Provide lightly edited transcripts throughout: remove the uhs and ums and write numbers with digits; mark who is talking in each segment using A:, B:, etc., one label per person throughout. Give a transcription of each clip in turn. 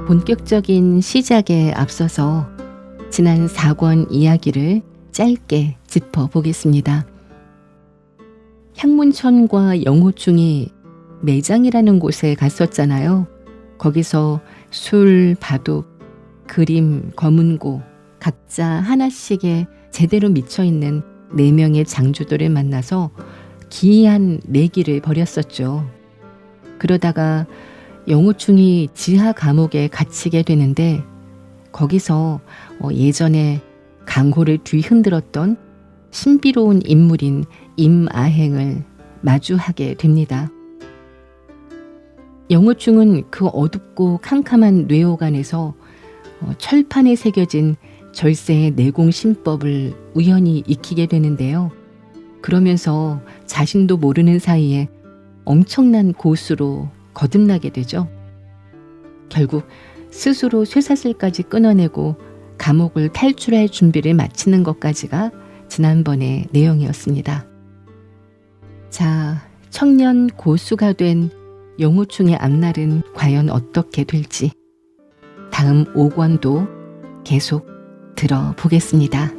A: 본격적인 시작에 앞서서 지난 4권 이야기를 짧게 짚어보겠습니다. 향문천과 영호충이 매장이라는 곳에 갔었잖아요. 거기서 술, 바둑, 그림, 검은고 각자 하나씩의 제대로 미쳐있는 4명의 장주들을 만나서 기이한 내기를 벌였었죠. 그러다가 영호충이 지하 감옥에 갇히게 되는데 거기서 예전에 강호를 뒤흔들었던 신비로운 인물인 임아행을 마주하게 됩니다. 영호충은 그 어둡고 캄캄한 뇌호간에서 철판에 새겨진 절세의 내공 신법을 우연히 익히게 되는데요. 그러면서 자신도 모르는 사이에 엄청난 고수로 거듭나게 되죠. 결국 스스로 쇠사슬까지 끊어내고 감옥을 탈출할 준비를 마치는 것까지가 지난번의 내용이었습니다. 자, 청년 고수가 된 영호충의 앞날은 과연 어떻게 될지 다음 5권도 계속 들어보겠습니다.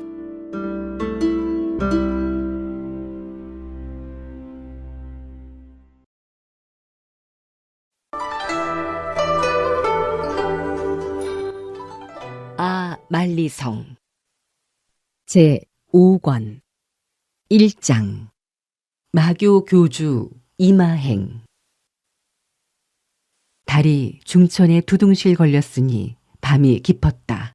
A: 만리성 제5권 1장 마교 교주 임아행. 달이 중천에 두둥실 걸렸으니 밤이 깊었다.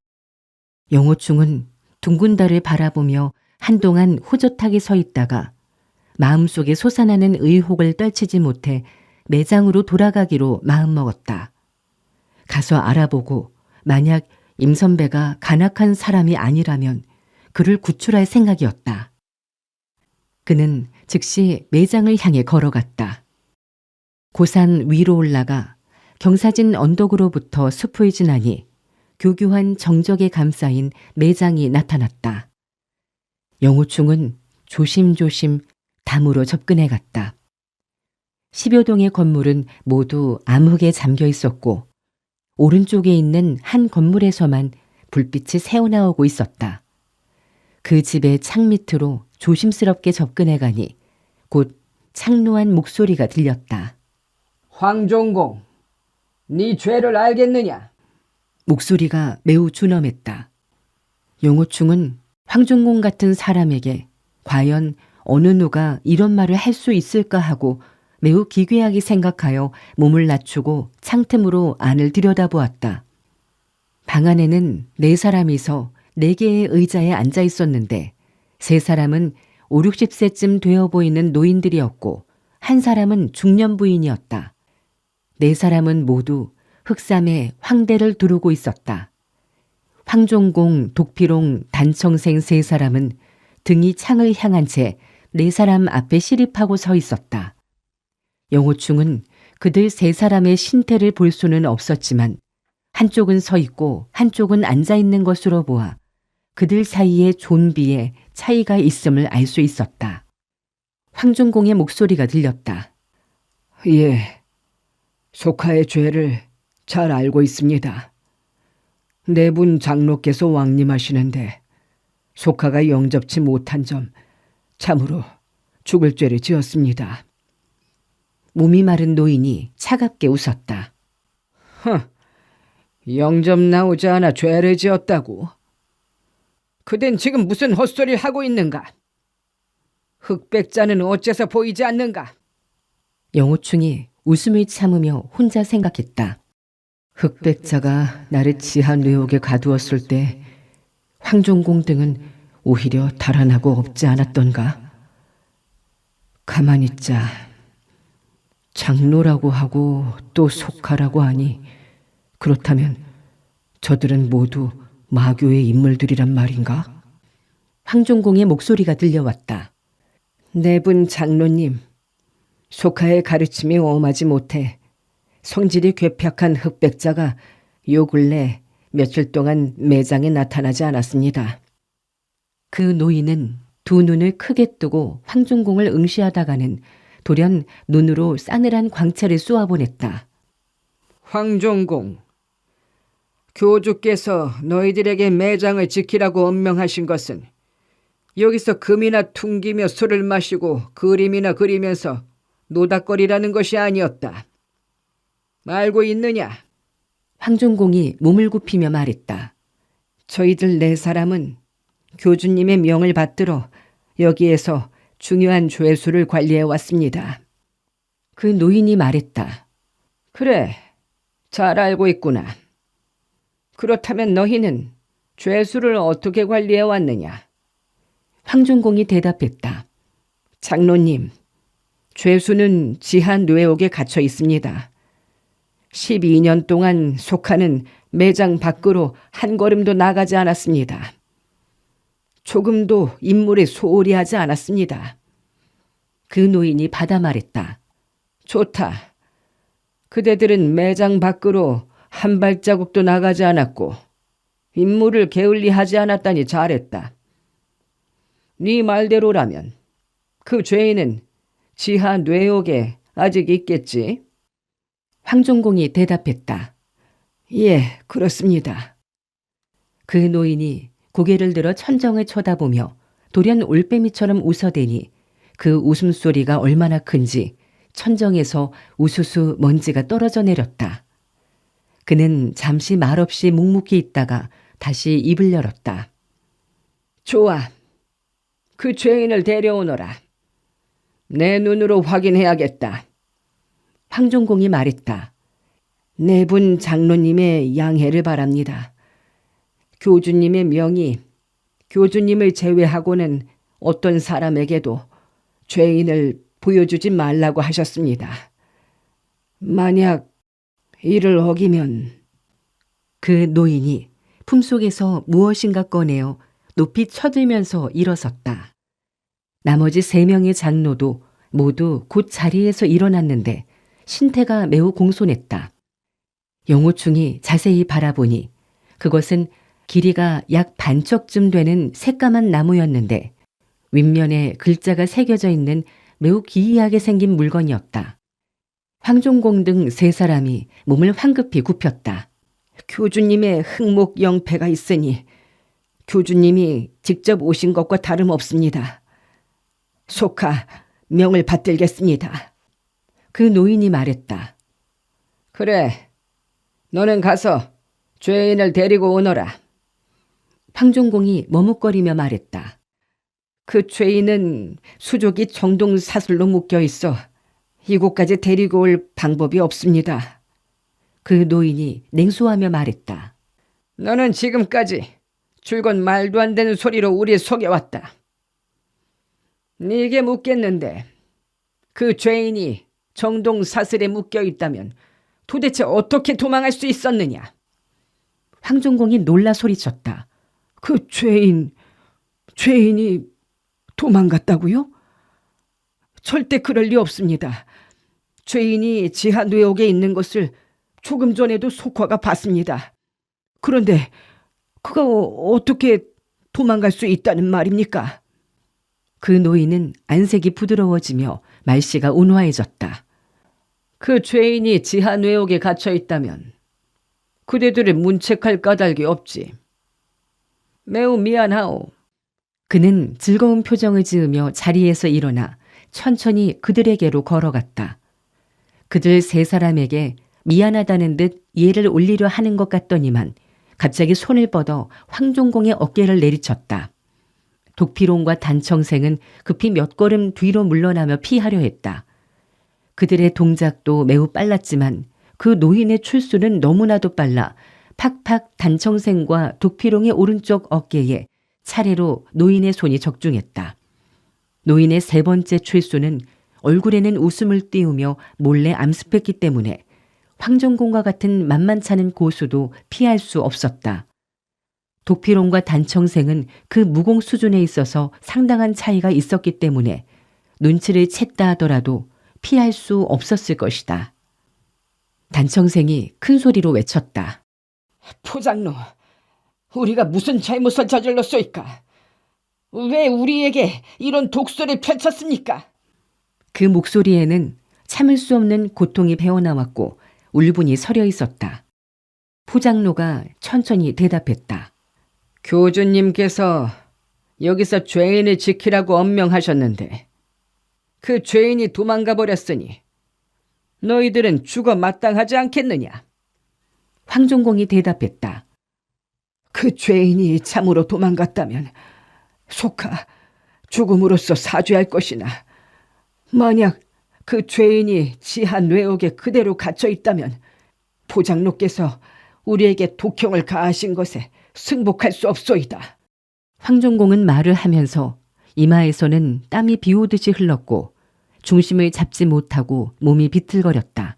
A: 영호충은 둥근 달을 바라보며 한동안 호젓하게 서 있다가 마음속에 솟아나는 의혹을 떨치지 못해 매장으로 돌아가기로 마음먹었다. 가서 알아보고 만약 임선배가 간악한 사람이 아니라면 그를 구출할 생각이었다. 그는 즉시 매장을 향해 걸어갔다. 고산 위로 올라가 경사진 언덕으로부터 숲을 지나니 교교한 정적에 감싸인 매장이 나타났다. 영호충은 조심조심 담으로 접근해 갔다. 10여 동의 건물은 모두 암흑에 잠겨 있었고 오른쪽에 있는 한 건물에서만 불빛이 새어나오고 있었다. 그 집의 창 밑으로 조심스럽게 접근해 가니 곧 창노한 목소리가 들렸다.
B: 황종공, 네 죄를 알겠느냐?
A: 목소리가 매우 준엄했다. 영호충은 황종공 같은 사람에게 과연 어느 누가 이런 말을 할 수 있을까 하고 매우 기괴하게 생각하여 몸을 낮추고 창틈으로 안을 들여다보았다. 방 안에는 4사람이서 4개의 의자에 앉아 있었는데 3사람은 5, 60세쯤 되어 보이는 노인들이었고 1사람은 중년 부인이었다. 4사람은 모두 흑삼에 황대를 두르고 있었다. 황종공, 독피롱, 단청생 3사람은 등이 창을 향한 채 4사람 앞에 시립하고 서 있었다. 영호충은 그들 3사람의 신태를 볼 수는 없었지만 한쪽은 서 있고 한쪽은 앉아 있는 것으로 보아 그들 사이에 존비에 차이가 있음을 알 수 있었다. 황종공의 목소리가 들렸다.
B: 예, 속하의 죄를 잘 알고 있습니다. 4분 장로께서 왕림하시는데 속하가 영접치 못한 점 참으로 죽을 죄를 지었습니다.
A: 몸이 마른 노인이 차갑게 웃었다.
B: 영접 나오지 않아 죄를 지었다고? 그댄 지금 무슨 헛소리를 하고 있는가? 흑백자는 어째서 보이지 않는가?
A: 영호충이 웃음을 참으며 혼자 생각했다. 흑백자가 나를 지하 뇌옥에 가두었을 때 황종공 등은 오히려 달아나고 없지 않았던가? 가만히 있자. 장로라고 하고 또 속하라고 하니 그렇다면 저들은 모두 마교의 인물들이란 말인가? 황종공의 목소리가 들려왔다.
B: 4분 장로님, 속하의 가르침이 엄하지 못해 성질이 괴팍한 흑백자가 요 근래 며칠 동안 매장에 나타나지 않았습니다.
A: 그 노인은 두 눈을 크게 뜨고 황종공을 응시하다가는 돌연 눈으로 싸늘한 광채를 쏘아보냈다.
B: 황종공, 교주께서 너희들에게 매장을 지키라고 엄명하신 것은 여기서 금이나 퉁기며 술을 마시고 그림이나 그리면서 노닥거리라는 것이 아니었다. 알고 있느냐?
A: 황종공이 몸을 굽히며 말했다.
B: 저희들 네 사람은 교주님의 명을 받들어 여기에서 중요한 죄수를 관리해 왔습니다.
A: 그 노인이 말했다.
B: 그래, 잘 알고 있구나. 그렇다면 너희는 죄수를 어떻게 관리해 왔느냐?
A: 황종공이 대답했다.
B: 장로님, 죄수는 지하 뇌옥에 갇혀 있습니다. 12년 동안 속하는 매장 밖으로 한 걸음도 나가지 않았습니다. 조금도 인물에 소홀히 하지 않았습니다.
A: 그 노인이 받아 말했다.
B: 좋다. 그대들은 매장 밖으로 한 발자국도 나가지 않았고 임무를 게을리하지 않았다니 잘했다. 네 말대로라면 그 죄인은 지하 뇌옥에 아직 있겠지?
A: 황종공이 대답했다.
B: 예, 그렇습니다.
A: 그 노인이 고개를 들어 천정을 쳐다보며 돌연 올빼미처럼 웃어대니 그 웃음소리가 얼마나 큰지 천정에서 우수수 먼지가 떨어져 내렸다. 그는 잠시 말없이 묵묵히 있다가 다시 입을 열었다.
B: 좋아. 그 죄인을 데려오너라. 내 눈으로 확인해야겠다.
A: 황종공이 말했다.
B: 네 분 장로님의 양해를 바랍니다. 교주님의 명이 교주님을 제외하고는 어떤 사람에게도 죄인을 보여주지 말라고 하셨습니다. 만약 이를 어기면
A: 그 노인이 품속에서 무엇인가 꺼내어 높이 쳐들면서 일어섰다. 나머지 3명의 장로도 모두 곧 자리에서 일어났는데 신태가 매우 공손했다. 영호충이 자세히 바라보니 그것은 길이가 약 반척쯤 되는 새까만 나무였는데 윗면에 글자가 새겨져 있는 매우 기이하게 생긴 물건이었다. 황종공 등 3사람이 몸을 황급히 굽혔다.
B: 교주님의 흑목 영패가 있으니 교주님이 직접 오신 것과 다름없습니다. 속하 명을 받들겠습니다.
A: 그 노인이 말했다.
B: 그래, 너는 가서 죄인을 데리고 오너라.
A: 황종공이 머뭇거리며 말했다.
B: 그 죄인은 수족이 정동사슬로 묶여 있어 이곳까지 데리고 올 방법이 없습니다.
A: 그 노인이 냉소하며 말했다.
B: 너는 지금까지 줄곧 말도 안 되는 소리로 우리 속여왔다. 네게 묻겠는데 그 죄인이 정동사슬에 묶여 있다면 도대체 어떻게 도망할 수 있었느냐?
A: 황종공이 놀라 소리쳤다.
B: 그 죄인이 도망갔다고요? 절대 그럴 리 없습니다. 죄인이 지하 뇌옥에 있는 것을 조금 전에도 속화가 봤습니다. 그런데 그가 어떻게 도망갈 수 있다는 말입니까?
A: 그 노인은 안색이 부드러워지며 말씨가 온화해졌다.
B: 그 죄인이 지하 뇌옥에 갇혀 있다면 그대들을 문책할 까닭이 없지. 매우 미안하오.
A: 그는 즐거운 표정을 지으며 자리에서 일어나 천천히 그들에게로 걸어갔다. 그들 3사람에게 미안하다는 듯 예를 올리려 하는 것 같더니만 갑자기 손을 뻗어 황종공의 어깨를 내리쳤다. 독피롱과 단청생은 급히 몇 걸음 뒤로 물러나며 피하려 했다. 그들의 동작도 매우 빨랐지만 그 노인의 출수는 너무나도 빨라 팍팍 단청생과 독피롱의 오른쪽 어깨에 차례로 노인의 손이 적중했다. 노인의 3번째 출수는 얼굴에는 웃음을 띄우며 몰래 암습했기 때문에 황종공과 같은 만만찮은 고수도 피할 수 없었다. 독피롱과 단청생은 그 무공 수준에 있어서 상당한 차이가 있었기 때문에 눈치를 챘다 하더라도 피할 수 없었을 것이다. 단청생이 큰 소리로 외쳤다.
B: 포장로, 우리가 무슨 잘못을 저질렀소이까? 왜 우리에게 이런 독소를 펼쳤습니까?
A: 그 목소리에는 참을 수 없는 고통이 배어나왔고 울분이 서려 있었다. 포장로가 천천히 대답했다.
B: 교주님께서 여기서 죄인을 지키라고 엄명하셨는데 그 죄인이 도망가 버렸으니 너희들은 죽어 마땅하지 않겠느냐?
A: 황종공이 대답했다.
B: 그 죄인이 참으로 도망갔다면 속하 죽음으로써 사죄할 것이나 만약 그 죄인이 지하 뇌옥에 그대로 갇혀 있다면 포장로께서 우리에게 독형을 가하신 것에 승복할 수 없소이다.
A: 황종공은 말을 하면서 이마에서는 땀이 비오듯이 흘렀고 중심을 잡지 못하고 몸이 비틀거렸다.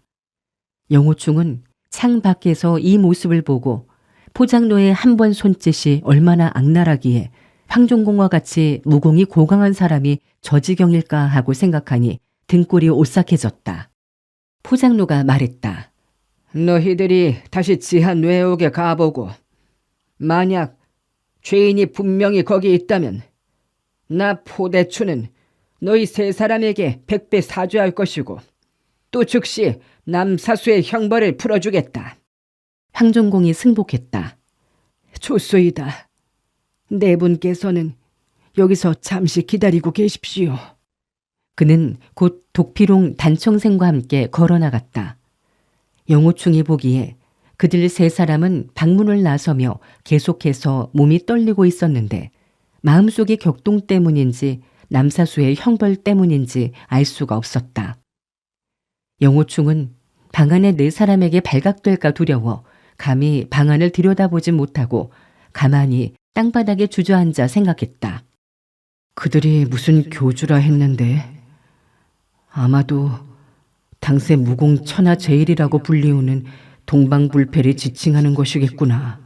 A: 영호충은 창 밖에서 이 모습을 보고 포장로의 한 번 손짓이 얼마나 악랄하기에 황종공과 같이 무공이 고강한 사람이 저 지경일까 하고 생각하니 등골이 오싹해졌다. 포장로가 말했다.
B: 너희들이 다시 지하 뇌옥에 가보고 만약 죄인이 분명히 거기 있다면 나 포대추는 너희 세 사람에게 100배 사죄할 것이고 또 즉시 남사수의 형벌을 풀어주겠다.
A: 황종공이 승복했다.
B: 좋소이다. 네 분께서는 여기서 잠시 기다리고 계십시오.
A: 그는 곧 독피롱 단청생과 함께 걸어나갔다. 영호충이 보기에 그들 세 사람은 방문을 나서며 계속해서 몸이 떨리고 있었는데 마음속의 격동 때문인지 남사수의 형벌 때문인지 알 수가 없었다. 영호충은 방 안에 네 사람에게 발각될까 두려워 감히 방 안을 들여다보지 못하고 가만히 땅바닥에 주저앉아 생각했다.
B: 그들이 무슨 교주라 했는데 아마도 당세 무공 천하제일이라고 불리우는 동방불패를 지칭하는 것이겠구나.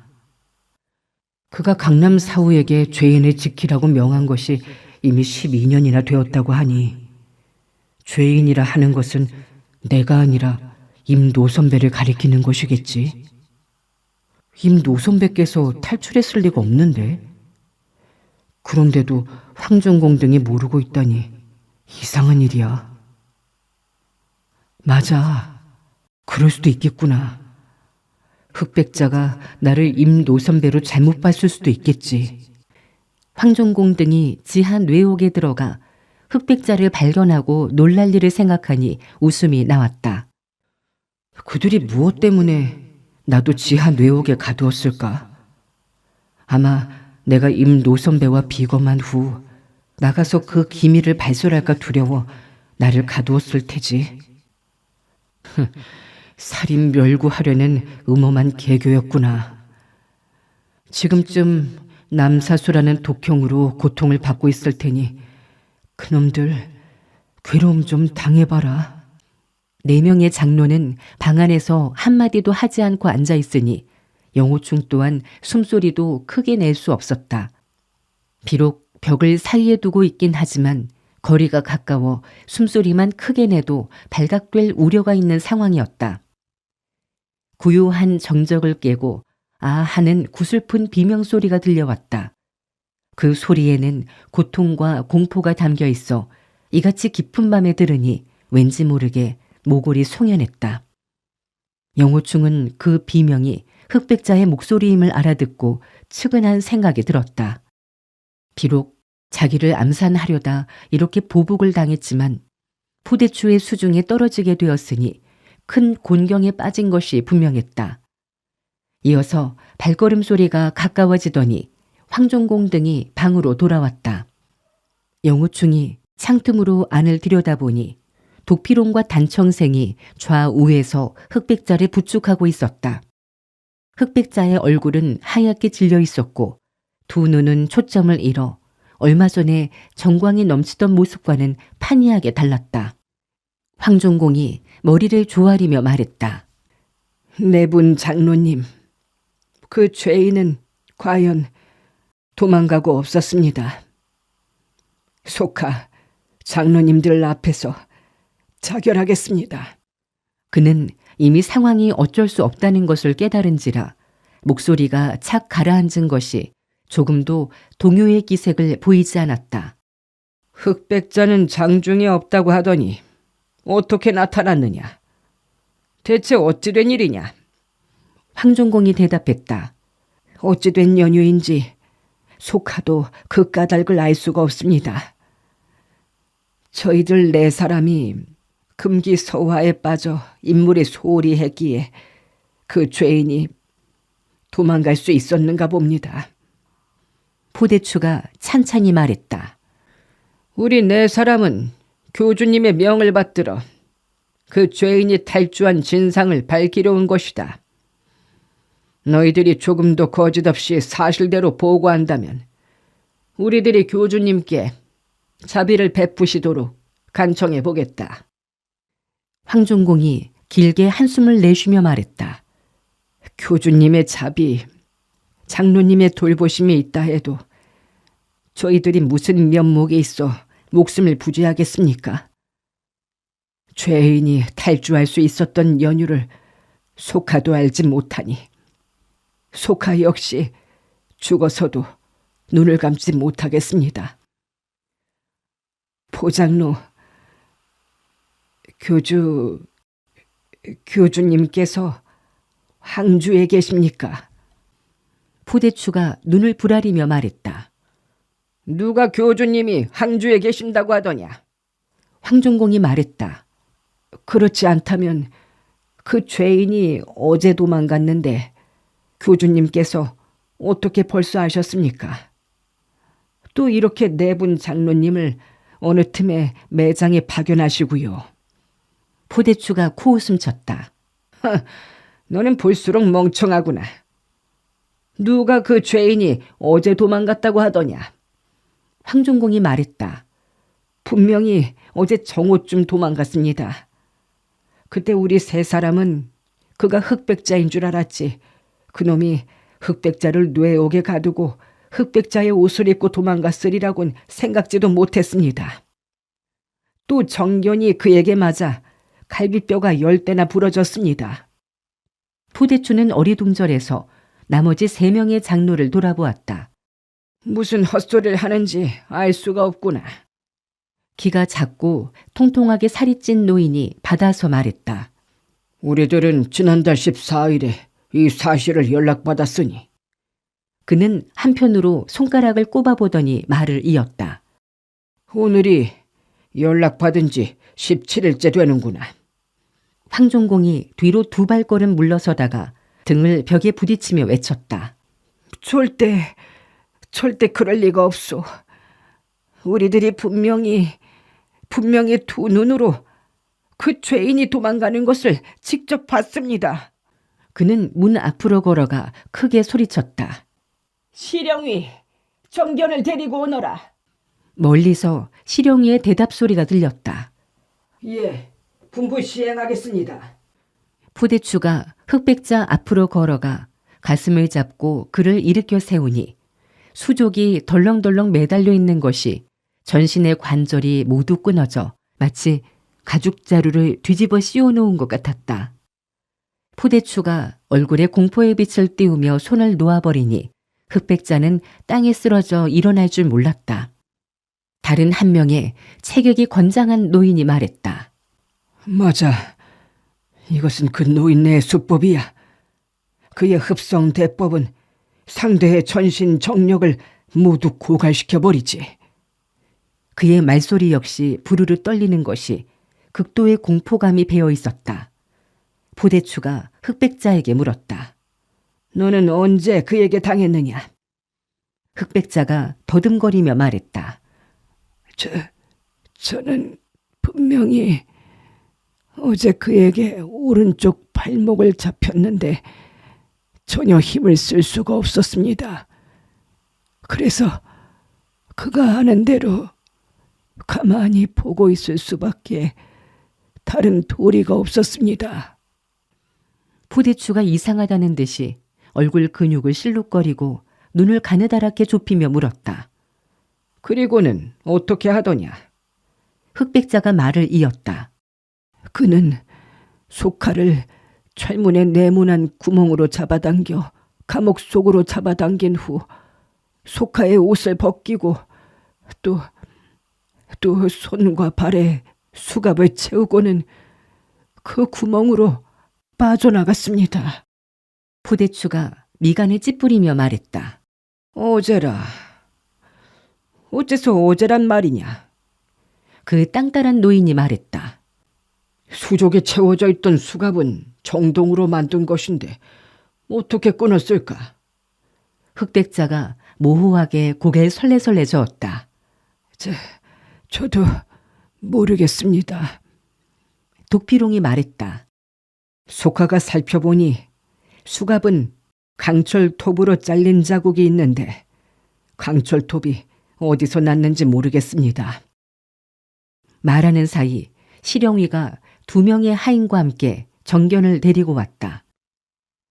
B: 그가 강남 사후에게 죄인을 지키라고 명한 것이 이미 12년이나 되었다고 하니 죄인이라 하는 것은 내가 아니라 임노선배를 가리키는 것이겠지. 임노선배께서 탈출했을 리가 없는데. 그런데도 황종공 등이 모르고 있다니 이상한 일이야. 맞아. 그럴 수도 있겠구나. 흑백자가 나를 임노선배로 잘못 봤을 수도 있겠지.
A: 황종공 등이 지하 뇌옥에 들어가 흑백자를 발견하고 놀랄 일을 생각하니 웃음이 나왔다.
B: 그들이 무엇 때문에 나도 지하 뇌옥에 가두었을까? 아마 내가 임노선배와 비검한 후 나가서 그 기밀을 발설할까 두려워 나를 가두었을 테지. 살인 멸구하려는 음험한 계교였구나. 지금쯤 남사수라는 독형으로 고통을 받고 있을 테니 그놈들 괴로움 좀 당해봐라.
A: 4명의 장로는 방 안에서 한마디도 하지 않고 앉아 있으니 영호충 또한 숨소리도 크게 낼 수 없었다. 비록 벽을 사이에 두고 있긴 하지만 거리가 가까워 숨소리만 크게 내도 발각될 우려가 있는 상황이었다. 고요한 정적을 깨고 아 하는 구슬픈 비명소리가 들려왔다. 그 소리에는 고통과 공포가 담겨 있어 이같이 깊은 밤에 들으니 왠지 모르게 모골이 송연했다. 영호충은 그 비명이 흑백자의 목소리임을 알아듣고 측은한 생각이 들었다. 비록 자기를 암산하려다 이렇게 보복을 당했지만 포대추의 수중에 떨어지게 되었으니 큰 곤경에 빠진 것이 분명했다. 이어서 발걸음 소리가 가까워지더니 황종공 등이 방으로 돌아왔다. 영호충이 창틈으로 안을 들여다보니 독피롱과 단청생이 좌우에서 흑백자를 부축하고 있었다. 흑백자의 얼굴은 하얗게 질려 있었고 두 눈은 초점을 잃어 얼마 전에 정광이 넘치던 모습과는 판이하게 달랐다. 황종공이 머리를 조아리며 말했다.
B: 네 분 장로님, 그 죄인은 과연 도망가고 없었습니다. 속하 장로님들 앞에서 자결하겠습니다.
A: 그는 이미 상황이 어쩔 수 없다는 것을 깨달은지라 목소리가 착 가라앉은 것이 조금도 동요의 기색을 보이지 않았다.
B: 흑백자는 장중에 없다고 하더니 어떻게 나타났느냐? 대체 어찌된 일이냐?
A: 황종공이 대답했다.
B: 어찌된 연유인지 소카도 그 까닭을 알 수가 없습니다. 저희들 네 사람이 금기서화에 빠져 인물이 소홀히 했기에 그 죄인이 도망갈 수 있었는가 봅니다.
A: 포대추가 찬찬히 말했다.
B: 우리 네 사람은 교주님의 명을 받들어 그 죄인이 탈주한 진상을 밝히려 온 것이다. 너희들이 조금도 거짓 없이 사실대로 보고한다면 우리들이 교주님께 자비를 베푸시도록 간청해 보겠다.
A: 황종공이 길게 한숨을 내쉬며 말했다.
B: 교주님의 자비, 장로님의 돌보심이 있다 해도 저희들이 무슨 면목이 있어 목숨을 부지하겠습니까? 죄인이 탈주할 수 있었던 연유를 소카도 알지 못하니 소카 역시 죽어서도 눈을 감지 못하겠습니다. 포장로, 교주님께서 항주에 계십니까?
A: 포대추가 눈을 부라리며 말했다.
B: 누가 교주님이 항주에 계신다고 하더냐?
A: 황종공이 말했다.
B: 그렇지 않다면 그 죄인이 어제 도망갔는데 교주님께서 어떻게 벌써 아셨습니까? 또 이렇게 네 분 장로님을 어느 틈에 매장에 파견하시고요.
A: 포대추가 코웃음 쳤다.
B: 너는 볼수록 멍청하구나. 누가 그 죄인이 어제 도망갔다고 하더냐?
A: 황종공이 말했다.
B: 분명히 어제 정오쯤 도망갔습니다. 그때 우리 세 사람은 그가 흑백자인 줄 알았지. 그놈이 흑백자를 뇌옥에 가두고 흑백자의 옷을 입고 도망갔으리라곤 생각지도 못했습니다. 또 정견이 그에게 맞아 갈비뼈가 10대나 부러졌습니다.
A: 포대추는 어리둥절해서 나머지 3명의 장로를 돌아보았다.
B: 무슨 헛소리를 하는지 알 수가 없구나.
A: 키가 작고 통통하게 살이 찐 노인이 받아서 말했다.
B: 우리들은 지난달 14일에 이 사실을 연락받았으니.
A: 그는 한편으로 손가락을 꼽아보더니 말을 이었다.
B: 오늘이 연락받은 지 17일째 되는구나.
A: 황종공이 뒤로 2발걸음 물러서다가 등을 벽에 부딪히며 외쳤다.
B: 절대 그럴 리가 없소. 우리들이 분명히 두 눈으로 그 죄인이 도망가는 것을 직접 봤습니다.
A: 그는 문 앞으로 걸어가 크게 소리쳤다.
B: 시령이 정견을 데리고 오너라.
A: 멀리서 시령이의 대답 소리가 들렸다.
B: 예, 분부 시행하겠습니다.
A: 포대추가 흑백자 앞으로 걸어가 가슴을 잡고 그를 일으켜 세우니 수족이 덜렁덜렁 매달려 있는 것이 전신의 관절이 모두 끊어져 마치 가죽자루를 뒤집어 씌워놓은 것 같았다. 포대추가 얼굴에 공포의 빛을 띄우며 손을 놓아버리니 흑백자는 땅에 쓰러져 일어날 줄 몰랐다. 다른 한 명의 체격이 건장한 노인이 말했다.
B: 맞아. 이것은 그 노인네의 수법이야. 그의 흡성 대법은 상대의 전신 정력을 모두 고갈시켜버리지.
A: 그의 말소리 역시 부르르 떨리는 것이 극도의 공포감이 배어 있었다. 포대추가 흑백자에게 물었다.
B: 너는 언제 그에게 당했느냐?
A: 흑백자가 더듬거리며 말했다.
B: 저는 분명히 어제 그에게 오른쪽 발목을 잡혔는데 전혀 힘을 쓸 수가 없었습니다. 그래서 그가 하는 대로 가만히 보고 있을 수밖에 다른 도리가 없었습니다.
A: 포대추가 이상하다는 듯이 얼굴 근육을 실룩거리고 눈을 가느다랗게 좁히며 물었다.
B: 그리고는 어떻게 하더냐?
A: 흑백자가 말을 이었다.
B: 그는 소카를 철문에 네모난 구멍으로 잡아당겨 감옥 속으로 잡아당긴 후 소카의 옷을 벗기고 또 손과 발에 수갑을 채우고는 그 구멍으로 빠져나갔습니다.
A: 포대추가 미간을 찌푸리며 말했다.
B: 어제라. 어째서 어제란 말이냐?
A: 그 땅따란 노인이 말했다.
B: 수족에 채워져 있던 수갑은 정동으로 만든 것인데 어떻게 끊었을까?
A: 흑백자가 모호하게 고개를 설레설레 저었다.
B: 저도 모르겠습니다.
A: 독피롱이 말했다.
B: 소카가 살펴보니 수갑은 강철톱으로 잘린 자국이 있는데 강철톱이 어디서 났는지 모르겠습니다.
A: 말하는 사이 시령이가 2명의 하인과 함께 정견을 데리고 왔다.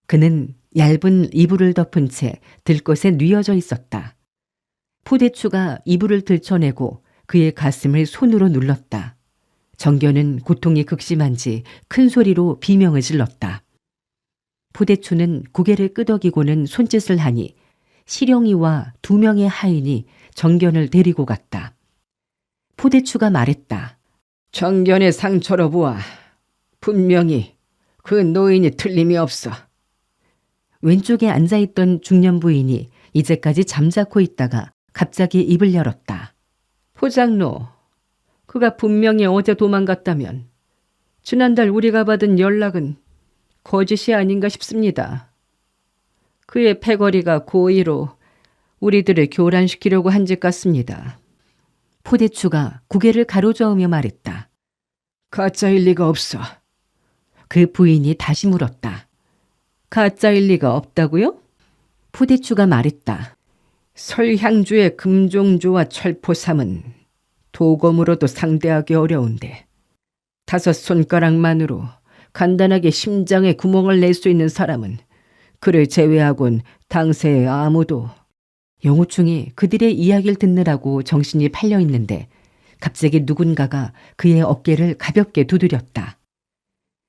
A: 그는 얇은 이불을 덮은 채 들것에 뉘어져 있었다. 포대추가 이불을 들춰내고 그의 가슴을 손으로 눌렀다. 정견은 고통이 극심한지 큰 소리로 비명을 질렀다. 포대추는 고개를 끄덕이고는 손짓을 하니 시령이와 2명의 하인이 정견을 데리고 갔다. 포대추가 말했다.
B: 정견의 상처로 보아 분명히 그 노인이 틀림이 없어.
A: 왼쪽에 앉아있던 중년 부인이 이제까지 잠자코 있다가 갑자기 입을 열었다.
B: 포장로, 그가 분명히 어제 도망갔다면 지난달 우리가 받은 연락은 거짓이 아닌가 싶습니다. 그의 패거리가 고의로 우리들을 교란시키려고 한 짓 같습니다.
A: 포대추가 고개를 가로저으며 말했다.
B: 가짜일 리가 없어.
A: 그 부인이 다시 물었다.
B: 가짜일 리가 없다고요?
A: 포대추가 말했다.
B: 설향주의 금종주와 철포삼은 도검으로도 상대하기 어려운데 5 손가락만으로 간단하게 심장에 구멍을 낼 수 있는 사람은 그를 제외하곤 당세에 아무도.
A: 영호충이 그들의 이야기를 듣느라고 정신이 팔려 있는데 갑자기 누군가가 그의 어깨를 가볍게 두드렸다.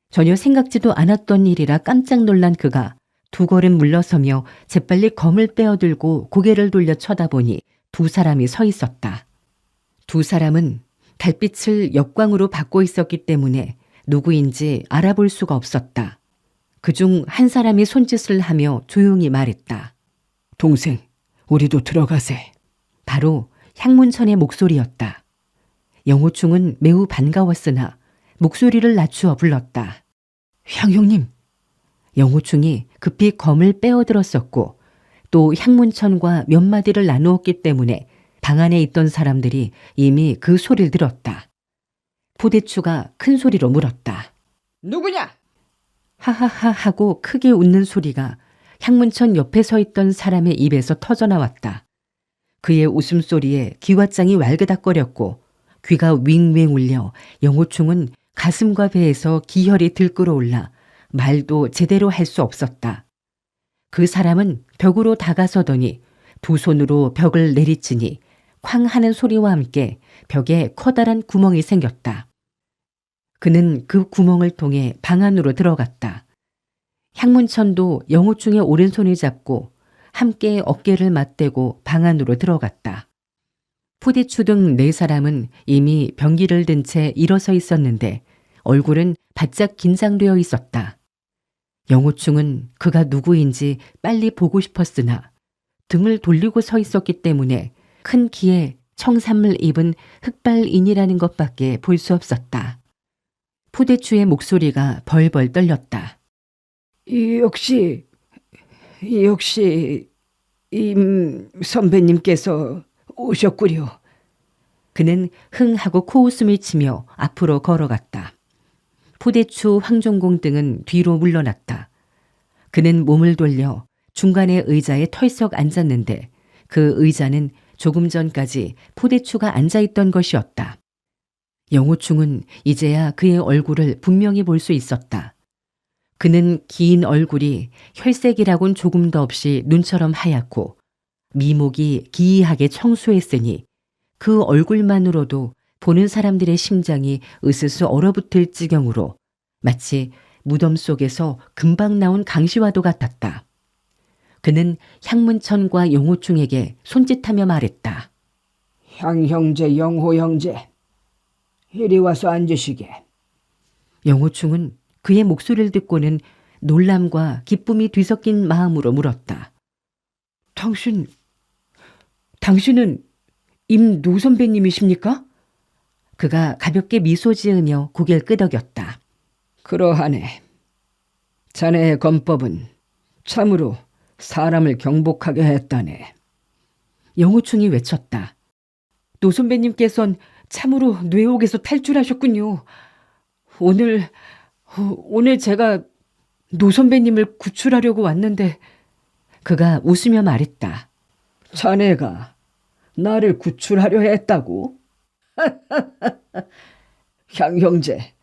A: 전혀 생각지도 않았던 일이라 깜짝 놀란 그가 2 걸음 물러서며 재빨리 검을 빼어들고 고개를 돌려 쳐다보니 2 사람이 서 있었다. 2 사람은 달빛을 역광으로 받고 있었기 때문에 누구인지 알아볼 수가 없었다. 그중 한 사람이 손짓을 하며 조용히 말했다.
B: 동생, 우리도 들어가세.
A: 바로 향문천의 목소리였다. 영호충은 매우 반가웠으나 목소리를 낮추어 불렀다.
B: 향형님.
A: 영호충이 급히 검을 빼어들었었고 또 향문천과 몇 마디를 나누었기 때문에 방 안에 있던 사람들이 이미 그 소리를 들었다. 포대추가 큰 소리로 물었다.
B: 누구냐?
A: 하하하 하고 크게 웃는 소리가 향문천 옆에 서 있던 사람의 입에서 터져나왔다. 그의 웃음소리에 기왓장이 왈그닥거렸고 귀가 윙윙 울려 영호충은 가슴과 배에서 기혈이 들끓어올라 말도 제대로 할 수 없었다. 그 사람은 벽으로 다가서더니 2 손으로 벽을 내리치니 쾅 하는 소리와 함께 벽에 커다란 구멍이 생겼다. 그는 그 구멍을 통해 방 안으로 들어갔다. 향문천도 영호충의 오른손을 잡고 함께 어깨를 맞대고 방 안으로 들어갔다. 포대추 등 4 사람은 이미 병기를 든 채 일어서 있었는데 얼굴은 바짝 긴장되어 있었다. 영호충은 그가 누구인지 빨리 보고 싶었으나 등을 돌리고 서 있었기 때문에 큰 키에 청산물 입은 흑발인이라는 것밖에 볼 수 없었다. 포대추의 목소리가 벌벌 떨렸다.
B: 역시 임 선배님께서 오셨구려.
A: 그는 흥 하고 코웃음을 치며 앞으로 걸어갔다. 포대추 황종공 등은 뒤로 물러났다. 그는 몸을 돌려 중간의 의자에 털썩 앉았는데 그 의자는 조금 전까지 포대추가 앉아있던 것이었다. 영호충은 이제야 그의 얼굴을 분명히 볼 수 있었다. 그는 긴 얼굴이 혈색이라곤 조금도 없이 눈처럼 하얗고 미목이 기이하게 청수했으니 그 얼굴만으로도 보는 사람들의 심장이 으스스 얼어붙을 지경으로 마치 무덤 속에서 금방 나온 강시와도 같았다. 그는 향문천과 영호충에게 손짓하며 말했다.
B: 향형제, 영호형제, 이리 와서 앉으시게.
A: 영호충은 그의 목소리를 듣고는 놀람과 기쁨이 뒤섞인 마음으로 물었다.
B: 당신은 임노 선배님이십니까?
A: 그가 가볍게 미소 지으며 고개를 끄덕였다.
B: 그러하네. 자네의 건법은 참으로 사람을 경복하게 했다네.
A: 영호충이 외쳤다.
B: 노 선배님께선 참으로 뇌옥에서 탈출하셨군요. 오늘 제가 노 선배님을 구출하려고 왔는데.
A: 그가 웃으며 말했다.
B: 자네가 나를 구출하려 했다고? 향 형제,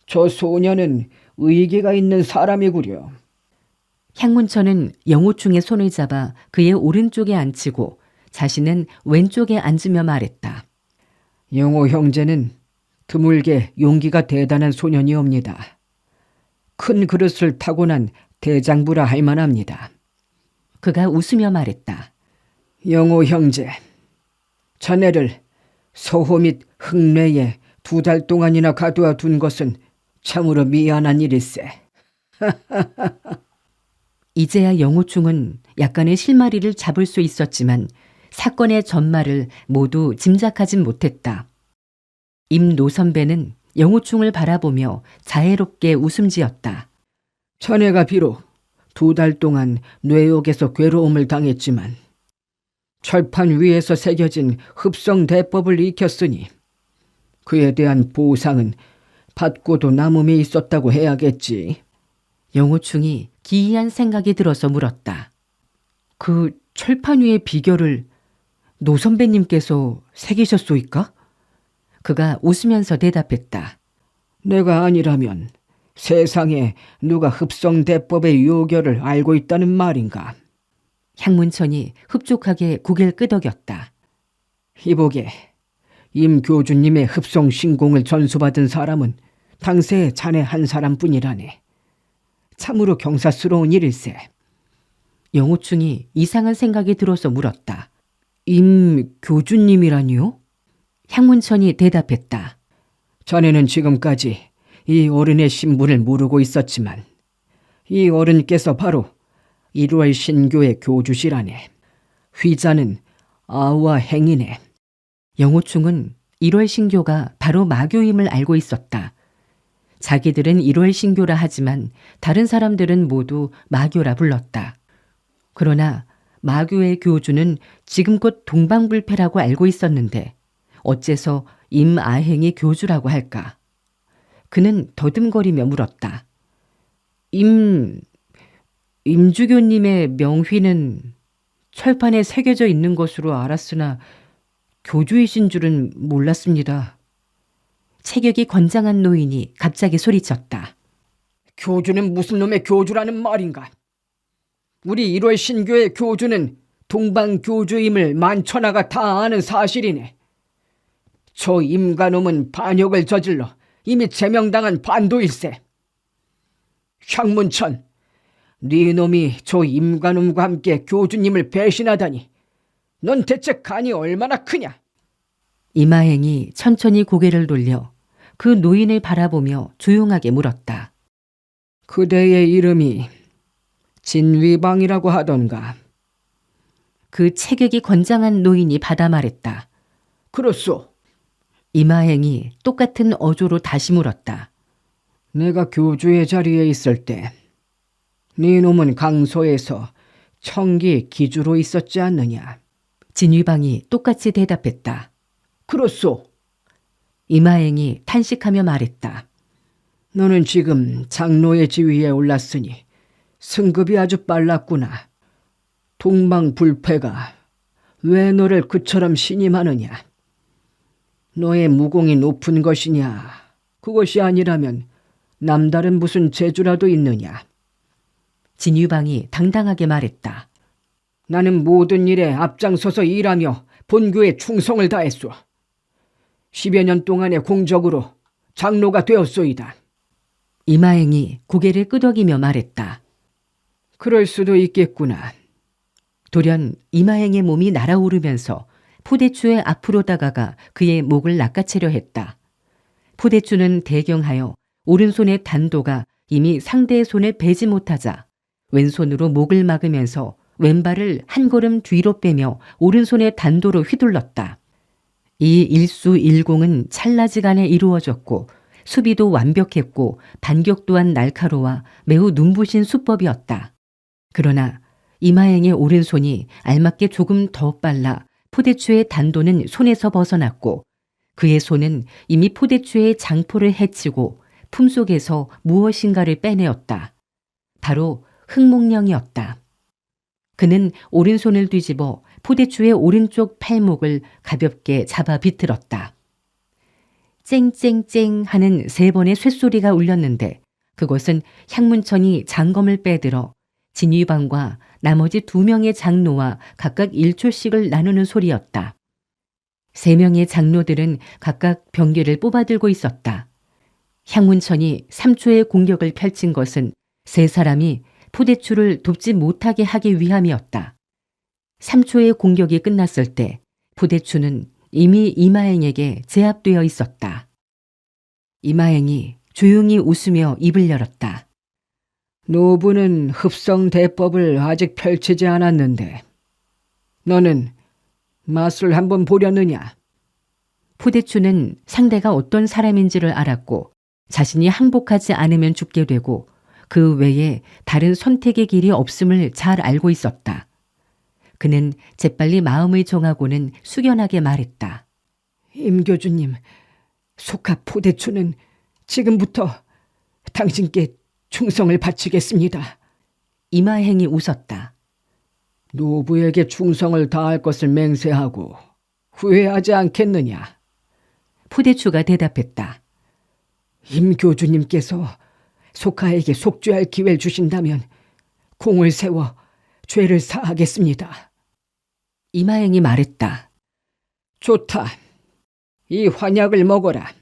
B: 저 소녀는 의기가 있는 사람이구려.
A: 향문천은 영호충의 손을 잡아 그의 오른쪽에 앉히고 자신은 왼쪽에 앉으며 말했다.
B: 영호 형제는 드물게 용기가 대단한 소년이옵니다. 큰 그릇을 타고난 대장부라 할 만합니다.
A: 그가 웃으며 말했다.
B: 영호 형제, 자네를 서호 및 흑내에 2달 동안이나 가두어 둔 것은 참으로 미안한 일일세.
A: 이제야 영호충은 약간의 실마리를 잡을 수 있었지만 사건의 전말을 모두 짐작하진 못했다. 임노 선배는 영호충을 바라보며 자애롭게 웃음 지었다.
B: 자네가 비록 2달 동안 뇌옥에서 괴로움을 당했지만 철판 위에서 새겨진 흡성대법을 익혔으니 그에 대한 보상은 받고도 남음이 있었다고 해야겠지.
A: 영호충이 기이한 생각이 들어서 물었다. 그 철판 위의 비결을 노 선배님께서 새기셨소이까? 그가 웃으면서 대답했다.
B: 내가 아니라면 세상에 누가 흡성대법의 요결을 알고 있다는 말인가?
A: 향문천이 흡족하게 고개를 끄덕였다.
B: 이보게, 임 교주님의 흡성 신공을 전수받은 사람은 당세 자네 한 사람뿐이라네. 참으로 경사스러운 일일세.
A: 영호충이 이상한 생각이 들어서 물었다.
B: 임 교주님이라니요?
A: 향문천이 대답했다.
B: 자네는 지금까지 이 어른의 신분을 모르고 있었지만 이 어른께서 바로 1월 신교의 교주시라네. 휘자는 아와 행이네.
A: 영호충은 1월 신교가 바로 마교임을 알고 있었다. 자기들은 1월 신교라 하지만 다른 사람들은 모두 마교라 불렀다. 그러나 마교의 교주는 지금껏 동방불패라고 알고 있었는데 어째서 임아행이 교주라고 할까? 그는 더듬거리며 물었다. 임주교님의 명휘는 철판에 새겨져 있는 것으로 알았으나 교주이신 줄은 몰랐습니다. 체격이 건장한 노인이 갑자기 소리쳤다.
B: 교주는 무슨 놈의 교주라는 말인가? 우리 1월 신교의 교주는 동방교주임을 만천하가 다 아는 사실이네. 저 임가놈은 반역을 저질러 이미 제명당한 반도일세. 향문천, 네 놈이 저 임가놈과 함께 교주님을 배신하다니 넌 대체 간이 얼마나 크냐?
A: 임아행이 천천히 고개를 돌려 그 노인을 바라보며 조용하게 물었다.
B: 그대의 이름이 진위방이라고 하던가?
A: 그 체격이 건장한 노인이 받아 말했다.
B: 그렇소.
A: 임아행이 똑같은 어조로 다시 물었다.
B: 내가 교주의 자리에 있을 때 네 놈은 강소에서 청기 기주로 있었지 않느냐?
A: 진위방이 똑같이 대답했다.
B: 그렇소.
A: 임아행이 탄식하며 말했다.
B: 너는 지금 장로의 지위에 올랐으니 승급이 아주 빨랐구나. 동방불패가 왜 너를 그처럼 신임하느냐? 너의 무공이 높은 것이냐? 그것이 아니라면 남다른 무슨 재주라도 있느냐?
A: 진위방이 당당하게 말했다.
B: 나는 모든 일에 앞장서서 일하며 본교에 충성을 다했소. 10여 년 동안의 공적으로 장로가 되었소이다.
A: 임아행이 고개를 끄덕이며 말했다.
B: 그럴 수도 있겠구나.
A: 돌연 임아행의 몸이 날아오르면서 포대추의 앞으로 다가가 그의 목을 낚아채려 했다. 포대추는 대경하여 오른손의 단도가 이미 상대의 손을 베지 못하자 왼손으로 목을 막으면서 왼발을 한 걸음 뒤로 빼며 오른손에 단도로 휘둘렀다. 이 일수일공은 찰나지간에 이루어졌고 수비도 완벽했고 반격 또한 날카로워 매우 눈부신 수법이었다. 그러나 이마행의 오른손이 알맞게 조금 더 빨라 포대추의 단도는 손에서 벗어났고 그의 손은 이미 포대추의 장포를 해치고 품속에서 무엇인가를 빼내었다. 바로 흑목령이었다. 그는 오른손을 뒤집어 포대추의 오른쪽 팔목을 가볍게 잡아 비틀었다. 쨍쨍쨍 하는 3번의 쇳소리가 울렸는데 그것은 향문천이 장검을 빼들어 진위방과 나머지 2명의 장로와 각각 1초씩을 나누는 소리였다. 3명의 장로들은 각각 병기를 뽑아들고 있었다. 향문천이 3초의 공격을 펼친 것은 3사람이 포대추를 돕지 못하게 하기 위함이었다. 3초의 공격이 끝났을 때 포대추는 이미 이마행에게 제압되어 있었다. 이마행이 조용히 웃으며 입을 열었다.
B: 노부는 흡성대법을 아직 펼치지 않았는데 너는 맛을 한번 보려느냐?
A: 포대추는 상대가 어떤 사람인지를 알았고 자신이 항복하지 않으면 죽게 되고 그 외에 다른 선택의 길이 없음을 잘 알고 있었다. 그는 재빨리 마음을 정하고는 숙연하게 말했다.
B: 임 교주님, 속하 포대추는 지금부터 당신께 충성을 바치겠습니다.
A: 이마행이 웃었다.
B: 노부에게 충성을 다할 것을 맹세하고 후회하지 않겠느냐?
A: 포대추가 대답했다.
B: 임 교주님께서 속하에게 속죄할 기회를 주신다면 공을 세워 죄를 사하겠습니다.
A: 이마행이 말했다.
B: 좋다. 이 환약을 먹어라.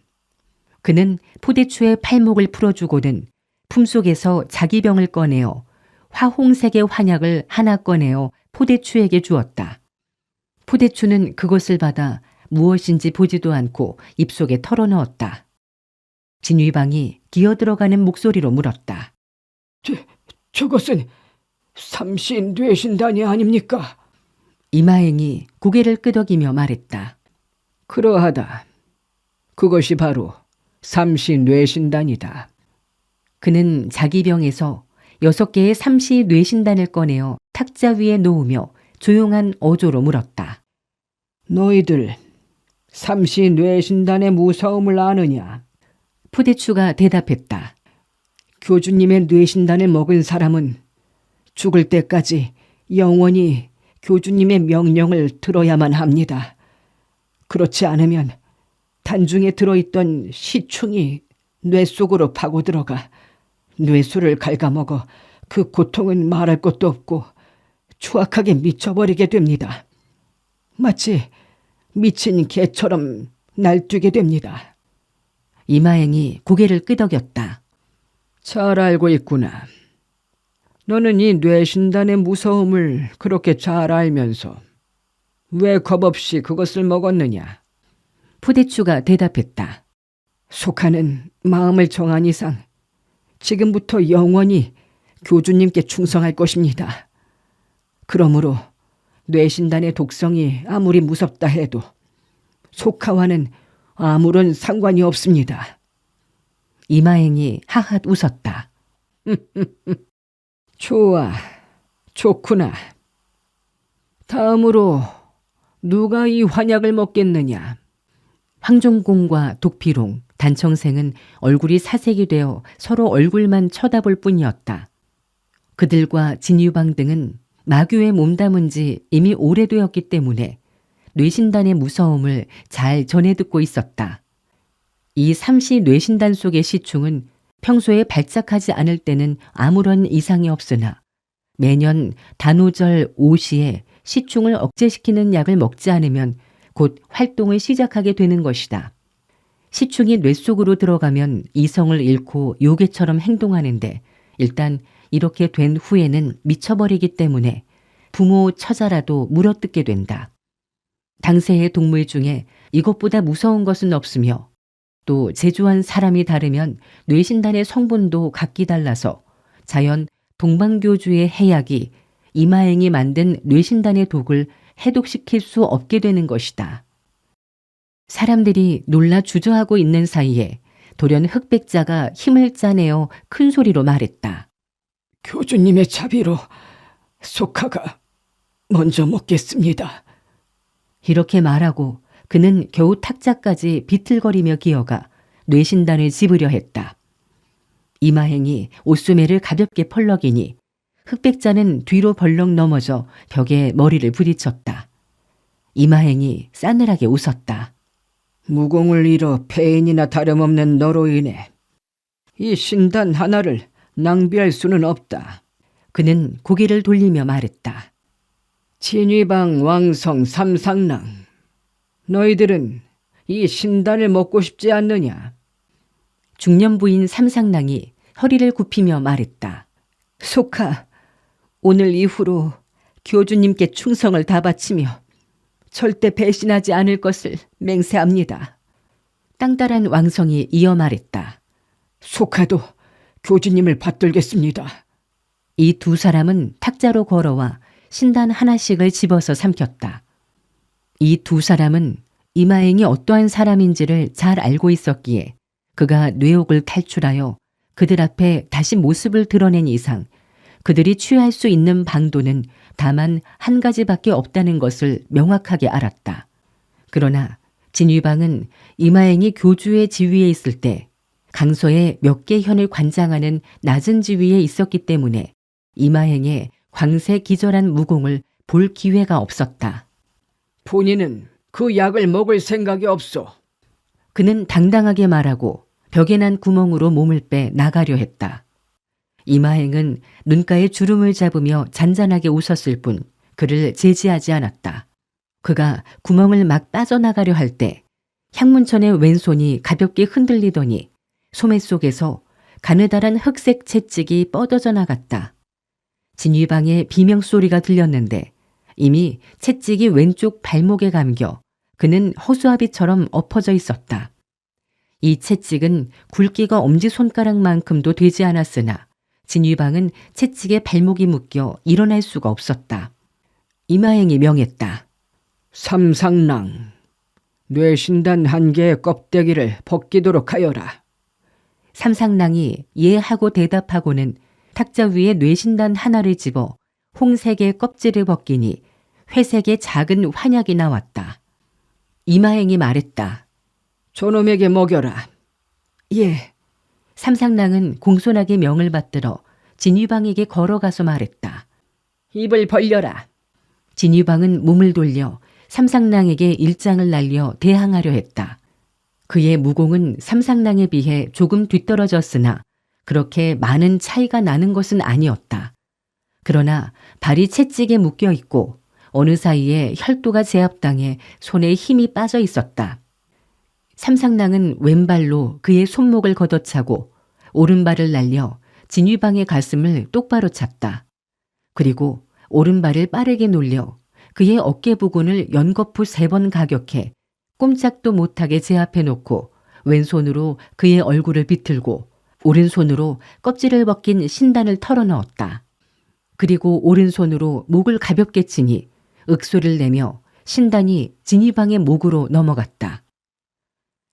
A: 그는 포대추의 팔목을 풀어주고는 품속에서 자기 병을 꺼내어 화홍색의 환약을 하나 꺼내어 포대추에게 주었다. 포대추는 그것을 받아 무엇인지 보지도 않고 입속에 털어넣었다. 진위방이 기어들어가는 목소리로 물었다.
B: 저것은 삼신뇌신단이 아닙니까?
A: 이마행이 고개를 끄덕이며 말했다.
B: 그러하다. 그것이 바로 삼신뇌신단이다.
A: 그는 자기 병에서 6개의 삼시 뇌신단을 꺼내어 탁자 위에 놓으며 조용한 어조로 물었다.
B: 너희들 삼신뇌신단의 무서움을 아느냐?
A: 포대추가 대답했다.
B: 교주님의 뇌신단을 먹은 사람은 죽을 때까지 영원히 교주님의 명령을 들어야만 합니다. 그렇지 않으면 단중에 들어있던 시충이 뇌 속으로 파고들어가 뇌수를 갉아먹어 그 고통은 말할 것도 없고 추악하게 미쳐버리게 됩니다. 마치 미친 개처럼 날뛰게 됩니다.
A: 이마행이 고개를 끄덕였다.
B: 잘 알고 있구나. 너는 이 뇌신단의 무서움을 그렇게 잘 알면서 왜 겁없이 그것을 먹었느냐?
A: 포대추가 대답했다.
B: 속하는 마음을 정한 이상 지금부터 영원히 교주님께 충성할 것입니다. 그러므로 뇌신단의 독성이 아무리 무섭다 해도 속하와는 아무런 상관이 없습니다.
A: 이마행이 하핫 웃었다.
B: 좋아, 좋구나. 다음으로 누가 이 환약을 먹겠느냐?
A: 황종공과 독피롱, 단청생은 얼굴이 사색이 되어 서로 얼굴만 쳐다볼 뿐이었다. 그들과 진유방 등은 마귀에 몸담은 지 이미 오래되었기 때문에 뇌신단의 무서움을 잘 전해 듣고 있었다. 이 삼시 뇌신단 속의 시충은 평소에 발작하지 않을 때는 아무런 이상이 없으나 매년 단오절 오시에 시충을 억제시키는 약을 먹지 않으면 곧 활동을 시작하게 되는 것이다. 시충이 뇌 속으로 들어가면 이성을 잃고 요괴처럼 행동하는데 일단 이렇게 된 후에는 미쳐버리기 때문에 부모 처자라도 물어뜯게 된다. 당세의 동물 중에 이것보다 무서운 것은 없으며 또 제조한 사람이 다르면 뇌신단의 성분도 각기 달라서 자연 동방교주의 해약이 이마행이 만든 뇌신단의 독을 해독시킬 수 없게 되는 것이다. 사람들이 놀라 주저하고 있는 사이에 돌연 흑백자가 힘을 짜내어 큰 소리로 말했다.
B: 교주님의 자비로 속하가 먼저 먹겠습니다.
A: 이렇게 말하고 그는 겨우 탁자까지 비틀거리며 기어가 뇌신단을 집으려 했다. 이마행이 옷소매를 가볍게 펄럭이니 흑백자는 뒤로 벌렁 넘어져 벽에 머리를 부딪혔다. 이마행이 싸늘하게 웃었다.
B: 무공을 잃어 폐인이나 다름없는 너로 인해 이 신단 하나를 낭비할 수는 없다.
A: 그는 고개를 돌리며 말했다.
B: 진위방 왕성 삼상랑, 너희들은 이 신단을 먹고 싶지 않느냐?
A: 중년부인 삼상랑이 허리를 굽히며 말했다.
B: 속하, 오늘 이후로 교주님께 충성을 다 바치며 절대 배신하지 않을 것을 맹세합니다.
A: 땅따란 왕성이 이어 말했다.
B: 속하도 교주님을 받들겠습니다.
A: 이 두 사람은 탁자로 걸어와 신단 하나씩을 집어서 삼켰다. 이 두 사람은 이마행이 어떠한 사람인지를 잘 알고 있었기에 그가 뇌옥을 탈출하여 그들 앞에 다시 모습을 드러낸 이상 그들이 취할 수 있는 방도는 다만 한 가지밖에 없다는 것을 명확하게 알았다. 그러나 진위방은 이마행이 교주의 지위에 있을 때 강서의 몇 개 현을 관장하는 낮은 지위에 있었기 때문에 이마행의 광세 기절한 무공을 볼 기회가 없었다.
B: 본인은 그 약을 먹을 생각이 없소.
A: 그는 당당하게 말하고 벽에 난 구멍으로 몸을 빼 나가려 했다. 이마행은 눈가에 주름을 잡으며 잔잔하게 웃었을 뿐 그를 제지하지 않았다. 그가 구멍을 막 빠져나가려 할 때 향문천의 왼손이 가볍게 흔들리더니 소매 속에서 가느다란 흑색 채찍이 뻗어져 나갔다. 진위방의 비명소리가 들렸는데 이미 채찍이 왼쪽 발목에 감겨 그는 허수아비처럼 엎어져 있었다. 이 채찍은 굵기가 엄지손가락만큼도 되지 않았으나 진위방은 채찍에 발목이 묶여 일어날 수가 없었다. 이마행이 명했다.
B: 삼상랑, 뇌신단 한 개의 껍데기를 벗기도록 하여라.
A: 삼상랑이 예 하고 대답하고는 탁자 위에 뇌신단 하나를 집어 홍색의 껍질을 벗기니 회색의 작은 환약이 나왔다. 이마행이 말했다.
B: 저놈에게 먹여라. 예.
A: 삼상랑은 공손하게 명을 받들어 진위방에게 걸어가서 말했다.
B: 입을 벌려라.
A: 진위방은 몸을 돌려 삼상랑에게 일장을 날려 대항하려 했다. 그의 무공은 삼상랑에 비해 조금 뒤떨어졌으나 그렇게 많은 차이가 나는 것은 아니었다. 그러나 발이 채찍에 묶여 있고 어느 사이에 혈도가 제압당해 손에 힘이 빠져 있었다. 삼상랑은 왼발로 그의 손목을 걷어차고 오른발을 날려 진위방의 가슴을 똑바로 찼다. 그리고 오른발을 빠르게 놀려 그의 어깨 부근을 연거푸 3번 가격해 꼼짝도 못하게 제압해 놓고 왼손으로 그의 얼굴을 비틀고 오른손으로 껍질을 벗긴 신단을 털어넣었다. 그리고 오른손으로 목을 가볍게 치니 윽소리를 내며 신단이 진위방의 목으로 넘어갔다.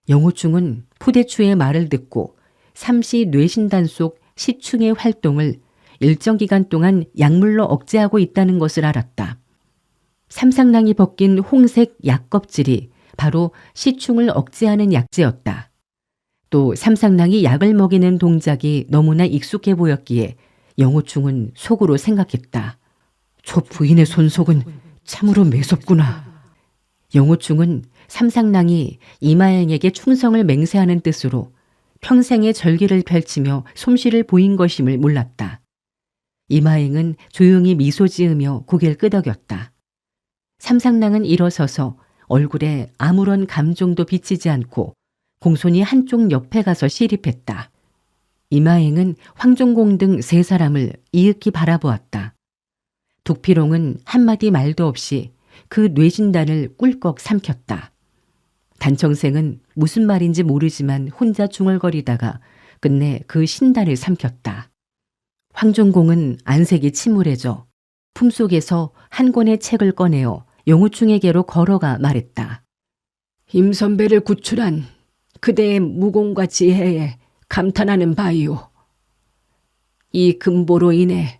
A: 영호충은 푸대추의 말을 듣고 삼시 뇌신단 속 시충의 활동을 일정 기간 동안 약물로 억제하고 있다는 것을 알았다. 삼상랑이 벗긴 홍색 약껍질이 바로 시충을 억제하는 약재였다. 또 삼상랑이 약을 먹이는 동작이 너무나 익숙해 보였기에 영호충은 속으로 생각했다. 저 부인의 손속은 참으로 매섭구나. 영호충은 삼상랑이 이마행에게 충성을 맹세하는 뜻으로 평생의 절기를 펼치며 솜씨를 보인 것임을 몰랐다. 이마행은 조용히 미소 지으며 고개를 끄덕였다. 삼상랑은 일어서서 얼굴에 아무런 감정도 비치지 않고 공손히 한쪽 옆에 가서 시립했다. 이마행은 황종공 등 3사람을 이윽히 바라보았다. 둑피롱은 한마디 말도 없이 그 뇌진단을 꿀꺽 삼켰다. 단청생은 무슨 말인지 모르지만 혼자 중얼거리다가 끝내 그 신달을 삼켰다. 황종공은 안색이 침울해져 품속에서 한 권의 책을 꺼내어 영우충에게로 걸어가 말했다.
B: 임 선배를 구출한 그대의 무공과 지혜에 감탄하는 바이오. 이 금보로 인해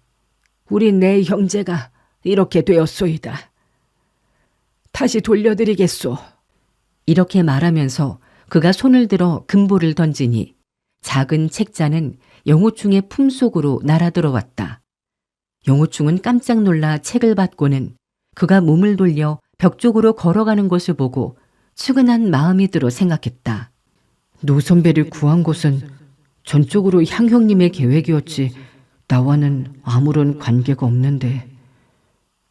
B: 우리 네 형제가 이렇게 되었소이다. 다시 돌려드리겠소.
A: 이렇게 말하면서 그가 손을 들어 금보를 던지니 작은 책자는 영호충의 품속으로 날아들어왔다. 영호충은 깜짝 놀라 책을 받고는 그가 몸을 돌려 벽 쪽으로 걸어가는 것을 보고 측은한 마음이 들어 생각했다. 노 선배를 구한 것은 전적으로 향형님의 계획이었지 나와는 아무런 관계가 없는데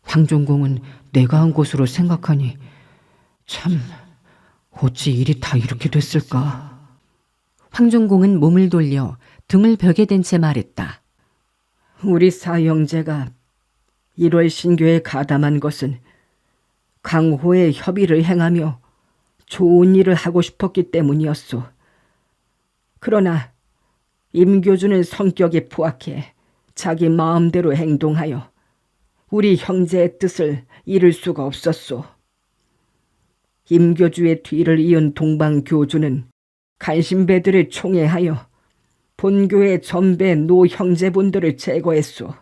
A: 황종공은 내가 한 것으로 생각하니 참 어찌 일이 다 이렇게 됐을까. 황종공은 몸을 돌려 등을 벽에 댄 채 말했다.
B: 우리 사형제가 1월 신교에 가담한 것은 강호의 협의를 행하며 좋은 일을 하고 싶었기 때문이었소. 그러나 임교주는 성격이 포악해 자기 마음대로 행동하여 우리 형제의 뜻을 이룰 수가 없었소. 임교주의 뒤를 이은 동방교주는 간신배들을 총애하여 본교의 전배 노 형제분들을 제거했소.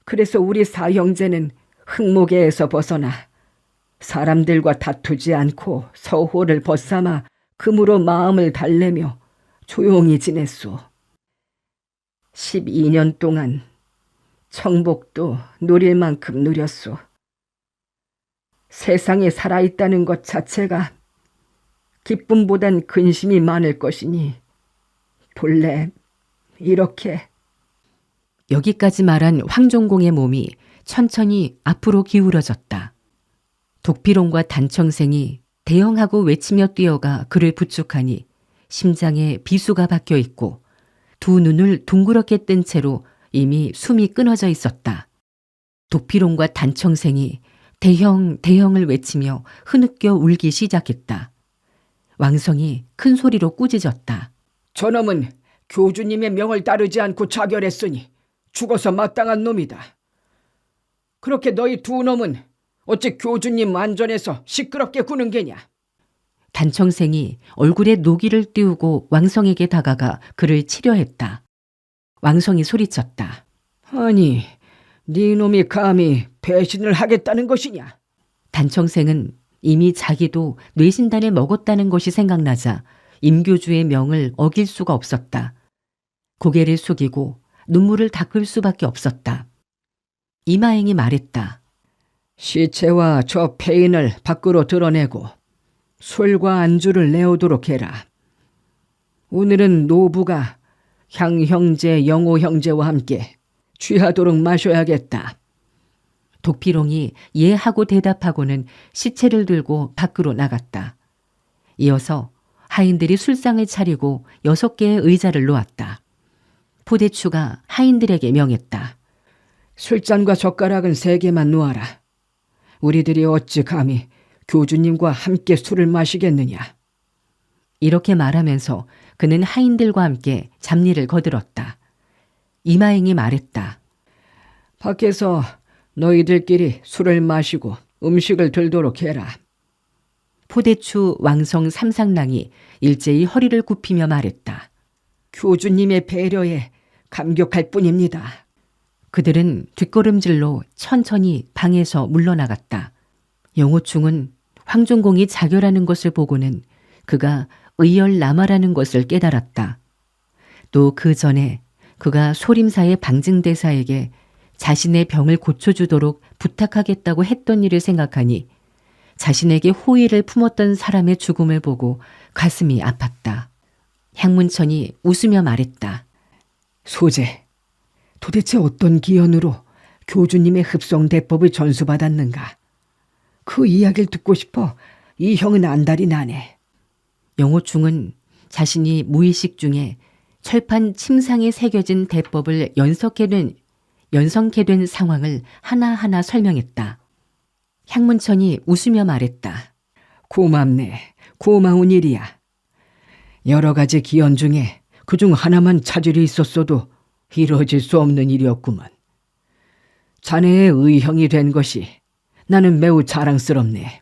B: 그래서 우리 사형제는 흑목에서 벗어나 사람들과 다투지 않고 서호를 벗삼아 금으로 마음을 달래며 조용히 지냈소. 12년 동안 청복도 누릴 만큼 누렸소. 세상에 살아있다는 것 자체가 기쁨보단 근심이 많을 것이니 본래 이렇게.
A: 여기까지 말한 황종공의 몸이 천천히 앞으로 기울어졌다. 독피롱과 단청생이 대형하고 외치며 뛰어가 그를 부축하니 심장에 비수가 박혀 있고 두 눈을 둥그렇게 뜬 채로 이미 숨이 끊어져 있었다. 독피롱과 단청생이 대형을 외치며 흐느껴 울기 시작했다. 왕성이 큰 소리로 꾸짖었다.
B: 저놈은 교주님의 명을 따르지 않고 자결했으니 죽어서 마땅한 놈이다. 그렇게 너희 두 놈은 어찌 교주님 안전에서 시끄럽게 구는 게냐?
A: 단청생이 얼굴에 노기를 띄우고 왕성에게 다가가 그를 치려했다. 왕성이 소리쳤다.
B: 아니, 네 놈이 감히 배신을 하겠다는 것이냐?
A: 단청생은 이미 자기도 뇌신단에 먹었다는 것이 생각나자 임교주의 명을 어길 수가 없었다. 고개를 숙이고 눈물을 닦을 수밖에 없었다. 이마행이 말했다.
B: 시체와 저 폐인을 밖으로 드러내고 술과 안주를 내오도록 해라. 오늘은 노부가 향형제, 영호형제와 함께 취하도록 마셔야겠다.
A: 독피롱이 예 하고 대답하고는 시체를 들고 밖으로 나갔다. 이어서 하인들이 술상을 차리고 6개의 의자를 놓았다. 포대추가 하인들에게 명했다.
B: 술잔과 젓가락은 3개만 놓아라. 우리들이 어찌 감히 교주님과 함께 술을 마시겠느냐.
A: 이렇게 말하면서 그는 하인들과 함께 잡리를 거들었다. 이마행이 말했다.
B: 밖에서 너희들끼리 술을 마시고 음식을 들도록 해라.
A: 포대추 왕성 삼상랑이 일제히 허리를 굽히며 말했다.
B: 교주님의 배려에 감격할 뿐입니다.
A: 그들은 뒷걸음질로 천천히 방에서 물러나갔다. 영호충은 황종공이 자결하는 것을 보고는 그가 의열남하라는 것을 깨달았다. 또 그 전에 그가 소림사의 방증대사에게 자신의 병을 고쳐주도록 부탁하겠다고 했던 일을 생각하니 자신에게 호의를 품었던 사람의 죽음을 보고 가슴이 아팠다. 향문천이 웃으며 말했다.
B: 소재, 도대체 어떤 기연으로 교주님의 흡성대법을 전수받았는가? 그 이야기를 듣고 싶어 이 형은 안달이 나네.
A: 영호충은 자신이 무의식 중에 철판 침상에 새겨진 대법을 연성케 된 상황을 하나하나 설명했다. 향문천이 웃으며 말했다.
B: 고맙네. 고마운 일이야. 여러 가지 기연 중에 그중 하나만 차질이 있었어도 이루어질 수 없는 일이었구먼. 자네의 의형이 된 것이 나는 매우 자랑스럽네.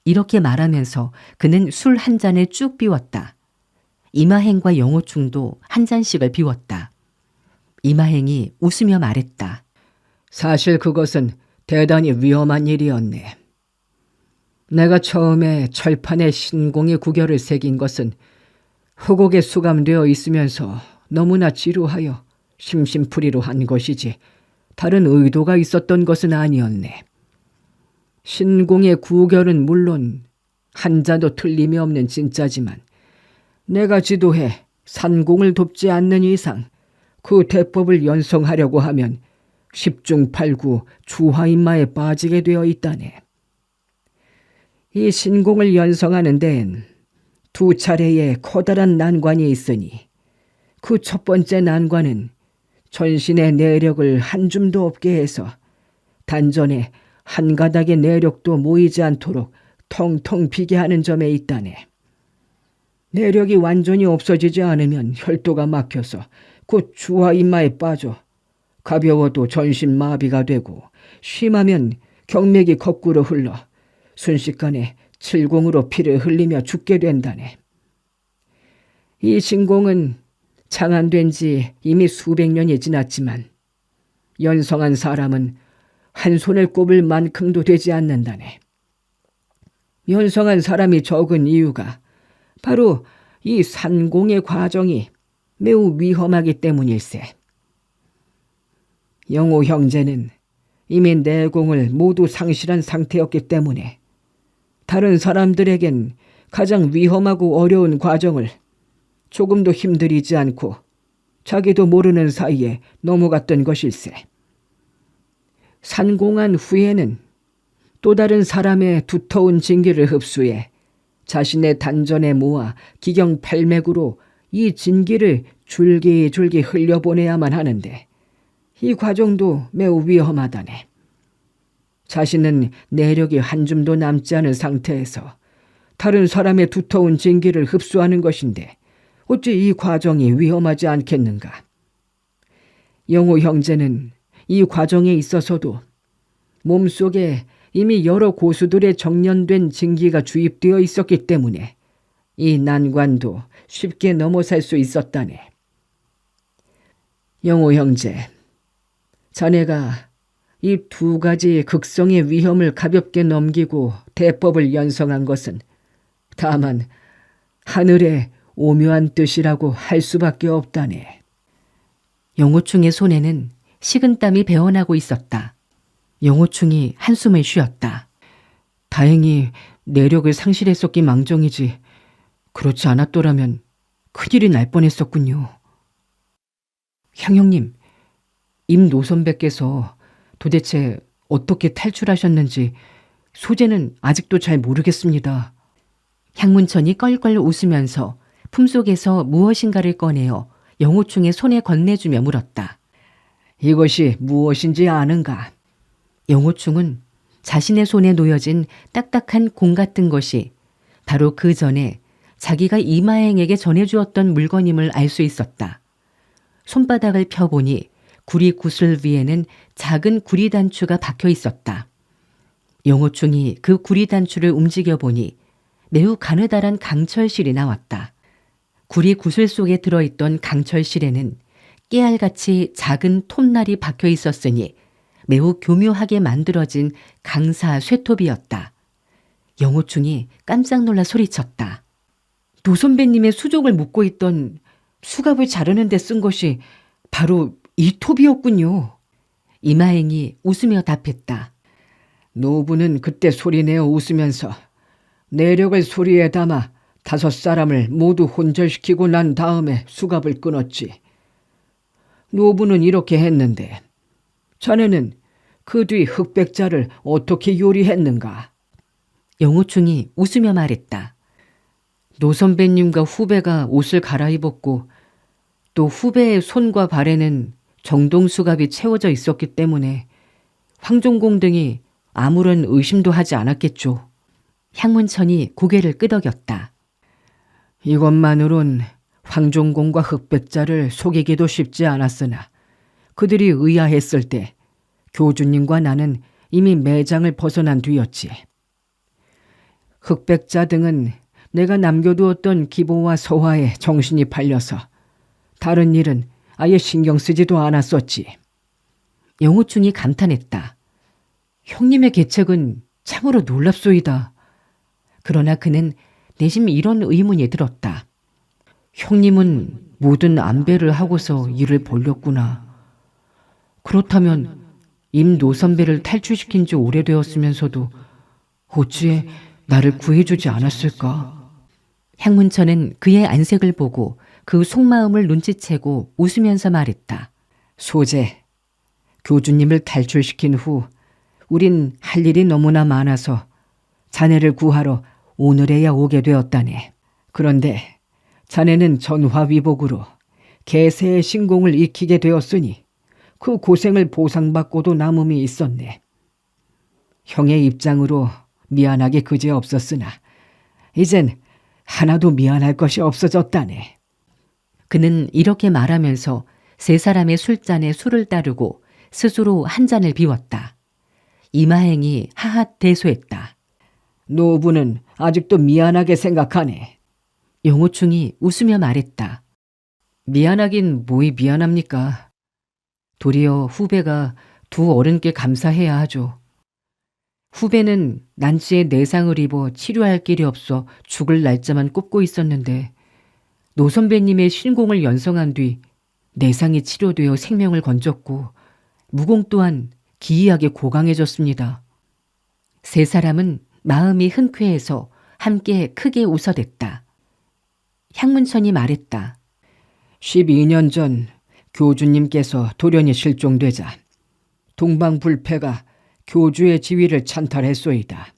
A: 이렇게 말하면서 그는 술 한 잔을 쭉 비웠다. 이마행과 영호충도 한 잔씩을 비웠다. 이마행이 웃으며 말했다.
B: 사실 그것은 대단히 위험한 일이었네. 내가 처음에 철판에 신공의 구결을 새긴 것은 후곡에 수감되어 있으면서 너무나 지루하여 심심풀이로 한 것이지 다른 의도가 있었던 것은 아니었네. 신공의 구결은 물론 한자도 틀림이 없는 진짜지만 내가 지도해 산공을 돕지 않는 이상 그 대법을 연성하려고 하면 10중 8구 주화인마에 빠지게 되어 있다네. 이 신공을 연성하는 데엔 두 차례의 커다란 난관이 있으니 그 첫 번째 난관은 전신의 내력을 한 줌도 없게 해서 단전에 한 가닥의 내력도 모이지 않도록 텅텅 비게 하는 점에 있다네. 내력이 완전히 없어지지 않으면 혈도가 막혀서 곧 주화 인마에 빠져 가벼워도 전신 마비가 되고 심하면 경맥이 거꾸로 흘러 순식간에 칠공으로 피를 흘리며 죽게 된다네. 이 신공은 장안된 지 이미 수백 년이 지났지만 연성한 사람은 한 손을 꼽을 만큼도 되지 않는다네. 연성한 사람이 적은 이유가 바로 이 산공의 과정이 매우 위험하기 때문일세. 영호 형제는 이미 내공을 모두 상실한 상태였기 때문에 다른 사람들에겐 가장 위험하고 어려운 과정을 조금도 힘들이지 않고 자기도 모르는 사이에 넘어갔던 것일세. 산공한 후에는 또 다른 사람의 두터운 진기를 흡수해 자신의 단전에 모아 기경팔맥으로 이 진기를 줄기줄기 흘려보내야만 하는데 이 과정도 매우 위험하다네. 자신은 내력이 한 줌도 남지 않은 상태에서 다른 사람의 두터운 진기를 흡수하는 것인데 어찌 이 과정이 위험하지 않겠는가. 영호 형제는 이 과정에 있어서도 몸속에 이미 여러 고수들의 정련된 진기가 주입되어 있었기 때문에 이 난관도 쉽게 넘어설 수 있었다네. 영호 형제, 자네가 이 두 가지 극성의 위험을 가볍게 넘기고 대법을 연성한 것은 다만 하늘의 오묘한 뜻이라고 할 수밖에 없다네.
A: 영호충의 손에는 식은땀이 배어나고 있었다. 영호충이 한숨을 쉬었다. 다행히 내력을 상실했었기 망정이지 그렇지 않았더라면 큰일이 날 뻔했었군요. 향형님, 임 노선배께서 도대체 어떻게 탈출하셨는지 소재는 아직도 잘 모르겠습니다. 향문천이 껄껄 웃으면서 품속에서 무엇인가를 꺼내어 영호충의 손에 건네주며 물었다.
B: 이것이 무엇인지 아는가?
A: 영호충은 자신의 손에 놓여진 딱딱한 공 같은 것이 바로 그 전에 자기가 이마행에게 전해주었던 물건임을 알 수 있었다. 손바닥을 펴보니 구리 구슬 위에는 작은 구리 단추가 박혀 있었다. 영호충이 그 구리 단추를 움직여 보니 매우 가느다란 강철실이 나왔다. 구리 구슬 속에 들어있던 강철실에는 깨알같이 작은 톱날이 박혀 있었으니 매우 교묘하게 만들어진 강사 쇠톱이었다. 영호충이 깜짝 놀라 소리쳤다. 노 선배님의 수족을 묶고 있던 수갑을 자르는 데 쓴 것이 바로 이 톱이었군요. 이마행이 웃으며 답했다.
B: 노부는 그때 소리내어 웃으면서 내력을 소리에 담아 5사람을 모두 혼절시키고 난 다음에 수갑을 끊었지. 노부는 이렇게 했는데 자네는 그 뒤 흑백자를 어떻게 요리했는가?
A: 영호충이 웃으며 말했다. 노 선배님과 후배가 옷을 갈아입었고 또 후배의 손과 발에는 정동수갑이 채워져 있었기 때문에 황종공 등이 아무런 의심도 하지 않았겠죠. 향문천이 고개를 끄덕였다.
B: 이것만으론 황종공과 흑백자를 속이기도 쉽지 않았으나 그들이 의아했을 때 교주님과 나는 이미 매장을 벗어난 뒤였지. 흑백자 등은 내가 남겨두었던 기보와 서화에 정신이 팔려서 다른 일은 아예 신경 쓰지도 않았었지.
A: 영호충이 감탄했다. 형님의 계책은 참으로 놀랍소이다. 그러나 그는 내심 이런 의문이 들었다. 형님은 모든 안배를 하고서 일을 벌렸구나. 그렇다면 임노선배를 탈출시킨 지 오래되었으면서도 어찌에 나를 구해주지 않았을까? 향문천은 그의 안색을 보고 그 속마음을 눈치채고 웃으면서 말했다.
B: 소재, 교주님을 탈출시킨 후 우린 할 일이 너무나 많아서 자네를 구하러 오늘에야 오게 되었다네. 그런데 자네는 전화위복으로 개세의 신공을 익히게 되었으니 그 고생을 보상받고도 남음이 있었네. 형의 입장으로 미안하게 그지없었으나 이젠 하나도 미안할 것이 없어졌다네.
A: 그는 이렇게 말하면서 세 사람의 술잔에 술을 따르고 스스로 한 잔을 비웠다. 이마행이 하핫대소했다.
B: 노부는 아직도 미안하게 생각하네.
A: 영호충이 웃으며 말했다. 미안하긴 뭐이 미안합니까? 도리어 후배가 두 어른께 감사해야 하죠. 후배는 난치에 내상을 입어 치료할 길이 없어 죽을 날짜만 꼽고 있었는데 노 선배님의 신공을 연성한 뒤 내상이 치료되어 생명을 건졌고 무공 또한 기이하게 고강해졌습니다. 세 사람은 마음이 흔쾌해서 함께 크게 웃어댔다. 향문천이 말했다.
B: 12년 전 교주님께서 돌연히 실종되자 동방불패가 교주의 지위를 찬탈했소이다.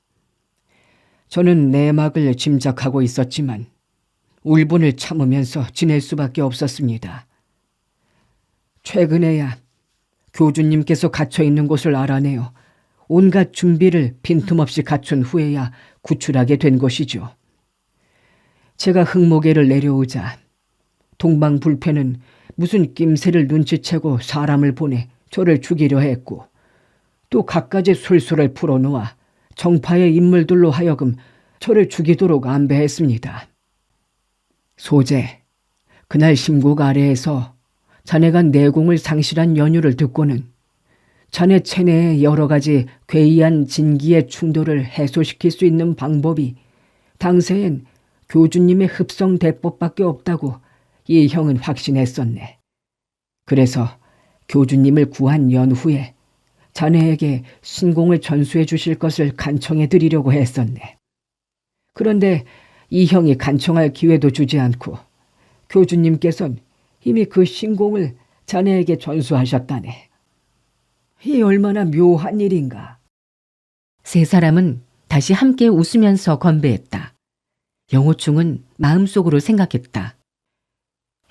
B: 저는 내막을 짐작하고 있었지만 울분을 참으면서 지낼 수밖에 없었습니다. 최근에야 교주님께서 갇혀있는 곳을 알아내어 온갖 준비를 빈틈없이 갖춘 후에야 구출하게 된 것이죠. 제가 흑모계를 내려오자 동방불패는 무슨 낌새를 눈치채고 사람을 보내 저를 죽이려 했고 또 갖가지 술수를 풀어놓아 정파의 인물들로 하여금 저를 죽이도록 안배했습니다. 소재, 그날 심곡 아래에서 자네가 내공을 상실한 연유를 듣고는 자네 체내의 여러 가지 괴이한 진기의 충돌을 해소시킬 수 있는 방법이 당세엔 교주님의 흡성 대법밖에 없다고 이 형은 확신했었네. 그래서 교주님을 구한 연후에 자네에게 신공을 전수해 주실 것을 간청해 드리려고 했었네. 그런데 이 형이 간청할 기회도 주지 않고 교주님께서는 이미 그 신공을 자네에게 전수하셨다네. 이 얼마나 묘한 일인가.
A: 세 사람은 다시 함께 웃으면서 건배했다. 영호충은 마음속으로 생각했다.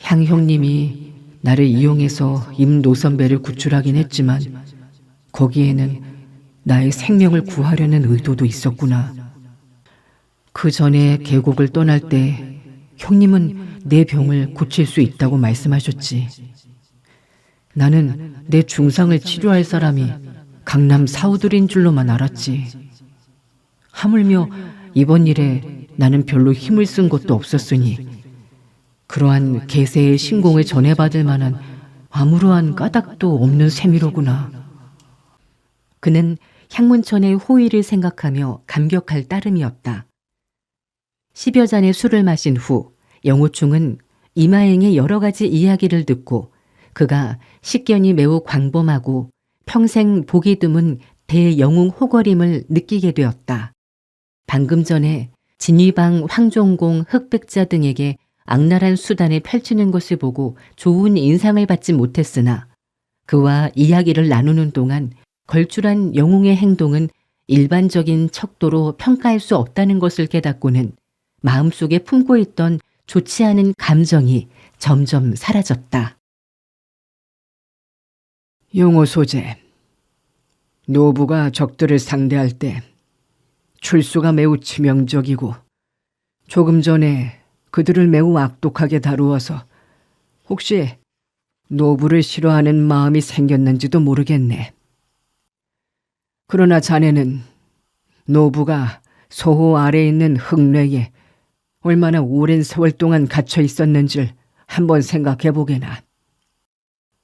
A: 향 형님이 나를 이용해서 임노 선배를 구출하긴 했지만 거기에는 나의 생명을 구하려는 의도도 있었구나. 그 전에 계곡을 떠날 때 형님은 내 병을 고칠 수 있다고 말씀하셨지. 나는 내 중상을 치료할 사람이 강남 사우들인 줄로만 알았지. 하물며 이번 일에 나는 별로 힘을 쓴 것도 없었으니 그러한 계세의 신공을 전해받을 만한 아무러한 까닭도 없는 셈이로구나. 그는 향문천의 호의를 생각하며 감격할 따름이었다. 10여 잔의 술을 마신 후 영호충은 이마행의 여러 가지 이야기를 듣고 그가 식견이 매우 광범하고 평생 보기 드문 대영웅 호걸임을 느끼게 되었다. 방금 전에 진위방, 황종공, 흑백자 등에게 악랄한 수단을 펼치는 것을 보고 좋은 인상을 받지 못했으나 그와 이야기를 나누는 동안 걸출한 영웅의 행동은 일반적인 척도로 평가할 수 없다는 것을 깨닫고는 마음속에 품고 있던 좋지 않은 감정이 점점 사라졌다.
B: 용호 소재, 노부가 적들을 상대할 때 출수가 매우 치명적이고 조금 전에 그들을 매우 악독하게 다루어서 혹시 노부를 싫어하는 마음이 생겼는지도 모르겠네. 그러나 자네는 노부가 소호 아래에 있는 흑뇌에 얼마나 오랜 세월 동안 갇혀 있었는지를 한번 생각해 보게나.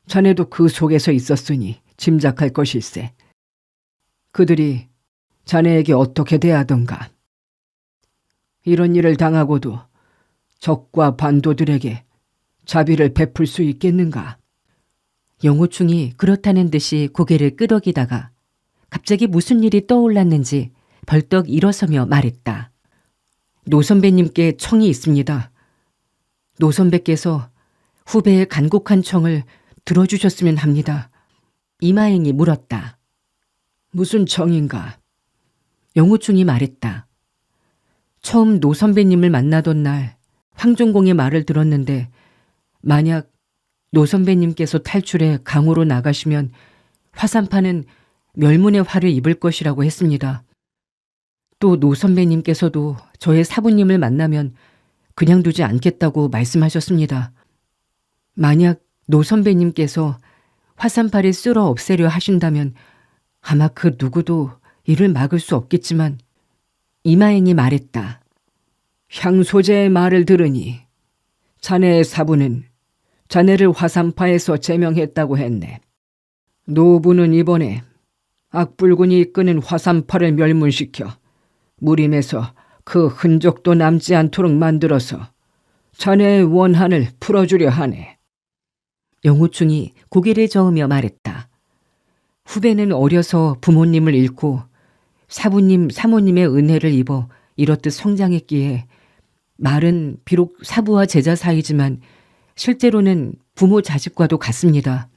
B: 자네도 그 속에서 있었으니 짐작할 것일세. 그들이 자네에게 어떻게 대하던가. 이런 일을 당하고도 적과 반도들에게 자비를 베풀 수 있겠는가?
A: 영호충이 그렇다는 듯이 고개를 끄덕이다가 갑자기 무슨 일이 떠올랐는지 벌떡 일어서며 말했다. 노 선배님께 청이 있습니다. 노 선배께서 후배의 간곡한 청을 들어주셨으면 합니다. 이마행이 물었다.
B: 무슨 청인가?
A: 영호충이 말했다. 처음 노 선배님을 만나던 날 황종공의 말을 들었는데 만약 노 선배님께서 탈출해 강으로 나가시면 화산파는 멸문의 화를 입을 것이라고 했습니다. 또 노 선배님께서도 저의 사부님을 만나면 그냥 두지 않겠다고 말씀하셨습니다. 만약 노 선배님께서 화산파를 쓸어 없애려 하신다면 아마 그 누구도 이를 막을 수 없겠지만 이마행이 말했다.
B: 향소제의 말을 들으니 자네의 사부는 자네를 화산파에서 제명했다고 했네. 노부는 이번에 악불군이 이끄는 화산파를 멸문시켜 무림에서 그 흔적도 남지 않도록 만들어서 자네의 원한을 풀어주려 하네.
A: 영호충이 고개를 저으며 말했다. 후배는 어려서 부모님을 잃고 사부님, 사모님의 은혜를 입어 이렇듯 성장했기에 말은 비록 사부와 제자 사이지만 실제로는 부모 자식과도 같습니다.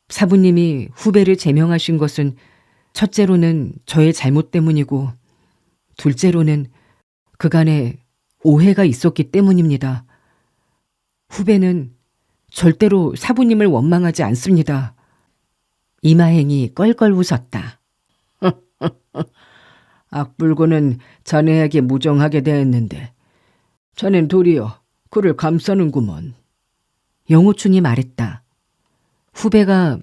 A: 사부님이 후배를 제명하신 것은 첫째로는 저의 잘못 때문이고 둘째로는 그간에 오해가 있었기 때문입니다. 후배는 절대로 사부님을 원망하지 않습니다. 이마행이 껄껄 웃었다.
B: 악불군은 자네에게 무정하게 대했는데 자넨 도리어 그를 감싸는구먼.
A: 영호충이 말했다. 후배가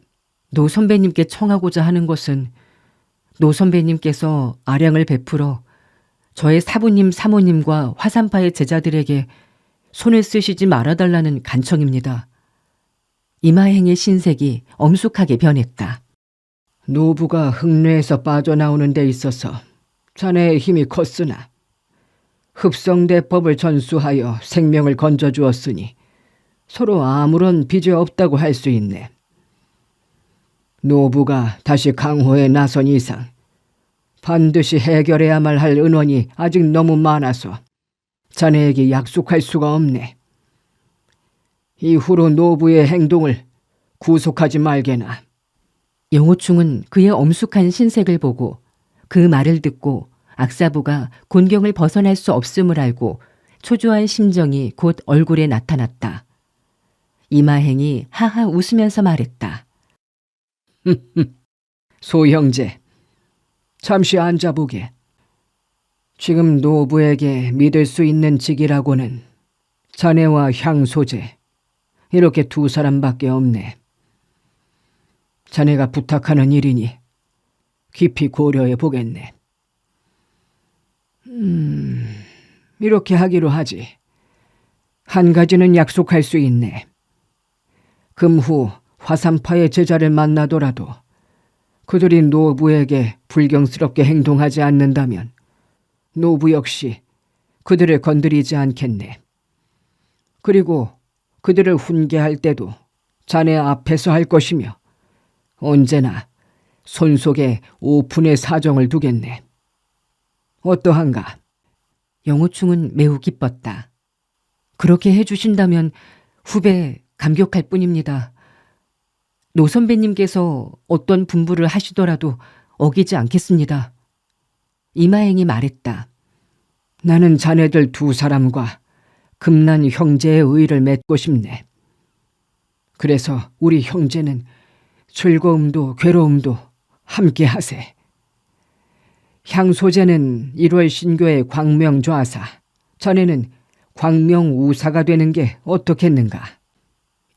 A: 노 선배님께 청하고자 하는 것은 노 선배님께서 아량을 베풀어 저의 사부님, 사모님과 화산파의 제자들에게 손을 쓰시지 말아달라는 간청입니다. 이마행의 신색이 엄숙하게 변했다.
B: 노부가 흑뇌에서 빠져나오는 데 있어서 자네의 힘이 컸으나 흡성대법을 전수하여 생명을 건져주었으니 서로 아무런 빚이 없다고 할 수 있네. 노부가 다시 강호에 나선 이상 반드시 해결해야만 할 은원이 아직 너무 많아서 자네에게 약속할 수가 없네. 이후로 노부의 행동을 구속하지 말게나.
A: 영호충은 그의 엄숙한 신색을 보고 그 말을 듣고 악사부가 곤경을 벗어날 수 없음을 알고 초조한 심정이 곧 얼굴에 나타났다. 이마행이 하하 웃으면서 말했다.
B: 소형제, 잠시 앉아보게. 지금 노부에게 믿을 수 있는 직이라고는 자네와 향소제, 이렇게 두 사람밖에 없네. 자네가 부탁하는 일이니 깊이 고려해 보겠네. 이렇게 하기로 하지. 한 가지는 약속할 수 있네. 금후 화산파의 제자를 만나더라도 그들이 노부에게 불경스럽게 행동하지 않는다면 노부 역시 그들을 건드리지 않겠네. 그리고 그들을 훈계할 때도 자네 앞에서 할 것이며 언제나 손속에 오픈의 사정을 두겠네. 어떠한가?
A: 영호충은 매우 기뻤다. 그렇게 해주신다면 후배 감격할 뿐입니다. 노 선배님께서 어떤 분부를 하시더라도 어기지 않겠습니다. 이마행이 말했다.
B: 나는 자네들 두 사람과 금난 형제의 의를 맺고 싶네. 그래서 우리 형제는 즐거움도 괴로움도 함께 하세. 향소제는 1월 신교의 광명좌사, 자네는 광명우사가 되는 게 어떻겠는가?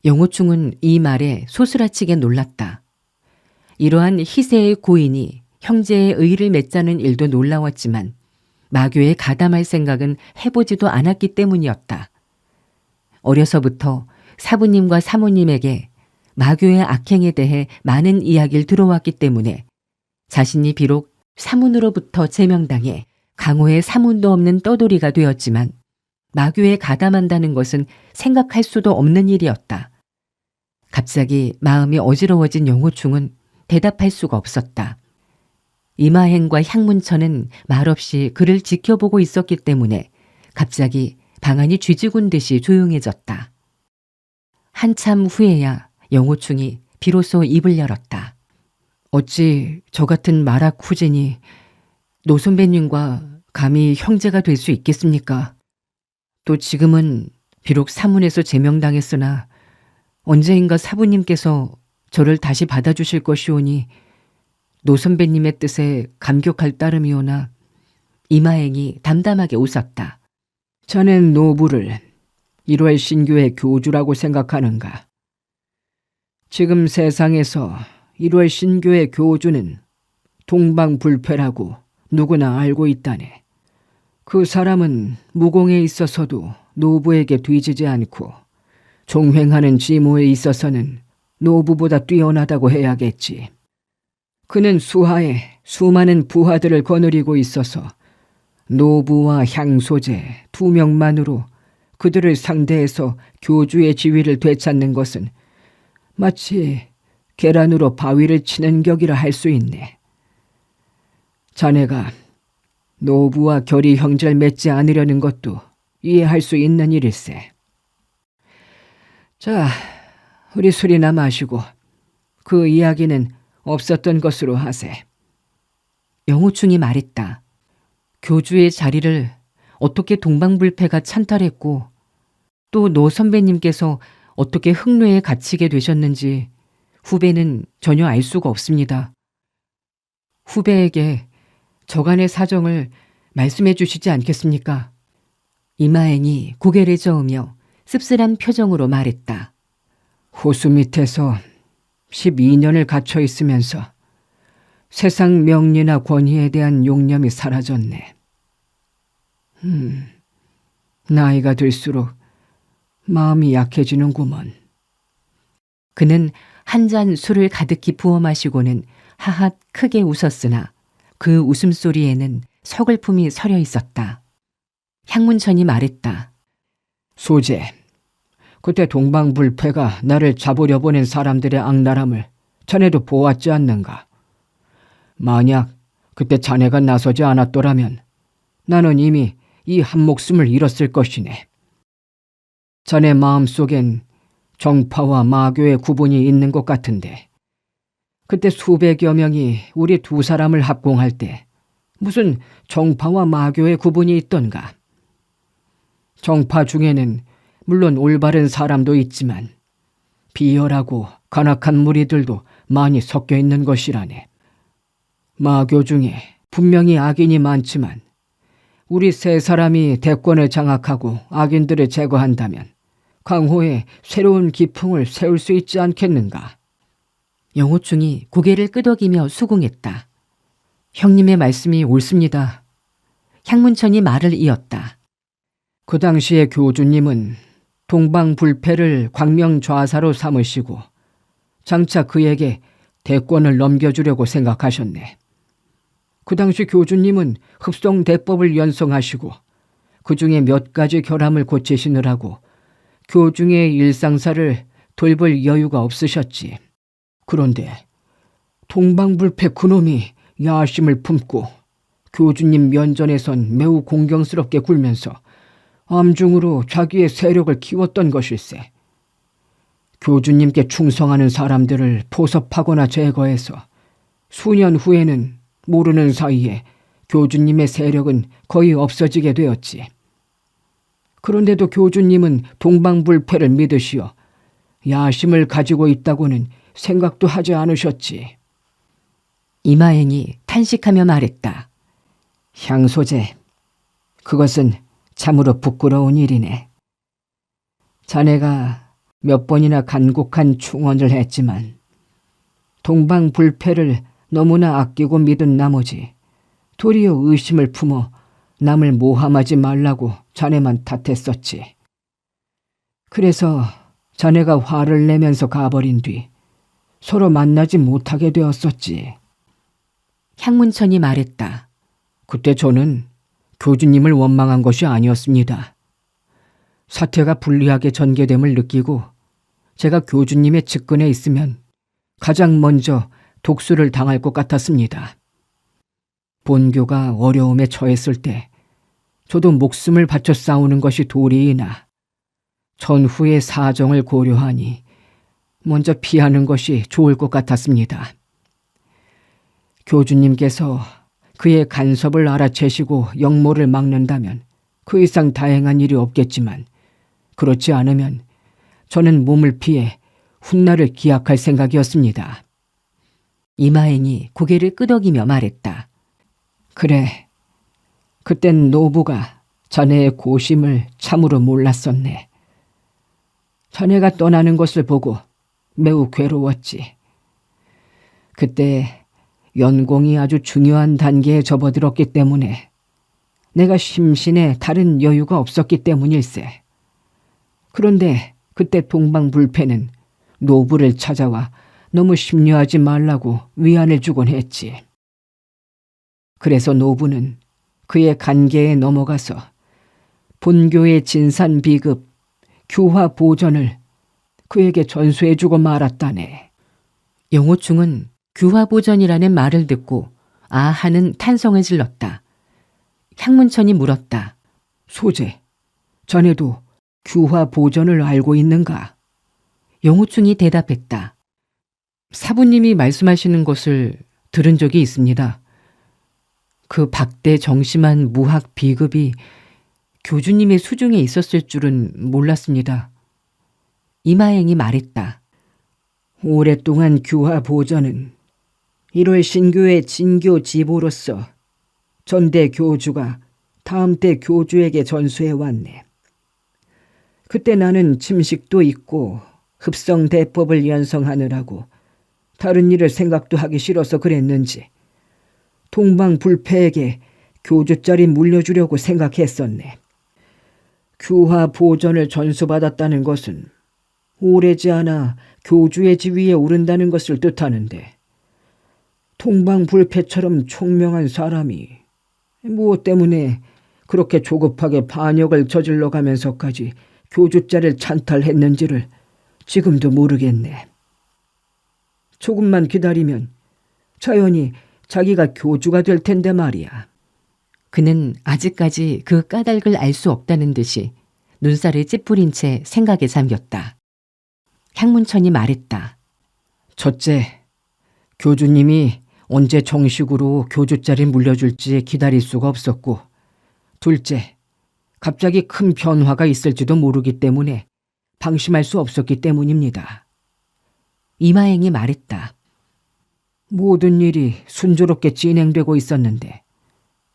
A: 영호충은 이 말에 소스라치게 놀랐다. 이러한 희세의 고인이 형제의 의를 맺자는 일도 놀라웠지만 마교에 가담할 생각은 해보지도 않았기 때문이었다. 어려서부터 사부님과 사모님에게 마교의 악행에 대해 많은 이야기를 들어왔기 때문에 자신이 비록 사문으로부터 제명당해 강호의 사문도 없는 떠돌이가 되었지만 마교에 가담한다는 것은 생각할 수도 없는 일이었다. 갑자기 마음이 어지러워진 영호충은 대답할 수가 없었다. 이마행과 향문천은 말없이 그를 지켜보고 있었기 때문에 갑자기 방안이 쥐죽은 듯이 조용해졌다. 한참 후에야 영호충이 비로소 입을 열었다. 어찌 저 같은 마락 후진이 노 선배님과 감히 형제가 될 수 있겠습니까? 또 지금은 비록 사문에서 제명당했으나 언제인가 사부님께서 저를 다시 받아주실 것이오니 노 선배님의 뜻에 감격할 따름이오나. 이마행이 담담하게 웃었다.
B: 자넨 노부를 1월 신교의 교주라고 생각하는가? 지금 세상에서 1월 신교의 교주는 동방불패라고 누구나 알고 있다네. 그 사람은 무공에 있어서도 노부에게 뒤지지 않고 종횡하는 지모에 있어서는 노부보다 뛰어나다고 해야겠지. 그는 수하에 수많은 부하들을 거느리고 있어서 노부와 향소제 2명만으로 그들을 상대해서 교주의 지위를 되찾는 것은 마치 계란으로 바위를 치는 격이라 할 수 있네. 자네가 노부와 결의 형제를 맺지 않으려는 것도 이해할 수 있는 일일세. 자, 우리 술이나 마시고 그 이야기는 없었던 것으로 하세.
A: 영호충이 말했다. 교주의 자리를 어떻게 동방불패가 찬탈했고 또 노 선배님께서 어떻게 흑로에 갇히게 되셨는지 후배는 전혀 알 수가 없습니다. 후배에게 저간의 사정을 말씀해 주시지 않겠습니까? 이마행이 고개를 저으며 씁쓸한 표정으로 말했다.
B: 호수 밑에서 12년을 갇혀 있으면서 세상 명리나 권위에 대한 용념이 사라졌네. 나이가 들수록 마음이 약해지는구먼.
A: 그는 한 잔 술을 가득히 부어 마시고는 하핫 크게 웃었으나 그 웃음소리에는 서글픔이 서려 있었다. 향문천이 말했다.
B: 소재, 그때 동방불패가 나를 잡으려 보낸 사람들의 악랄함을 자네도 보았지 않는가? 만약 그때 자네가 나서지 않았더라면 나는 이미 이 한 목숨을 잃었을 것이네. 자네 마음속엔 정파와 마교의 구분이 있는 것 같은데 그때 수백여 명이 우리 2사람을 합공할 때 무슨 정파와 마교의 구분이 있던가? 정파 중에는 물론 올바른 사람도 있지만 비열하고 간악한 무리들도 많이 섞여 있는 것이라네. 마교 중에 분명히 악인이 많지만 우리 3사람이 대권을 장악하고 악인들을 제거한다면 강호에 새로운 기풍을 세울 수 있지 않겠는가?
A: 영호충이 고개를 끄덕이며 수긍했다. 형님의 말씀이 옳습니다. 향문천이 말을 이었다.
B: 그 당시의 교주님은 동방불패를 광명좌사로 삼으시고 장차 그에게 대권을 넘겨주려고 생각하셨네. 그 당시 교주님은 흡성대법을 연성하시고 그 중에 몇 가지 결함을 고치시느라고 교중의 일상사를 돌볼 여유가 없으셨지. 그런데 동방불패 그놈이 야심을 품고 교주님 면전에선 매우 공경스럽게 굴면서 암중으로 자기의 세력을 키웠던 것일세. 교주님께 충성하는 사람들을 포섭하거나 제거해서 수년 후에는 모르는 사이에 교주님의 세력은 거의 없어지게 되었지. 그런데도 교주님은 동방불패를 믿으시어 야심을 가지고 있다고는 생각도 하지 않으셨지.
A: 이마행이 탄식하며 말했다.
B: 향소제, 그것은 참으로 부끄러운 일이네. 자네가 몇 번이나 간곡한 충언을 했지만 동방불패를 너무나 아끼고 믿은 나머지 도리어 의심을 품어 남을 모함하지 말라고 자네만 탓했었지. 그래서 자네가 화를 내면서 가버린 뒤 서로 만나지 못하게 되었었지.
A: 향문천이 말했다.
B: 그때 저는 교주님을 원망한 것이 아니었습니다. 사태가 불리하게 전개됨을 느끼고 제가 교주님의 측근에 있으면 가장 먼저 독수를 당할 것 같았습니다. 본교가 어려움에 처했을 때 저도 목숨을 바쳐 싸우는 것이 도리이나 전후의 사정을 고려하니 먼저 피하는 것이 좋을 것 같았습니다. 교주님께서 그의 간섭을 알아채시고 역모를 막는다면 그 이상 다행한 일이 없겠지만 그렇지 않으면 저는 몸을 피해 훗날을 기약할 생각이었습니다.
A: 이마행이 고개를 끄덕이며 말했다.
B: 그래, 그땐 노부가 자네의 고심을 참으로 몰랐었네. 자네가 떠나는 것을 보고 매우 괴로웠지. 그때 연공이 아주 중요한 단계에 접어들었기 때문에 내가 심신에 다른 여유가 없었기 때문일세. 그런데 그때 동방불패는 노부를 찾아와 너무 심려하지 말라고 위안을 주곤 했지. 그래서 노부는 그의 간계에 넘어가서 본교의 진산 비급, 규화 보전을 그에게 전수해주고 말았다네.
A: 영호충은 규화보전이라는 말을 듣고 아하는 탄성을 질렀다. 향문천이 물었다.
B: 소재, 자네도 규화 보전을 알고 있는가?
A: 영호충이 대답했다. 사부님이 말씀하시는 것을 들은 적이 있습니다. 그 박대 정심한 무학 비급이 교주님의 수중에 있었을 줄은 몰랐습니다. 이마행이 말했다.
B: 오랫동안 규화 보전은 1월 신교의 진교 지보로서 전대 교주가 다음 때 교주에게 전수해 왔네. 그때 나는 침식도 있고 흡성 대법을 연성하느라고 다른 일을 생각도 하기 싫어서 그랬는지 동방불패에게 교주자리 물려주려고 생각했었네. 규화 보전을 전수받았다는 것은 오래지 않아 교주의 지위에 오른다는 것을 뜻하는데 동방불패처럼 총명한 사람이 무엇 때문에 그렇게 조급하게 반역을 저질러 가면서까지 교주자를 찬탈했는지를 지금도 모르겠네. 조금만 기다리면 자연히 자기가 교주가 될 텐데 말이야.
A: 그는 아직까지 그 까닭을 알 수 없다는 듯이 눈살을 찌푸린 채 생각에 잠겼다. 향문천이 말했다.
B: 첫째, 교주님이 언제 정식으로 교주자를 물려줄지 기다릴 수가 없었고, 둘째, 갑자기 큰 변화가 있을지도 모르기 때문에 방심할 수 없었기 때문입니다.
A: 이마행이 말했다.
B: 모든 일이 순조롭게 진행되고 있었는데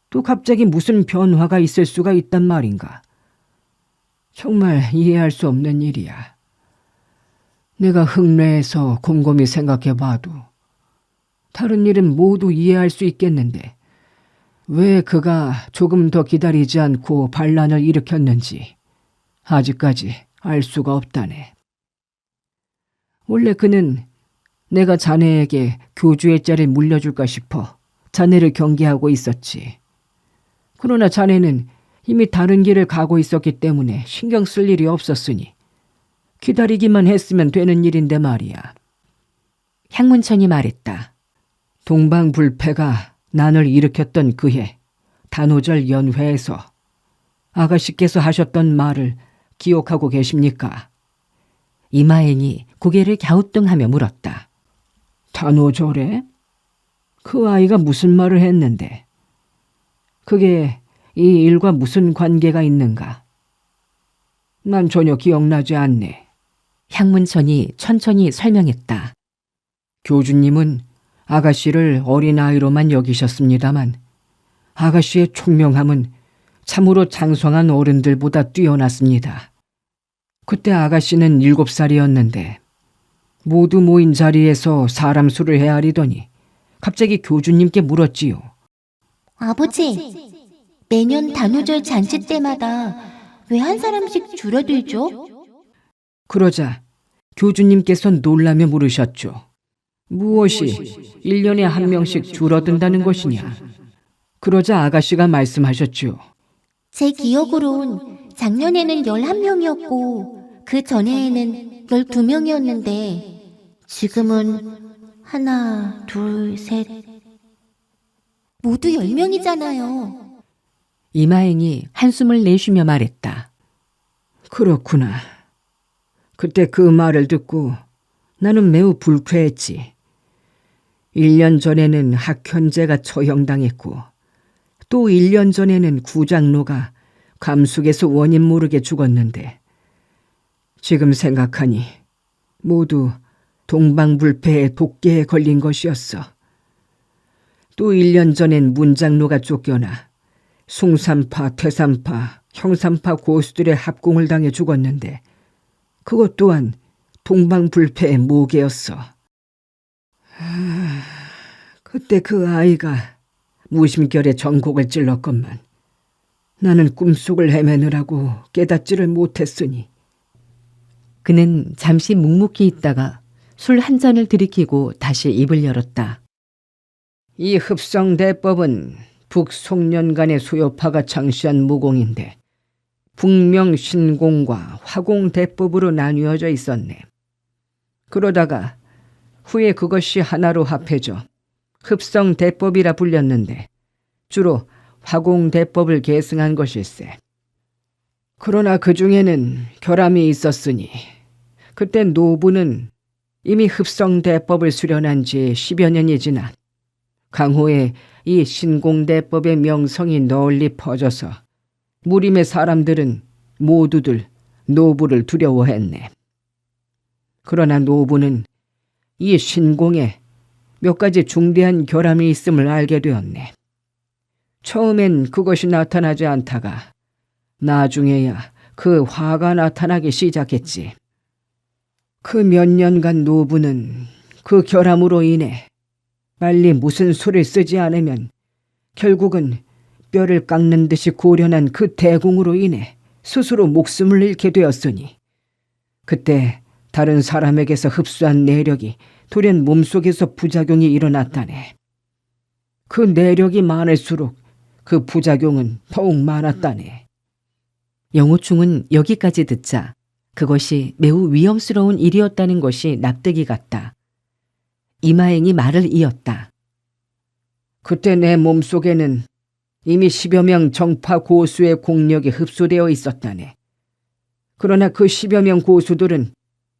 B: 또 갑자기 무슨 변화가 있을 수가 있단 말인가. 정말 이해할 수 없는 일이야. 내가 흙내에서 곰곰이 생각해봐도 다른 일은 모두 이해할 수 있겠는데 왜 그가 조금 더 기다리지 않고 반란을 일으켰는지 아직까지 알 수가 없다네. 원래 그는 내가 자네에게 교주의 자를 물려줄까 싶어 자네를 경계하고 있었지. 그러나 자네는 이미 다른 길을 가고 있었기 때문에 신경 쓸 일이 없었으니 기다리기만 했으면 되는 일인데 말이야.
A: 향문천이 말했다.
B: 동방불패가 난을 일으켰던 그해 단오절 연회에서 아가씨께서 하셨던 말을 기억하고 계십니까?
A: 이마행이 고개를 갸우뚱하며 물었다.
B: 단오절에? 그 아이가 무슨 말을 했는데? 그게 이 일과 무슨 관계가 있는가? 난 전혀 기억나지 않네.
A: 향문천이 천천히 설명했다.
B: 교주님은 아가씨를 어린아이로만 여기셨습니다만 아가씨의 총명함은 참으로 장성한 어른들보다 뛰어났습니다. 그때 아가씨는 7살이었는데 모두 모인 자리에서 사람 수를 헤아리더니 갑자기 교주님께 물었지요.
C: 아버지, 매년 단오절 잔치 때마다 왜 한 사람씩 줄어들죠?
B: 그러자 교주님께서 놀라며 물으셨죠. 무엇이 1년에 한 명씩 줄어든다는 것이냐? 그러자 아가씨가 말씀하셨죠.
C: 제 기억으론 작년에는 11명이었고 그 전해에는 12명이었는데 지금은 하나, 둘, 셋 모두 10명이잖아요.
A: 이마행이 한숨을 내쉬며 말했다.
B: 그렇구나. 그때 그 말을 듣고 나는 매우 불쾌했지. 1년 전에는 학현재가 처형당했고 또 1년 전에는 구장로가 감숙에서 원인 모르게 죽었는데 지금 생각하니 모두 동방불패의 독계에 걸린 것이었어. 또 1년 전엔 문장로가 쫓겨나 숭산파, 퇴산파, 형산파 고수들의 합공을 당해 죽었는데 그것 또한 동방불패의 모계였어. 그때 그 아이가 무심결에 전곡을 찔렀건만 나는 꿈속을 헤매느라고 깨닫지를 못했으니.
A: 그는 잠시 묵묵히 있다가 술 한 잔을 들이키고 다시 입을 열었다.
B: 이 흡성대법은 북송년간의 수요파가 창시한 무공인데 북명신공과 화공대법으로 나뉘어져 있었네. 그러다가 후에 그것이 하나로 합해져 흡성대법이라 불렸는데 주로 화공대법을 계승한 것일세. 그러나 그 중에는 결함이 있었으니 그때 노부는 이미 흡성대법을 수련한 지 10여 년이 지나 강호에 이 신공대법의 명성이 널리 퍼져서 무림의 사람들은 모두들 노부를 두려워했네. 그러나 노부는 이 신공에 몇 가지 중대한 결함이 있음을 알게 되었네. 처음엔 그것이 나타나지 않다가 나중에야 그 화가 나타나기 시작했지. 그 몇 년간 노부는 그 결함으로 인해 빨리 무슨 수를 쓰지 않으면 결국은 뼈를 깎는 듯이 고련한 그 대공으로 인해 스스로 목숨을 잃게 되었으니 그때 다른 사람에게서 흡수한 내력이 돌연 몸속에서 부작용이 일어났다네. 그 내력이 많을수록 그 부작용은 더욱 많았다네.
A: 영호충은 여기까지 듣자 그것이 매우 위험스러운 일이었다는 것이 납득이 갔다. 이마행이 말을 이었다.
B: 그때 내 몸속에는 이미 10여 명 정파 고수의 공력이 흡수되어 있었다네. 그러나 그 10여 명 고수들은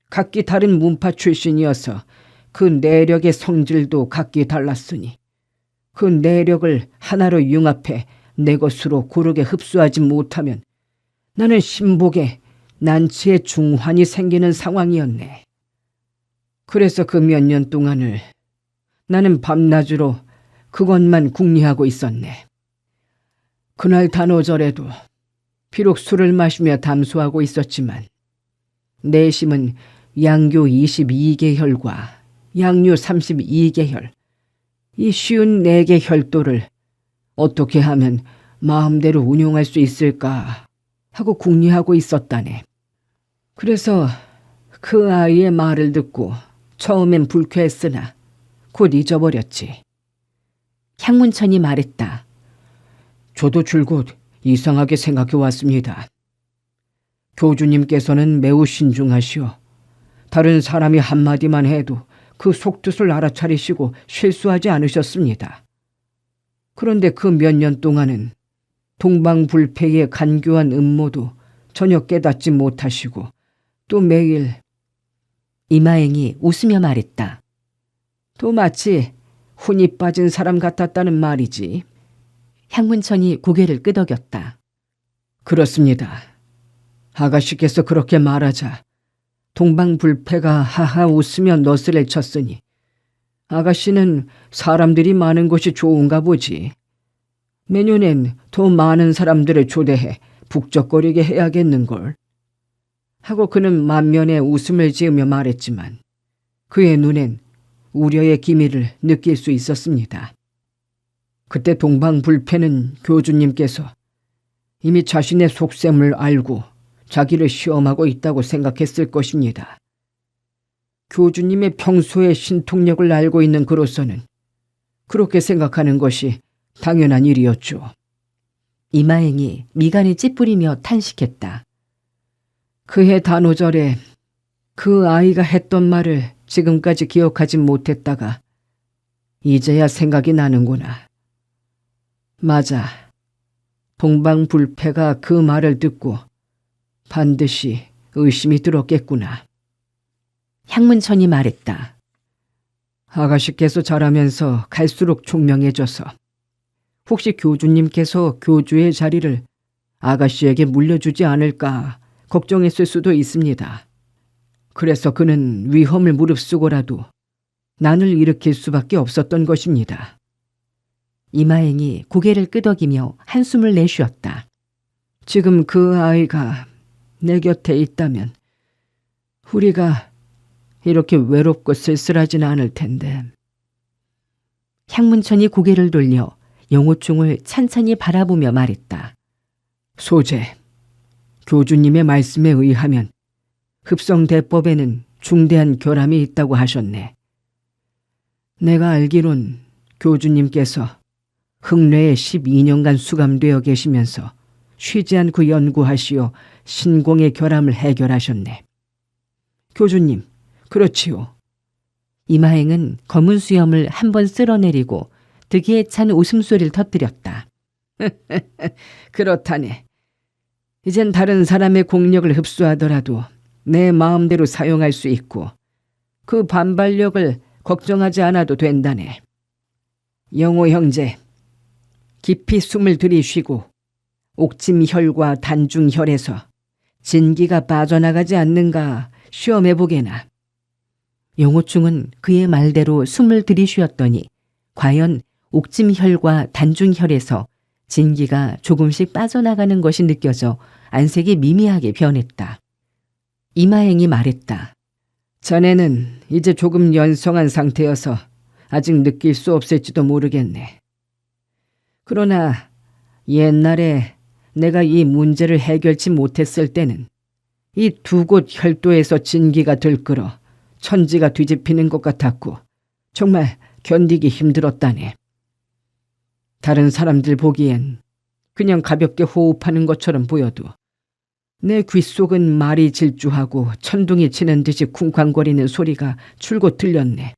B: 각기 다른 문파 출신이어서 그 내력의 성질도 각기 달랐으니 그 내력을 하나로 융합해 내 것으로 고르게 흡수하지 못하면 나는 신복에 난치의 중환이 생기는 상황이었네. 그래서 그 몇 년 동안을 나는 밤낮으로 그것만 궁리하고 있었네. 그날 단오절에도 비록 술을 마시며 담수하고 있었지만 내심은 양교 22개혈과 양류 32개혈, 이 쉬운 4개 혈도를 어떻게 하면 마음대로 운용할 수 있을까 하고 궁리하고 있었다네. 그래서 그 아이의 말을 듣고 처음엔 불쾌했으나 곧 잊어버렸지.
A: 향문천이 말했다.
B: 저도 줄곧 이상하게 생각해 왔습니다. 교주님께서는 매우 신중하시오. 다른 사람이 한마디만 해도 그 속뜻을 알아차리시고 실수하지 않으셨습니다. 그런데 그 몇 년 동안은 동방불패의 간교한 음모도 전혀 깨닫지 못하시고 또 매일
A: 이마행이 웃으며 말했다.
B: 또 마치 혼이 빠진 사람 같았다는 말이지.
A: 향문천이 고개를 끄덕였다.
B: 그렇습니다. 아가씨께서 그렇게 말하자 동방불패가 하하 웃으며 너스레를 쳤으니 아가씨는 사람들이 많은 것이 좋은가 보지. 내년엔 더 많은 사람들을 초대해 북적거리게 해야겠는걸. 하고 그는 만면에 웃음을 지으며 말했지만 그의 눈엔 우려의 기미를 느낄 수 있었습니다. 그때 동방불패는 교주님께서 이미 자신의 속셈을 알고 자기를 시험하고 있다고 생각했을 것입니다. 교주님의 평소의 신통력을 알고 있는 그로서는 그렇게 생각하는 것이 당연한 일이었죠.
A: 이마행이 미간을 찌푸리며 탄식했다.
B: 그해 단오절에 그 아이가 했던 말을 지금까지 기억하지 못했다가 이제야 생각이 나는구나. 맞아. 동방불패가 그 말을 듣고 반드시 의심이 들었겠구나.
A: 향문천이 말했다.
B: 아가씨께서 자라면서 갈수록 총명해져서 혹시 교주님께서 교주의 자리를 아가씨에게 물려주지 않을까 걱정했을 수도 있습니다. 그래서 그는 위험을 무릅쓰고라도 난을 일으킬 수밖에 없었던 것입니다.
A: 이마행이 고개를 끄덕이며 한숨을 내쉬었다.
B: 지금 그 아이가 내 곁에 있다면 우리가 이렇게 외롭고 쓸쓸하지는 않을 텐데.
A: 향문천이 고개를 돌려 영호충을 찬찬히 바라보며 말했다.
B: 소재, 교주님의 말씀에 의하면 흡성대법에는 중대한 결함이 있다고 하셨네. 내가 알기론 교주님께서 흑뇌에 12년간 수감되어 계시면서 쉬지 않고 연구하시어 신공의 결함을 해결하셨네. 교주님, 그렇지요.
A: 이마행은 검은 수염을 한번 쓸어내리고 득이에 찬 웃음소리를 터뜨렸다.
B: 그렇다네. 이젠 다른 사람의 공력을 흡수하더라도 내 마음대로 사용할 수 있고 그 반발력을 걱정하지 않아도 된다네. 영호 형제, 깊이 숨을 들이쉬고 옥침혈과 단중혈에서 진기가 빠져나가지 않는가 시험해보게나.
A: 영호충은 그의 말대로 숨을 들이쉬었더니 과연 옥짐혈과 단중혈에서 진기가 조금씩 빠져나가는 것이 느껴져 안색이 미미하게 변했다. 이마행이 말했다.
B: 자네는 이제 조금 연성한 상태여서 아직 느낄 수 없을지도 모르겠네. 그러나 옛날에 내가 이 문제를 해결치 못했을 때는 이 두 곳 혈도에서 진기가 들끓어 천지가 뒤집히는 것 같았고 정말 견디기 힘들었다네. 다른 사람들 보기엔 그냥 가볍게 호흡하는 것처럼 보여도 내 귓속은 말이 질주하고 천둥이 치는 듯이 쿵쾅거리는 소리가 줄곧 들렸네.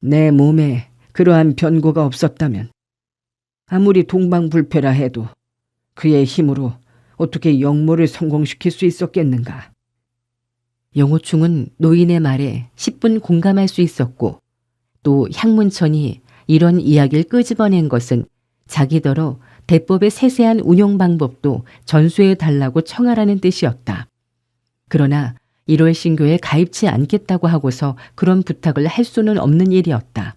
B: 내 몸에 그러한 변고가 없었다면 아무리 동방불패라 해도 그의 힘으로 어떻게 역모를 성공시킬 수 있었겠는가.
A: 영호충은 노인의 말에 10분 공감할 수 있었고 또 향문천이 이런 이야기를 끄집어낸 것은 자기더러 대법의 세세한 운용 방법도 전수해 달라고 청하라는 뜻이었다. 그러나 1월 신교에 가입치 않겠다고 하고서 그런 부탁을 할 수는 없는 일이었다.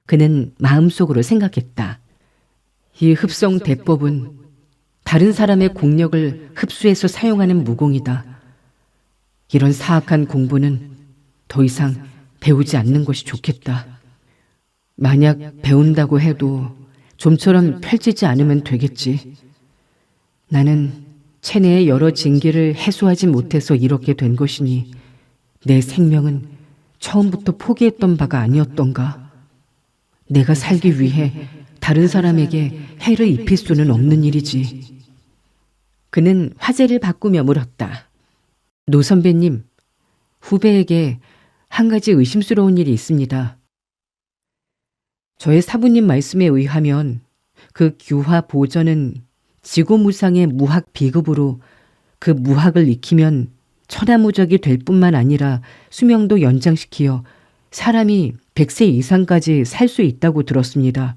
A: 그는 마음속으로 생각했다. 이 흡성 대법은 다른 사람의 공력을 흡수해서 사용하는 무공이다. 이런 사악한 공부는 더 이상 배우지 않는 것이 좋겠다. 만약 배운다고 해도 좀처럼 펼치지 않으면 되겠지. 나는 체내의 여러 징계를 해소하지 못해서 이렇게 된 것이니 내 생명은 처음부터 포기했던 바가 아니었던가. 내가 살기 위해 다른 사람에게 해를 입힐 수는 없는 일이지. 그는 화제를 바꾸며 물었다. 노 선배님, 후배에게 한 가지 의심스러운 일이 있습니다. 저의 사부님 말씀에 의하면 그 규화 보전은 지고무상의 무학 비급으로 그 무학을 익히면 천하무적이 될 뿐만 아니라 수명도 연장시키어 사람이 100세 이상까지 살 수 있다고 들었습니다.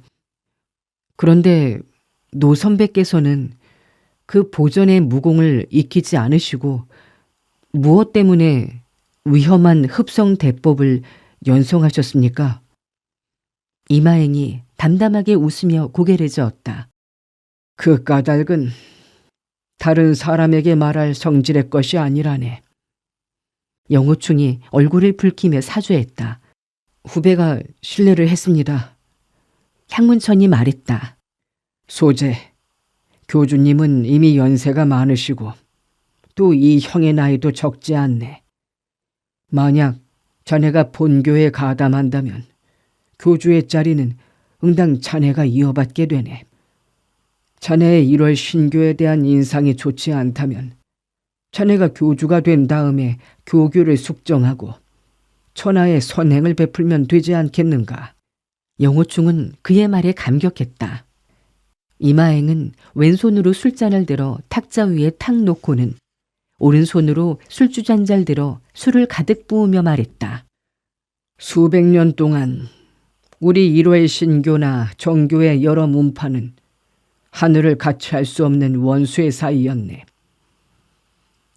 A: 그런데 노 선배께서는 그 보전의 무공을 익히지 않으시고 무엇 때문에 위험한 흡성 대법을 연성하셨습니까? 이마행이 담담하게 웃으며 고개를 저었다.
B: 그 까닭은 다른 사람에게 말할 성질의 것이 아니라네.
A: 영호충이 얼굴을 붉히며 사죄했다.
B: 후배가 실례를 했습니다.
A: 향문천이 말했다.
B: 소재, 교주님은 이미 연세가 많으시고 또 이 형의 나이도 적지 않네. 만약 자네가 본교에 가담한다면 교주의 자리는 응당 자네가 이어받게 되네. 자네의 1월 신교에 대한 인상이 좋지 않다면 자네가 교주가 된 다음에 교규를 숙정하고 천하의 선행을 베풀면 되지 않겠는가?
A: 영호충은 그의 말에 감격했다. 이마행은 왼손으로 술잔을 들어 탁자 위에 탁 놓고는 오른손으로 술주잔잘 들어 술을 가득 부으며 말했다.
B: 수백 년 동안 우리 1월 신교나 정교의 여러 문파는 하늘을 같이 할 수 없는 원수의 사이였네.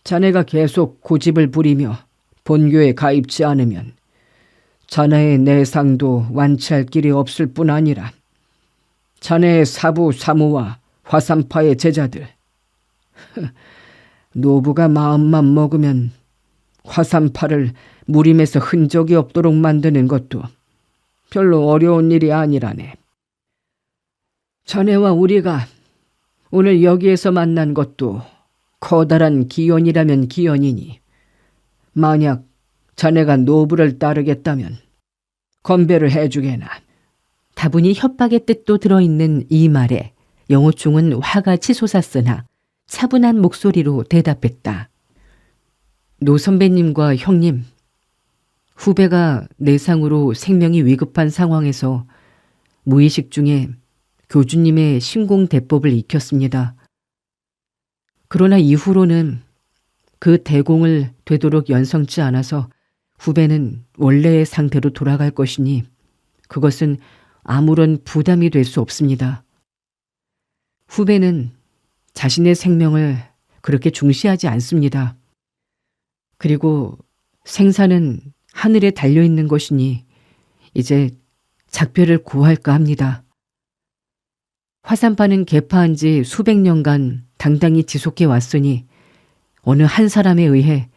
B: 자네가 계속 고집을 부리며 본교에 가입지 않으면 자네의 내상도 완치할 길이 없을 뿐 아니라 자네의 사부 사무와 화산파의 제자들 노부가 마음만 먹으면 화산파를 무림에서 흔적이 없도록 만드는 것도 별로 어려운 일이 아니라네. 자네와 우리가 오늘 여기에서 만난 것도 커다란 기원이라면 기원이니 만약 자네가 노부를 따르겠다면 건배를 해주게나.
A: 다분히 협박의 뜻도 들어있는 이 말에 영호충은 화가 치솟았으나 차분한 목소리로 대답했다. 노 선배님과 형님, 후배가 내상으로 생명이 위급한 상황에서 무의식 중에 교주님의 신공 대법을 익혔습니다. 그러나 이후로는 그 대공을 되도록 연성치 않아서 후배는 원래의 상태로 돌아갈 것이니 그것은 아무런 부담이 될 수 없습니다. 후배는 자신의 생명을 그렇게 중시하지 않습니다. 그리고 생사는 하늘에 달려있는 것이니 이제 작별을 고할까 합니다. 화산파는 개파한 지 수백 년간 당당히 지속해 왔으니 어느 한 사람에 의해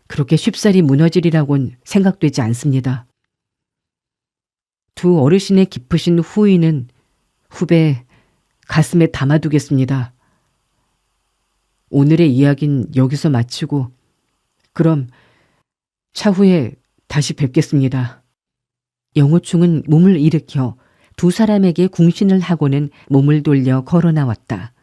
A: 그렇게 쉽사리 무너지리라곤 생각되지 않습니다. 두 어르신의 깊으신 후의는 후배 가슴에 담아두겠습니다. 오늘의 이야기는 여기서 마치고 그럼 차후에 다시 뵙겠습니다. 영호충은 몸을 일으켜 두 사람에게 궁신을 하고는 몸을 돌려 걸어 나왔다.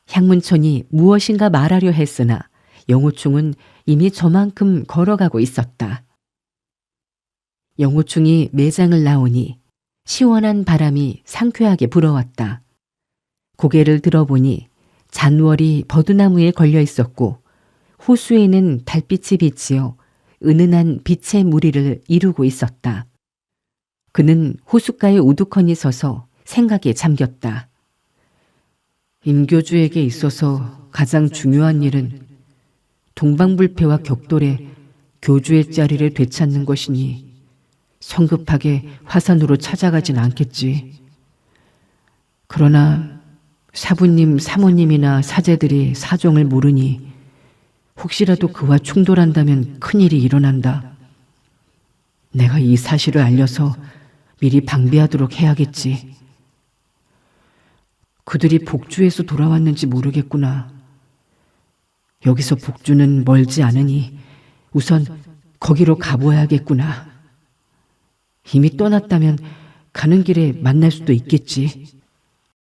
A: 향문천이 무엇인가 말하려 했으나 영호충은 이미 저만큼 걸어가고 있었다. 영호충이 매장을 나오니 시원한 바람이 상쾌하게 불어왔다. 고개를 들어보니 잔월이 버드나무에 걸려 있었고 호수에는 달빛이 비치어 은은한 빛의 무리를 이루고 있었다. 그는 호숫가에 우두커니 서서 생각에 잠겼다. 임교주에게 있어서 가장 중요한 일은 동방불패와 격돌에 교주의 자리를 되찾는 것이니 성급하게 화산으로 찾아가진 않겠지. 그러나 사부님, 사모님이나 사제들이 사정을 모르니 혹시라도 그와 충돌한다면 큰일이 일어난다. 내가 이 사실을 알려서 미리 방비하도록 해야겠지. 그들이 복주에서 돌아왔는지 모르겠구나. 여기서 복주는 멀지 않으니 우선 거기로 가보아야겠구나. 이미 떠났다면 가는 길에 만날 수도 있겠지.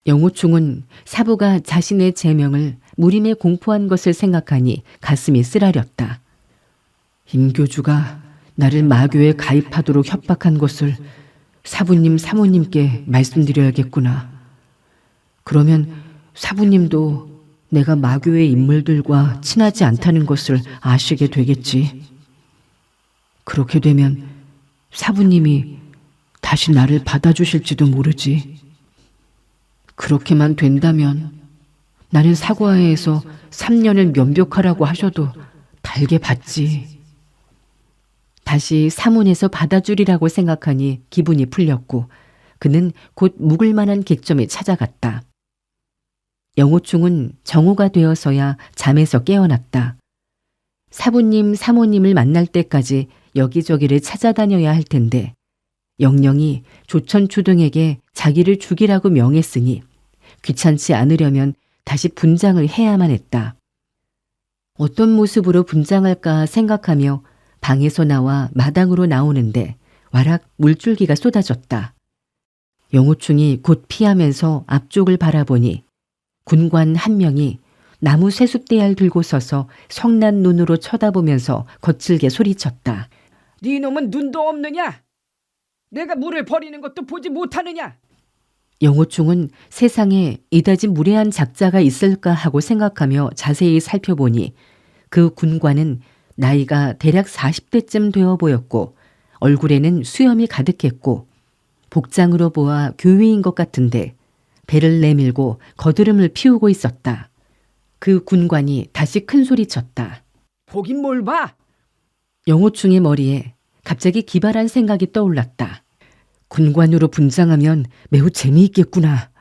A: 영호충은 사부가 자신의 제명을 무림에 공포한 것을 생각하니 가슴이 쓰라렸다. 임교주가 나를 마교에 가입하도록 협박한 것을 사부님, 사모님께 말씀드려야겠구나. 그러면 사부님도 내가 마교의 인물들과 친하지 않다는 것을 아시게 되겠지. 그렇게 되면 사부님이 다시 나를 받아주실지도 모르지. 그렇게만 된다면 나는 사과회에서 3년을 면벽하라고 하셔도 달게 받지. 다시 사문에서 받아주리라고 생각하니 기분이 풀렸고 그는 곧 묵을 만한 객점에 찾아갔다. 영호충은 정오가 되어서야 잠에서 깨어났다. 사부님, 사모님을 만날 때까지 여기저기를 찾아다녀야 할 텐데 영영이 조천초등에게 자기를 죽이라고 명했으니 귀찮지 않으려면 다시 분장을 해야만 했다. 어떤 모습으로 분장할까 생각하며 방에서 나와 마당으로 나오는데 와락 물줄기가 쏟아졌다. 영호충이 곧 피하면서 앞쪽을 바라보니 군관 한 명이 나무 쇠숫대알 들고 서서 성난 눈으로 쳐다보면서 거칠게 소리쳤다.
B: 네 놈은 눈도 없느냐? 내가 물을 버리는 것도 보지 못하느냐?
A: 영호충은 세상에 이다지 무례한 작자가 있을까 하고 생각하며 자세히 살펴보니 그 군관은 나이가 대략 40대쯤 되어 보였고 얼굴에는 수염이 가득했고 복장으로 보아 교위인 것 같은데 배를 내밀고 거드름을 피우고 있었다. 그 군관이 다시 큰 소리 쳤다.
B: 보긴 뭘 봐?
A: 영호충의 머리에 갑자기 기발한 생각이 떠올랐다. 군관으로 분장하면 매우 재미있겠구나.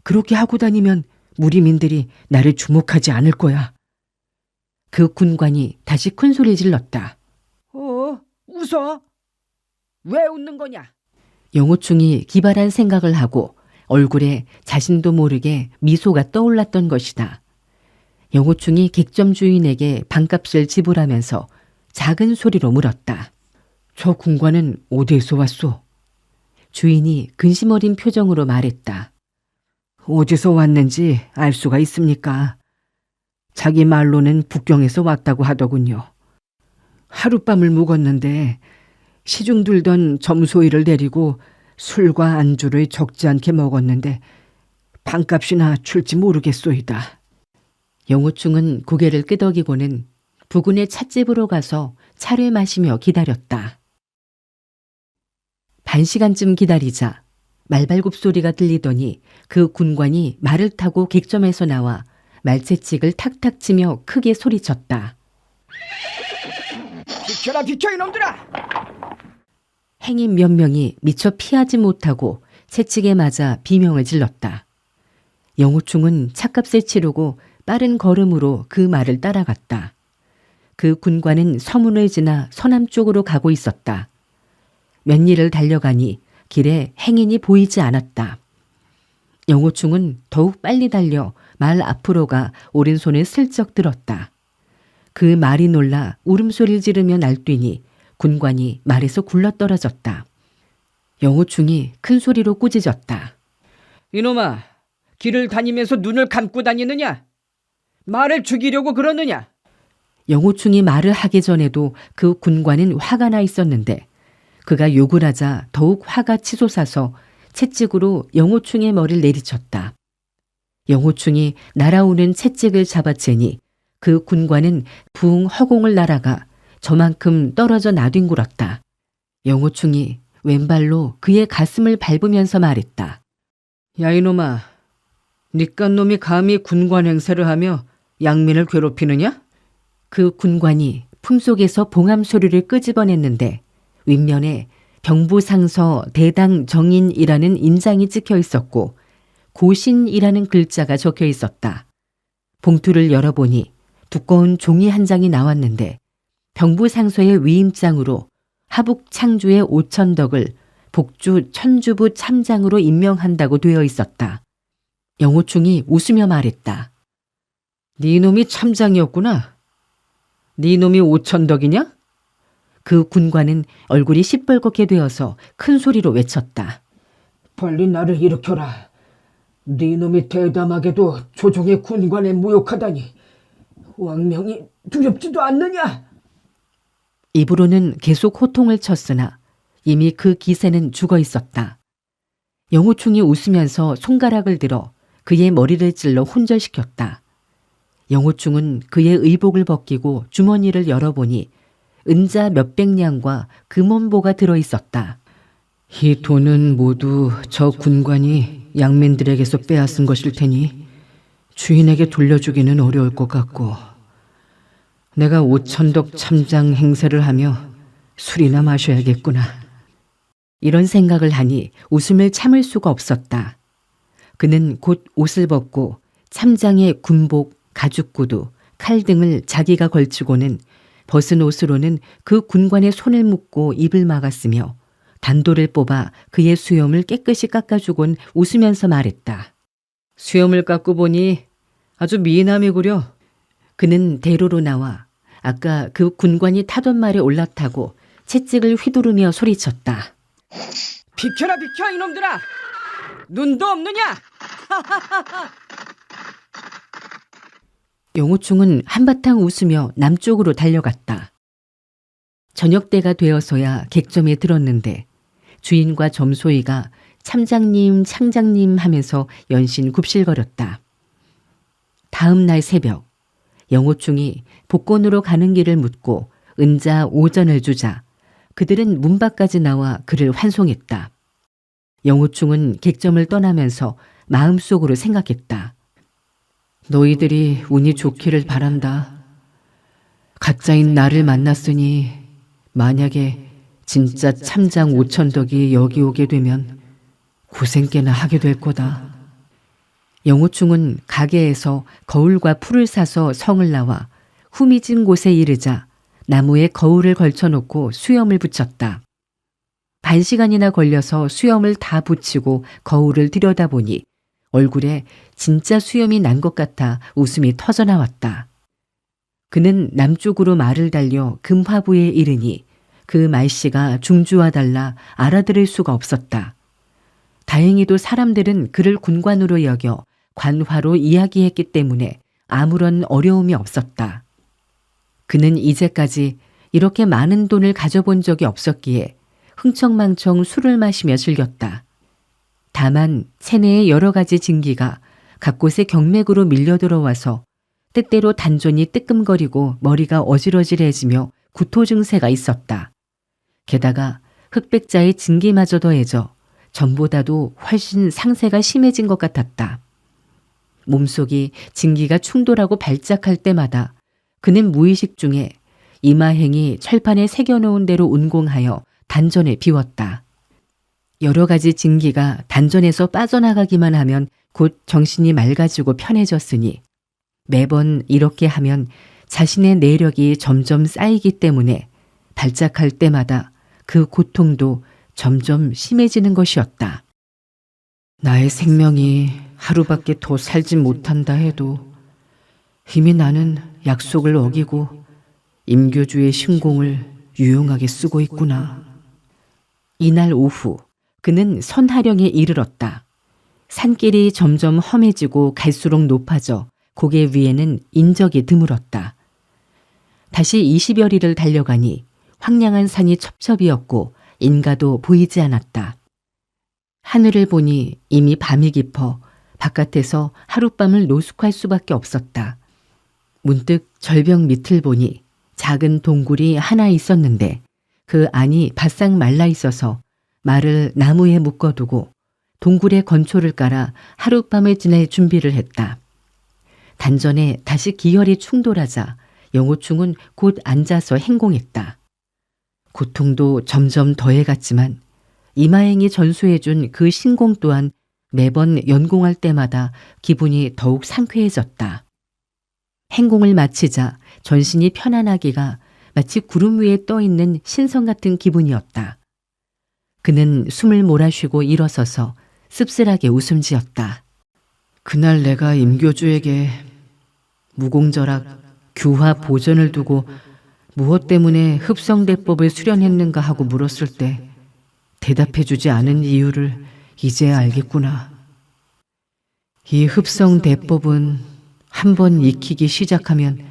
A: 그렇게 하고 다니면 무리민들이 나를 주목하지 않을 거야. 그 군관이 다시 큰 소리 질렀다.
B: 웃어? 왜 웃는 거냐?
A: 영호충이 기발한 생각을 하고 얼굴에 자신도 모르게 미소가 떠올랐던 것이다. 영호충이 객점 주인에게 방값을 지불하면서 작은 소리로 물었다. 저 군관은 어디에서 왔소? 주인이 근심 어린 표정으로 말했다. 어디서 왔는지 알 수가 있습니까? 자기 말로는 북경에서 왔다고 하더군요. 하룻밤을 묵었는데 시중 들던 점소이를 데리고 술과 안주를 적지 않게 먹었는데 방값이나 줄지 모르겠소이다. 영호충은 고개를 끄덕이고는 부군의 찻집으로 가서 차를 마시며 기다렸다. 반시간쯤 기다리자 말발굽 소리가 들리더니 그 군관이 말을 타고 객점에서 나와 말채찍을 탁탁 치며 크게 소리쳤다.
B: 비켜라 비켜 이놈들아!
A: 행인 몇 명이 미처 피하지 못하고 채찍에 맞아 비명을 질렀다. 영호충은 찻값을 치르고 빠른 걸음으로 그 말을 따라갔다. 그 군관은 서문을 지나 서남 쪽으로 가고 있었다. 몇 리를 달려가니 길에 행인이 보이지 않았다. 영호충은 더욱 빨리 달려 말 앞으로 가 오른손을 슬쩍 들었다. 그 말이 놀라 울음소리를 지르며 날뛰니 군관이 말에서 굴러떨어졌다. 영호충이 큰 소리로 꾸짖었다.
B: 이놈아, 길을 다니면서 눈을 감고 다니느냐? 말을 죽이려고 그러느냐?
A: 영호충이 말을 하기 전에도 그 군관은 화가 나 있었는데 그가 욕을 하자 더욱 화가 치솟아서 채찍으로 영호충의 머리를 내리쳤다. 영호충이 날아오는 채찍을 잡아채니 그 군관은 붕 허공을 날아가 저만큼 떨어져 나뒹굴었다. 영호충이 왼발로 그의 가슴을 밟으면서 말했다.
B: 야 이놈아, 니깟 놈이 감히 군관 행세를 하며 양민을 괴롭히느냐?
A: 그 군관이 품속에서 봉암 소리를 끄집어냈는데 윗면에 병부상서 대당 정인이라는 인장이 찍혀 있었고 고신이라는 글자가 적혀 있었다. 봉투를 열어보니 두꺼운 종이 한 장이 나왔는데 병부상서의 위임장으로 하북 창주의 5천덕을 복주 천주부 참장으로 임명한다고 되어 있었다. 영호충이 웃으며 말했다.
B: 네 놈이 참장이었구나. 네 놈이 5천덕이냐?
A: 그 군관은 얼굴이 시뻘겋게 되어서 큰 소리로 외쳤다.
B: 빨리 나를 일으켜라. 네 놈이 대담하게도 조정의 군관에 무욕하다니. 왕명이 두렵지도 않느냐?
A: 입으로는 계속 호통을 쳤으나 이미 그 기세는 죽어 있었다. 영호충이 웃으면서 손가락을 들어 그의 머리를 찔러 혼절시켰다. 영호충은 그의 의복을 벗기고 주머니를 열어보니 은자 몇백 냥과 금원보가 들어있었다.
B: 이 돈은 모두 저 군관이 양민들에게서 빼앗은 것일 테니 주인에게 돌려주기는 어려울 것 같고 내가 5천덕 참장 행세를 하며 술이나 마셔야겠구나.
A: 이런 생각을 하니 웃음을 참을 수가 없었다. 그는 곧 옷을 벗고 참장에 군복, 가죽구두, 칼 등을 자기가 걸치고는 벗은 옷으로는 그 군관의 손을 묶고 입을 막았으며 단도를 뽑아 그의 수염을 깨끗이 깎아주곤 웃으면서 말했다. 수염을 깎고 보니 아주 미남이구려. 그는 대로로 나와 아까 그 군관이 타던 말에 올라타고 채찍을 휘두르며 소리쳤다.
B: 비켜라 비켜 이놈들아! 눈도 없느냐?
A: 용호충은 한바탕 웃으며 남쪽으로 달려갔다. 저녁 때가 되어서야 객점에 들었는데 주인과 점소이가 참장님, 창장님 하면서 연신 굽실거렸다. 다음 날 새벽, 영호충이 복권으로 가는 길을 묻고 은자 오전을 주자 그들은 문 밖까지 나와 그를 환송했다. 영호충은 객점을 떠나면서 마음속으로 생각했다. 너희들이 운이 좋기를 바란다. 가짜인 나를 만났으니 만약에 진짜 참장 오천덕이 여기 오게 되면 고생 꽤나 하게 될 거다. 영호충은 가게에서 거울과 풀을 사서 성을 나와 후미진 곳에 이르자 나무에 거울을 걸쳐놓고 수염을 붙였다. 반 시간이나 걸려서 수염을 다 붙이고 거울을 들여다보니 얼굴에 진짜 수염이 난 것 같아 웃음이 터져나왔다. 그는 남쪽으로 말을 달려 금화부에 이르니 그 말씨가 중주와 달라 알아들을 수가 없었다. 다행히도 사람들은 그를 군관으로 여겨 관화로 이야기했기 때문에 아무런 어려움이 없었다. 그는 이제까지 이렇게 많은 돈을 가져본 적이 없었기에 흥청망청 술을 마시며 즐겼다. 다만 체내의 여러 가지 징기가 각곳에 경맥으로 밀려들어와서 때때로 단전이 뜨끔거리고 머리가 어지러질해지며 구토 증세가 있었다. 게다가 흑백자의 징기마저 더해져 전보다도 훨씬 상세가 심해진 것 같았다. 몸속이 징기가 충돌하고 발작할 때마다 그는 무의식 중에 이마행이 철판에 새겨놓은 대로 운공하여 단전에 비웠다. 여러 가지 징기가 단전에서 빠져나가기만 하면 곧 정신이 맑아지고 편해졌으니 매번 이렇게 하면 자신의 내력이 점점 쌓이기 때문에 발작할 때마다 그 고통도 점점 심해지는 것이었다. 나의 생명이 하루밖에 더 살지 못한다 해도 이미 나는 약속을 어기고 임교주의 신공을 유용하게 쓰고 있구나. 이날 오후 그는 선하령에 이르렀다. 산길이 점점 험해지고 갈수록 높아져 고개 위에는 인적이 드물었다. 다시 20여리를 달려가니 황량한 산이 첩첩이었고 인가도 보이지 않았다. 하늘을 보니 이미 밤이 깊어 바깥에서 하룻밤을 노숙할 수밖에 없었다. 문득 절벽 밑을 보니 작은 동굴이 하나 있었는데 그 안이 바싹 말라 있어서 말을 나무에 묶어두고 동굴에 건초를 깔아 하룻밤을 지낼 준비를 했다. 단전에 다시 기혈이 충돌하자 영호충은 곧 앉아서 행공했다. 고통도 점점 더해갔지만 이마행이 전수해준 그 신공 또한 매번 연공할 때마다 기분이 더욱 상쾌해졌다. 행공을 마치자 전신이 편안하기가 마치 구름 위에 떠있는 신성 같은 기분이었다. 그는 숨을 몰아쉬고 일어서서 씁쓸하게 웃음지었다. 그날 내가 임교주에게 무공절학 규화 보전을 두고 무엇 때문에 흡성대법을 수련했는가 하고 물었을 때 대답해주지 않은 이유를 이제야 알겠구나. 이 흡성대법은 한번 익히기 시작하면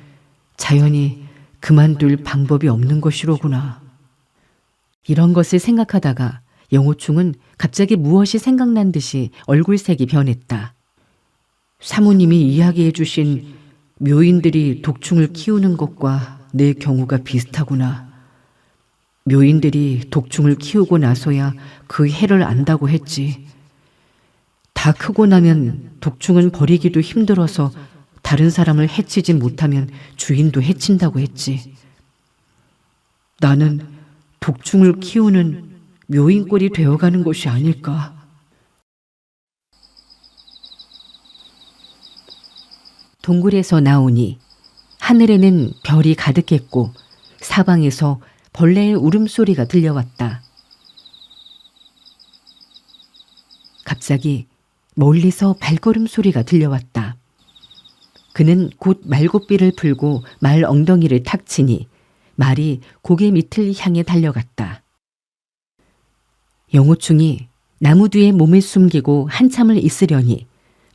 A: 자연히 그만둘 방법이 없는 것이로구나. 이런 것을 생각하다가 영호충은 갑자기 무엇이 생각난 듯이 얼굴색이 변했다. 사모님이 이야기해 주신 묘인들이 독충을 키우는 것과 내 경우가 비슷하구나. 묘인들이 독충을 키우고 나서야 그 해를 안다고 했지. 다 크고 나면 독충은 버리기도 힘들어서 다른 사람을 해치지 못하면 주인도 해친다고 했지. 나는 독충을 키우는 묘인꼴이 되어가는 것이 아닐까. 동굴에서 나오니 하늘에는 별이 가득했고 사방에서 벌레의 울음소리가 들려왔다. 갑자기 멀리서 발걸음 소리가 들려왔다. 그는 곧 말고삐를 풀고 말 엉덩이를 탁 치니 말이 고개 밑을 향해 달려갔다. 영호충이 나무 뒤에 몸을 숨기고 한참을 있으려니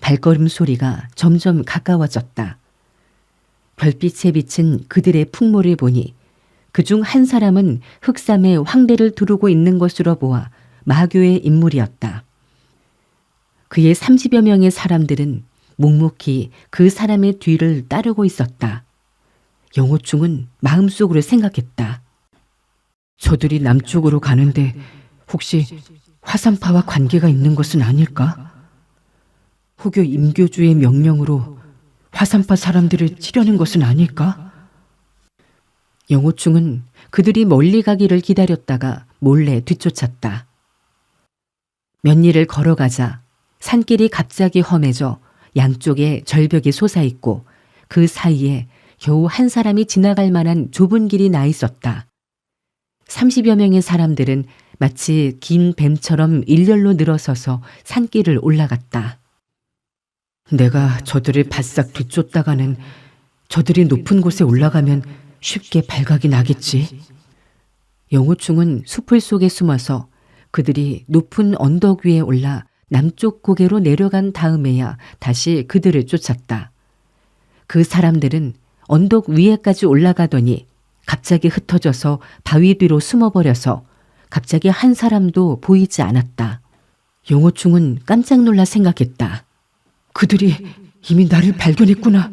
A: 발걸음 소리가 점점 가까워졌다. 별빛에 비친 그들의 풍모를 보니 그중 한 사람은 흑삼에 황대를 두르고 있는 것으로 보아 마교의 인물이었다. 그의 30여 명의 사람들은 묵묵히 그 사람의 뒤를 따르고 있었다. 영호충은 마음속으로 생각했다. 저들이 남쪽으로 가는데 혹시 화산파와 관계가 있는 것은 아닐까? 후교 임교주의 명령으로 화산파 사람들을 치려는 것은 아닐까? 영호충은 그들이 멀리 가기를 기다렸다가 몰래 뒤쫓았다. 몇 리를 걸어가자 산길이 갑자기 험해져 양쪽에 절벽이 솟아있고 그 사이에 겨우 한 사람이 지나갈 만한 좁은 길이 나 있었다. 30여 명의 사람들은 마치 긴 뱀처럼 일렬로 늘어서서 산길을 올라갔다. 내가 저들을 바싹 뒤쫓다가는 저들이 높은 곳에 올라가면 쉽게 발각이 나겠지. 영호충은 숲을 속에 숨어서 그들이 높은 언덕 위에 올라 남쪽 고개로 내려간 다음에야 다시 그들을 쫓았다. 그 사람들은 언덕 위에까지 올라가더니 갑자기 흩어져서 바위 뒤로 숨어버려서 갑자기 한 사람도 보이지 않았다. 영호충은 깜짝 놀라 생각했다. 그들이 이미 나를 발견했구나.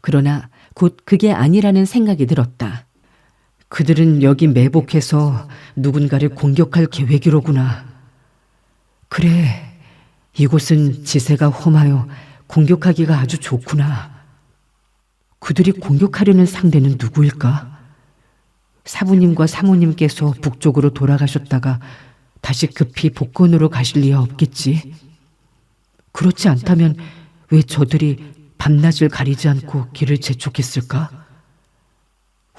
A: 그러나 곧 그게 아니라는 생각이 들었다. 그들은 여기 매복해서 누군가를 공격할 계획이로구나. 그래, 이곳은 지세가 험하여 공격하기가 아주 좋구나. 그들이 공격하려는 상대는 누구일까? 사부님과 사모님께서 북쪽으로 돌아가셨다가 다시 급히 복건으로 가실 리야 없겠지. 그렇지 않다면 왜 저들이 밤낮을 가리지 않고 길을 재촉했을까?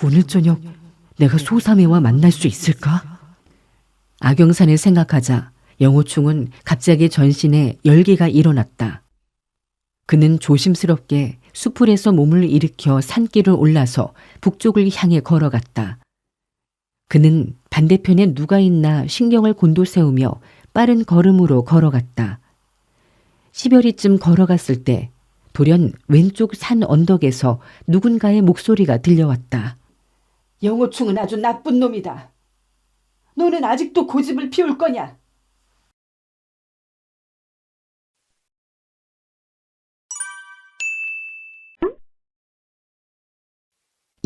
A: 오늘 저녁 내가 소사매와 만날 수 있을까? 악영산을 생각하자 영호충은 갑자기 전신에 열기가 일어났다. 그는 조심스럽게 수풀에서 몸을 일으켜 산길을 올라서 북쪽을 향해 걸어갔다. 그는 반대편에 누가 있나 신경을 곤두세우며 빠른 걸음으로 걸어갔다. 10여리쯤 걸어갔을 때 돌연 왼쪽 산 언덕에서 누군가의 목소리가 들려왔다.
B: 영호충은 아주 나쁜 놈이다. 너는 아직도 고집을 피울 거냐?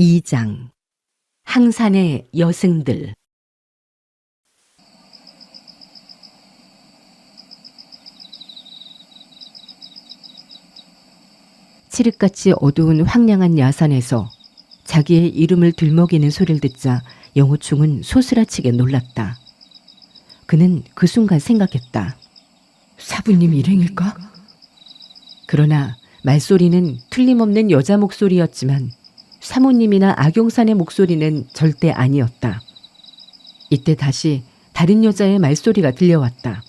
A: 이장 항산의 여승들. 칠흑같이 어두운 황량한 야산에서 자기의 이름을 들먹이는 소리를 듣자 영호충은 소스라치게 놀랐다. 그는 그 순간 생각했다. 사부님 일행일까? 그러나 말소리는 틀림없는 여자 목소리였지만 사모님이나 악용산의 목소리는 절대 아니었다. 이때 다시 다른 여자의 말소리가 들려왔다.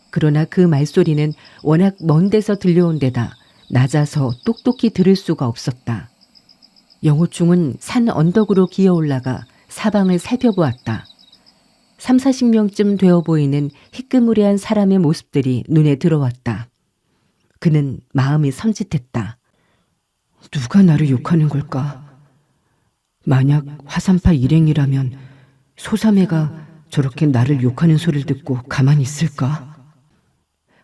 A: 그러나 그 말소리는 워낙 먼 데서 들려온 데다 낮아서 똑똑히 들을 수가 없었다. 영호충은 산 언덕으로 기어 올라가 사방을 살펴보았다. 30-40명쯤 되어 보이는 희끄무레한 사람의 모습들이 눈에 들어왔다. 그는 마음이 섬찟했다. 누가 나를 욕하는 걸까? 만약 화산파 일행이라면 소사매가 저렇게 나를 욕하는 소리를 듣고 가만히 있을까?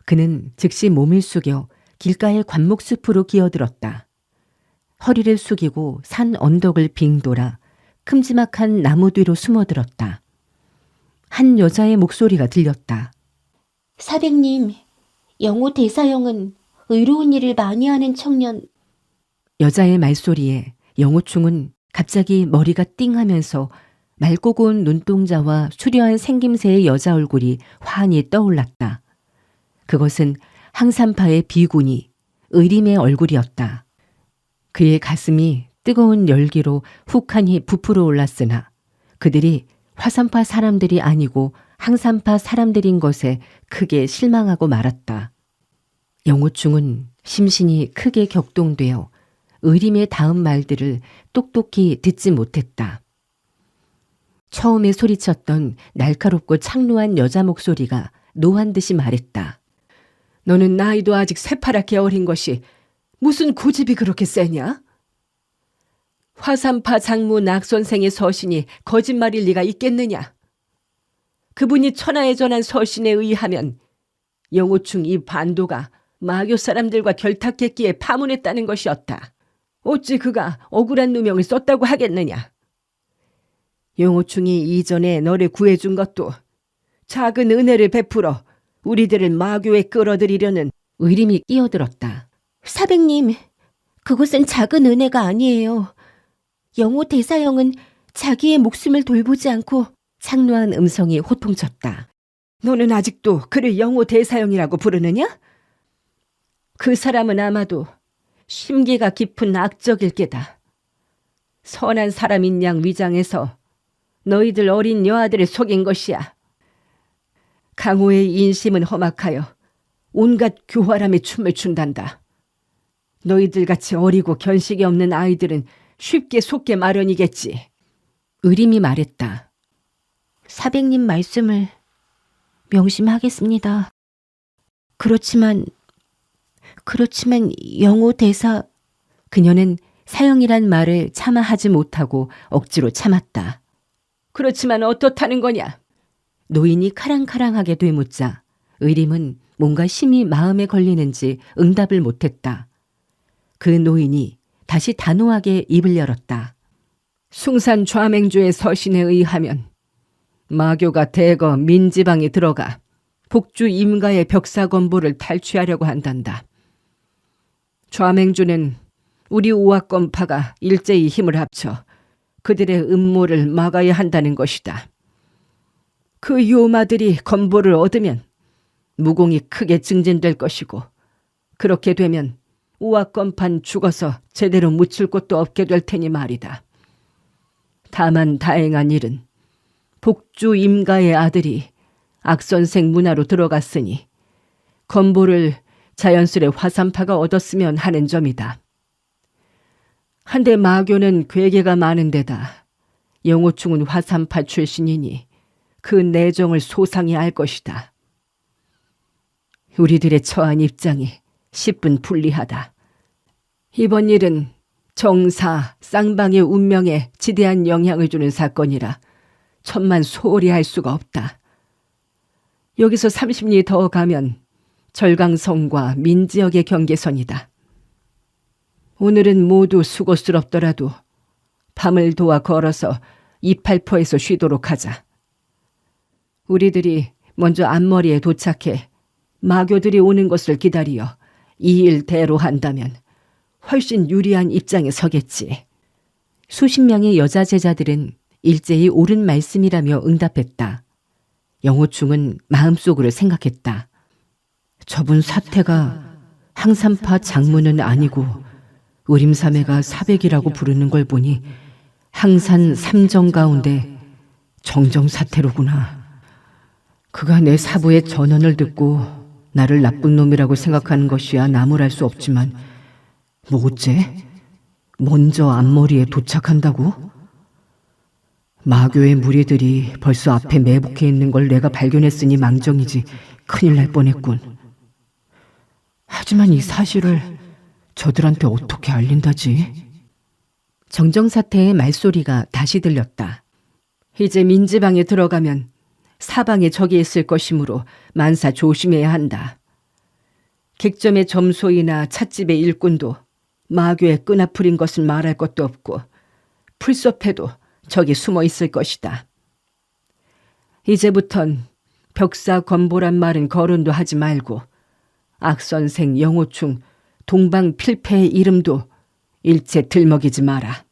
A: 그는 즉시 몸을 숙여 길가의 관목숲으로 기어들었다. 허리를 숙이고 산 언덕을 빙 돌아 큼지막한 나무 뒤로 숨어들었다. 한 여자의 목소리가 들렸다.
C: 사백님, 영호 대사형은 의로운 일을 많이 하는 청년.
A: 여자의 말소리에 영호충은 갑자기 머리가 띵하면서 맑고 고운 눈동자와 수려한 생김새의 여자 얼굴이 환히 떠올랐다. 그것은 항산파의 비구니, 의림의 얼굴이었다. 그의 가슴이 뜨거운 열기로 훅하니 부풀어 올랐으나 그들이 화산파 사람들이 아니고 항산파 사람들인 것에 크게 실망하고 말았다. 영호충은 심신이 크게 격동되어 의림의 다음 말들을 똑똑히 듣지 못했다. 처음에 소리쳤던 날카롭고 창노한 여자 목소리가 노한 듯이 말했다. 너는 나이도 아직 새파랗게 어린 것이 무슨 고집이 그렇게 세냐? 화산파 장모 낙선생의 서신이 거짓말일 리가 있겠느냐? 그분이 천하에 전한 서신에 의하면 영호충 이 반도가 마교 사람들과 결탁했기에 파문했다는 것이었다. 어찌 그가 억울한 누명을 썼다고 하겠느냐? 영호충이 이전에 너를 구해준 것도 작은 은혜를 베풀어 우리들을 마교에 끌어들이려는 의림이 끼어들었다.
C: 사백님, 그것은 작은 은혜가 아니에요. 영호 대사형은 자기의 목숨을 돌보지 않고
A: 창노한 음성이 호통쳤다. 너는 아직도 그를 영호 대사형이라고 부르느냐? 그 사람은 아마도 심기가 깊은 악적일 게다. 선한 사람인 양 위장해서 너희들 어린 여아들을 속인 것이야. 강호의 인심은 험악하여 온갖 교활함에 춤을 춘단다. 너희들 같이 어리고 견식이 없는 아이들은 쉽게 속게 마련이겠지. 의림이 말했다.
C: 사백님 말씀을 명심하겠습니다. 그렇지만 영호 대사...
A: 그녀는 사형이란 말을 차마 하지 못하고 억지로 참았다. 그렇지만 어떻다는 거냐? 노인이 카랑카랑하게 되묻자 의림은 뭔가 심히 마음에 걸리는지 응답을 못했다. 그 노인이 다시 단호하게 입을 열었다. 숭산 좌맹주의 서신에 의하면 마교가 대거 민지방에 들어가 복주 임가의 벽사건보를 탈취하려고 한단다. 좌맹주는 우리 우악권파가 일제히 힘을 합쳐 그들의 음모를 막아야 한다는 것이다. 그 요마들이 건보를 얻으면 무공이 크게 증진될 것이고 그렇게 되면 우악권판 죽어서 제대로 묻힐 곳도 없게 될 테니 말이다. 다만 다행한 일은 복주 임가의 아들이 악선생 문화로 들어갔으니 건보를 자연스레 화산파가 얻었으면 하는 점이다. 한데 마교는 괴계가 많은 데다 영호충은 화산파 출신이니 그 내정을 소상히 알 것이다. 우리들의 처한 입장이 10분 불리하다. 이번 일은 정사, 쌍방의 운명에 지대한 영향을 주는 사건이라 천만 소홀히 할 수가 없다. 여기서 30리 더 가면 절강성과 민지역의 경계선이다. 오늘은 모두 수고스럽더라도 밤을 도와 걸어서 이팔포에서 쉬도록 하자. 우리들이 먼저 앞머리에 도착해 마교들이 오는 것을 기다리어 이 일 대로 한다면 훨씬 유리한 입장에 서겠지. 수십 명의 여자 제자들은 일제히 옳은 말씀이라며 응답했다. 영호충은 마음속으로 생각했다. 저분 사태가 항산파 장문은 아니고 의림사매가 사백이라고 부르는 걸 보니 항산 삼정 가운데 정정사태로구나. 그가 내 사부의 전언을 듣고 나를 나쁜 놈이라고 생각하는 것이야 나무랄 수 없지만 뭐 어째? 먼저 앞머리에 도착한다고? 마교의 무리들이 벌써 앞에 매복해 있는 걸 내가 발견했으니 망정이지 큰일 날 뻔했군. 하지만 이 사실을 저들한테 어떻게 알린다지? 정정사태의 말소리가 다시 들렸다. 이제 민지방에 들어가면 사방에 적이 있을 것이므로 만사 조심해야 한다. 객점의 점소이나 찻집의 일꾼도 마교에 끈아풀인 것은 말할 것도 없고 풀숲에도 적이 숨어 있을 것이다. 이제부턴 벽사 건보란 말은 거론도 하지 말고 악선생 영호충 동방 필패의 이름도 일체 들먹이지 마라.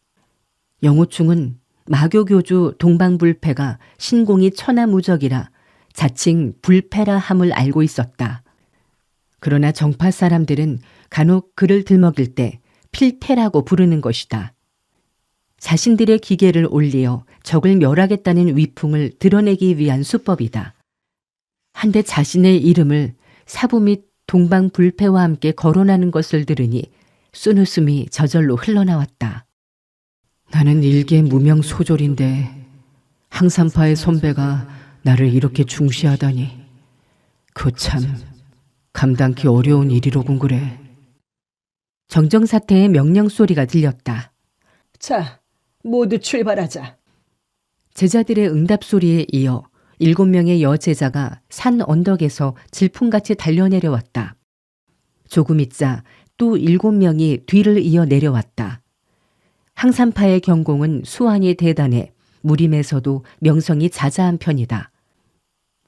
A: 영호충은 마교교주 동방불패가 신공이 천하무적이라 자칭 불패라 함을 알고 있었다. 그러나 정파 사람들은 간혹 그를 들먹일 때 필패라고 부르는 것이다. 자신들의 기계를 올리어 적을 멸하겠다는 위풍을 드러내기 위한 수법이다. 한데 자신의 이름을 사부 및 동방불패와 함께 거론하는 것을 들으니 쏜웃음이 저절로 흘러나왔다. 나는 일개 무명 소졸인데 항산파의 선배가 나를 이렇게 중시하다니 그 참 감당기 어려운 일이로군 그래. 정정사태의 명령 소리가 들렸다.
B: 자, 모두 출발하자.
A: 제자들의 응답 소리에 이어 7명의 여제자가 산 언덕에서 질풍같이 달려내려왔다. 조금 있자 또 7명이 뒤를 이어 내려왔다. 항산파의 경공은 수완이 대단해 무림에서도 명성이 자자한 편이다.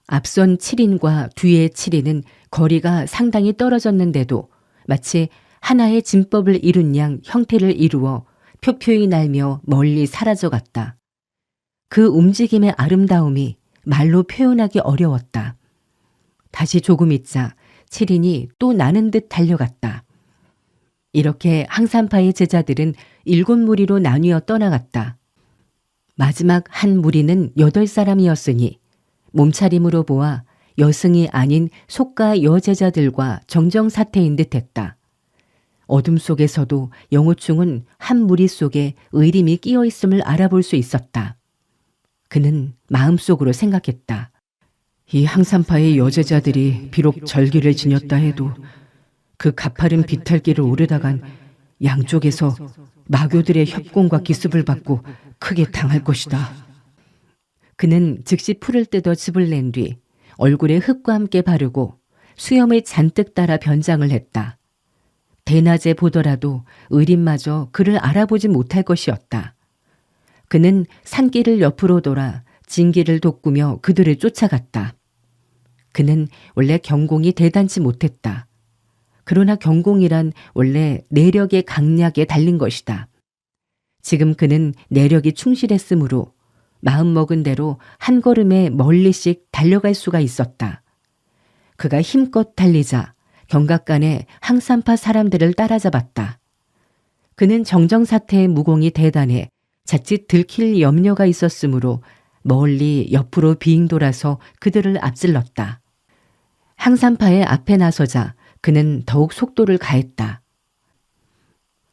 A: 앞선 7인과 뒤의 7인은 거리가 상당히 떨어졌는데도 마치 하나의 진법을 이룬 양 형태를 이루어 표표히 날며 멀리 사라져갔다. 그 움직임의 아름다움이 말로 표현하기 어려웠다. 다시 조금 있자 7인이 또 나는 듯 달려갔다. 이렇게 항산파의 제자들은 7무리로 나뉘어 떠나갔다. 마지막 한 무리는 8사람이었으니 몸차림으로 보아 여승이 아닌 속가 여제자들과 정정사태인 듯했다. 어둠 속에서도 영호충은 한 무리 속에 의림이 끼어 있음을 알아볼 수 있었다. 그는 마음속으로 생각했다. 이 항산파의 여제자들이 비록 절기를 지녔다 해도 그 가파른 비탈길을 오르다간 양쪽에서 마교들의 협공과 기습을 받고 크게 당할 것이다. 그는 즉시 풀을 뜯어 즙을 낸 뒤 얼굴에 흙과 함께 바르고 수염을 잔뜩 따라 변장을 했다. 대낮에 보더라도 의림마저 그를 알아보지 못할 것이었다. 그는 산길을 옆으로 돌아 진길을 돋구며 그들을 쫓아갔다. 그는 원래 경공이 대단치 못했다. 그러나 경공이란 원래 내력의 강약에 달린 것이다. 지금 그는 내력이 충실했으므로 마음먹은 대로 한 걸음에 멀리씩 달려갈 수가 있었다. 그가 힘껏 달리자 경각간에 항산파 사람들을 따라잡았다. 그는 정정사태의 무공이 대단해 자칫 들킬 염려가 있었으므로 멀리 옆으로 빙 돌아서 그들을 앞질렀다. 항산파의 앞에 나서자 그는 더욱 속도를 가했다.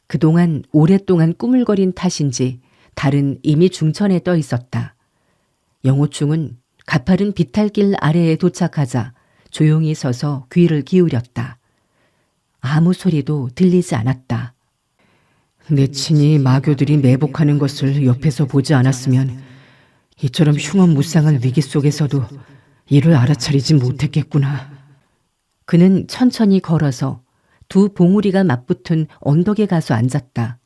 A: 그동안 오랫동안 꾸물거린 탓인지 달은 이미 중천에 떠 있었다. 영호충은 가파른 비탈길 아래에 도착하자 조용히 서서 귀를 기울였다. 아무 소리도 들리지 않았다. 내 친히 마교들이 매복하는 것을 옆에서 보지 않았으면 이처럼 흉엄무쌍한 위기 속에서도 이를 알아차리지 못했겠구나. 그는 천천히 걸어서 두 봉우리가 맞붙은 언덕에 가서 앉았다.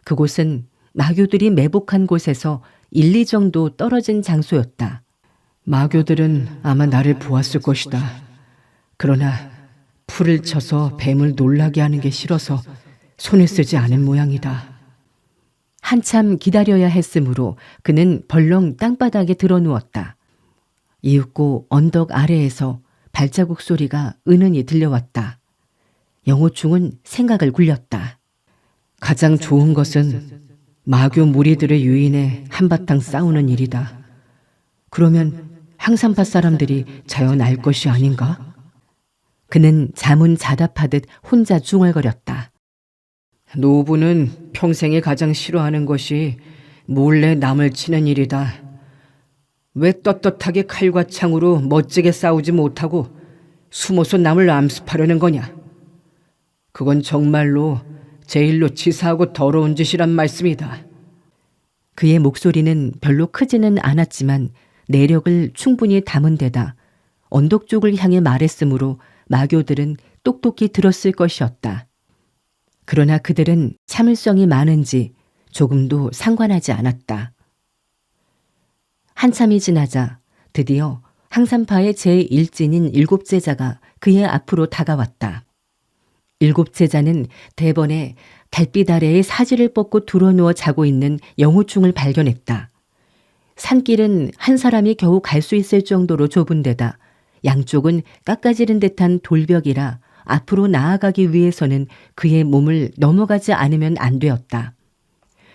A: 그곳은 마교들이 매복한 곳에서 1, 2 정도 떨어진 장소였다. 마교들은 아마 나를 보았을 것이다. 그러나 풀을 쳐서 뱀을 놀라게 하는 게 싫어서 손을 쓰지 않은 모양이다. 한참 기다려야 했으므로 그는 벌렁 땅바닥에 드러누웠다. 이윽고 언덕 아래에서 발자국 소리가 은은히 들려왔다. 영호충은 생각을 굴렸다. 가장 좋은 것은 마교 무리들의 유인에 한바탕 싸우는 일이다. 그러면 항산파 사람들이 자연 알 것이 아닌가? 그는 자문자답하듯 혼자 중얼거렸다. 노부는 평생에 가장 싫어하는 것이 몰래 남을 치는 일이다. 왜 떳떳하게 칼과 창으로 멋지게 싸우지 못하고 숨어서 남을 암습하려는 거냐? 그건 정말로 제일로 치사하고 더러운 짓이란 말씀이다. 그의 목소리는 별로 크지는 않았지만 내력을 충분히 담은 데다 언덕 쪽을 향해 말했으므로 마교들은 똑똑히 들었을 것이었다. 그러나 그들은 참을성이 많은지 조금도 상관하지 않았다. 한참이 지나자 드디어 항산파의 제1진인 7제자가 그의 앞으로 다가왔다. 7제자는 대번에 달빛 아래에 사지를 뻗고 드러누워 자고 있는 영호충을 발견했다. 산길은 한 사람이 겨우 갈 수 있을 정도로 좁은 데다 양쪽은 깎아지른 듯한 돌벽이라 앞으로 나아가기 위해서는 그의 몸을 넘어가지 않으면 안 되었다.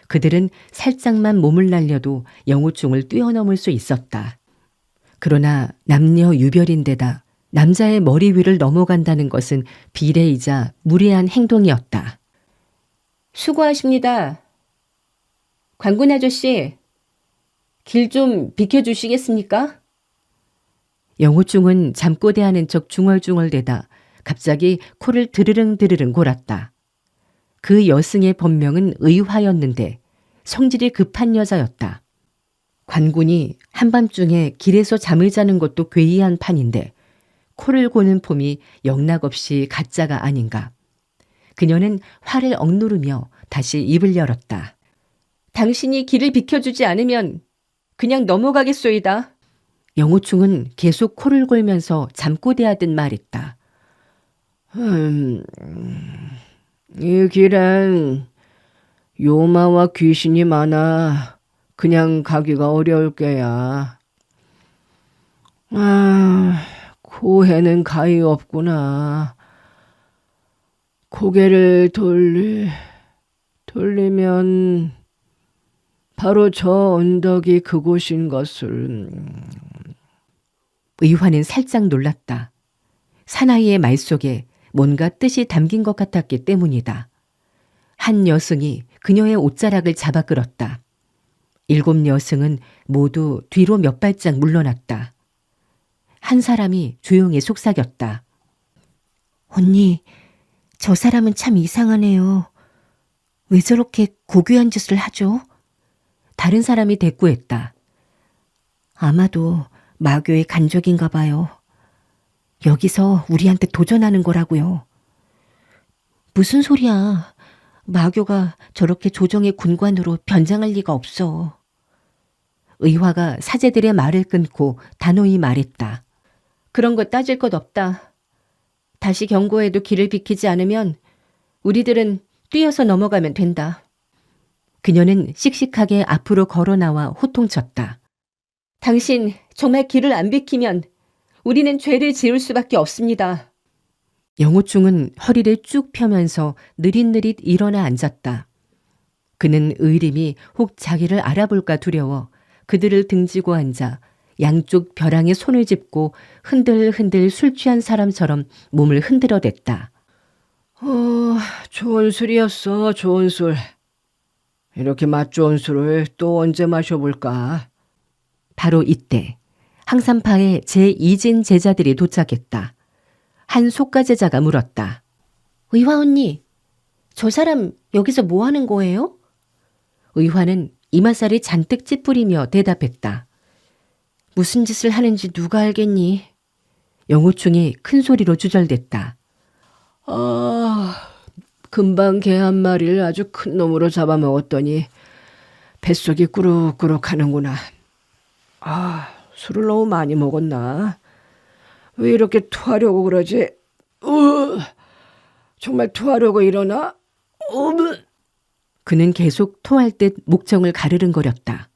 A: 그들은 살짝만 몸을 날려도 영호충을 뛰어넘을 수 있었다. 그러나 남녀 유별인데다 남자의 머리 위를 넘어간다는 것은 비례이자 무례한 행동이었다. 수고하십니다. 관군 아저씨, 길 좀 비켜주시겠습니까? 영호충은 잠꼬대하는 척 중얼중얼대다 갑자기 코를 드르릉 드르릉 골았다. 그 여승의 본명은 의화였는데 성질이 급한 여자였다. 관군이 한밤중에 길에서 잠을 자는 것도 괴이한 판인데 코를 고는 폼이 영락없이 가짜가 아닌가. 그녀는 화를 억누르며 다시 입을 열었다. 당신이 길을 비켜주지 않으면 그냥 넘어가겠소이다. 영호충은 계속 코를 골면서 잠꼬대하듯 말했다.
B: 이 길엔 요마와 귀신이 많아 그냥 가기가 어려울 게야. 고해는 가히 없구나. 고개를 돌리면 바로 저 언덕이 그곳인 것을.
A: 의화는 살짝 놀랐다. 사나이의 말 속에 뭔가 뜻이 담긴 것 같았기 때문이다. 한 여승이 그녀의 옷자락을 잡아 끌었다. 7 여승은 모두 뒤로 몇 발짝 물러났다. 한 사람이 조용히 속삭였다.
C: 언니, 저 사람은 참 이상하네요. 왜 저렇게 고귀한 짓을 하죠?
A: 다른 사람이 대꾸했다.
C: 아마도 마교의 간적인가 봐요. 여기서 우리한테 도전하는 거라고요. 무슨 소리야. 마교가 저렇게 조정의 군관으로 변장할 리가 없어.
A: 의화가 사제들의 말을 끊고 단호히 말했다. 그런 거 따질 것 없다. 다시 경고해도 길을 비키지 않으면 우리들은 뛰어서 넘어가면 된다. 그녀는 씩씩하게 앞으로 걸어 나와 호통쳤다. 당신 정말 길을 안 비키면 우리는 죄를 지을 수밖에 없습니다. 영호충은 허리를 쭉 펴면서 느릿느릿 일어나 앉았다. 그는 의림이 혹 자기를 알아볼까 두려워 그들을 등지고 앉아 양쪽 벼랑에 손을 짚고 흔들흔들 술 취한 사람처럼 몸을 흔들어댔다.
B: 좋은 술이었어, 좋은 술. 이렇게 맛 좋은 술을 또 언제 마셔볼까?
A: 바로 이때 항산파의 제2진 제자들이 도착했다. 한 속가 제자가 물었다.
C: 의화 언니, 저 사람 여기서 뭐 하는 거예요?
A: 의화는 이마살이 잔뜩 찌푸리며 대답했다.
C: 무슨 짓을 하는지 누가 알겠니?
A: 영호충이 큰 소리로 주절댔다.
B: 금방 개 한 마리를 아주 큰 놈으로 잡아먹었더니 뱃속이 꾸룩꾸룩 하는구나. 술을 너무 많이 먹었나? 왜 이렇게 토하려고 그러지? 정말 토하려고 이러나?
A: 그는 계속 토할 듯 목청을 가르릉거렸다.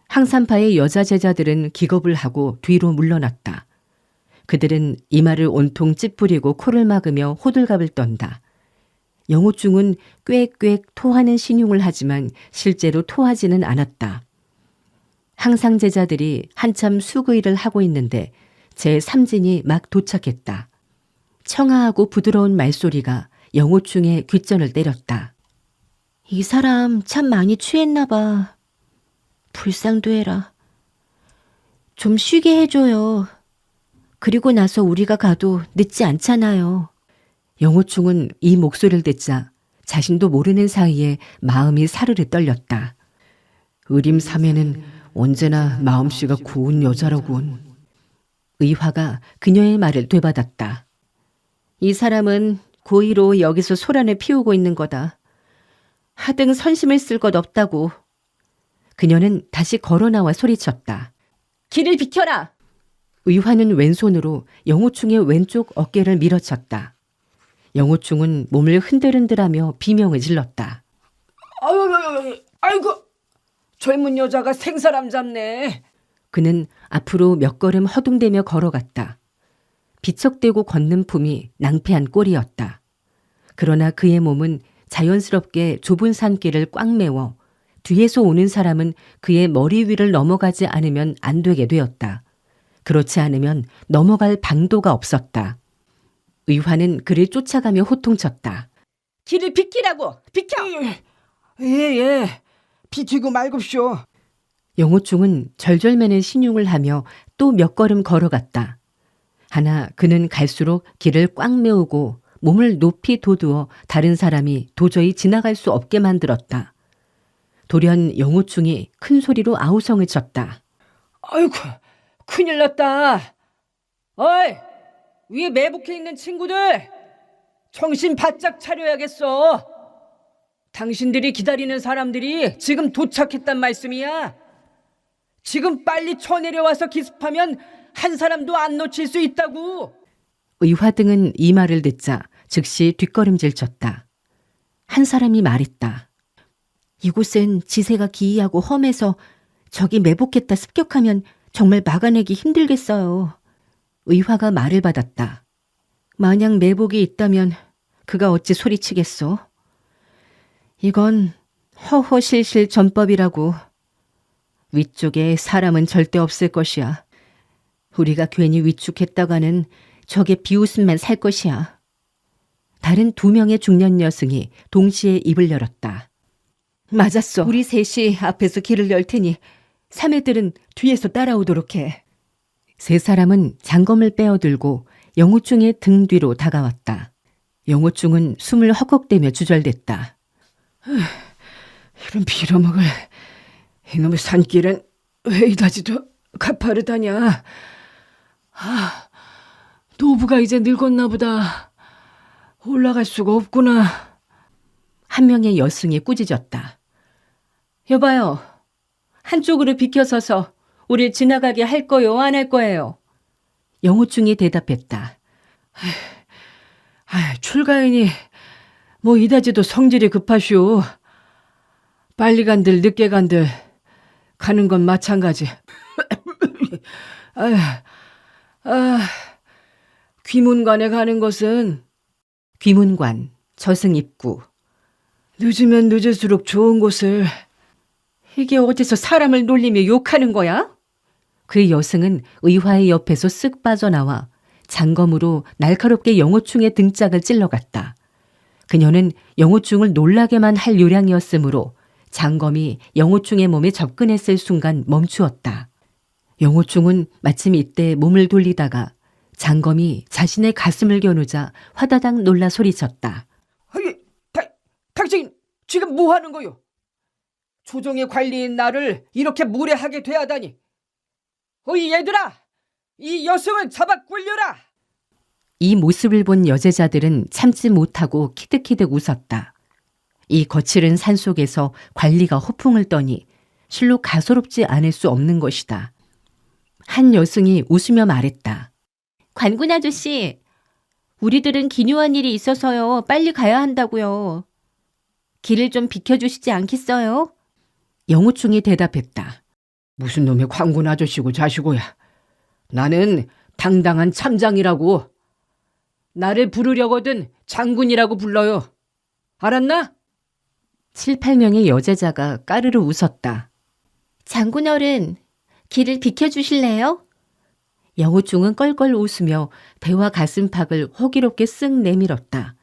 A: 항산파의 여자 제자들은 기겁을 하고 뒤로 물러났다. 그들은 이마를 온통 찌푸리고 코를 막으며 호들갑을 떤다. 영호충은 꽥꽥 토하는 신용을 하지만 실제로 토하지는 않았다. 항상 제자들이 한참 수그이를 하고 있는데 제3진이 막 도착했다. 청아하고 부드러운 말소리가 영호충의 귓전을 때렸다.
C: 이 사람 참 많이 취했나 봐. 불쌍도 해라. 좀 쉬게 해줘요. 그리고 나서 우리가 가도 늦지 않잖아요.
A: 영호충은 이 목소리를 듣자 자신도 모르는 사이에 마음이 사르르 떨렸다. 의림사매는 언제나 마음씨가 고운 여자로군. 의화가 그녀의 말을 되받았다. 이 사람은 고의로 여기서 소란을 피우고 있는 거다. 하등 선심을 쓸 것 없다고. 그녀는 다시 걸어 나와 소리쳤다. 길을 비켜라! 의화는 왼손으로 영호충의 왼쪽 어깨를 밀어쳤다. 영호충은 몸을 흔들흔들하며 비명을 질렀다.
B: 아이고, 젊은 여자가 생사람 잡네.
A: 그는 앞으로 몇 걸음 허둥대며 걸어갔다. 비척대고 걷는 품이 낭패한 꼴이었다. 그러나 그의 몸은 자연스럽게 좁은 산길을 꽉 메워 뒤에서 오는 사람은 그의 머리 위를 넘어가지 않으면 안 되게 되었다. 그렇지 않으면 넘어갈 방도가 없었다. 의화는 그를 쫓아가며 호통쳤다.
B: 길을 비키라고! 비켜! 예. 비키고 말급쇼.
A: 영호충은 절절매는 신용을 하며 또 몇 걸음 걸어갔다. 하나 그는 갈수록 길을 꽉 메우고 몸을 높이 돋우어 다른 사람이 도저히 지나갈 수 없게 만들었다. 돌연 영호충이 큰 소리로 아우성을 쳤다.
B: 아이고, 큰일 났다. 어이, 위에 매복해 있는 친구들, 정신 바짝 차려야겠어. 당신들이 기다리는 사람들이 지금 도착했단 말씀이야. 지금 빨리 쳐내려와서 기습하면 한 사람도 안 놓칠 수 있다고.
A: 의화 등은 이 말을 듣자 즉시 뒷걸음질 쳤다. 한 사람이 말했다.
C: 이곳은 지세가 기이하고 험해서 적이 매복했다 습격하면 정말 막아내기 힘들겠어요.
A: 의화가 말을 받았다.
C: 만약 매복이 있다면 그가 어찌 소리치겠소? 이건 허허실실 전법이라고. 위쪽에 사람은 절대 없을 것이야. 우리가 괜히 위축했다가는 적의 비웃음만 살 것이야. 다른 2명의 중년 여성이 동시에 입을 열었다. 맞았어.
A: 우리 셋이 앞에서 길을 열 테니 사매들은 뒤에서 따라오도록 해. 세 사람은 장검을 빼어들고 영호충의 등 뒤로 다가왔다. 영호충은 숨을 헉헉대며 주절댔다.
B: 이런 빌어먹을 이놈의 산길은 왜 이다지도 가파르다냐. 노부가 이제 늙었나 보다. 올라갈 수가 없구나.
A: 한 명의 여승이 꾸짖었다. 여봐요. 한쪽으로 비켜서서 우릴 지나가게 할 거요, 안 할 거예요? 영호충이 대답했다.
B: 출가인이 뭐 이다지도 성질이 급하시오. 빨리 간들 늦게 간들 가는 건 마찬가지. 귀문관에 가는 것은
A: 귀문관, 저승 입구.
B: 늦으면 늦을수록 좋은 곳을.
A: 이게 어디서 사람을 놀리며 욕하는 거야? 그 여승은 의화의 옆에서 쓱 빠져나와 장검으로 날카롭게 영호충의 등짝을 찔러갔다. 그녀는 영호충을 놀라게만 할 요량이었으므로 장검이 영호충의 몸에 접근했을 순간 멈추었다. 영호충은 마침 이때 몸을 돌리다가 장검이 자신의 가슴을 겨누자 화다닥 놀라 소리쳤다.
B: 당신 지금 뭐 하는 거요? 조정의 관리인 나를 이렇게 무례하게 대하다니. 어이 얘들아, 이 여성을 잡아 굴려라.
A: 이 모습을 본 여제자들은 참지 못하고 키득키득 웃었다. 이 거칠은 산속에서 관리가 허풍을 떠니 실로 가소롭지 않을 수 없는 것이다. 한 여승이 웃으며 말했다.
C: 관군 아저씨, 우리들은 기묘한 일이 있어서요. 빨리 가야 한다고요. 길을 좀 비켜주시지 않겠어요?
A: 영호충이 대답했다.
B: 무슨 놈의 관군 아저씨고 자시고야. 나는 당당한 참장이라고. 나를 부르려거든 장군이라고 불러요. 알았나?
A: 7, 8명의 여제자가 까르르 웃었다.
C: 장군 어른, 길을 비켜주실래요?
A: 영호충은 껄껄 웃으며 배와 가슴팍을 호기롭게 쓱 내밀었다.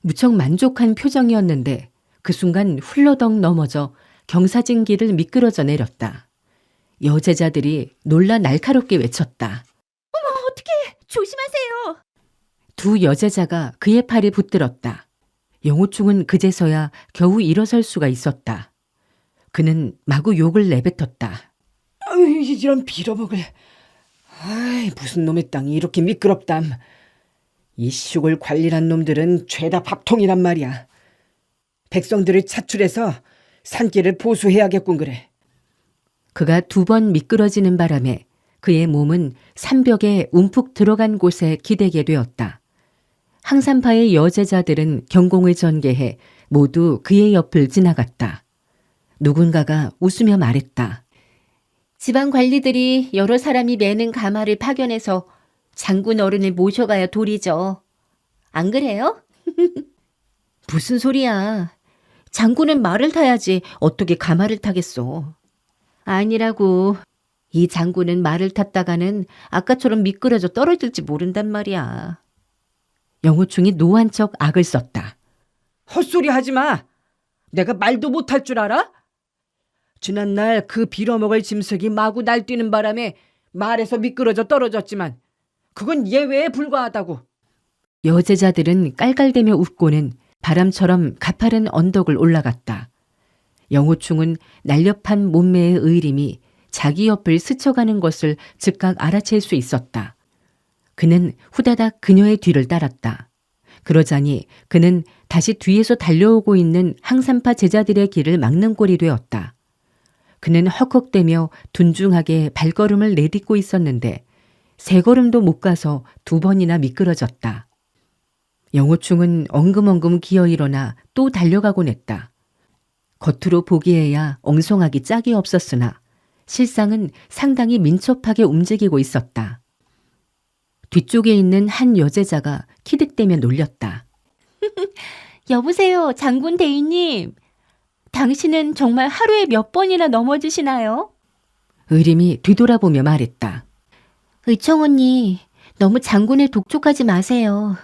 A: 무척 만족한 표정이었는데 그 순간 훌러덩 넘어져 경사진길을 미끄러져 내렸다. 여제자들이 놀라 날카롭게 외쳤다.
C: 조심하세요.
A: 2 여제자가 그의 팔에 붙들었다. 영호충은 그제서야 겨우 일어설 수가 있었다. 그는 마구 욕을 내뱉었다.
B: 이런 빌어먹을. 무슨 놈의 땅이 이렇게 미끄럽담. 이 시골 관리란 놈들은 죄다 밥통이란 말이야. 백성들을 차출해서 산길을 보수해야겠군 그래.
A: 그가 2번 미끄러지는 바람에 그의 몸은 산벽에 움푹 들어간 곳에 기대게 되었다. 항산파의 여제자들은 경공을 전개해 모두 그의 옆을 지나갔다. 누군가가 웃으며 말했다.
C: 지방 관리들이 여러 사람이 매는 가마를 파견해서 장군 어른을 모셔가야 도리죠. 안 그래요? 무슨 소리야. 장군은 말을 타야지 어떻게 가마를 타겠어. 아니라고. 이 장군은 말을 탔다가는 아까처럼 미끄러져 떨어질지 모른단 말이야.
A: 영호충이 노한 척 악을 썼다.
B: 헛소리 하지 마. 내가 말도 못할 줄 알아? 지난날 그 빌어먹을 짐승이 마구 날뛰는 바람에 말에서 미끄러져 떨어졌지만 그건 예외에 불과하다고.
A: 여제자들은 깔깔대며 웃고는 바람처럼 가파른 언덕을 올라갔다. 영호충은 날렵한 몸매의 의림이 자기 옆을 스쳐가는 것을 즉각 알아챌 수 있었다. 그는 후다닥 그녀의 뒤를 따랐다. 그러자니 그는 다시 뒤에서 달려오고 있는 항산파 제자들의 길을 막는 꼴이 되었다. 그는 헉헉대며 둔중하게 발걸음을 내딛고 있었는데 세 걸음도 못 가서 2번이나 미끄러졌다. 영호충은 엉금엉금 기어 일어나 또 달려가곤 했다. 겉으로 보기에야 엉성하기 짝이 없었으나 실상은 상당히 민첩하게 움직이고 있었다. 뒤쪽에 있는 한 여제자가 키득대며 놀렸다.
C: 여보세요, 장군 대위님. 당신은 정말 하루에 몇 번이나 넘어지시나요?
A: 의림이 뒤돌아보며 말했다.
C: 의청 언니, 너무 장군을 독촉하지 마세요.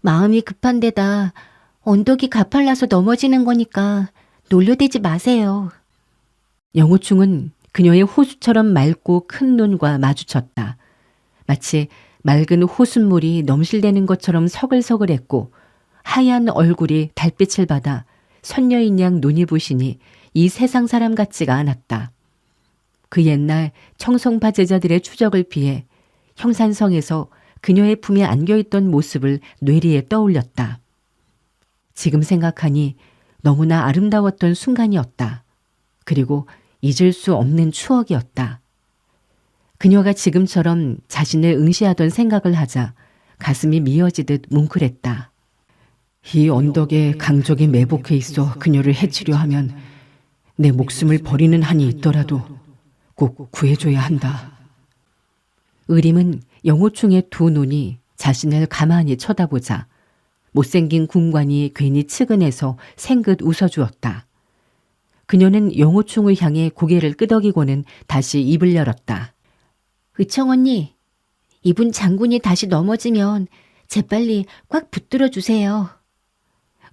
C: 마음이 급한 데다 언덕이 가팔라서 넘어지는 거니까 놀려대지 마세요.
A: 영호충은 그녀의 호수처럼 맑고 큰 눈과 마주쳤다. 마치 맑은 호숫물이 넘실대는 것처럼 서글서글했고 하얀 얼굴이 달빛을 받아 선녀인 양 눈이 부시니 이 세상 사람 같지가 않았다. 그 옛날 청송파 제자들의 추적을 피해 형산성에서 그녀의 품에 안겨있던 모습을 뇌리에 떠올렸다. 지금 생각하니 너무나 아름다웠던 순간이었다. 그리고 잊을 수 없는 추억이었다. 그녀가 지금처럼 자신을 응시하던 생각을 하자 가슴이 미어지듯 뭉클했다. 이 언덕에 강적이 매복해 있어 그녀를 해치려 하면 내 목숨을 버리는 한이 있더라도 꼭 구해줘야 한다. 의림은 영호충의 2눈이 자신을 가만히 쳐다보자 못생긴 군관이 괜히 측은해서 생긋 웃어주었다. 그녀는 영호충을 향해 고개를 끄덕이고는 다시 입을 열었다.
C: 의청 언니, 이분 장군이 다시 넘어지면 재빨리 꽉 붙들어 주세요.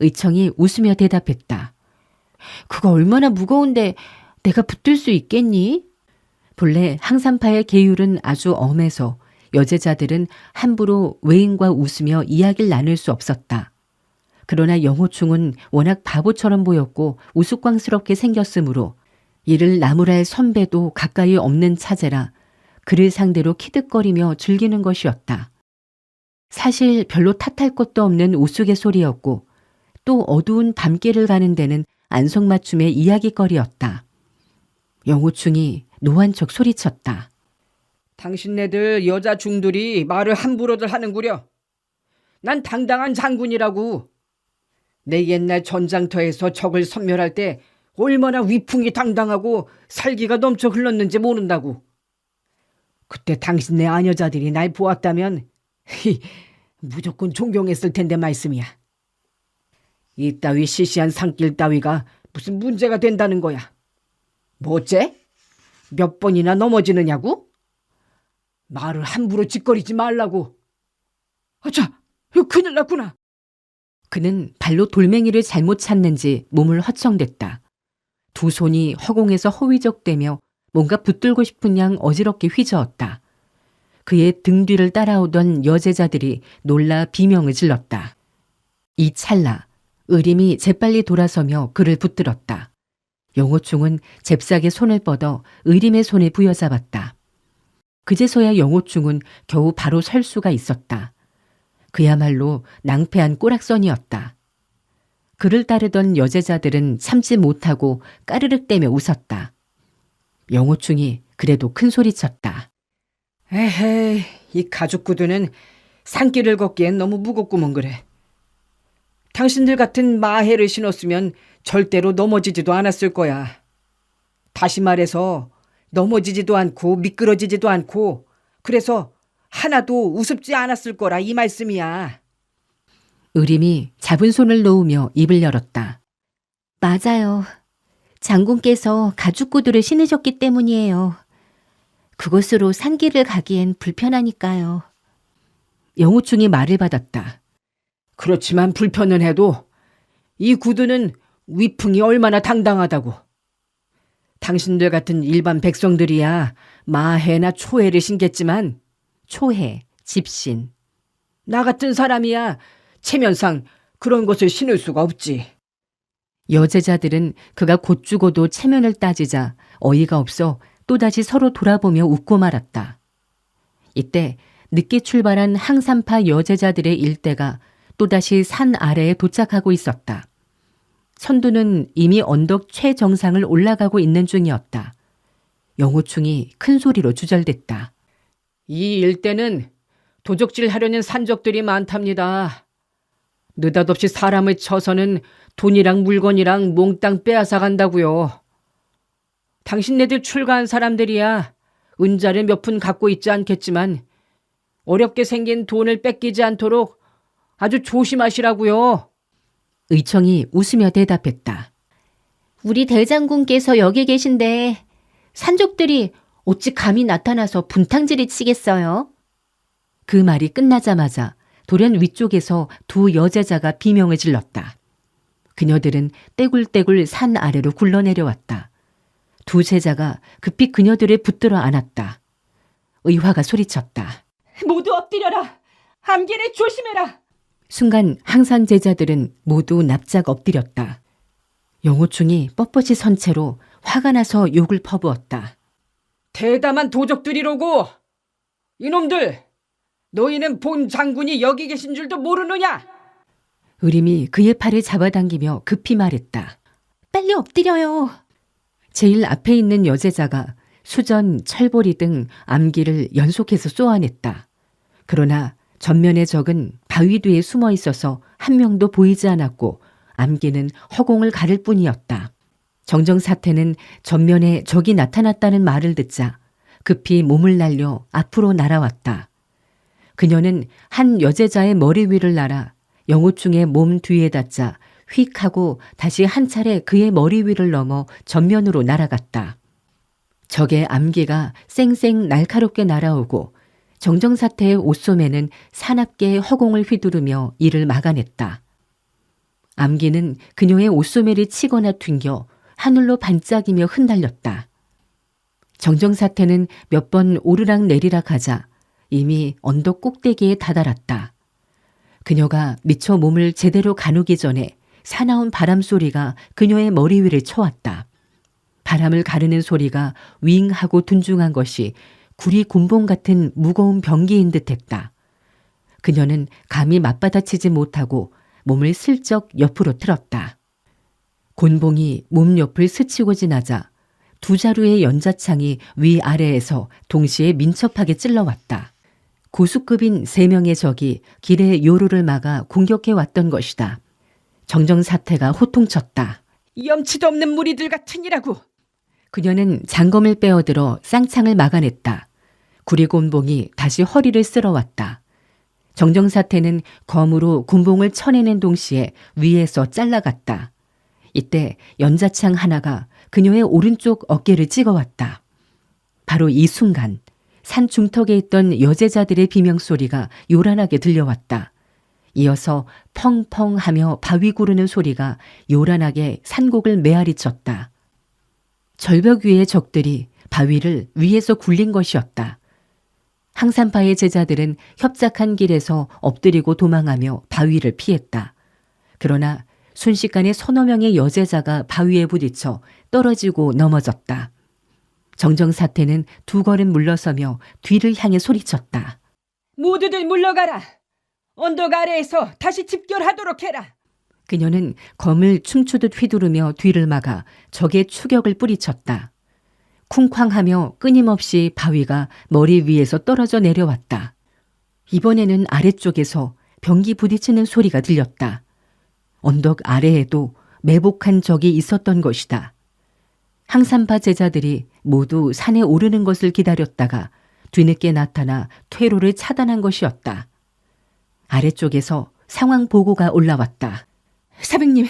A: 의청이 웃으며 대답했다.
C: 그거 얼마나 무거운데 내가 붙들 수 있겠니?
A: 본래 항산파의 계율은 아주 엄해서 여제자들은 함부로 외인과 웃으며 이야기를 나눌 수 없었다. 그러나 영호충은 워낙 바보처럼 보였고 우스꽝스럽게 생겼으므로 이를 나무랄 선배도 가까이 없는 차제라 그를 상대로 키득거리며 즐기는 것이었다. 사실 별로 탓할 것도 없는 우스갯소리였고 또 어두운 밤길을 가는 데는 안성맞춤의 이야기거리였다. 영호충이 노한 척 소리쳤다.
B: 당신네들 여자 중들이 말을 함부로들 하는구려. 난 당당한 장군이라고. 내 옛날 전장터에서 적을 섬멸할 때 얼마나 위풍이 당당하고 살기가 넘쳐 흘렀는지 모른다고. 그때 당신네 아녀자들이 날 보았다면 무조건 존경했을 텐데 말씀이야. 이따위 시시한 산길 따위가 무슨 문제가 된다는 거야. 뭐째? 몇 번이나 넘어지느냐고? 말을 함부로 짓거리지 말라고. 아차, 이거 큰일 났구나.
A: 그는 발로 돌멩이를 잘못 찼는지 몸을 허청댔다. 2 손이 허공에서 허위적대며 뭔가 붙들고 싶은 양 어지럽게 휘저었다. 그의 등 뒤를 따라오던 여제자들이 놀라 비명을 질렀다. 이 찰나 의림이 재빨리 돌아서며 그를 붙들었다. 영호충은 잽싸게 손을 뻗어 의림의 손에 부여잡았다. 그제서야 영호충은 겨우 바로 설 수가 있었다. 그야말로 낭패한 꼬락선이었다. 그를 따르던 여제자들은 참지 못하고 까르륵대며 웃었다. 영호충이 그래도 큰 소리쳤다.
B: 에헤이, 이 가죽구두는 산길을 걷기엔 너무 무겁구먼 그래. 당신들 같은 마해를 신었으면 절대로 넘어지지도 않았을 거야. 다시 말해서 넘어지지도 않고 미끄러지지도 않고 그래서 하나도 우습지 않았을 거라 이 말씀이야.
A: 의림이 잡은 손을 놓으며 입을 열었다.
C: 맞아요. 장군께서 가죽구두를 신으셨기 때문이에요. 그곳으로 산길을 가기엔 불편하니까요.
A: 영호충이 말을 받았다.
B: 그렇지만 불편은 해도 이 구두는 위풍이 얼마나 당당하다고. 당신들 같은 일반 백성들이야 마해나 초해를 신겠지만
A: 초해, 집신.
B: 나 같은 사람이야 체면상 그런 것을 신을 수가 없지.
A: 여제자들은 그가 곧 죽어도 체면을 따지자 어이가 없어 또다시 서로 돌아보며 웃고 말았다. 이때 늦게 출발한 항산파 여제자들의 일대가 또다시 산 아래에 도착하고 있었다. 선두는 이미 언덕 최정상을 올라가고 있는 중이었다. 영호충이 큰 소리로 주절댔다.
B: 이 일대는 도적질 하려는 산적들이 많답니다. 느닷없이 사람을 쳐서는 돈이랑 물건이랑 몽땅 빼앗아 간다고요. 당신네들 출가한 사람들이야 은자를 몇 푼 갖고 있지 않겠지만 어렵게 생긴 돈을 뺏기지 않도록 아주 조심하시라고요.
A: 의청이 웃으며 대답했다.
C: 우리 대장군께서 여기 계신데 산족들이 어찌 감히 나타나서 분탕질을 치겠어요?
A: 그 말이 끝나자마자 돌연 위쪽에서 두 여제자가 비명을 질렀다. 그녀들은 떼굴떼굴 산 아래로 굴러내려왔다. 두 제자가 급히 그녀들을 붙들어 안았다. 의화가 소리쳤다.
B: 모두 엎드려라. 암기를 조심해라.
A: 순간 항산 제자들은 모두 납작 엎드렸다. 영호충이 뻣뻣이 선 채로 화가 나서 욕을 퍼부었다.
B: 대담한 도적들이로고. 이놈들, 너희는 본 장군이 여기 계신 줄도 모르느냐?
A: 의림이 그의 팔을 잡아당기며 급히 말했다.
C: 빨리 엎드려요.
A: 제일 앞에 있는 여제자가 수전, 철보리 등 암기를 연속해서 쏘아냈다. 그러나 전면의 적은 바위 뒤에 숨어 있어서 한 명도 보이지 않았고 암기는 허공을 가를 뿐이었다. 정정사태는 전면에 적이 나타났다는 말을 듣자 급히 몸을 날려 앞으로 날아왔다. 그녀는 한 여제자의 머리 위를 날아 영호충의 몸 뒤에 닿자 휙 하고 다시 한 차례 그의 머리 위를 넘어 전면으로 날아갔다. 적의 암기가 쌩쌩 날카롭게 날아오고 정정사태의 옷소매는 사납게 허공을 휘두르며 이를 막아냈다. 암기는 그녀의 옷소매를 치거나 튕겨 하늘로 반짝이며 흩날렸다. 정정사태는 몇 번 오르락 내리락 하자 이미 언덕 꼭대기에 다다랐다. 그녀가 미처 몸을 제대로 가누기 전에 사나운 바람 소리가 그녀의 머리 위를 쳐왔다. 바람을 가르는 소리가 윙하고 둔중한 것이 구리 곤봉 같은 무거운 병기인 듯했다. 그녀는 감히 맞받아치지 못하고 몸을 슬쩍 옆으로 틀었다. 곤봉이 몸 옆을 스치고 지나자 두 자루의 연자창이 위아래에서 동시에 민첩하게 찔러왔다. 고수급인 3명의 적이 길의 요로를 막아 공격해 왔던 것이다. 정정사태가 호통쳤다.
B: 염치도 없는 무리들 같으니라고.
A: 그녀는 장검을 빼어들어 쌍창을 막아냈다. 구리곤봉이 다시 허리를 쓸어왔다. 정정사태는 검으로 곤봉을 쳐내는 동시에 위에서 잘라갔다. 이때 연자창 하나가 그녀의 오른쪽 어깨를 찍어왔다. 바로 이 순간 산 중턱에 있던 여제자들의 비명소리가 요란하게 들려왔다. 이어서 펑펑 하며 바위 구르는 소리가 요란하게 산곡을 메아리쳤다. 절벽 위의 적들이 바위를 위에서 굴린 것이었다. 항산파의 제자들은 협착한 길에서 엎드리고 도망하며 바위를 피했다. 그러나 순식간에 서너 명의 여제자가 바위에 부딪혀 떨어지고 넘어졌다. 정정사태는 두 걸음 물러서며 뒤를 향해 소리쳤다.
B: 모두들 물러가라. 언덕 아래에서 다시 집결하도록 해라.
A: 그녀는 검을 춤추듯 휘두르며 뒤를 막아 적의 추격을 뿌리쳤다. 쿵쾅하며 끊임없이 바위가 머리 위에서 떨어져 내려왔다. 이번에는 아래쪽에서 병기 부딪히는 소리가 들렸다. 언덕 아래에도 매복한 적이 있었던 것이다. 항산파 제자들이 모두 산에 오르는 것을 기다렸다가 뒤늦게 나타나 퇴로를 차단한 것이었다. 아래쪽에서 상황 보고가 올라왔다.
C: 사백님,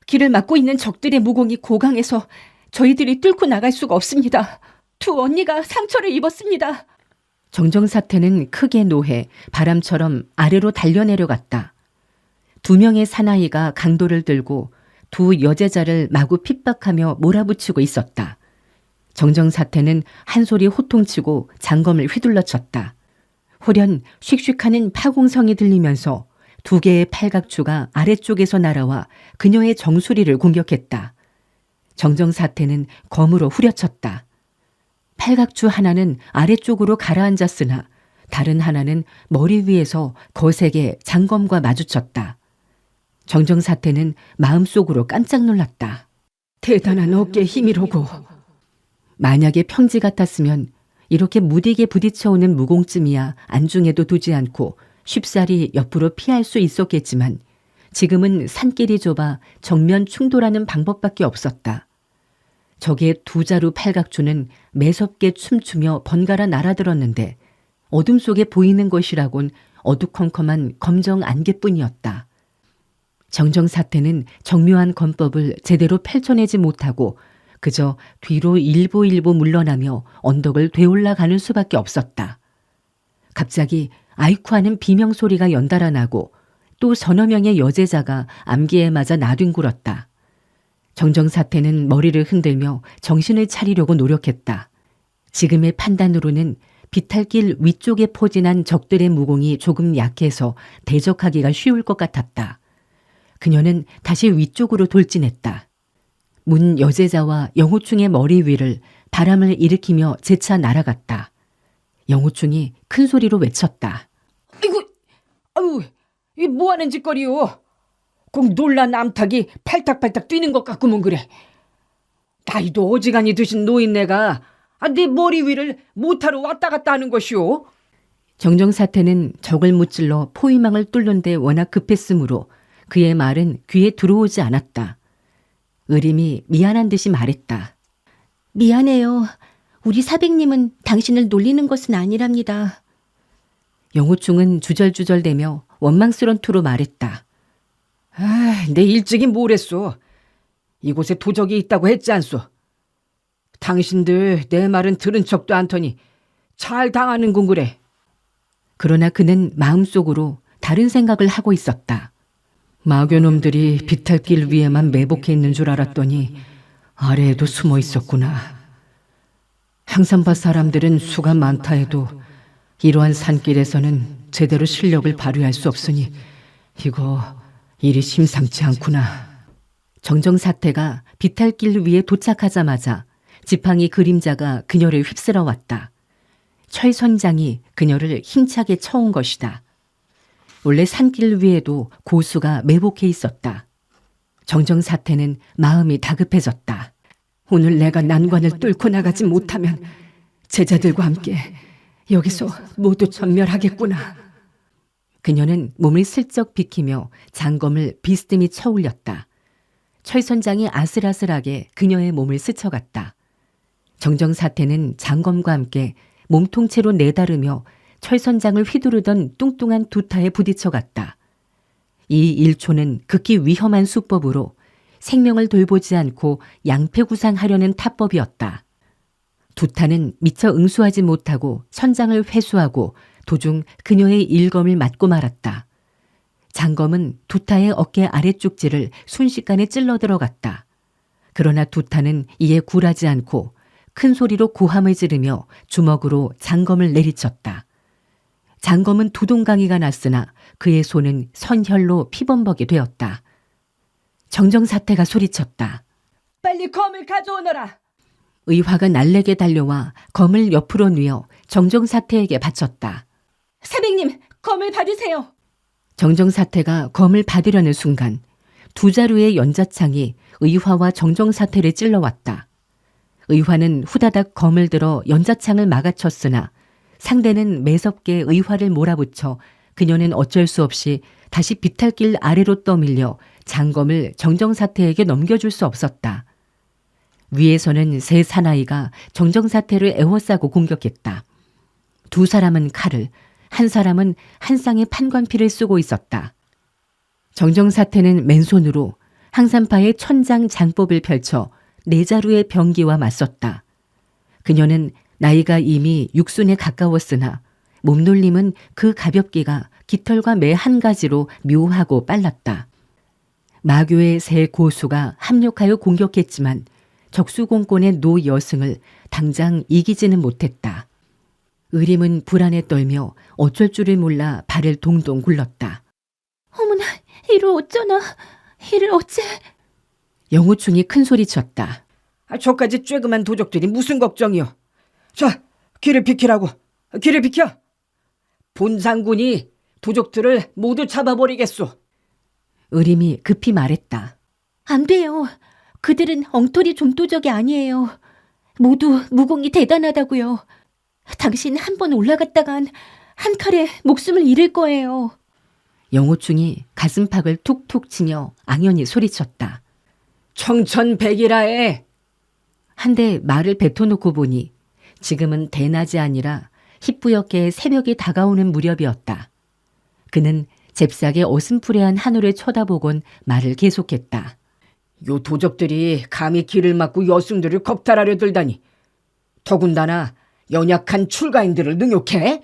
C: 길을 막고 있는 적들의 무공이 고강해서 저희들이 뚫고 나갈 수가 없습니다. 두 언니가 상처를 입었습니다.
A: 정정사태는 크게 노해 바람처럼 아래로 달려내려갔다. 2명의 사나이가 강도를 들고 두 여제자를 마구 핍박하며 몰아붙이고 있었다. 정정사태는 한 소리 호통치고 장검을 휘둘러쳤다. 호련 씩씩하는 파공성이 들리면서 2개의 팔각추가 아래쪽에서 날아와 그녀의 정수리를 공격했다. 정정사태는 검으로 후려쳤다. 팔각추 하나는 아래쪽으로 가라앉았으나 다른 하나는 머리 위에서 거세게 장검과 마주쳤다. 정정사태는 마음속으로 깜짝 놀랐다.
B: 대단한 어깨 힘이로고.
A: 만약에 평지 같았으면 이렇게 무디게 부딪혀오는 무공쯤이야 안중에도 두지 않고 쉽사리 옆으로 피할 수 있었겠지만 지금은 산길이 좁아 정면 충돌하는 방법밖에 없었다. 적의 2자루 팔각추는 매섭게 춤추며 번갈아 날아들었는데 어둠 속에 보이는 것이라곤 어두컴컴한 검정 안개뿐이었다. 정정사태는 정묘한 검법을 제대로 펼쳐내지 못하고 그저 뒤로 일보 물러나며 언덕을 되올라가는 수밖에 없었다. 갑자기 아이쿠 하는 비명소리가 연달아 나고 또 서너 명의 여제자가 암기에 맞아 나뒹굴었다. 정정사태는 머리를 흔들며 정신을 차리려고 노력했다. 지금의 판단으로는 비탈길 위쪽에 포진한 적들의 무공이 조금 약해서 대적하기가 쉬울 것 같았다. 그녀는 다시 위쪽으로 돌진했다. 문 여제자와 영호충의 머리 위를 바람을 일으키며 재차 날아갔다. 영호충이 큰 소리로 외쳤다.
B: 아유, 이 뭐하는 짓거리요? 꼭 놀란 암탉이 팔딱팔딱 뛰는 것 같구먼 그래. 나이도 어지간히 드신 노인네가 내 머리 위를 모타로 왔다 갔다 하는 것이오.
A: 정정사태는 적을 무찔러 포위망을 뚫는 데 워낙 급했으므로 그의 말은 귀에 들어오지 않았다. 의림이 미안한 듯이 말했다.
C: 미안해요. 우리 사백님은 당신을 놀리는 것은 아니랍니다.
A: 영호충은 주절주절대며 원망스런 투로 말했다.
B: 내 일찍이 뭘 했소. 이곳에 도적이 있다고 했지 않소. 당신들 내 말은 들은 척도 않더니 잘 당하는군 그래.
A: 그러나 그는 마음속으로 다른 생각을 하고 있었다. 마교놈들이 비탈길 위에만 매복해 있는 줄 알았더니 아래에도 숨어 있었구나. 항산파 사람들은 수가 많다 해도 이러한 산길에서는 제대로 실력을 발휘할 수 없으니 이거 일이 심상치 않구나. 정정사태가 비탈길 위에 도착하자마자 지팡이 그림자가 그녀를 휩쓸어 왔다. 철선장이 그녀를 힘차게 쳐온 것이다. 원래 산길 위에도 고수가 매복해 있었다. 정정사태는 마음이 다급해졌다. 오늘 내가 난관을 뚫고 나가지 못하면 제자들과 함께 여기서 모두 전멸하겠구나. 그녀는 몸을 슬쩍 비키며 장검을 비스듬히 쳐올렸다. 철선장이 아슬아슬하게 그녀의 몸을 스쳐갔다. 정정사태는 장검과 함께 몸통채로 내다르며 철선장을 휘두르던 뚱뚱한 두타에 부딪혀갔다. 이 일초는 극히 위험한 수법으로 생명을 돌보지 않고 양패구상하려는 타법이었다. 두타는 미처 응수하지 못하고 선장을 회수하고 도중 그녀의 일검을 맞고 말았다. 장검은 두타의 어깨 아래쪽지를 순식간에 찔러 들어갔다. 그러나 두타는 이에 굴하지 않고 큰 소리로 고함을 지르며 주먹으로 장검을 내리쳤다. 장검은 두동강이가 났으나 그의 손은 선혈로 피범벅이 되었다. 정정사태가 소리쳤다.
B: 빨리 검을 가져오너라.
A: 의화가 날래게 달려와 검을 옆으로 뉘어 정정사태에게 바쳤다.
C: 사백님, 검을 받으세요.
A: 정정사태가 검을 받으려는 순간 2자루의 연자창이 의화와 정정사태를 찔러왔다. 의화는 후다닥 검을 들어 연자창을 막아쳤으나 상대는 매섭게 의화를 몰아붙여 그녀는 어쩔 수 없이 다시 비탈길 아래로 떠밀려 장검을 정정사태에게 넘겨줄 수 없었다. 위에서는 세 사나이가 정정사태를 에워싸고 공격했다. 두 사람은 칼을, 한 사람은 한 쌍의 판관피를 쓰고 있었다. 정정사태는 맨손으로 항산파의 천장 장법을 펼쳐 네 자루의 병기와 맞섰다. 그녀는 나이가 이미 육순에 가까웠으나 몸놀림은 그 가볍기가 깃털과 매 한 가지로 묘하고 빨랐다. 마교의 세 고수가 합력하여 공격했지만 적수공권의 노 여승을 당장 이기지는 못했다. 의림은 불안에 떨며 어쩔 줄을 몰라 발을 동동 굴렀다.
C: 어머나, 이를 어쩌나, 이를 어째.
A: 영호충이 큰 소리쳤다.
B: 저까지 쬐그만 도적들이 무슨 걱정이요. 자, 길을 비키라고. 길을 비켜. 본상군이 도적들을 모두 잡아버리겠소.
A: 의림이 급히 말했다.
C: 안 돼요. 그들은 엉터리 좀도적이 아니에요. 모두 무공이 대단하다고요. 당신 한 번 올라갔다간 한 칼에 목숨을 잃을 거예요.
A: 영호충이 가슴팍을 툭툭 치며 앙연히 소리쳤다.
B: 청천백이라에.
A: 한데 말을 뱉어놓고 보니 지금은 대낮이 아니라 희뿌옇게 새벽이 다가오는 무렵이었다. 그는 잽싸게 어슴푸레한 하늘을 쳐다보곤 말을 계속했다.
B: 요 도적들이 감히 길을 막고 여승들을 겁탈하려 들다니. 더군다나 연약한 출가인들을 능욕해?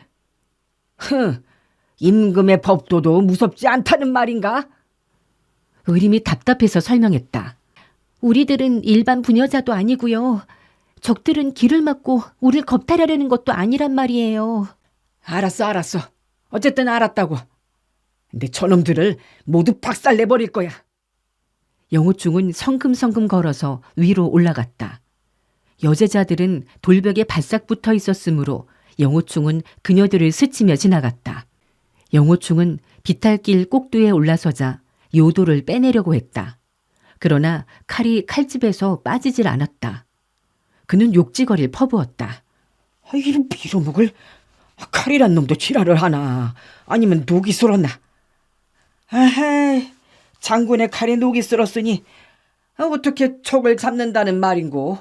B: 임금의 법도도 무섭지 않다는 말인가?
A: 의림이 답답해서 설명했다.
C: 우리들은 일반 부녀자도 아니고요. 적들은 길을 막고 우릴 겁탈하려는 것도 아니란 말이에요.
B: 알았어. 어쨌든 알았다고. 근데 저놈들을 모두 박살내버릴 거야.
A: 영호충은 성큼성큼 걸어서 위로 올라갔다. 여제자들은 돌벽에 바싹 붙어 있었으므로 영호충은 그녀들을 스치며 지나갔다. 영호충은 비탈길 꼭두에 올라서자 요도를 빼내려고 했다. 그러나 칼이 칼집에서 빠지질 않았다. 그는 욕지거리를 퍼부었다.
B: 이런 빌어먹을. 칼이란 놈도 지랄을 하나. 아니면 녹이 쓸었나. 아하, 장군의 칼에 녹이 쓸었으니 어떻게 적을 잡는다는 말인고.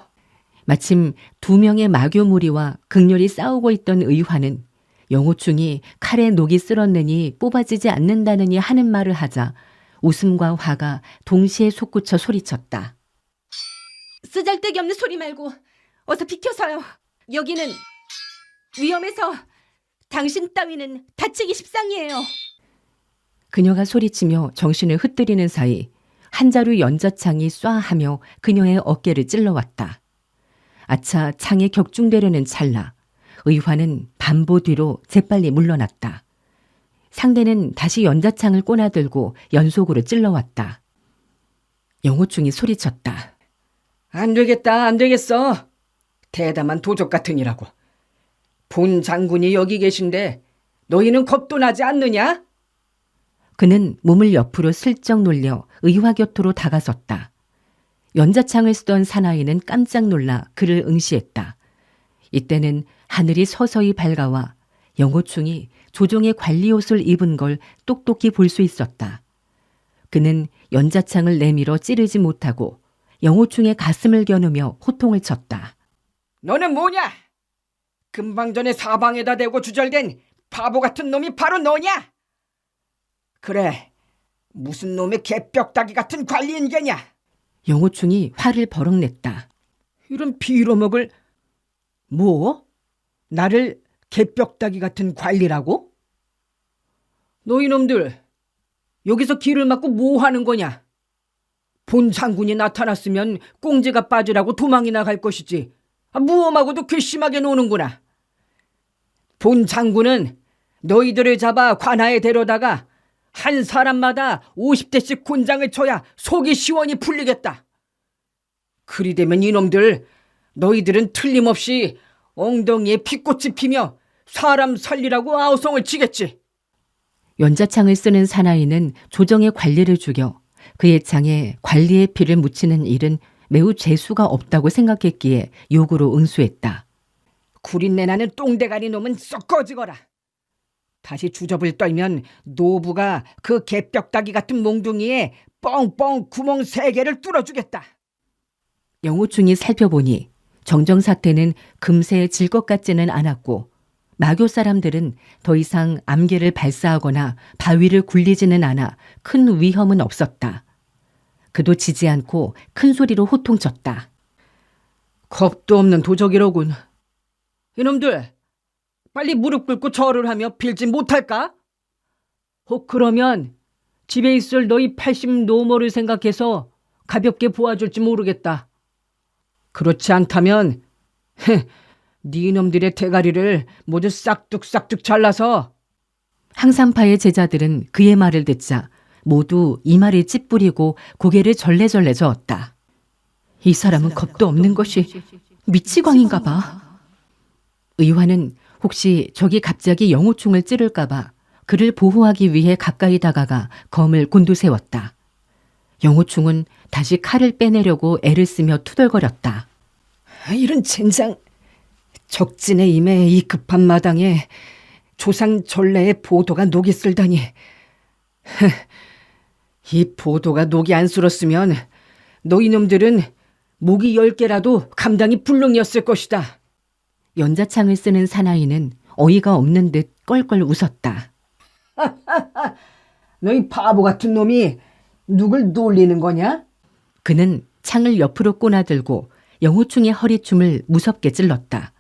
A: 마침 두 명의 마교 무리와 극렬히 싸우고 있던 의화는 영호충이 칼에 녹이 쓸었느니 뽑아지지 않는다느니 하는 말을 하자 웃음과 화가 동시에 솟구쳐 소리쳤다.
C: 쓰잘데기 없는 소리 말고 어서 비켜서요. 여기는 위험해서 당신 따위는 다치기 십상이에요.
A: 그녀가 소리치며 정신을 흩뜨리는 사이 한 자루 연자창이 쏴하며 그녀의 어깨를 찔러왔다. 아차 창에 격중되려는 찰나 의화는 반보 뒤로 재빨리 물러났다. 상대는 다시 연자창을 꼬나들고 연속으로 찔러왔다. 영호충이 소리쳤다.
B: 안 되겠어. 대담한 도적 같으니라고. 본 장군이 여기 계신데 너희는 겁도 나지 않느냐?
A: 그는 몸을 옆으로 슬쩍 놀려 의화 곁으로 다가섰다. 연자창을 쓰던 사나이는 깜짝 놀라 그를 응시했다. 이때는 하늘이 서서히 밝아와 영호충이 조종의 관리옷을 입은 걸 똑똑히 볼 수 있었다. 그는 연자창을 내밀어 찌르지 못하고 영호충의 가슴을 겨누며 호통을 쳤다.
B: 너는 뭐냐? 금방 전에 사방에다 대고 주절된 바보 같은 놈이 바로 너냐? 그래, 무슨 놈의 개벽다기 같은 관리인개냐?
A: 영호충이 화를 버럭 냈다.
B: 이런 빌어먹을. 뭐? 나를 개벽다기 같은 관리라고? 너희 놈들 여기서 길을 막고 뭐 하는 거냐? 본 장군이 나타났으면 꽁지가 빠지라고 도망이나 갈 것이지. 무엄하고도 괘씸하게 노는구나. 본 장군은 너희들을 잡아 관하에 데려다가 한 사람마다 50대씩 곤장을 쳐야 속이 시원히 풀리겠다. 그리 되면 이놈들, 너희들은 틀림없이 엉덩이에 피꽃이 피며 사람 살리라고 아우성을 치겠지.
A: 연자창을 쓰는 사나이는 조정의 관리를 죽여 그의 창에 관리의 피를 묻히는 일은 매우 재수가 없다고 생각했기에 욕으로 응수했다.
B: 구린내 나는 똥대가리 놈은 썩 꺼지거라. 다시 주접을 떨면 노부가 그 개벽다기 같은 몽둥이에 뻥뻥 구멍 3개를 뚫어주겠다.
A: 영호충이 살펴보니 정정사태는 금세 질 것 같지는 않았고 마교 사람들은 더 이상 암개를 발사하거나 바위를 굴리지는 않아 큰 위험은 없었다. 그도 지지 않고 큰 소리로 호통쳤다.
B: 겁도 없는 도적이로군. 이놈들, 빨리 무릎 꿇고 절을 하며 빌지 못할까? 혹 그러면 집에 있을 너희 80 노모를 생각해서 가볍게 보아줄지 모르겠다. 그렇지 않다면 네 놈들의 대가리를 모두 싹둑싹둑 잘라서.
A: 항상파의 제자들은 그의 말을 듣자 모두 이마를 찌푸리고 고개를 절레절레 저었다. 이 사람은 겁도 없는 것이 미치광인가 봐. 의화는 혹시 저기 갑자기 영호충을 찌를까 봐 그를 보호하기 위해 가까이 다가가 검을 곤두세웠다. 영호충은 다시 칼을 빼내려고 애를 쓰며 투덜거렸다.
B: 이런 젠장. 적진에 임해 이 급한 마당에 조상 전래의 보도가 녹이 쓸다니. 이 보도가 녹이 안 쓸었으면 너희 놈들은 목이 10개라도 감당이 불능이었을 것이다.
A: 연자창을 쓰는 사나이는 어이가 없는 듯 껄껄 웃었다.
B: 너희 바보 같은 놈이 누굴 놀리는 거냐?
A: 그는 창을 옆으로 꼬나들고 영호충의 허리춤을 무섭게 찔렀다.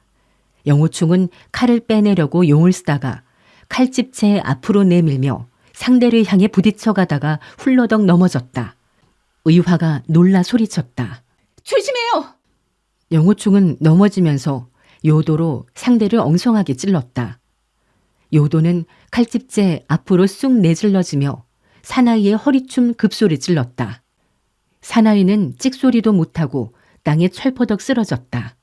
A: 영호충은 칼을 빼내려고 용을 쓰다가 칼집채 앞으로 내밀며 상대를 향해 부딪혀가다가 훌러덩 넘어졌다. 의화가 놀라 소리쳤다.
C: 조심해요!
A: 영호충은 넘어지면서 요도로 상대를 엉성하게 찔렀다. 요도는 칼집채 앞으로 쑥 내질러지며 사나이의 허리춤 급소를 찔렀다. 사나이는 찍소리도 못하고 땅에 철퍼덕 쓰러졌다.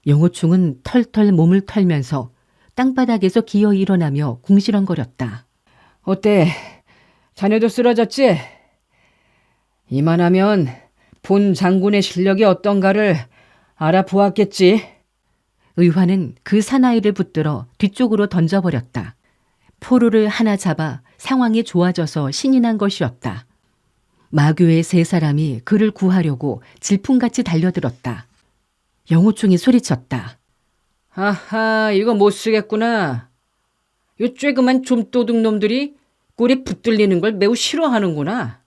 A: 영호충은 털털 몸을 털면서 땅바닥에서 기어 일어나며 궁시렁거렸다.
B: 어때? 자네도 쓰러졌지? 이만하면 본 장군의 실력이 어떤가를 알아보았겠지.
A: 의화는 그 사나이를 붙들어 뒤쪽으로 던져버렸다. 포로를 하나 잡아 상황이 좋아져서 신이 난 것이었다. 마교의 3사람이 그를 구하려고 질풍같이 달려들었다. 영호충이 소리쳤다.
B: 아하, 이거 못 쓰겠구나. 요 쬐그만 좀도둑 놈들이 꼴에 붙들리는 걸 매우 싫어하는구나.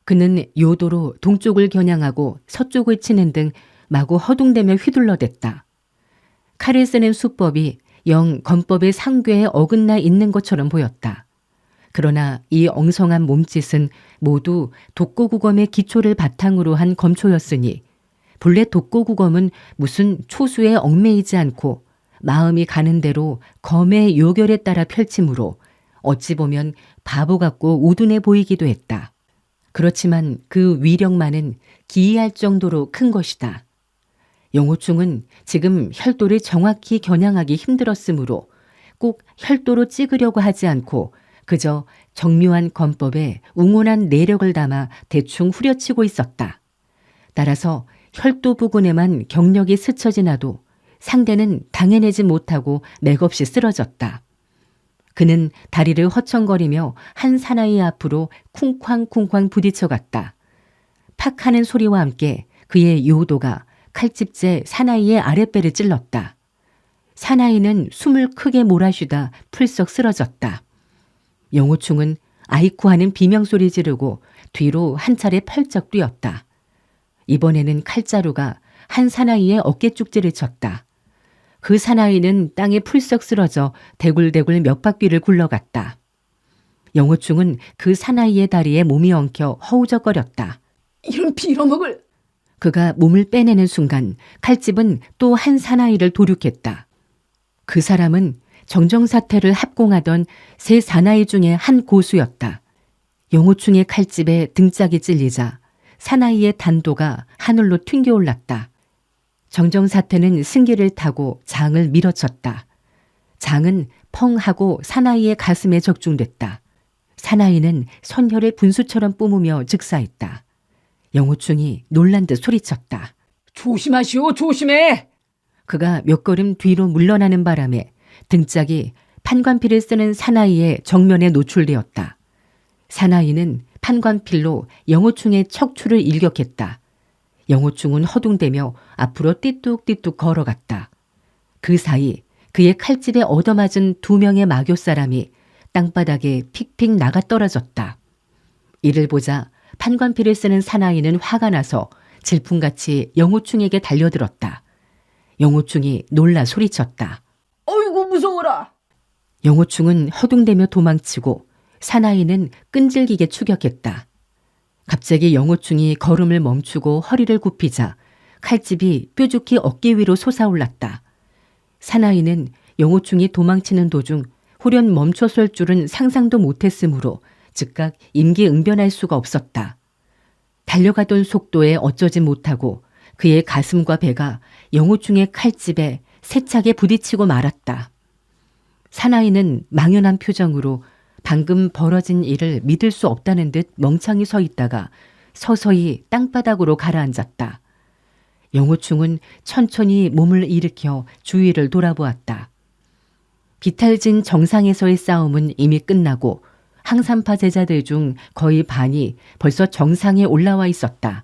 A: 그는 요도로 동쪽을 겨냥하고 서쪽을 치는 등 마구 허둥대며 휘둘러댔다. 칼을 쓰는 수법이 영 건법의 상괴에 어긋나 있는 것처럼 보였다. 그러나 이 엉성한 몸짓은 모두 독고구검의 기초를 바탕으로 한 검초였으니 본래 독고구검은 무슨 초수에 얽매이지 않고 마음이 가는 대로 검의 요결에 따라 펼치므로 어찌 보면 바보 같고 우둔해 보이기도 했다. 그렇지만 그 위력만은 기이할 정도로 큰 것이다. 영호충은 지금 혈도를 정확히 겨냥하기 힘들었으므로 꼭 혈도로 찍으려고 하지 않고 그저 정묘한 검법에 웅온한 내력을 담아 대충 후려치고 있었다. 따라서 혈도 부근에만 경력이 스쳐 지나도 상대는 당해내지 못하고 맥없이 쓰러졌다. 그는 다리를 허청거리며 한 사나이 앞으로 쿵쾅쿵쾅 부딪혀갔다. 팍 하는 소리와 함께 그의 요도가 칼집째 사나이의 아랫배를 찔렀다. 사나이는 숨을 크게 몰아쉬다 풀썩 쓰러졌다. 영호충은 아이쿠 하는 비명소리 지르고 뒤로 한 차례 펄쩍 뛰었다. 이번에는 칼자루가 한 사나이의 어깨쪽지를 쳤다. 그 사나이는 땅에 풀썩 쓰러져 대굴대굴 몇 바퀴를 굴러갔다. 영호충은 그 사나이의 다리에 몸이 엉켜 허우적거렸다.
B: 이런 빌어먹을.
A: 그가 몸을 빼내는 순간 칼집은 또 한 사나이를 도륙했다. 그 사람은 정정사태를 합공하던 3 사나이 중에 한 고수였다. 영호충의 칼집에 등짝이 찔리자 사나이의 단도가 하늘로 튕겨올랐다. 정정사태는 승기를 타고 장을 밀어쳤다. 장은 펑 하고 사나이의 가슴에 적중됐다. 사나이는 선혈을 분수처럼 뿜으며 즉사했다. 영호충이 놀란 듯 소리쳤다.
B: 조심하시오, 조심해.
A: 그가 몇 걸음 뒤로 물러나는 바람에 등짝이 판관필을 쓰는 사나이의 정면에 노출되었다. 사나이는 판관필로 영호충의 척추를 일격했다. 영호충은 허둥대며 앞으로 띠뚝띠뚝 걸어갔다. 그 사이 그의 칼집에 얻어맞은 2명의 마교 사람이 땅바닥에 픽픽 나가 떨어졌다. 이를 보자 판관필을 쓰는 사나이는 화가 나서 질풍같이 영호충에게 달려들었다. 영호충이 놀라 소리쳤다.
B: 어이구 무서워라.
A: 영호충은 허둥대며 도망치고 사나이는 끈질기게 추격했다. 갑자기 영호충이 걸음을 멈추고 허리를 굽히자 칼집이 뾰족히 어깨 위로 솟아올랐다. 사나이는 영호충이 도망치는 도중 홀연 멈춰설 줄은 상상도 못했으므로 즉각 임기응변할 수가 없었다. 달려가던 속도에 어쩌지 못하고 그의 가슴과 배가 영호충의 칼집에 세차게 부딪히고 말았다. 사나이는 망연한 표정으로 방금 벌어진 일을 믿을 수 없다는 듯 멍청이 서 있다가 서서히 땅바닥으로 가라앉았다. 영호충은 천천히 몸을 일으켜 주위를 돌아보았다. 비탈진 정상에서의 싸움은 이미 끝나고 항산파 제자들 중 거의 반이 벌써 정상에 올라와 있었다.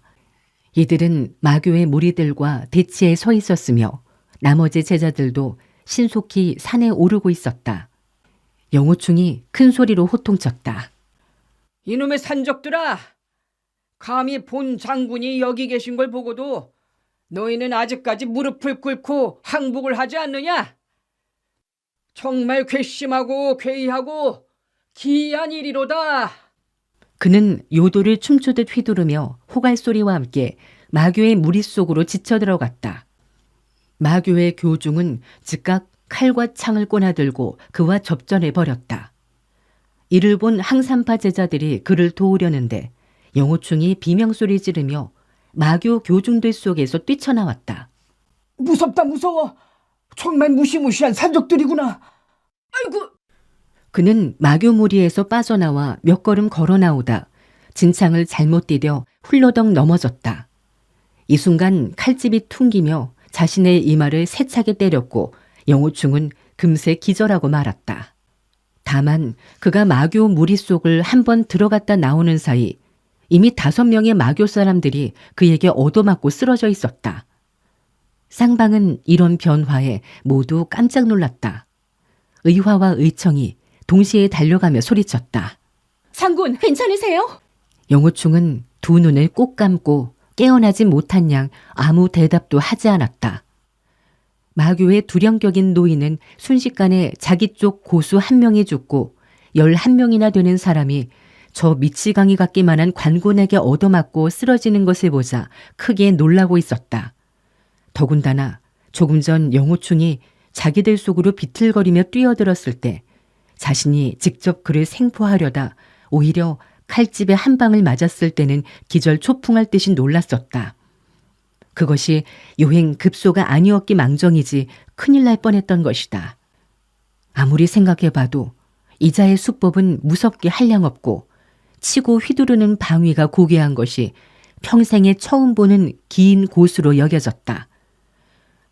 A: 이들은 마교의 무리들과 대치에 서 있었으며 나머지 제자들도 신속히 산에 오르고 있었다. 영호충이 큰 소리로 호통쳤다.
B: 이놈의 산적들아! 감히 본 장군이 여기 계신 걸 보고도 너희는 아직까지 무릎을 꿇고 항복을 하지 않느냐? 정말 괘씸하고 괴이하고 기이한 일이로다.
A: 그는 요도를 춤추듯 휘두르며 호갈소리와 함께 마교의 무리 속으로 지쳐 들어갔다. 마교의 교중은 즉각 칼과 창을 꼬나들고 그와 접전해 버렸다. 이를 본 항산파 제자들이 그를 도우려는데 영호충이 비명소리 지르며 마교 교중들 속에서 뛰쳐나왔다.
B: 무섭다 무서워. 정말 무시무시한 산적들이구나. 아이고.
A: 그는 마교 무리에서 빠져나와 몇 걸음 걸어 나오다 진창을 잘못 디뎌 훌러덩 넘어졌다. 이 순간 칼집이 퉁기며 자신의 이마를 세차게 때렸고 영호충은 금세 기절하고 말았다. 다만 그가 마교 무리 속을 한번 들어갔다 나오는 사이 이미 5명의 마교 사람들이 그에게 얻어맞고 쓰러져 있었다. 쌍방은 이런 변화에 모두 깜짝 놀랐다. 의화와 의청이 동시에 달려가며 소리쳤다.
C: 장군, 괜찮으세요?
A: 영호충은 2 눈을 꼭 감고 깨어나지 못한 양 아무 대답도 하지 않았다. 마교의 두령격인 노인은 순식간에 자기 쪽 고수 1명이 죽고 11명이나 되는 사람이 저 미치광이 같기만 한 관군에게 얻어맞고 쓰러지는 것을 보자 크게 놀라고 있었다. 더군다나 조금 전 영호충이 자기들 속으로 비틀거리며 뛰어들었을 때 자신이 직접 그를 생포하려다 오히려 칼집에 한 방을 맞았을 때는 기절초풍할 듯이 놀랐었다. 그것이 요행급소가 아니었기 망정이지 큰일 날 뻔했던 것이다. 아무리 생각해봐도 이자의 수법은 무섭게 한량없고 치고 휘두르는 방위가 고귀한 것이 평생에 처음 보는 긴 고수로 여겨졌다.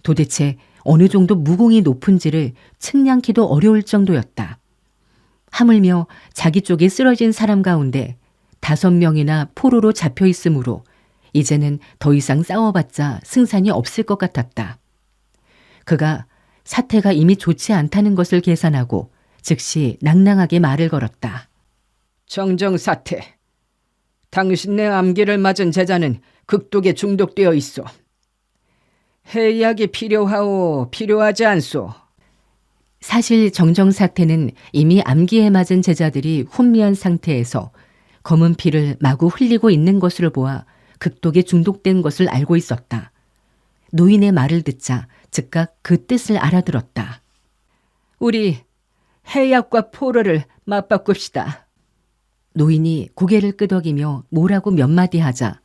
A: 도대체 어느 정도 무공이 높은지를 측량키도 어려울 정도였다. 하물며 자기 쪽에 쓰러진 사람 가운데 5명이나 포로로 잡혀 있으므로 이제는 더 이상 싸워봤자 승산이 없을 것 같았다. 그가 사태가 이미 좋지 않다는 것을 계산하고 즉시 낭낭하게 말을 걸었다.
B: 정정사태. 당신 내 암기를 맞은 제자는 극독에 중독되어 있어. 해약이 필요하오 필요하지 않소.
A: 사실 정정사태는 이미 암기에 맞은 제자들이 혼미한 상태에서 검은 피를 마구 흘리고 있는 것으로 보아 극독에 중독된 것을 알고 있었다. 노인의 말을 듣자 즉각 그 뜻을 알아들었다.
B: 우리 해약과 포로를 맞바꿉시다.
A: 노인이 고개를 끄덕이며 뭐라고 몇 마디 하자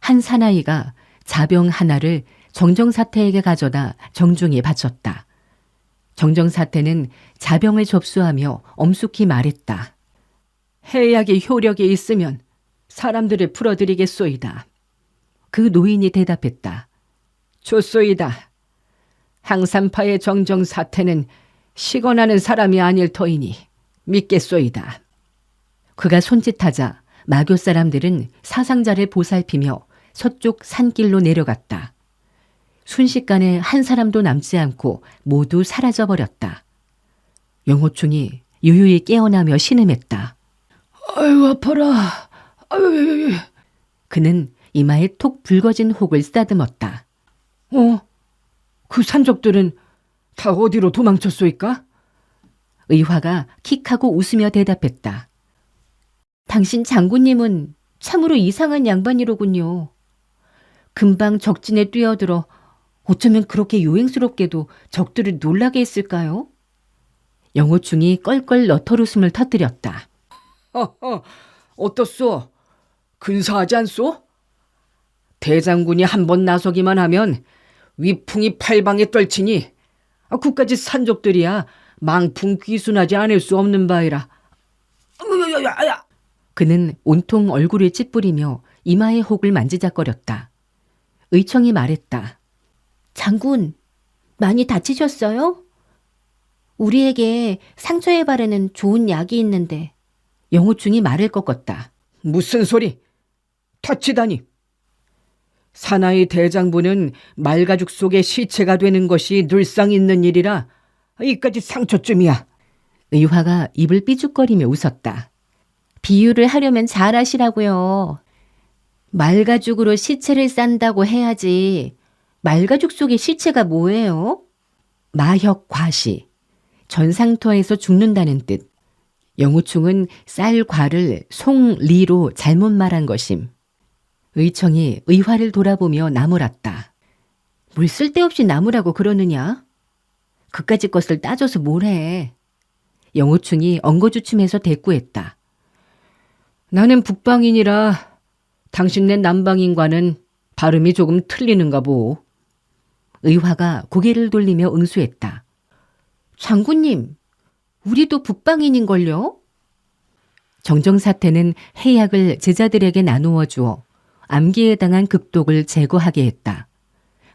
A: 한 사나이가 자병 하나를 정정사태에게 가져다 정중히 바쳤다. 정정사태는 자병을 접수하며 엄숙히 말했다.
B: 해약이 효력이 있으면 사람들을 풀어드리겠소이다.
A: 그 노인이 대답했다.
B: 좋소이다. 항산파의 정정사태는 시건하는 사람이 아닐 터이니 믿겠소이다.
A: 그가 손짓하자 마교 사람들은 사상자를 보살피며 서쪽 산길로 내려갔다. 순식간에 한 사람도 남지 않고 모두 사라져버렸다. 영호충이 유유히 깨어나며 신음했다.
B: 아유, 아파라. 아유.
A: 그는 이마에 톡 붉어진 혹을 쓰다듬었다.
B: 그 산적들은 다 어디로 도망쳤소이까?
A: 의화가 킥하고 웃으며 대답했다. 당신 장군님은 참으로 이상한 양반이로군요. 금방 적진에 뛰어들어 어쩌면 그렇게 요행스럽게도 적들을 놀라게 했을까요? 영호충이 껄껄 너털웃음을 터뜨렸다.
B: 어떻소? 근사하지 않소? 대장군이 한 번 나서기만 하면 위풍이 팔방에 떨치니 그까지 산적들이야 망풍 귀순하지 않을 수 없는 바이라.
A: 그는 온통 얼굴을 찌푸리며 이마의 혹을 만지작거렸다. 의청이 말했다.
C: 장군, 많이 다치셨어요? 우리에게 상처에 바르는 좋은 약이 있는데.
A: 영호충이 말을 꺾었다.
B: 무슨 소리? 다치다니. 사나이 대장부는 말가죽 속에 시체가 되는 것이 늘상 있는 일이라 이까지 상처쯤이야.
A: 의화가 입을 삐죽거리며 웃었다.
C: 비유를 하려면 잘하시라고요. 말가죽으로 시체를 싼다고 해야지. 말가죽 속의 시체가 뭐예요?
A: 마혁과시, 전상터에서 죽는다는 뜻. 영호충은 쌀과를 송리로 잘못 말한 것임. 의청이 의화를 돌아보며 나무랐다.
C: 뭘 쓸데없이 나무라고 그러느냐? 그까짓 것을 따져서 뭘 해.
A: 영호충이 엉거주춤해서 대꾸했다.
B: 나는 북방인이라 당신네 남방인과는 발음이 조금 틀리는가 보.
A: 의화가 고개를 돌리며 응수했다.
C: 장군님, 우리도 북방인인걸요?
A: 정정사태는 해약을 제자들에게 나누어 주어 암기에 당한 극독을 제거하게 했다.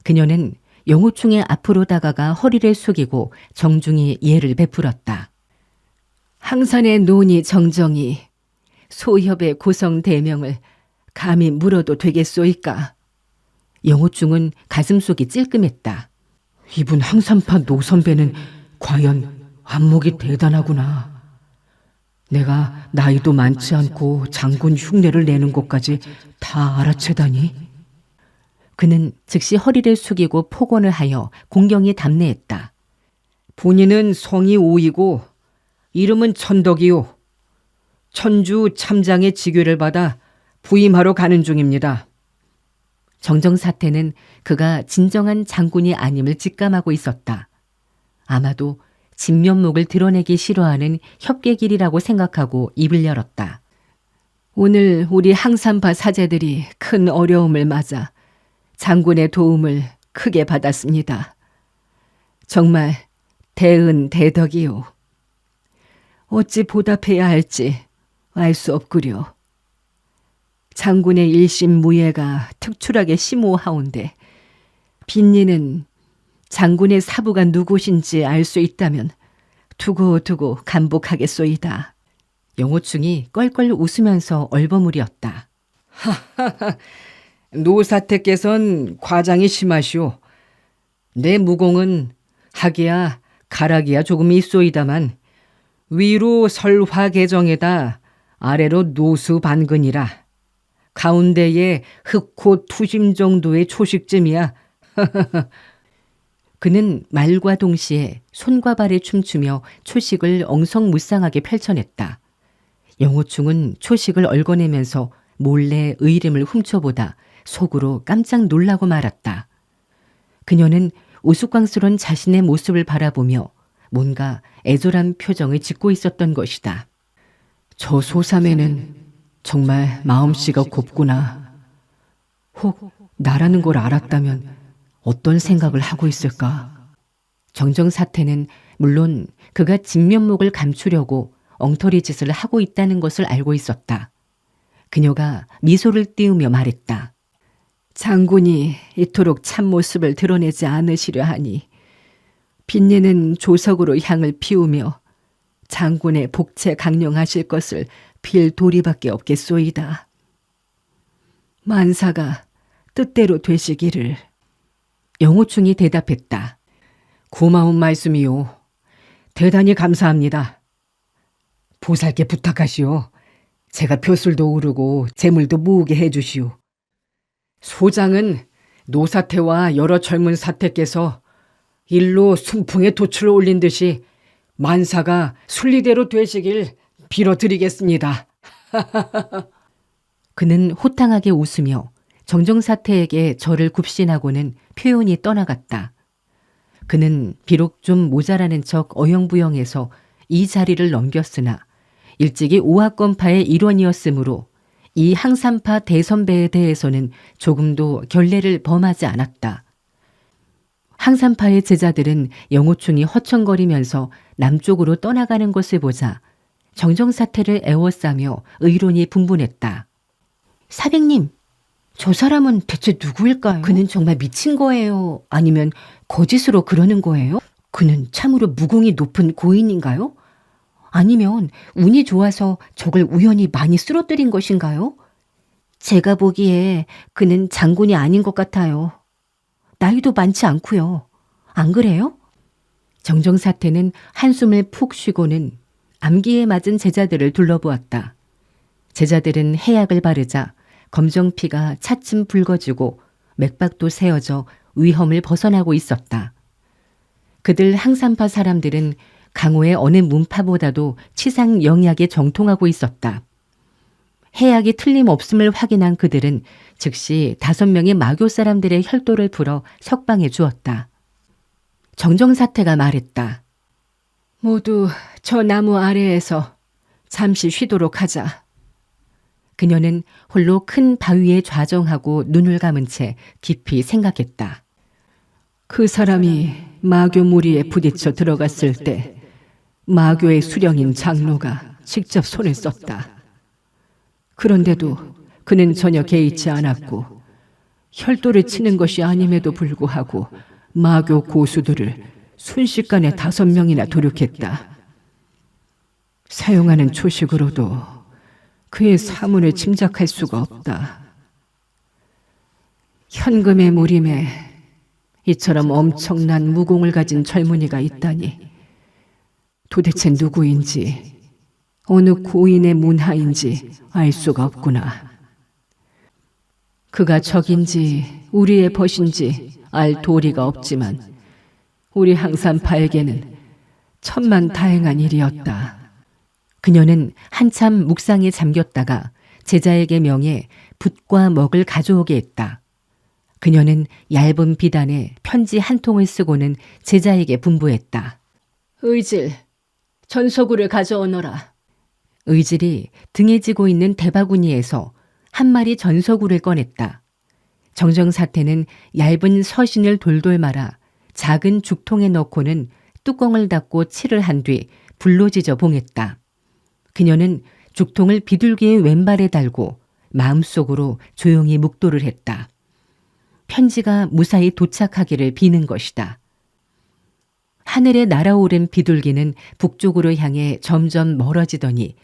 A: 그녀는 영호충의 앞으로 다가가 허리를 숙이고 정중히 예를 베풀었다. 항산의 논이 정정이 소협의 고성 대명을 감히 물어도 되겠소이까? 영호충은 가슴속이 찔끔했다.
B: 이분 항산파 노선배는 과연 안목이 대단하구나. 내가 나이도 많지 않고 장군 흉내를 내는 것까지 다 알아채다니.
A: 그는 즉시 허리를 숙이고 폭언을 하여 공경히 답례했다.
B: 본인은 성이 오이고 이름은 천덕이요. 천주 참장의 지교를 받아 부임하러 가는 중입니다.
A: 정정사태는 그가 진정한 장군이 아님을 직감하고 있었다. 아마도 진면목을 드러내기 싫어하는 협객일이라고 생각하고 입을 열었다. 오늘 우리 항산파 사제들이 큰 어려움을 맞아 장군의 도움을 크게 받았습니다. 정말 대은대덕이요. 어찌 보답해야 할지 알 수 없구려. 장군의 일심무예가 특출하게 심오하온데 빈니는 장군의 사부가 누구신지 알 수 있다면 두고두고 감복하겠소이다. 영호충이 껄껄 웃으면서 얼버무렸다.
B: 노사태께선 과장이 심하시오. 내 무공은 하기야 가락이야 조금 있소이다만 위로 설화개정에다 아래로 노수반근이라 가운데에 흑호 투심 정도의 초식쯤이야.
A: 그는 말과 동시에 손과 발에 춤추며 초식을 엉성무쌍하게 펼쳐냈다. 영호충은 초식을 얽어내면서 몰래 의림을 훔쳐보다 속으로 깜짝 놀라고 말았다. 그녀는 우스꽝스런 자신의 모습을 바라보며 뭔가 애절한 표정을 짓고 있었던 것이다.
B: 저 소삼에는 정말 마음씨가 곱구나. 혹 나라는 걸 알았다면 어떤 생각을 하고 있을까?
A: 정정사태는 물론 그가 진면목을 감추려고 엉터리 짓을 하고 있다는 것을 알고 있었다. 그녀가 미소를 띄우며 말했다. 장군이 이토록 참모습을 드러내지 않으시려 하니 빈니는 조석으로 향을 피우며 장군의 복체 강령하실 것을 빌 도리밖에 없겠소이다. 만사가 뜻대로 되시기를. 영호충이 대답했다. 고마운 말씀이요. 대단히 감사합니다. 보살께 부탁하시오. 제가 벼슬도 오르고 재물도 모으게 해주시오. 소장은 노사태와 여러 젊은 사태께서 일로 순풍에 도출을 올린 듯이 만사가 순리대로 되시길 빌어드리겠습니다. 그는 호탕하게 웃으며 정정사태에게 절을 굽신하고는 표현이 떠나갔다. 그는 비록 좀 모자라는 척 어영부영해서 이 자리를 넘겼으나 일찍이 오합권파의 일원이었으므로 이 항산파 대선배에 대해서는 조금도 결례를 범하지 않았다. 항산파의 제자들은 영호충이 허청거리면서 남쪽으로 떠나가는 것을 보자 정정사태를 애워싸며 의론이 분분했다. 사백님, 저 사람은 대체 누구일까요? 그는 정말 미친 거예요? 아니면 거짓으로 그러는 거예요? 그는 참으로 무공이 높은 고인인가요? 아니면 운이 좋아서 적을 우연히 많이 쓰러뜨린 것인가요? 제가 보기에 그는 장군이 아닌 것 같아요. 나이도 많지 않고요. 안 그래요? 정정사태는 한숨을 푹 쉬고는 암기에 맞은 제자들을 둘러보았다. 제자들은 해약을 바르자 검정피가 차츰 붉어지고 맥박도 세어져 위험을 벗어나고 있었다. 그들 항산파 사람들은 강호의 어느 문파보다도 치상 영약에 정통하고 있었다. 해약이 틀림없음을 확인한 그들은 즉시 5명의 마교 사람들의 혈도를 풀어 석방해 주었다. 정정사태가 말했다. 모두 저 나무 아래에서 잠시 쉬도록 하자. 그녀는 홀로 큰 바위에 좌정하고 눈을 감은 채 깊이 생각했다. 그 사람이 마교 무리에 부딪혀 들어갔을 때 마교의 수령인 장로가 직접 손을 썼다. 그런데도 그는 전혀 개의치 않았고 혈도를 치는 것이 아님에도 불구하고 마교 고수들을 순식간에 5명이나 도륙했다. 사용하는 초식으로도 그의 사문을 짐작할 수가 없다. 현금의 무림에 이처럼 엄청난 무공을 가진 젊은이가 있다니 도대체 누구인지 어느 고인의 문하인지 알 수가 없구나. 그가 적인지 우리의 벗인지 알 도리가 없지만 우리 항산파에게는 천만다행한 일이었다. 그녀는 한참 묵상에 잠겼다가 제자에게 명해 붓과 먹을 가져오게 했다. 그녀는 얇은 비단에 편지 한 통을 쓰고는 제자에게 분부했다. 의질, 전서구를 가져오너라. 의질이 등에 지고 있는 대바구니에서 한 마리 전서구를 꺼냈다. 정정사태는 얇은 서신을 돌돌 말아 작은 죽통에 넣고는 뚜껑을 닫고 칠을 한 뒤 불로 지져 봉했다. 그녀는 죽통을 비둘기의 왼발에 달고 마음속으로 조용히 묵도를 했다. 편지가 무사히 도착하기를 비는 것이다. 하늘에 날아오른 비둘기는 북쪽으로 향해 점점 멀어지더니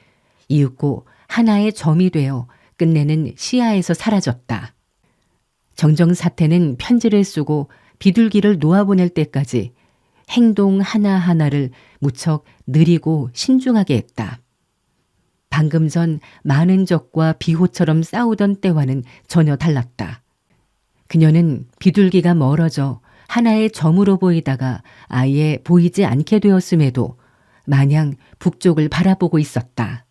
A: 이윽고 하나의 점이 되어 끝내는 시야에서 사라졌다. 정정사태는 편지를 쓰고 비둘기를 놓아보낼 때까지 행동 하나하나를 무척 느리고 신중하게 했다. 방금 전 많은 적과 비호처럼 싸우던 때와는 전혀 달랐다. 그녀는 비둘기가 멀어져 하나의 점으로 보이다가 아예 보이지 않게 되었음에도 마냥 북쪽을 바라보고 있었다.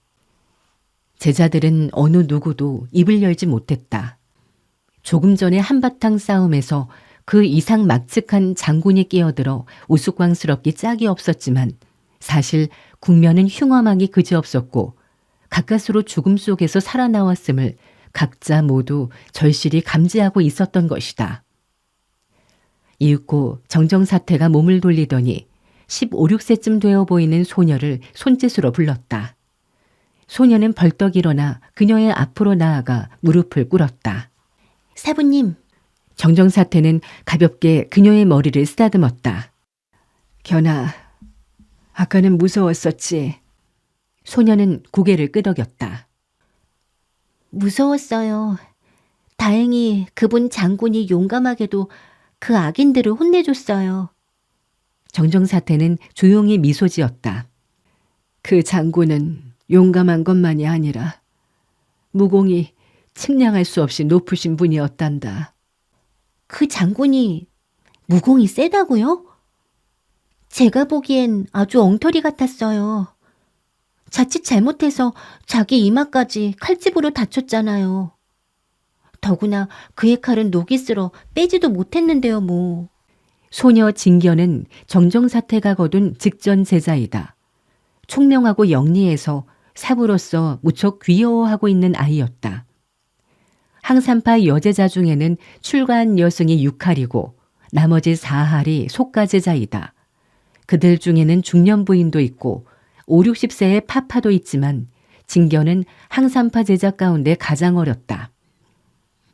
A: 제자들은 어느 누구도 입을 열지 못했다. 조금 전에 한바탕 싸움에서 그 이상 막측한 장군이 끼어들어 우스꽝스럽기 짝이 없었지만 사실 국면은 흉엄하기 그지없었고 가까스로 죽음 속에서 살아나왔음을 각자 모두 절실히 감지하고 있었던 것이다. 이윽고 정정사태가 몸을 돌리더니 15, 16세쯤 되어 보이는 소녀를 손짓으로 불렀다. 소녀는 벌떡 일어나 그녀의 앞으로 나아가 무릎을 꿇었다. 사부님. 정정사태는 가볍게 그녀의 머리를 쓰다듬었다. 견아, 아까는 무서웠었지. 소녀는 고개를 끄덕였다.
C: 무서웠어요. 다행히 그분 장군이 용감하게도 그 악인들을 혼내줬어요.
A: 정정사태는 조용히 미소 지었다. 그 장군은 용감한 것만이 아니라 무공이 측량할 수 없이 높으신 분이었단다.
C: 그 장군이 무공이 세다고요? 제가 보기엔 아주 엉터리 같았어요. 자칫 잘못해서 자기 이마까지 칼집으로 다쳤잖아요. 더구나 그의 칼은 녹이 쓸어 빼지도 못했는데요, 뭐.
A: 소녀 진견은 정정사태가 거둔 직전 제자이다. 총명하고 영리해서 사부로서 무척 귀여워하고 있는 아이였다. 항산파 여제자 중에는 출가한 여승이 6할이고 나머지 4할이 속가제자이다. 그들 중에는 중년 부인도 있고 5, 60세의 파파도 있지만 진견은 항산파 제자 가운데 가장 어렸다.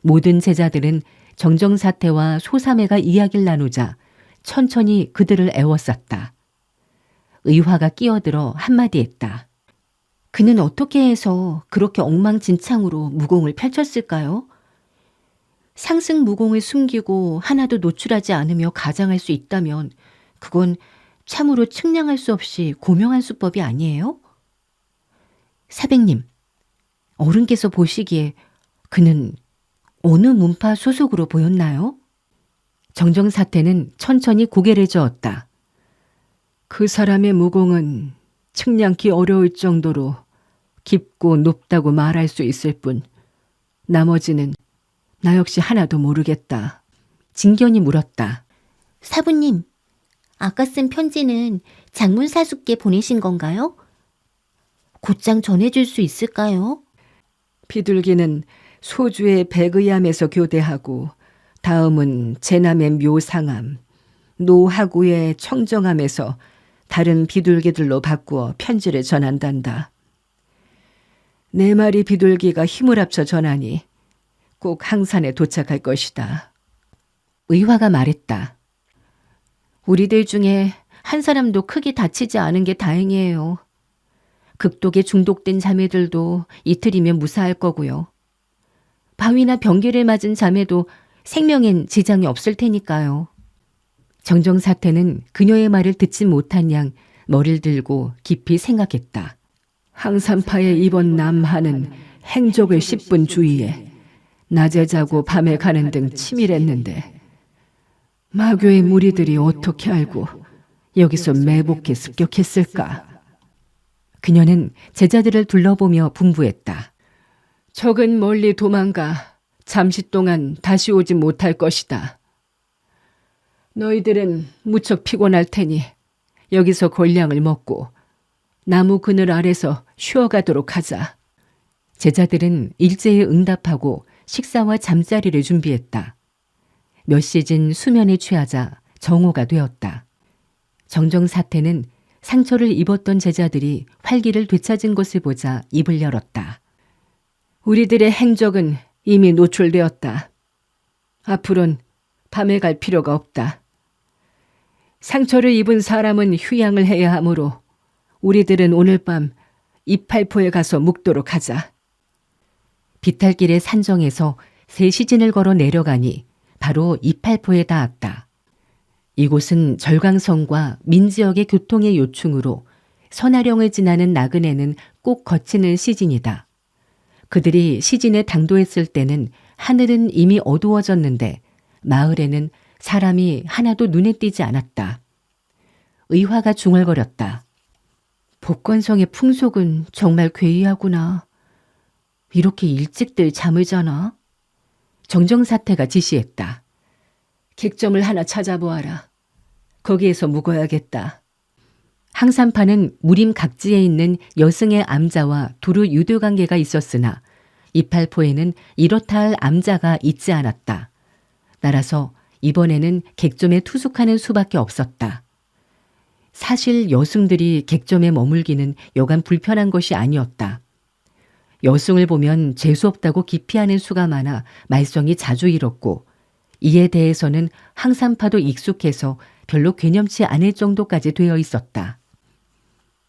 A: 모든 제자들은 정정사태와 소사매가 이야기를 나누자 천천히 그들을 애워쌌다. 의화가 끼어들어 한마디 했다. 그는 어떻게 해서 그렇게 엉망진창으로 무공을 펼쳤을까요? 상승 무공을 숨기고 하나도 노출하지 않으며 가장할 수 있다면 그건 참으로 측량할 수 없이 고명한 수법이 아니에요? 사백님, 어른께서 보시기에 그는 어느 문파 소속으로 보였나요? 정정사태는 천천히 고개를 저었다. 그 사람의 무공은 측량기 어려울 정도로 깊고 높다고 말할 수 있을 뿐 나머지는 나 역시 하나도 모르겠다. 진견이 물었다.
C: 사부님, 아까 쓴 편지는 장문 사숙께 보내신 건가요? 곧장 전해줄 수 있을까요?
A: 비둘기는 소주의 백의암에서 교대하고 다음은 제남의 묘상암, 노하구의 청정암에서 다른 비둘기들로 바꾸어 편지를 전한단다. 네 마리 비둘기가 힘을 합쳐 전하니 꼭 항산에 도착할 것이다. 의화가 말했다. 우리들 중에 한 사람도 크게 다치지 않은 게 다행이에요. 극독에 중독된 자매들도 이틀이면 무사할 거고요. 바위나 병기를 맞은 자매도 생명엔 지장이 없을 테니까요. 정정사태는 그녀의 말을 듣지 못한 양 머리를 들고 깊이 생각했다. 항산파의 이번 남하는 행적을 10분 주위에 낮에 자고 밤에 가는 등 치밀했는데 마교의 무리들이 어떻게 알고 여기서 매복해 습격했을까? 그녀는 제자들을 둘러보며 분부했다. 적은 멀리 도망가 잠시 동안 다시 오지 못할 것이다. 너희들은 무척 피곤할 테니 여기서 골량을 먹고 나무 그늘 아래서 쉬어가도록 하자. 제자들은 일제히 응답하고 식사와 잠자리를 준비했다. 몇 시즌 수면에 취하자 정오가 되었다. 정정사태는 상처를 입었던 제자들이 활기를 되찾은 것을 보자 입을 열었다. 우리들의 행적은 이미 노출되었다. 앞으론 밤에 갈 필요가 없다. 상처를 입은 사람은 휴양을 해야 하므로 우리들은 오늘 밤 이팔포에 가서 묵도록 하자. 비탈길의 산정에서 3시즌을 걸어 내려가니 바로 이팔포에 닿았다. 이곳은 절강성과 민지역의 교통의 요충으로 선화령을 지나는 나그네는 꼭 거치는 시진이다. 그들이 시진에 당도했을 때는 하늘은 이미 어두워졌는데 마을에는 사람이 하나도 눈에 띄지 않았다. 의화가 중얼거렸다. 복건성의 풍속은 정말 괴이하구나. 이렇게 일찍들 잠을 자나? 정정사태가 지시했다. 객점을 하나 찾아보아라. 거기에서 묵어야겠다. 항산파는 무림 각지에 있는 여승의 암자와 두루 유도관계가 있었으나 이팔포에는 이렇다 할 암자가 있지 않았다. 따라서 이번에는 객점에 투숙하는 수밖에 없었다. 사실 여승들이 객점에 머물기는 여간 불편한 것이 아니었다. 여승을 보면 재수없다고 기피하는 수가 많아 말썽이 자주 일었고 이에 대해서는 항산파도 익숙해서 별로 괴념치 않을 정도까지 되어 있었다.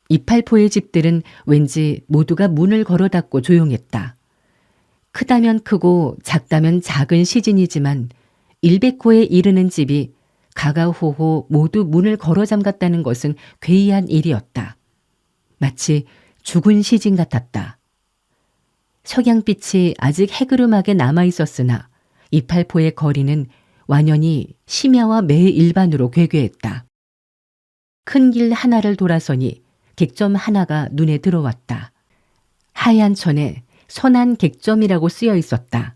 A: 이팔포의 집들은 왠지 모두가 문을 걸어 닫고 조용했다. 크다면 크고 작다면 작은 시진이지만 100호에 이르는 집이 가가호호 모두 문을 걸어 잠갔다는 것은 괴이한 일이었다. 마치 죽은 시진 같았다. 석양빛이 아직 해그름하게 남아있었으나 이팔포의 거리는 완연히 심야와 매일반으로 괴괴했다. 큰 길 하나를 돌아서니 객점 하나가 눈에 들어왔다. 하얀 천에 선한 객점이라고 쓰여 있었다.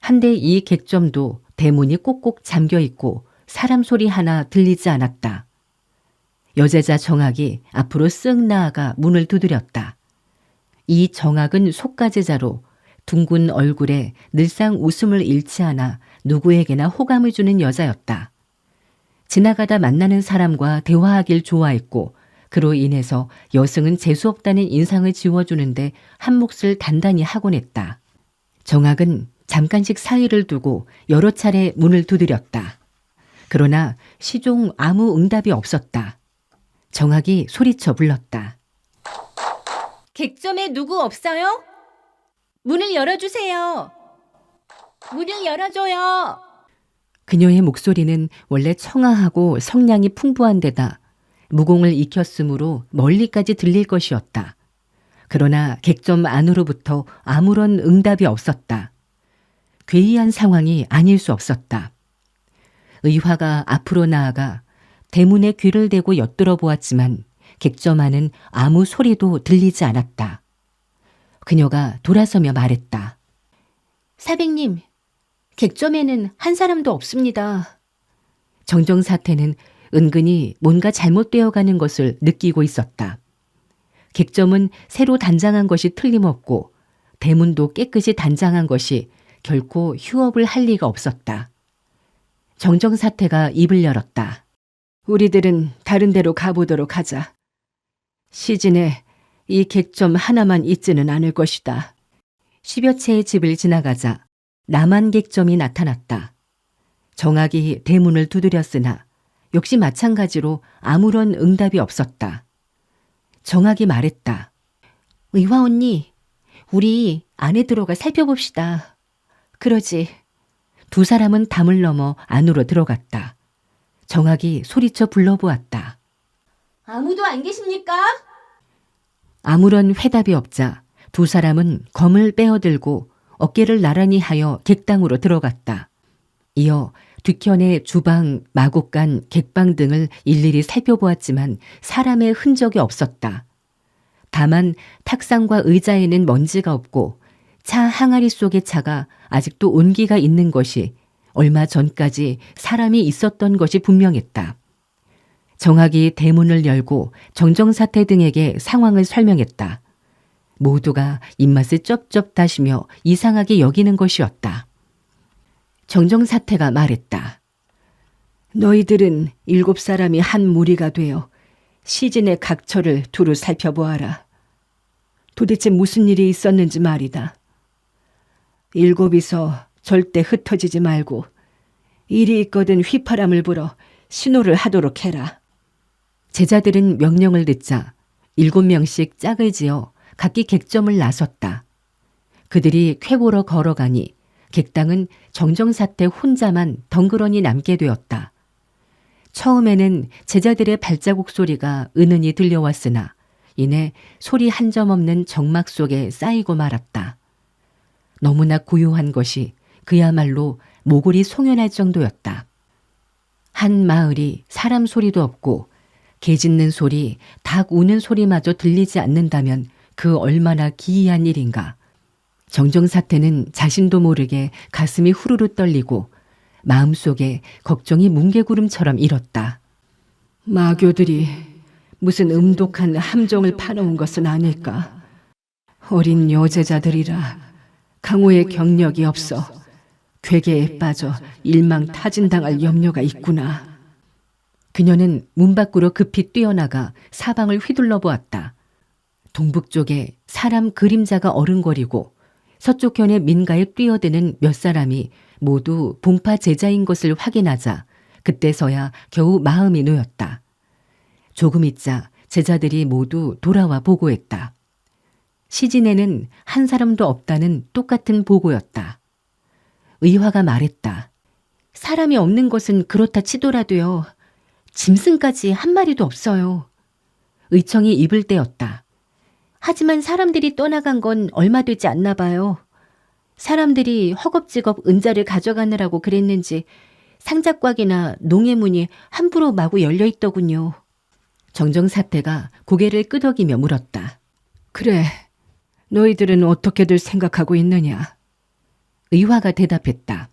A: 한데 이 객점도 대문이 꼭꼭 잠겨 있고 사람 소리 하나 들리지 않았다. 여제자 정학이 앞으로 쓱 나아가 문을 두드렸다. 이 정학은 속가제자로 둥근 얼굴에 늘상 웃음을 잃지 않아 누구에게나 호감을 주는 여자였다. 지나가다 만나는 사람과 대화하길 좋아했고 그로 인해서 여승은 재수없다는 인상을 지워주는데 한 몫을 단단히 하곤 했다. 정학은 잠깐씩 사이를 두고 여러 차례 문을 두드렸다. 그러나 시종 아무 응답이 없었다. 정학이 소리쳐 불렀다.
C: 객점에 누구 없어요? 문을 열어주세요. 문을 열어줘요.
A: 그녀의 목소리는 원래 청아하고 성량이 풍부한 데다 무공을 익혔으므로 멀리까지 들릴 것이었다. 그러나 객점 안으로부터 아무런 응답이 없었다. 괴이한 상황이 아닐 수 없었다. 의화가 앞으로 나아가 대문에 귀를 대고 엿들어 보았지만 객점 안은 아무 소리도 들리지 않았다. 그녀가 돌아서며 말했다.
C: 사백님, 객점에는 한 사람도 없습니다.
A: 정정사태는 은근히 뭔가 잘못되어 가는 것을 느끼고 있었다. 객점은 새로 단장한 것이 틀림없고 대문도 깨끗이 단장한 것이 결코 휴업을 할 리가 없었다. 정정사태가 입을 열었다. 우리들은 다른 데로 가보도록 하자. 시진에 이 객점 하나만 있지는 않을 것이다. 10여 채의 집을 지나가자 남한 객점이 나타났다. 정학이 대문을 두드렸으나 역시 마찬가지로 아무런 응답이 없었다. 정학이 말했다.
C: 의화 언니, 우리 안에 들어가 살펴봅시다. 그러지.
A: 두 사람은 담을 넘어 안으로 들어갔다. 정학이 소리쳐 불러보았다.
C: 아무도 안 계십니까?
A: 아무런 회답이 없자 두 사람은 검을 빼어들고 어깨를 나란히 하여 객당으로 들어갔다. 이어 뒤편의 주방, 마곡간, 객방 등을 일일이 살펴보았지만 사람의 흔적이 없었다. 다만 탁상과 의자에는 먼지가 없고 차 항아리 속의 차가 아직도 온기가 있는 것이 얼마 전까지 사람이 있었던 것이 분명했다. 정학이 대문을 열고 정정사태 등에게 상황을 설명했다. 모두가 입맛을 쩝쩝 다시며 이상하게 여기는 것이었다. 정정사태가 말했다. 너희들은 7사람이 한 무리가 되어 시진의 각처를 두루 살펴보아라. 도대체 무슨 일이 있었는지 말이다. 7이서 절대 흩어지지 말고 일이 있거든 휘파람을 불어 신호를 하도록 해라. 제자들은 명령을 듣자 7명씩 짝을 지어 각기 객점을 나섰다. 그들이 쾌보러 걸어가니 객당은 정정사태 혼자만 덩그러니 남게 되었다. 처음에는 제자들의 발자국 소리가 은은히 들려왔으나 이내 소리 한 점 없는 정막 속에 쌓이고 말았다. 너무나 고요한 것이 그야말로 모골이 송연할 정도였다. 한 마을이 사람 소리도 없고 개 짖는 소리, 닭 우는 소리마저 들리지 않는다면 그 얼마나 기이한 일인가. 정정사태는 자신도 모르게 가슴이 후루루 떨리고 마음속에 걱정이 뭉게구름처럼 일었다. 마교들이 무슨 음독한 함정을 파놓은 것은 아닐까. 어린 여제자들이라 강호의 경력이 없어 괴계에 빠져 일망타진당할 염려가 있구나. 그녀는 문 밖으로 급히 뛰어나가 사방을 휘둘러 보았다. 동북쪽에 사람 그림자가 어른거리고 서쪽현의 민가에 뛰어드는 몇 사람이 모두 봉파 제자인 것을 확인하자 그때서야 겨우 마음이 놓였다. 조금 있자 제자들이 모두 돌아와 보고했다. 시진에는 한 사람도 없다는 똑같은 보고였다. 의화가 말했다.
C: 사람이 없는 것은 그렇다 치더라도요. 짐승까지 한 마리도 없어요.
A: 의청이 입을 떼었다.
C: 하지만 사람들이 떠나간 건 얼마 되지 않나 봐요. 사람들이 허겁지겁 은자를 가져가느라고 그랬는지 상잣곽이나 농해문이 함부로 마구 열려 있더군요.
A: 정정사태가 고개를 끄덕이며 물었다.
B: 그래, 너희들은 어떻게들 생각하고 있느냐?
A: 의화가 대답했다.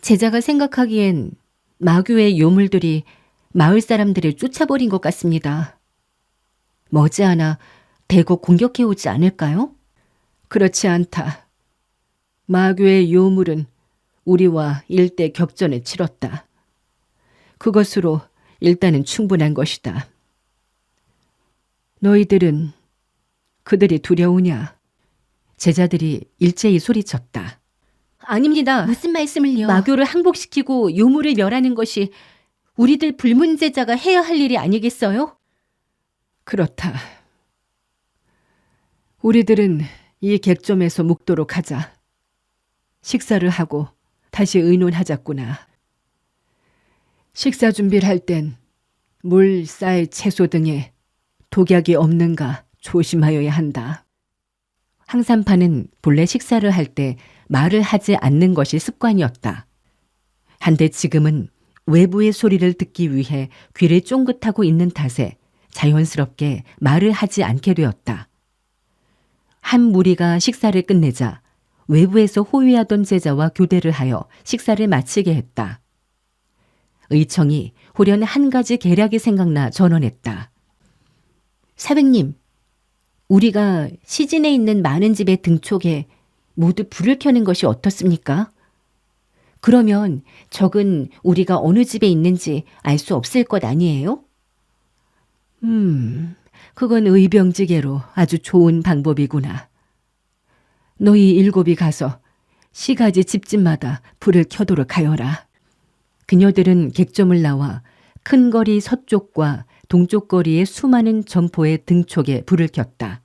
C: 제자가 생각하기엔 마귀의 요물들이 마을 사람들을 쫓아버린 것 같습니다. 머지않아 대거 공격해오지 않을까요?
B: 그렇지 않다. 마귀의 요물은 우리와 일대 격전을 치렀다. 그것으로 일단은 충분한 것이다. 너희들은 그들이 두려우냐?
A: 제자들이 일제히 소리쳤다.
C: 아닙니다. 무슨 말씀을요? 마교를 항복시키고 요물을 멸하는 것이 우리들 불문제자가 해야 할 일이 아니겠어요?
B: 그렇다. 우리들은 이 객점에서 묵도록 하자. 식사를 하고 다시 의논하자꾸나. 식사 준비를 할 땐 물, 쌀, 채소 등에 독약이 없는가 조심하여야 한다.
A: 항산파는 본래 식사를 할 때 말을 하지 않는 것이 습관이었다. 한데 지금은 외부의 소리를 듣기 위해 귀를 쫑긋하고 있는 탓에 자연스럽게 말을 하지 않게 되었다. 한 무리가 식사를 끝내자 외부에서 호위하던 제자와 교대를 하여 식사를 마치게 했다. 의청이 호련 한 가지 계략이 생각나 전언했다.
C: 사백님, 우리가 시진에 있는 많은 집의 등촉에 모두 불을 켜는 것이 어떻습니까? 그러면 적은 우리가 어느 집에 있는지 알 수 없을 것 아니에요?
B: 그건 의병지계로 아주 좋은 방법이구나. 너희 일곱이 가서 시가지 집집마다 불을 켜도록 하여라.
A: 그녀들은 객점을 나와 큰 거리 서쪽과 동쪽 거리의 수많은 점포의 등촉에 불을 켰다.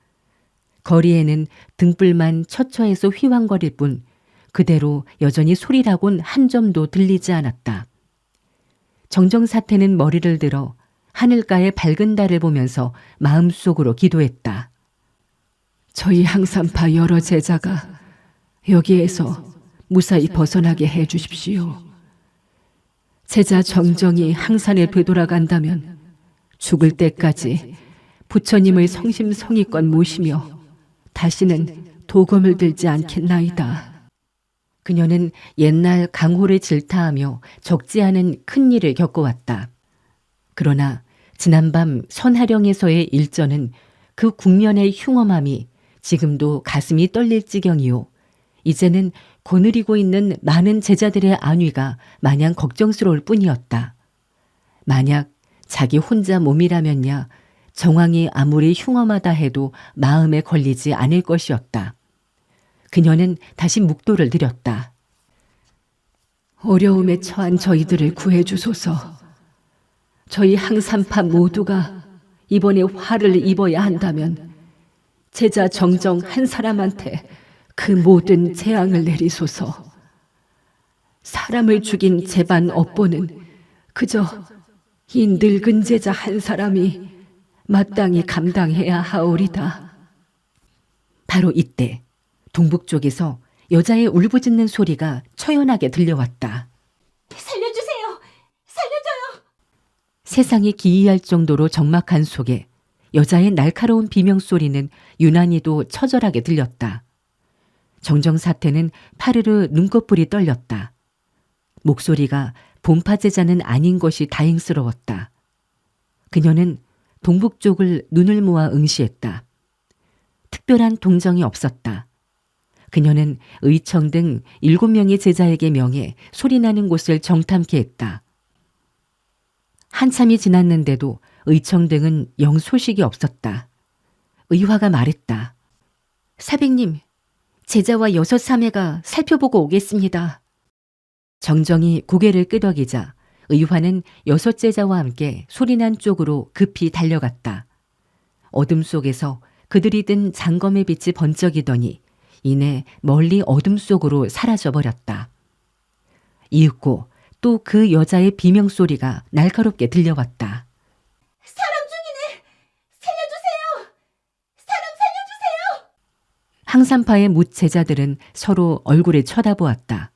A: 거리에는 등불만 처처해서 휘황거릴 뿐 그대로 여전히 소리라곤 한 점도 들리지 않았다. 정정사태는 머리를 들어 하늘가의 밝은 달을 보면서 마음속으로 기도했다.
B: 저희 항산파 여러 제자가 여기에서 무사히 벗어나게 해 주십시오. 제자 정정이 항산에 되돌아간다면 죽을 때까지 부처님을 성심성의껏 모시며 다시는 도검을 들지 않겠나이다.
A: 그녀는 옛날 강호를 질타하며 적지 않은 큰 일을 겪어왔다. 그러나 지난밤 선하령에서의 일전은 그 국면의 흉엄함이 지금도 가슴이 떨릴 지경이요. 이제는 거느리고 있는 많은 제자들의 안위가 마냥 걱정스러울 뿐이었다. 만약 자기 혼자 몸이라면야 정황이 아무리 흉엄하다 해도 마음에 걸리지 않을 것이었다. 그녀는 다시 묵도를 드렸다.
B: 어려움에 처한 저희들을 구해주소서. 저희 항산파 모두가 이번에 화를 입어야 한다면 제자 정정 한 사람한테 그 모든 재앙을 내리소서. 사람을 죽인 제반 업보는 그저 이 늙은 제자 한 사람이 마땅히 감당해야 하오리다.
A: 바로 이때 동북 쪽에서 여자의 울부짖는 소리가 처연하게 들려왔다.
C: 살려주세요! 살려줘요!
A: 세상이 기이할 정도로 적막한 속에 여자의 날카로운 비명소리는 유난히도 처절하게 들렸다. 정정사태는 파르르 눈꺼풀이 떨렸다. 목소리가 본파제자는 아닌 것이 다행스러웠다. 그녀는 동북 쪽을 눈을 모아 응시했다. 특별한 동정이 없었다. 그녀는 의청 등 7명의 제자에게 명해 소리나는 곳을 정탐케 했다. 한참이 지났는데도 의청 등은 영 소식이 없었다. 의화가 말했다.
C: 사백님, 제자와 6 사매가 살펴보고 오겠습니다.
A: 정정이 고개를 끄덕이자 의화는 6 제자와 함께 소리난 쪽으로 급히 달려갔다. 어둠 속에서 그들이 든 장검의 빛이 번쩍이더니 이내 멀리 어둠 속으로 사라져버렸다. 이윽고 또 그 여자의 비명소리가 날카롭게 들려왔다.
C: 사람 중이네! 살려주세요! 사람 살려주세요!
A: 항산파의 뭇 제자들은 서로 얼굴에 쳐다보았다.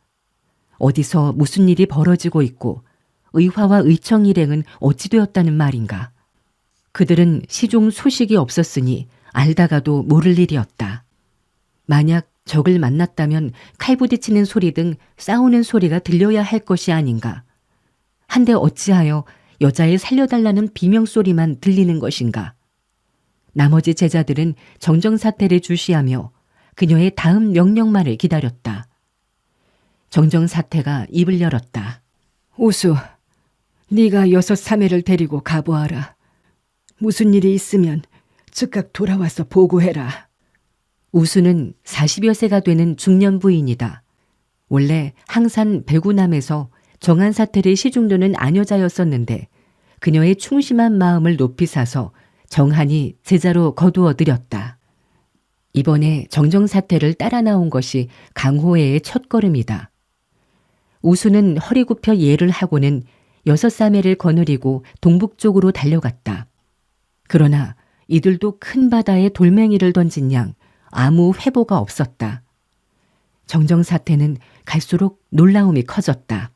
A: 어디서 무슨 일이 벌어지고 있고 의화와 의청 일행은 어찌 되었다는 말인가. 그들은 시종 소식이 없었으니 알다가도 모를 일이었다. 만약 적을 만났다면 칼 부딪히는 소리 등 싸우는 소리가 들려야 할 것이 아닌가. 한데 어찌하여 여자의 살려달라는 비명소리만 들리는 것인가. 나머지 제자들은 정정사태를 주시하며 그녀의 다음 명령만을 기다렸다. 정정사태가 입을 열었다.
B: 우수, 네가 6 사매를 데리고 가보아라. 무슨 일이 있으면 즉각 돌아와서 보고해라.
A: 우수는 40여 세가 되는 중년 부인이다. 원래 항산 배구남에서 정한사태를 시중드는 아녀자였었는데 그녀의 충심한 마음을 높이 사서 정한이 제자로 거두어 들였다. 이번에 정정사태를 따라 나온 것이 강호애의 첫걸음이다. 우수는 허리 굽혀 예를 하고는 6 사매를 거느리고 동북쪽으로 달려갔다. 그러나 이들도 큰 바다에 돌멩이를 던진 양 아무 회보가 없었다. 정정사태는 갈수록 놀라움이 커졌다.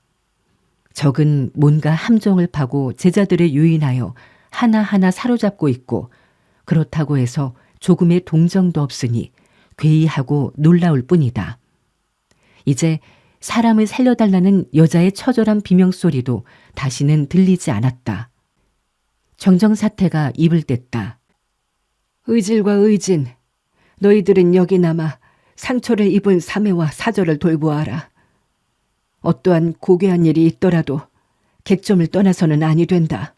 A: 적은 뭔가 함정을 파고 제자들을 유인하여 하나하나 사로잡고 있고 그렇다고 해서 조금의 동정도 없으니 괴이하고 놀라울 뿐이다. 이제 사람을 살려달라는 여자의 처절한 비명소리도 다시는 들리지 않았다. 정정사태가 입을 뗐다.
B: 의질과 의진, 너희들은 여기 남아 상처를 입은 사매와 사절을 돌보아라. 어떠한 고귀한 일이 있더라도 객점을 떠나서는 아니 된다.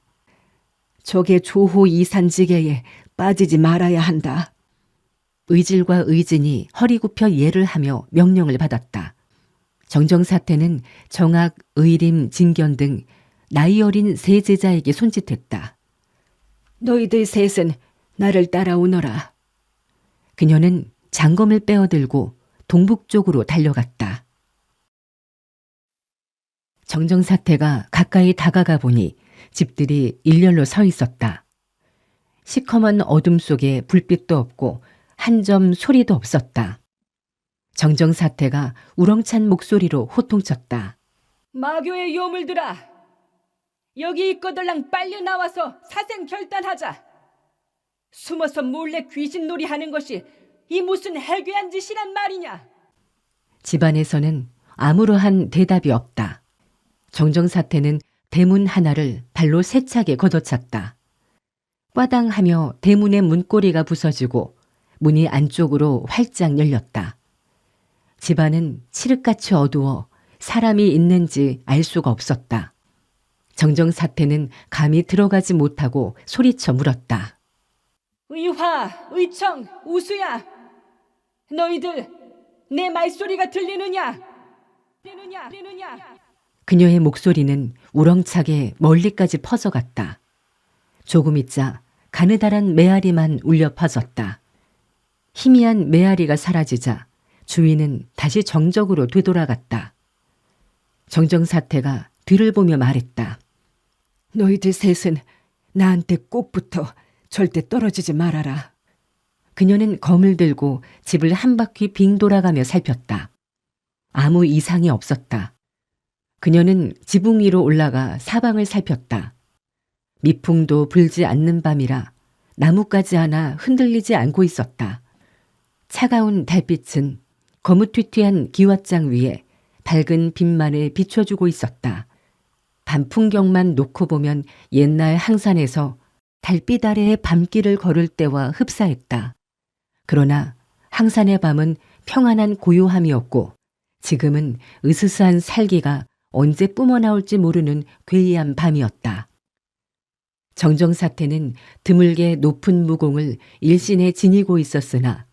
B: 적의 조호 이산지계에 빠지지 말아야 한다.
A: 의질과 의진이 허리 굽혀 예를 하며 명령을 받았다. 정정사태는 정학, 의림, 진견 등 나이 어린 3 제자에게 손짓했다.
B: 너희들 셋은 나를 따라오너라.
A: 그녀는 장검을 빼어들고 동북쪽으로 달려갔다. 정정사태가 가까이 다가가 보니 집들이 일렬로 서 있었다. 시커먼 어둠 속에 불빛도 없고 한 점 소리도 없었다. 정정사태가 우렁찬 목소리로 호통쳤다.
B: 마교의 요물들아, 여기 있거들랑 빨리 나와서 사생 결단하자. 숨어서 몰래 귀신놀이 하는 것이 이 무슨 해괴한 짓이란 말이냐.
A: 집안에서는 아무러한 대답이 없다. 정정사태는 대문 하나를 발로 세차게 걷어찼다. 꽈당하며 대문의 문고리가 부서지고 문이 안쪽으로 활짝 열렸다. 집안은 칠흑같이 어두워 사람이 있는지 알 수가 없었다. 정정사태는 감히 들어가지 못하고 소리쳐 물었다.
B: 의화, 의청, 우수야, 너희들 내 말소리가 들리느냐?
A: 그녀의 목소리는 우렁차게 멀리까지 퍼져갔다. 조금 있자 가느다란 메아리만 울려 퍼졌다. 희미한 메아리가 사라지자 주인은 다시 정적으로 되돌아갔다. 정정사태가 뒤를 보며 말했다.
B: 너희들 셋은 나한테 꼭 붙어 절대 떨어지지 말아라.
A: 그녀는 검을 들고 집을 한 바퀴 빙 돌아가며 살폈다. 아무 이상이 없었다. 그녀는 지붕 위로 올라가 사방을 살폈다. 미풍도 불지 않는 밤이라 나뭇가지 하나 흔들리지 않고 있었다. 차가운 달빛은 거무튀튀한 기왓장 위에 밝은 빛만을 비춰주고 있었다. 밤 풍경만 놓고 보면 옛날 항산에서 달빛 아래의 밤길을 걸을 때와 흡사했다. 그러나 항산의 밤은 평안한 고요함이었고 지금은 으스스한 살기가 언제 뿜어나올지 모르는 괴이한 밤이었다. 정정사태는 드물게 높은 무공을 일신에 지니고 있었으나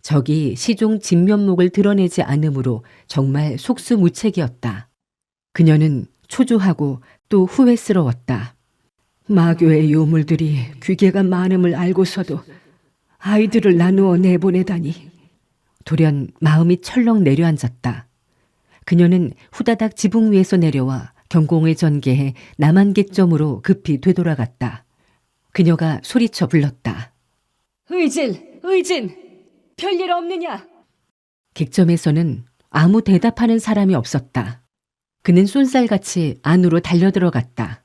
A: 적이 시종 진면목을 드러내지 않으므로 정말 속수무책이었다. 그녀는 초조하고 또 후회스러웠다. 마교의 요물들이 귀계가 많음을 알고서도 아이들을 나누어 내보내다니. 돌연 마음이 철렁 내려앉았다. 그녀는 후다닥 지붕 위에서 내려와 경공을 전개해 남한객점으로 급히 되돌아갔다. 그녀가 소리쳐 불렀다.
C: 의진, 의진, 별일 없느냐?
A: 객점에서는 아무 대답하는 사람이 없었다. 그는 쏜살같이 안으로 달려들어갔다.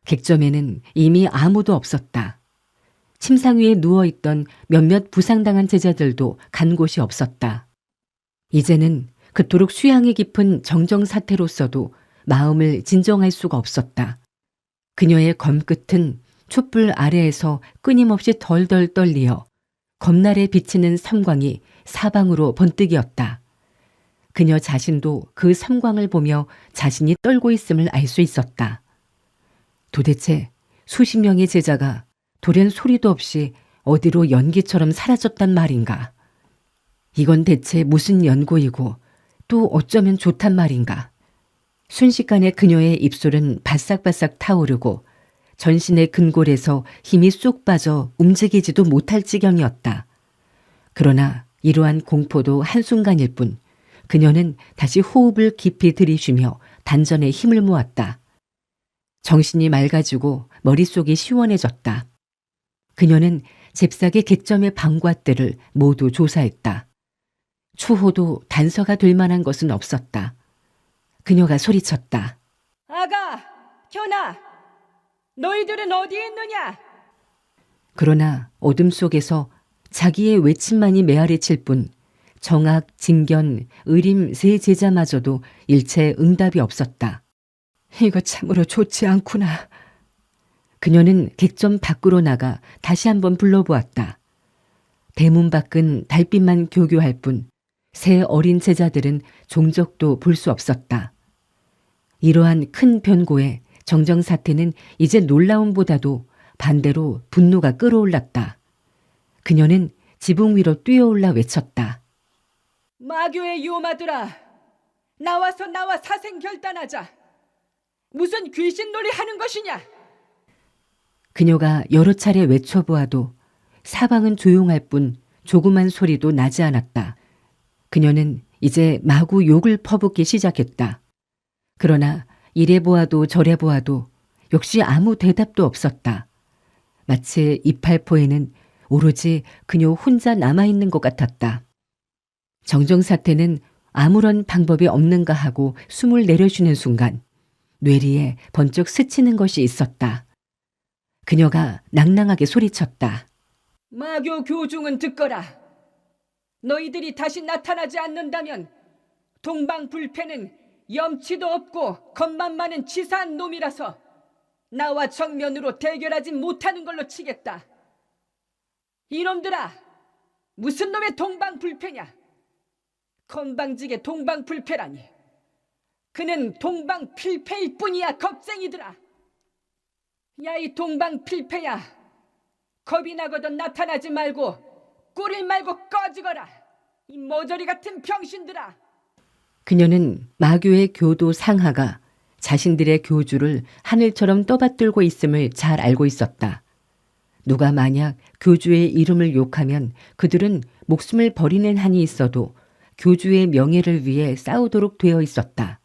A: 객점에는 이미 아무도 없었다. 침상 위에 누워있던 몇몇 부상당한 제자들도 간 곳이 없었다. 이제는 그토록 수양이 깊은 정정사태로서도 마음을 진정할 수가 없었다. 그녀의 검끝은 촛불 아래에서 끊임없이 덜덜 떨리어 검날에 비치는 삼광이 사방으로 번뜩이었다. 그녀 자신도 그 삼광을 보며 자신이 떨고 있음을 알 수 있었다. 도대체 수십 명의 제자가 돌연 소리도 없이 어디로 연기처럼 사라졌단 말인가. 이건 대체 무슨 연고이고 또 어쩌면 좋단 말인가. 순식간에 그녀의 입술은 바싹바싹 타오르고 전신의 근골에서 힘이 쏙 빠져 움직이지도 못할 지경이었다. 그러나 이러한 공포도 한순간일 뿐 그녀는 다시 호흡을 깊이 들이쉬며 단전에 힘을 모았다. 정신이 맑아지고 머릿속이 시원해졌다. 그녀는 잽싸게 객점의 방과들을 모두 조사했다. 추호도 단서가 될 만한 것은 없었다. 그녀가 소리쳤다.
C: 아가, 현아, 너희들은 어디에 있느냐?
A: 그러나 어둠 속에서 자기의 외침만이 메아리칠 뿐 정학, 진견, 의림 세 제자마저도 일체 응답이 없었다. 이거 참으로 좋지 않구나. 그녀는 객점 밖으로 나가 다시 한번 불러보았다. 대문 밖은 달빛만 교교할 뿐 새 어린 제자들은 종적도 볼 수 없었다. 이러한 큰 변고에 정정사태는 이제 놀라움보다도 반대로 분노가 끌어올랐다. 그녀는 지붕 위로 뛰어올라 외쳤다.
C: 마교의 요마들아, 나와서 나와 사생결단하자. 무슨 귀신놀이 하는 것이냐?
A: 그녀가 여러 차례 외쳐보아도 사방은 조용할 뿐 조그만 소리도 나지 않았다. 그녀는 이제 마구 욕을 퍼붓기 시작했다. 그러나 이래 보아도 저래 보아도 역시 아무 대답도 없었다. 마치 이팔포에는 오로지 그녀 혼자 남아있는 것 같았다. 정정사태는 아무런 방법이 없는가 하고 숨을 내려쉬는 순간 뇌리에 번쩍 스치는 것이 있었다. 그녀가 낭낭하게 소리쳤다.
C: 마교 교중은 듣거라. 너희들이 다시 나타나지 않는다면 동방불패는 염치도 없고 겁만 많은 치사한 놈이라서 나와 정면으로 대결하지 못하는 걸로 치겠다. 이놈들아, 무슨 놈의 동방불패냐? 건방지게 동방불패라니. 그는 동방필패일 뿐이야, 겁쟁이들아. 야, 이 동방필패야. 겁이 나거든 나타나지 말고 꿀일 말고 꺼지거라. 이 머저리 같은 병신들아.
A: 그녀는 마교의 교도 상하가 자신들의 교주를 하늘처럼 떠받들고 있음을 잘 알고 있었다. 누가 만약 교주의 이름을 욕하면 그들은 목숨을 버리는 한이 있어도 교주의 명예를 위해 싸우도록 되어 있었다.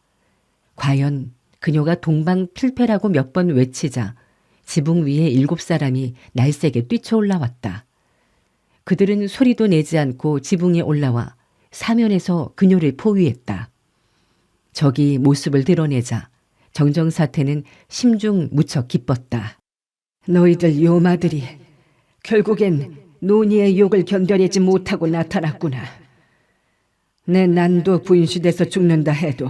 A: 과연 그녀가 동방필패라고 몇 번 외치자 지붕 위에 7사람이 날쌔게 뛰쳐올라왔다. 그들은 소리도 내지 않고 지붕에 올라와 사면에서 그녀를 포위했다. 적이 모습을 드러내자 정정사태는 심중 무척 기뻤다. 너희들 요마들이 결국엔 논의의 욕을 견뎌내지 못하고 나타났구나. 내 난도 분시돼서 죽는다 해도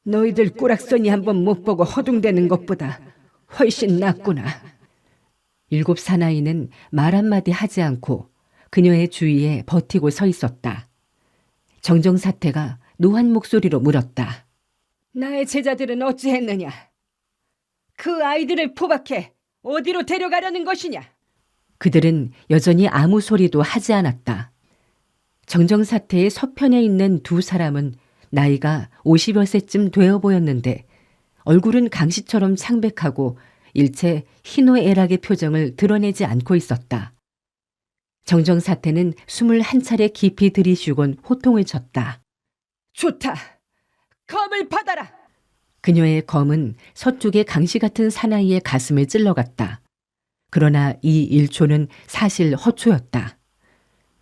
A: 너희들 꾸락선이 한번 못 보고 허둥대는 것보다 훨씬 낫구나. 7 사나이는 말 한마디 하지 않고 그녀의 주위에 버티고 서 있었다. 정정사태가 노한 목소리로 물었다.
C: 나의 제자들은 어찌했느냐? 그 아이들을 포박해 어디로 데려가려는 것이냐?
A: 그들은 여전히 아무 소리도 하지 않았다. 정정사태의 서편에 있는 2 사람은 나이가 50여 세쯤 되어 보였는데 얼굴은 강씨처럼 창백하고 일체 희노애락의 표정을 드러내지 않고 있었다. 정정사태는 숨을 한 차례 깊이 들이쉬곤 호통을 쳤다.
B: 좋다. 검을 받아라.
A: 그녀의 검은 서쪽의 강씨 같은 사나이의 가슴을 찔러갔다. 그러나 이 일초는 사실 허초였다.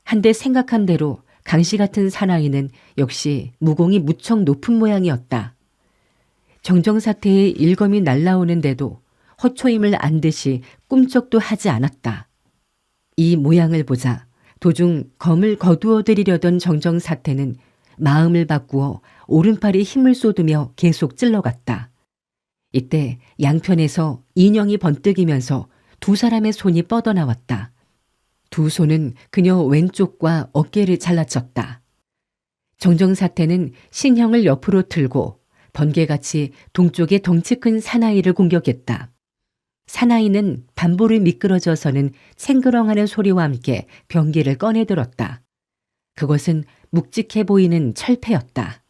A: 한데 생각한 대로 강씨 같은 사나이는 역시 무공이 무척 높은 모양이었다. 정정사태의 일검이 날라오는데도 허초임을 안 듯이 꿈쩍도 하지 않았다. 이 모양을 보자 도중 검을 거두어 들이려던 정정사태는 마음을 바꾸어 오른팔에 힘을 쏟으며 계속 찔러갔다. 이때 양편에서 인형이 번뜩이면서 두 사람의 손이 뻗어나왔다. 두 손은 그녀 왼쪽과 어깨를 잘라쳤다. 정정사태는 신형을 옆으로 틀고 번개같이 동쪽의 덩치 큰 사나이를 공격했다. 사나이는 반보를 미끄러져서는 챙그렁하는 소리와 함께 병기를 꺼내들었다. 그것은 묵직해 보이는 철패였다.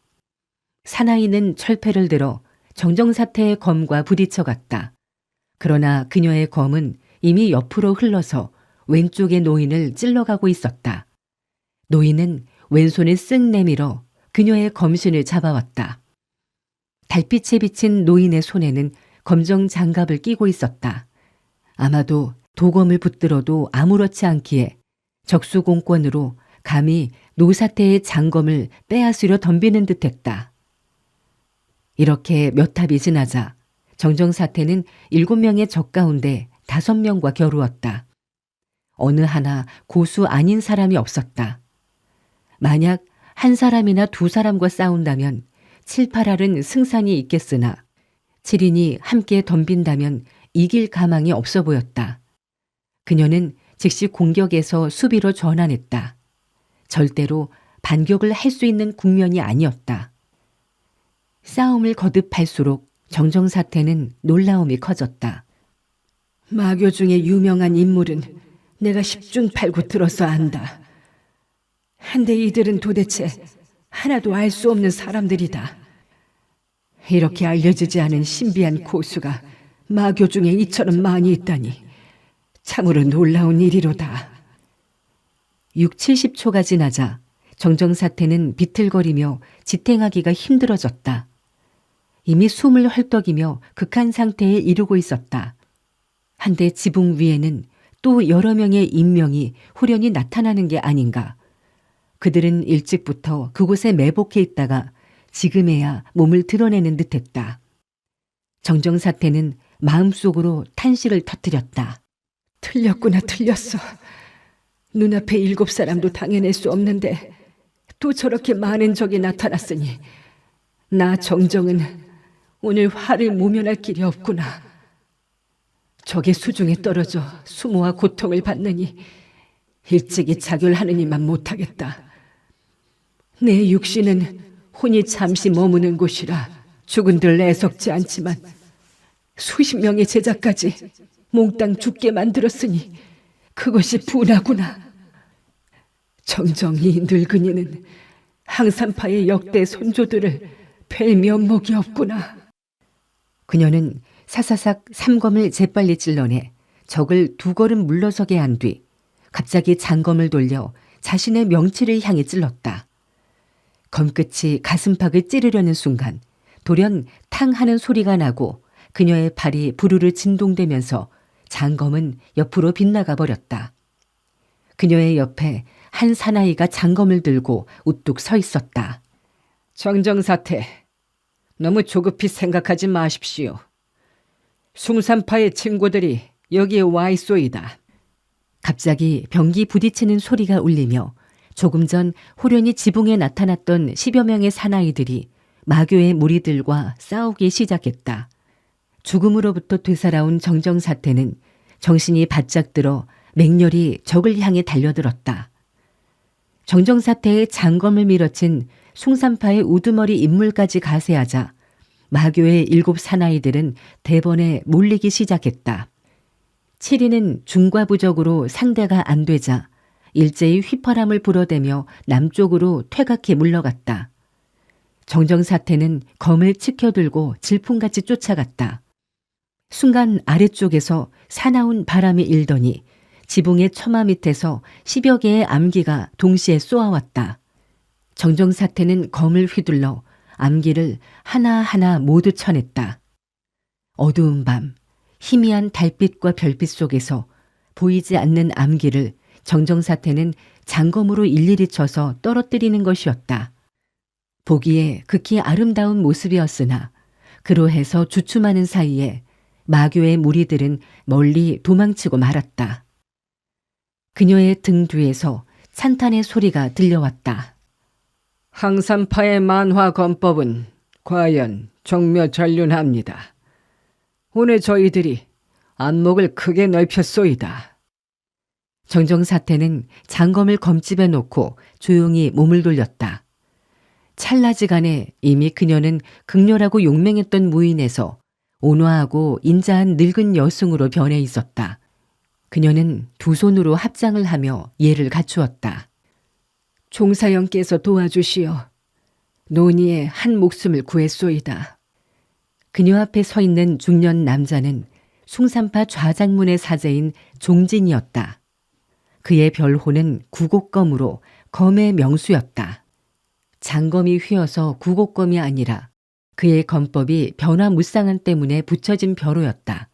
A: 사나이는 철패를 들어 정정사태의 검과 부딪혀갔다. 그러나 그녀의 검은 이미 옆으로 흘러서 왼쪽의 노인을 찔러가고 있었다. 노인은 왼손을 쓱 내밀어 그녀의 검신을 잡아왔다. 달빛에 비친 노인의 손에는 검정 장갑을 끼고 있었다. 아마도 도검을 붙들어도 아무렇지 않기에 적수공권으로 감히 노사태의 장검을 빼앗으려 덤비는 듯했다. 이렇게 몇 합이 지나자 정정사태는 7명의 적 가운데 5명과 겨루었다. 어느 하나 고수 아닌 사람이 없었다. 만약 한 사람이나 두 사람과 싸운다면 7, 8알은 승산이 있겠으나 7인이 함께 덤빈다면 이길 가망이 없어 보였다. 그녀는 즉시 공격에서 수비로 전환했다. 절대로 반격을 할 수 있는 국면이 아니었다. 싸움을 거듭할수록 정정사태는 놀라움이 커졌다.
B: 마교 중에 유명한 인물은 내가 10중 8구 들어서 안다. 한데 이들은 도대체 하나도 알 수 없는 사람들이다. 이렇게 알려지지 않은 신비한 고수가 마교 중에 이처럼 많이 있다니 참으로 놀라운 일이로다.
A: 6, 70초가 지나자 정정사태는 비틀거리며 지탱하기가 힘들어졌다. 이미 숨을 헐떡이며 극한 상태에 이르고 있었다. 한데 지붕 위에는 또 여러 명의 인명이 후련히 나타나는 게 아닌가. 그들은 일찍부터 그곳에 매복해 있다가 지금에야 몸을 드러내는 듯했다. 정정사태는 마음속으로 탄식을 터뜨렸다.
B: 틀렸구나, 틀렸어. 눈앞에 7사람도 당해낼 수 없는데 또 저렇게 많은 적이 나타났으니 나 정정은 오늘 화를 모면할 길이 없구나. 적의 수중에 떨어져 수모와 고통을 받느니 일찍이 자결하느니만 못하겠다. 내 육신은 혼이 잠시 머무는 곳이라 죽은들 애석지 않지만 수십 명의 제자까지 몽땅 죽게 만들었으니 그것이 분하구나. 정정이 늙은이는 항산파의 역대 선조들을 뵐 면목이 없구나.
A: 그녀는 사사삭 3검을 재빨리 찔러내 적을 2걸음 물러서게 한 뒤 갑자기 장검을 돌려 자신의 명치를 향해 찔렀다. 검끝이 가슴팍을 찌르려는 순간 돌연 탕 하는 소리가 나고 그녀의 발이 부르르 진동되면서 장검은 옆으로 빗나가 버렸다. 그녀의 옆에 한 사나이가 장검을 들고 우뚝 서 있었다.
B: 정정사태, 너무 조급히 생각하지 마십시오. 숭산파의 친구들이 여기에 와 있소이다.
A: 갑자기 병기 부딪히는 소리가 울리며 조금 전 호련히 지붕에 나타났던 10여 명의 사나이들이 마교의 무리들과 싸우기 시작했다. 죽음으로부터 되살아온 정정사태는 정신이 바짝 들어 맹렬히 적을 향해 달려들었다. 정정사태의 장검을 밀어친 숭산파의 우두머리 인물까지 가세하자 마교의 7 사나이들은 대번에 몰리기 시작했다. 7인은 중과부적으로 상대가 안 되자 일제히 휘파람을 불어대며 남쪽으로 퇴각해 물러갔다. 정정사태는 검을 치켜들고 질풍같이 쫓아갔다. 순간 아래쪽에서 사나운 바람이 일더니 지붕의 처마 밑에서 10여 개의 암기가 동시에 쏘아왔다. 정정사태는 검을 휘둘러 암기를 하나하나 모두 쳐냈다. 어두운 밤, 희미한 달빛과 별빛 속에서 보이지 않는 암기를 정정사태는 장검으로 일일이 쳐서 떨어뜨리는 것이었다. 보기에 극히 아름다운 모습이었으나 그로해서 주춤하는 사이에 마교의 무리들은 멀리 도망치고 말았다. 그녀의 등 뒤에서 찬탄의 소리가 들려왔다.
B: 항산파의 만화 검법은 과연 정묘전륜합니다. 오늘 저희들이 안목을 크게 넓혔소이다.
A: 정정사태는 장검을 검집에 놓고 조용히 몸을 돌렸다. 찰나지간에 이미 그녀는 극렬하고 용맹했던 무인에서 온화하고 인자한 늙은 여승으로 변해 있었다. 그녀는 두 손으로 합장을 하며 예를 갖추었다. 종사형께서 도와주시어 노니의 한 목숨을 구했소이다. 그녀 앞에 서 있는 중년 남자는 숭산파 좌장문의 사제인 종진이었다. 그의 별호는 구곡검으로 검의 명수였다. 장검이 휘어서 구곡검이 아니라 그의 검법이 변화무쌍한 때문에 붙여진 벼로였다.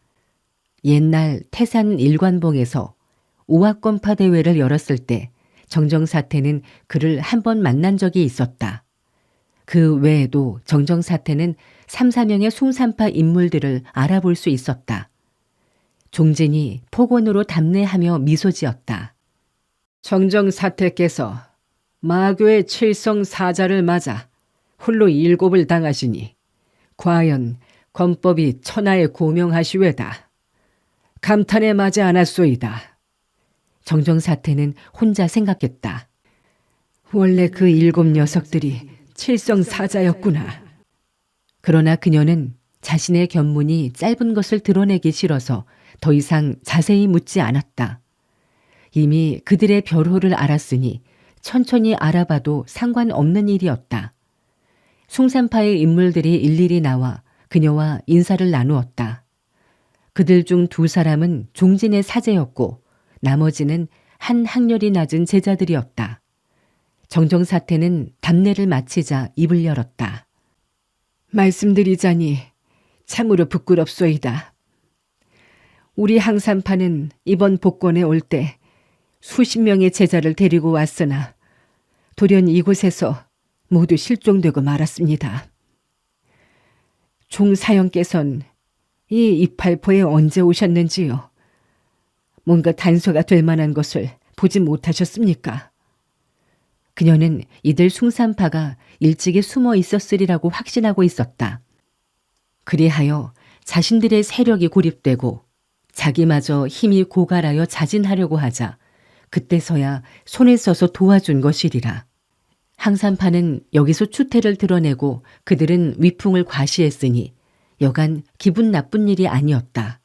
A: 옛날 태산 일관봉에서 오합검파 대회를 열었을 때 정정사태는 그를 한 번 만난 적이 있었다. 그 외에도 정정사태는 3, 4명의 숭산파 인물들을 알아볼 수 있었다. 종진이 폭언으로 답례하며 미소 지었다.
B: 정정사태께서 마교의 칠성사자를 맞아 홀로 7을 당하시니 과연 검법이 천하에 고명하시외다. 감탄에 맞지 않았소이다.
A: 정정사태는 혼자 생각했다.
B: 원래 그 7 녀석들이 칠성사자였구나.
A: 그러나 그녀는 자신의 견문이 짧은 것을 드러내기 싫어서 더 이상 자세히 묻지 않았다. 이미 그들의 별호를 알았으니 천천히 알아봐도 상관없는 일이었다. 숭산파의 인물들이 일일이 나와 그녀와 인사를 나누었다. 그들 중 2사람은 종진의 사제였고 나머지는 한 학렬이 낮은 제자들이었다. 정정사태는 답례를 마치자 입을 열었다.
B: 말씀드리자니 참으로 부끄럽소이다. 우리 항산파는 이번 복권에 올 때 수십 명의 제자를 데리고 왔으나 돌연 이곳에서 모두 실종되고 말았습니다. 종사형께서는 이 이팔포에 언제 오셨는지요? 뭔가 단서가 될 만한 것을 보지 못하셨습니까?
A: 그녀는 이들 숭산파가 일찍이 숨어 있었으리라고 확신하고 있었다. 그리하여 자신들의 세력이 고립되고 자기마저 힘이 고갈하여 자진하려고 하자 그때서야 손에 써서 도와준 것이리라. 항산파는 여기서 추태를 드러내고 그들은 위풍을 과시했으니 여간 기분 나쁜 일이 아니었다.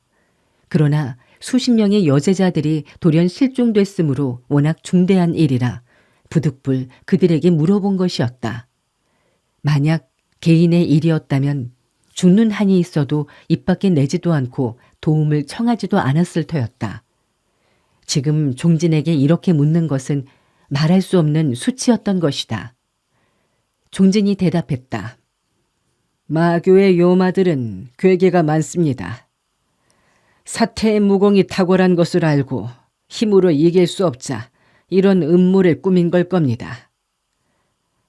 A: 그러나 수십 명의 여제자들이 돌연 실종됐으므로 워낙 중대한 일이라 부득불 그들에게 물어본 것이었다. 만약 개인의 일이었다면 죽는 한이 있어도 입 밖에 내지도 않고 도움을 청하지도 않았을 터였다. 지금 종진에게 이렇게 묻는 것은 말할 수 없는 수치였던 것이다. 종진이 대답했다.
B: 마교의 요마들은 괴계가 많습니다. 사태의 무공이 탁월한 것을 알고 힘으로 이길 수 없자 이런 음모를 꾸민 걸 겁니다.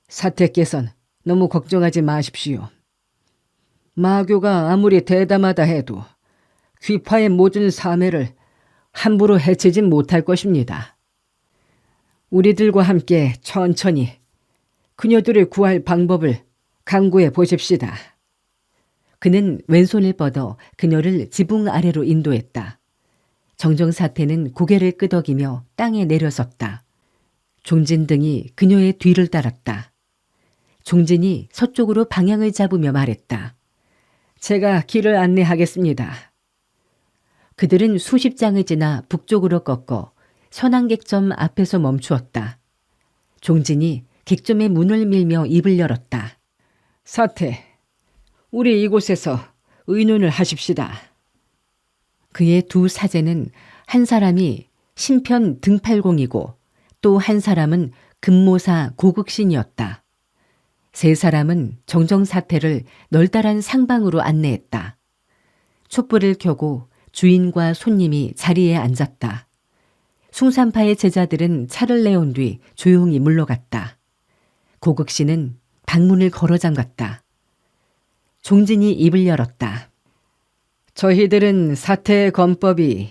B: 사태께선 너무 걱정하지 마십시오. 마교가 아무리 대담하다 해도 귀파의 모든 사매를 함부로 해치진 못할 것입니다. 우리들과 함께 천천히 그녀들을 구할 방법을 강구해 보십시다.
A: 그는 왼손을 뻗어 그녀를 지붕 아래로 인도했다. 정정사태는 고개를 끄덕이며 땅에 내려섰다. 종진 등이 그녀의 뒤를 따랐다. 종진이 서쪽으로 방향을 잡으며 말했다.
B: 제가 길을 안내하겠습니다.
A: 그들은 수십 장을 지나 북쪽으로 꺾어 선안객점 앞에서 멈추었다. 종진이 객점의 문을 밀며 입을 열었다.
B: 사태, 우리 이곳에서 의논을 하십시다.
C: 그의 두 사제는 한 사람이 신편 등팔공이고 또 한 사람은 금모사 고극신이었다. 세 사람은 정정사태를 널따란 상방으로 안내했다. 촛불을 켜고 주인과 손님이 자리에 앉았다. 숭산파의 제자들은 차를 내온 뒤 조용히 물러갔다. 고극신은 방문을 걸어 잠갔다. 종진이 입을 열었다.
B: 저희들은 사태의 건법이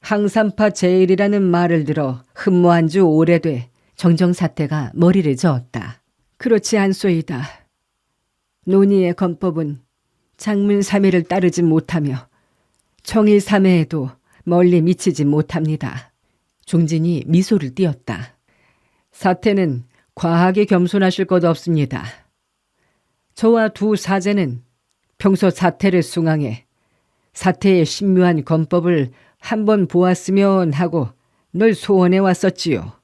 B: 항산파 제일이라는 말을 들어 흠모한 지 오래돼
C: 정정사태가 머리를 저었다.
B: 그렇지 않소이다. 논의의 건법은 장문 3회를 따르지 못하며 청일 3회에도 멀리 미치지 못합니다.
C: 종진이 미소를 띄었다.
B: 사태는 과하게 겸손하실 것 없습니다. 저와 두 사제는 평소 사태를 숭앙해 사태의 신묘한 건법을 한번 보았으면 하고 늘 소원해 왔었지요.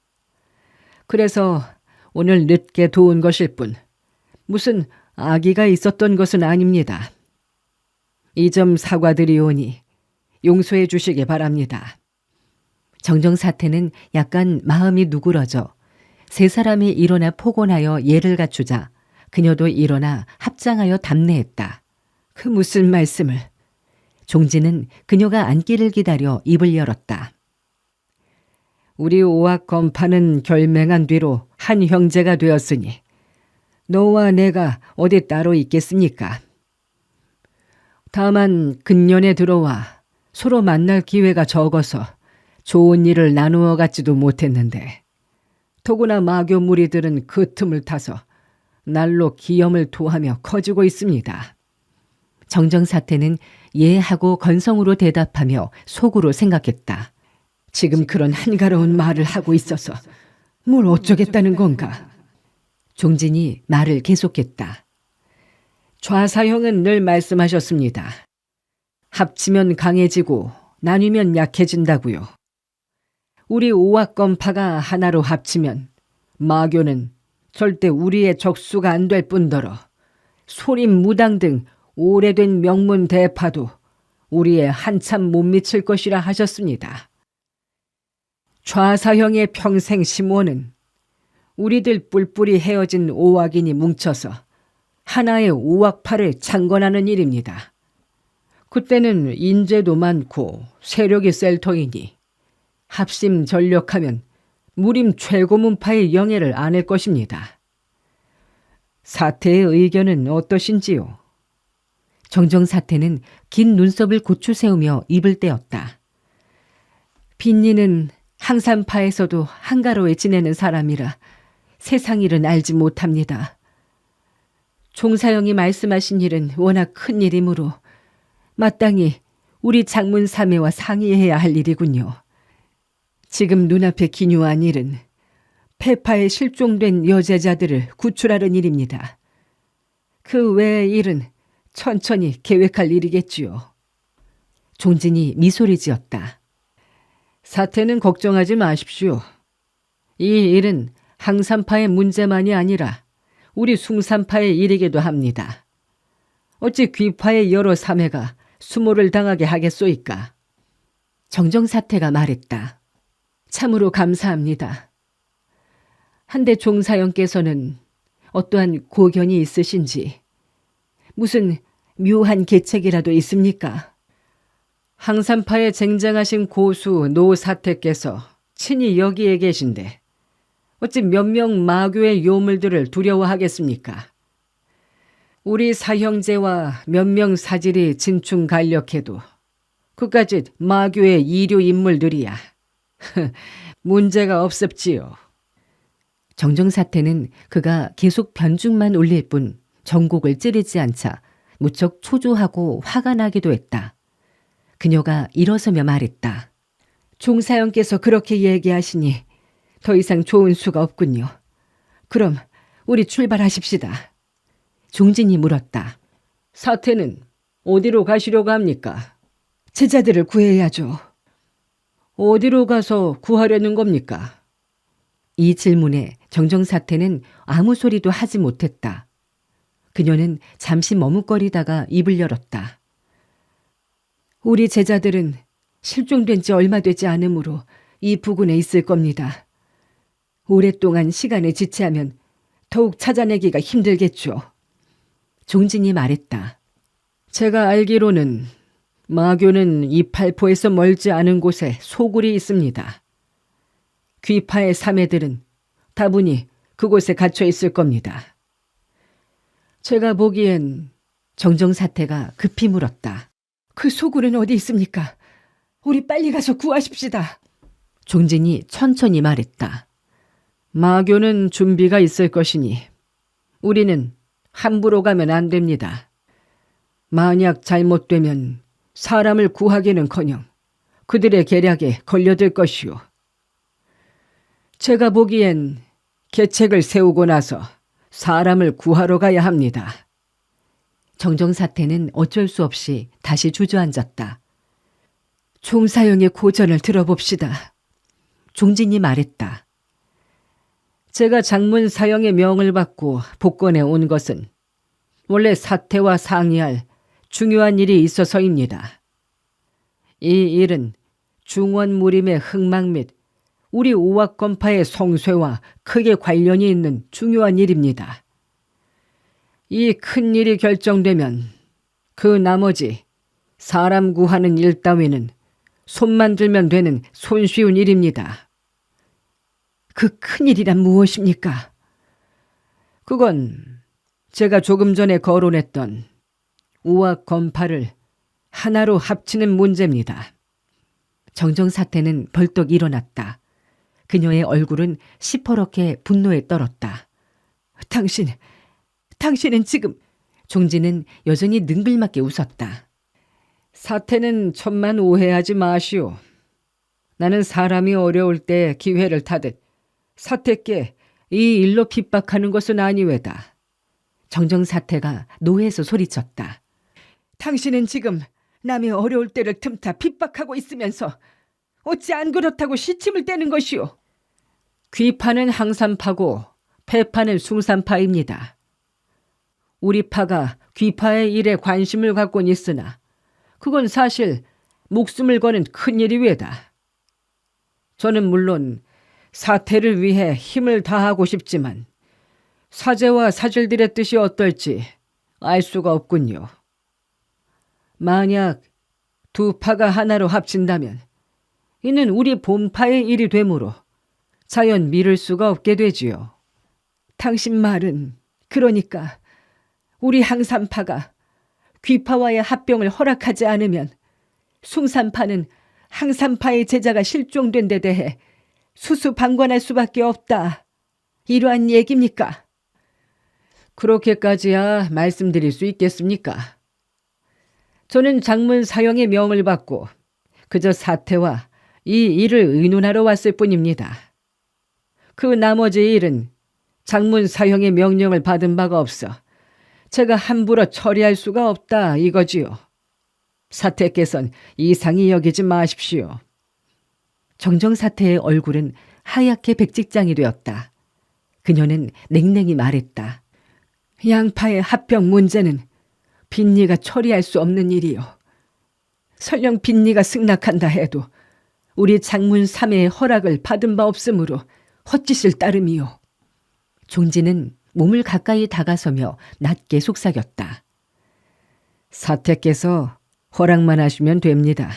B: 그래서 오늘 늦게 도운 것일 뿐 무슨 악의가 있었던 것은 아닙니다. 이 점 사과드리오니 용서해 주시기 바랍니다.
C: 정정사태는 약간 마음이 누그러져 세 사람이 일어나 포곤하여 예를 갖추자 그녀도 일어나 합장하여 답례했다.
B: 그 무슨 말씀을.
C: 종진은 그녀가 앉기를 기다려 입을 열었다.
B: 우리 오학 건파는 결맹한 뒤로 한 형제가 되었으니 너와 내가 어디 따로 있겠습니까? 다만 근년에 들어와 서로 만날 기회가 적어서 좋은 일을 나누어 갖지도 못했는데 더구나 마교 무리들은 그 틈을 타서 날로 기염을 토하며 커지고 있습니다.
C: 정정사태는 예하고 건성으로 대답하며 속으로 생각했다.
B: 지금 그런 한가로운 말을 하고 있어서 뭘 어쩌겠다는 건가?
C: 종진이 말을 계속했다.
B: 좌사형은 늘 말씀하셨습니다. 합치면 강해지고 나뉘면 약해진다고요. 우리 오학건파가 하나로 합치면 마교는 절대 우리의 적수가 안 될 뿐더러 소림 무당 등 오래된 명문 대파도 우리의 한참 못 미칠 것이라 하셨습니다. 좌사형의 평생 심원은 우리들 뿔뿔이 헤어진 오학인이 뭉쳐서 하나의 오학파를 창건하는 일입니다. 그때는 인재도 많고 세력이 셀 터이니 합심 전력하면 무림 최고문파의 영예를 안을 것입니다. 사태의 의견은 어떠신지요?
C: 정정사태는 긴 눈썹을 고추 세우며 입을 떼었다.
B: 빈니는 항산파에서도 한가로이 지내는 사람이라 세상 일은 알지 못합니다. 종사형이 말씀하신 일은 워낙 큰 일이므로 마땅히 우리 장문 3회와 상의해야 할 일이군요. 지금 눈앞에 기묘한 일은 폐파에 실종된 여제자들을 구출하는 일입니다. 그 외의 일은 천천히 계획할 일이겠지요.
C: 종진이 미소를 지었다.
B: 사태는 걱정하지 마십시오. 이 일은 항산파의 문제만이 아니라 우리 숭산파의 일이기도 합니다. 어찌 귀파의 여러 사매가 수모를 당하게 하겠소이까?
C: 정정사태가 말했다.
B: 참으로 감사합니다. 한데 종사형께서는 어떠한 고견이 있으신지 무슨 묘한 계책이라도 있습니까? 항산파에 쟁쟁하신 고수 노사태께서 친히 여기에 계신데 어찌 몇 명 마교의 요물들을 두려워하겠습니까? 우리 사형제와 몇 명 사질이 진충 간력해도 그까짓 마교의 이류 인물들이야. 문제가 없습지요.
C: 정정사태는 그가 계속 변죽만 올릴 뿐 전곡을 찌르지 않자 무척 초조하고 화가 나기도 했다. 그녀가 일어서며 말했다.
B: 종사형께서 그렇게 얘기하시니 더 이상 좋은 수가 없군요. 그럼 우리 출발하십시다.
C: 종진이 물었다.
B: 사태는 어디로 가시려고 합니까? 제자들을 구해야죠. 어디로 가서 구하려는 겁니까?
C: 이 질문에 정정사태는 아무 소리도 하지 못했다.
A: 그녀는 잠시 머뭇거리다가 입을 열었다. 우리 제자들은 실종된 지 얼마 되지 않으므로 이 부근에 있을 겁니다. 오랫동안 시간에 지체하면 더욱 찾아내기가 힘들겠죠. 종진이 말했다. 제가 알기로는 마교는 이팔포에서 멀지 않은 곳에 소굴이 있습니다. 귀파의 사매들은 다분히 그곳에 갇혀 있을 겁니다. 제가 보기엔 정정사태가 급히 물었다. 그 소굴은 어디 있습니까? 우리 빨리 가서 구하십시다. 종진이 천천히 말했다. 마교는 준비가 있을 것이니 우리는 함부로 가면 안 됩니다. 만약 잘못되면 사람을 구하기는커녕 그들의 계략에 걸려들 것이오. 제가 보기엔 계책을 세우고 나서 사람을 구하러 가야 합니다. 정정사태는 어쩔 수 없이 다시 주저앉았다. 종사형의 고전을 들어봅시다. 종진이 말했다. 제가 장문 사형의 명을 받고 복권에 온 것은 원래 사태와 상의할 중요한 일이 있어서입니다. 이 일은 중원무림의 흥망 및 우리 오악건파의 성쇠와 크게 관련이 있는 중요한 일입니다. 이 큰 일이 결정되면 그 나머지 사람 구하는 일 따위는 손만 들면 되는 손쉬운 일입니다. 그 큰일이란 무엇입니까? 그건 제가 조금 전에 거론했던 우악건파를 하나로 합치는 문제입니다. 정정사태는 벌떡 일어났다. 그녀의 얼굴은 시퍼렇게 분노에 떨었다. 당신은 지금... 종진은 여전히 능글맞게 웃었다. 사태는 천만 오해하지 마시오. 나는 사람이 어려울 때 기회를 타듯 사태께 이 일로 핍박하는 것은 아니외다. 정정사태가 노해서 소리쳤다. 당신은 지금 남의 어려울 때를 틈타 핍박하고 있으면서 어찌 안 그렇다고 시침을 떼는 것이오. 귀파는 항산파고 패파는 숭산파입니다. 우리 파가 귀파의 일에 관심을 갖고는 있으나 그건 사실 목숨을 거는 큰일이외다. 저는 물론 사태를 위해 힘을 다하고 싶지만 사제와 사질들의 뜻이 어떨지 알 수가 없군요. 만약 두 파가 하나로 합친다면 이는 우리 본파의 일이 되므로 자연 미룰 수가 없게 되지요. 당신 말은 그러니까 우리 항산파가 귀파와의 합병을 허락하지 않으면 숭산파는 항산파의 제자가 실종된 데 대해 수수방관할 수밖에 없다. 이러한 얘기입니까? 그렇게까지야 말씀드릴 수 있겠습니까? 저는 장문 사형의 명을 받고 그저 사태와 이 일을 의논하러 왔을 뿐입니다. 그 나머지 일은 장문 사형의 명령을 받은 바가 없어 제가 함부로 처리할 수가 없다 이거지요. 사태께선 이상히 여기지 마십시오. 정정사태의 얼굴은 하얗게 백직장이 되었다. 그녀는 냉랭히 말했다. 양파의 합병 문제는 빈니가 처리할 수 없는 일이요. 설령 빈니가 승낙한다 해도 우리 장문 3회의 허락을 받은 바 없으므로 헛짓일 따름이요. 종지는 몸을 가까이 다가서며 낮게 속삭였다. 사태께서 허락만 하시면 됩니다.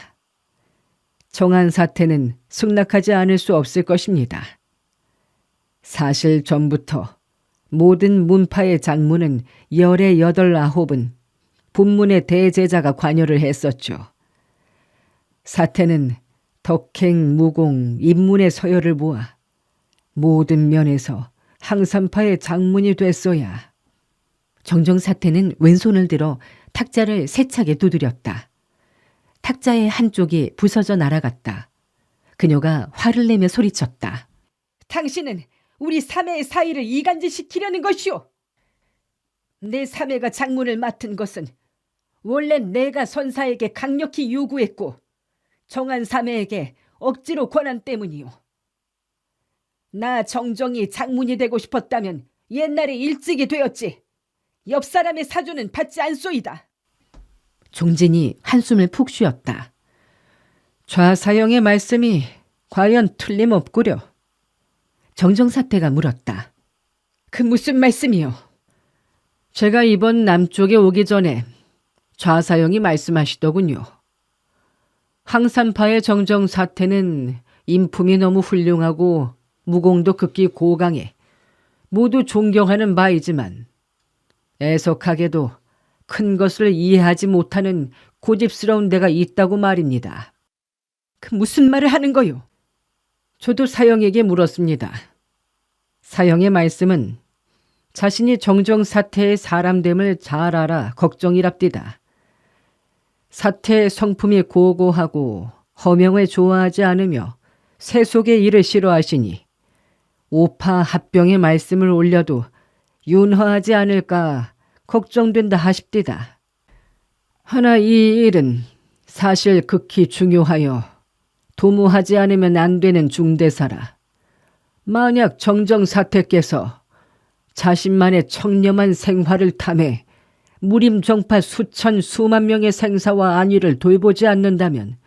A: 정한 사태는 승낙하지 않을 수 없을 것입니다. 사실 전부터 모든 문파의 장문은 18-9은 본문의 대제자가 관여를 했었죠. 사태는 덕행, 무공, 인문의 서열을 모아 모든 면에서 항산파의 장문이 됐어야. 정정사태는 왼손을 들어 탁자를 세차게 두드렸다. 탁자의 한쪽이 부서져 날아갔다. 그녀가 화를 내며 소리쳤다. 당신은 우리 사매의 사이를 이간질시키려는 것이오. 내 사매가 장문을 맡은 것은 원래 내가 선사에게 강력히 요구했고 정한 사매에게 억지로 권한 때문이오. 나 정정이 장문이 되고 싶었다면 옛날에 일찍이 되었지.
B: 옆 사람의 사주는 받지 않소이다.
A: 종진이 한숨을 푹 쉬었다. 좌사형의 말씀이 과연 틀림없구려. 정정사태가 물었다.
B: 그 무슨 말씀이요?
A: 제가 이번 남쪽에 오기 전에 좌사형이 말씀하시더군요. 항산파의 정정사태는 인품이 너무 훌륭하고 무공도 극히 고강해 모두 존경하는 바이지만 애석하게도 큰 것을 이해하지 못하는 고집스러운 데가 있다고 말입니다.
B: 그 무슨 말을 하는 거요?
A: 저도 사형에게 물었습니다. 사형의 말씀은 자신이 정정사태의 사람됨을 잘 알아 걱정이랍디다. 사태의 성품이 고고하고 허명을 좋아하지 않으며 세속의 일을 싫어하시니 오파 합병의 말씀을 올려도 윤허하지 않을까 걱정된다 하십디다. 하나 이 일은 사실 극히 중요하여 도모하지 않으면 안 되는 중대사라. 만약 정정사태께서 자신만의 청렴한 생활을 탐해 무림정파 수천 수만 명의 생사와 안위를 돌보지 않는다면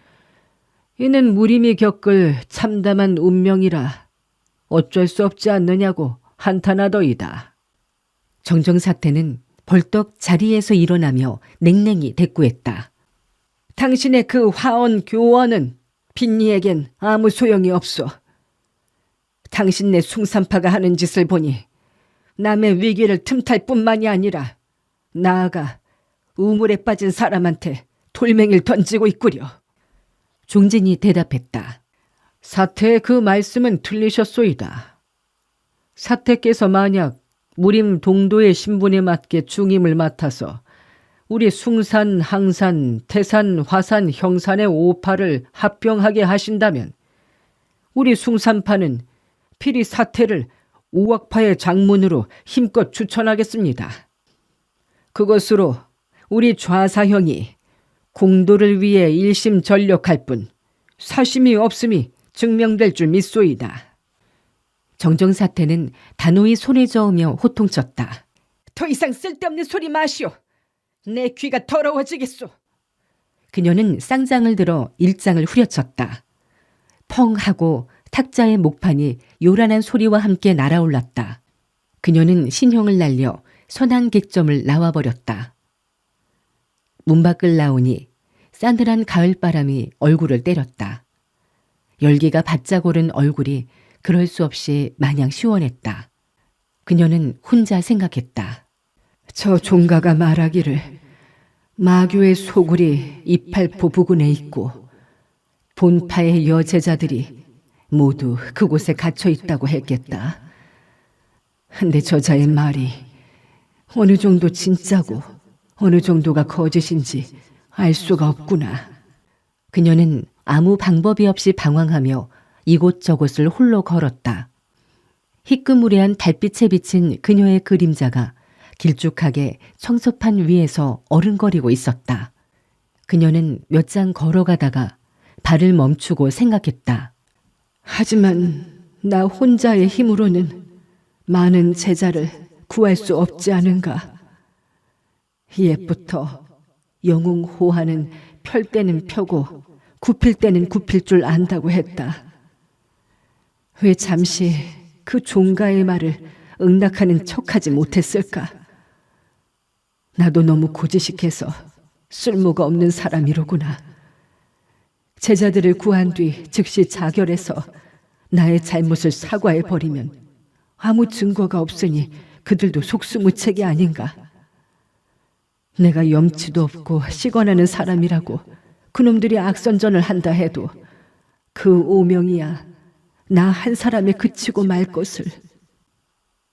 A: 이는 무림이 겪을 참담한 운명이라 어쩔 수 없지 않느냐고 한탄하더이다. 정정사태는 벌떡 자리에서 일어나며 냉랭히 대꾸했다.
B: 당신의 그 화언 교언은 빈니에겐 아무 소용이 없소. 당신네 숭산파가 하는 짓을 보니 남의 위기를 틈탈 뿐만이 아니라 나아가 우물에 빠진 사람한테 돌멩이를 던지고 있구려.
A: 종진이 대답했다. 사태의 그 말씀은 틀리셨소이다. 사태께서 만약 무림 동도의 신분에 맞게 중임을 맡아서 우리 숭산, 항산, 태산, 화산, 형산의 오파를 합병하게 하신다면 우리 숭산파는 필히 사태를 오악파의 장문으로 힘껏 추천하겠습니다. 그것으로 우리 좌사형이 공도를 위해 일심전력할 뿐 사심이 없음이 증명될 줄 믿소이다. 정정사태는 단호히 손을 저으며 호통쳤다.
B: 더 이상 쓸데없는 소리 마시오. 내 귀가 더러워지겠소.
A: 그녀는 쌍장을 들어 일장을 후려쳤다. 펑 하고 탁자의 목판이 요란한 소리와 함께 날아올랐다. 그녀는 신형을 날려 선한 객점을 나와버렸다. 문 밖을 나오니 싸늘한 가을바람이 얼굴을 때렸다. 열기가 바짝 오른 얼굴이 그럴 수 없이 마냥 시원했다. 그녀는 혼자 생각했다.
B: 저 종가가 말하기를 마교의 소굴이 이팔포 부근에 있고 본파의 여제자들이 모두 그곳에 갇혀 있다고 했겠다. 근데 저자의 말이 어느 정도 진짜고 어느 정도가 거짓인지 알 수가 없구나.
A: 그녀는 아무 방법이 없이 방황하며 이곳저곳을 홀로 걸었다. 희끄무레한 달빛에 비친 그녀의 그림자가 길쭉하게 청소판 위에서 어른거리고 있었다. 그녀는 몇 장 걸어가다가 발을 멈추고 생각했다.
B: 하지만 나 혼자의 힘으로는 많은 제자를 구할 수 없지 않은가. 옛부터 영웅호화는 펼 때는 펴고 굽힐 때는 굽힐 줄 안다고 했다. 왜 잠시 그 종가의 말을 응낙하는 척하지 못했을까? 나도 너무 고지식해서 쓸모가 없는 사람이로구나. 제자들을 구한 뒤 즉시 자결해서 나의 잘못을 사과해버리면 아무 증거가 없으니 그들도 속수무책이 아닌가. 내가 염치도 없고 시건하는 사람이라고 그놈들이 악선전을 한다 해도 그 오명이야 나 한 사람에 그치고 말 것을.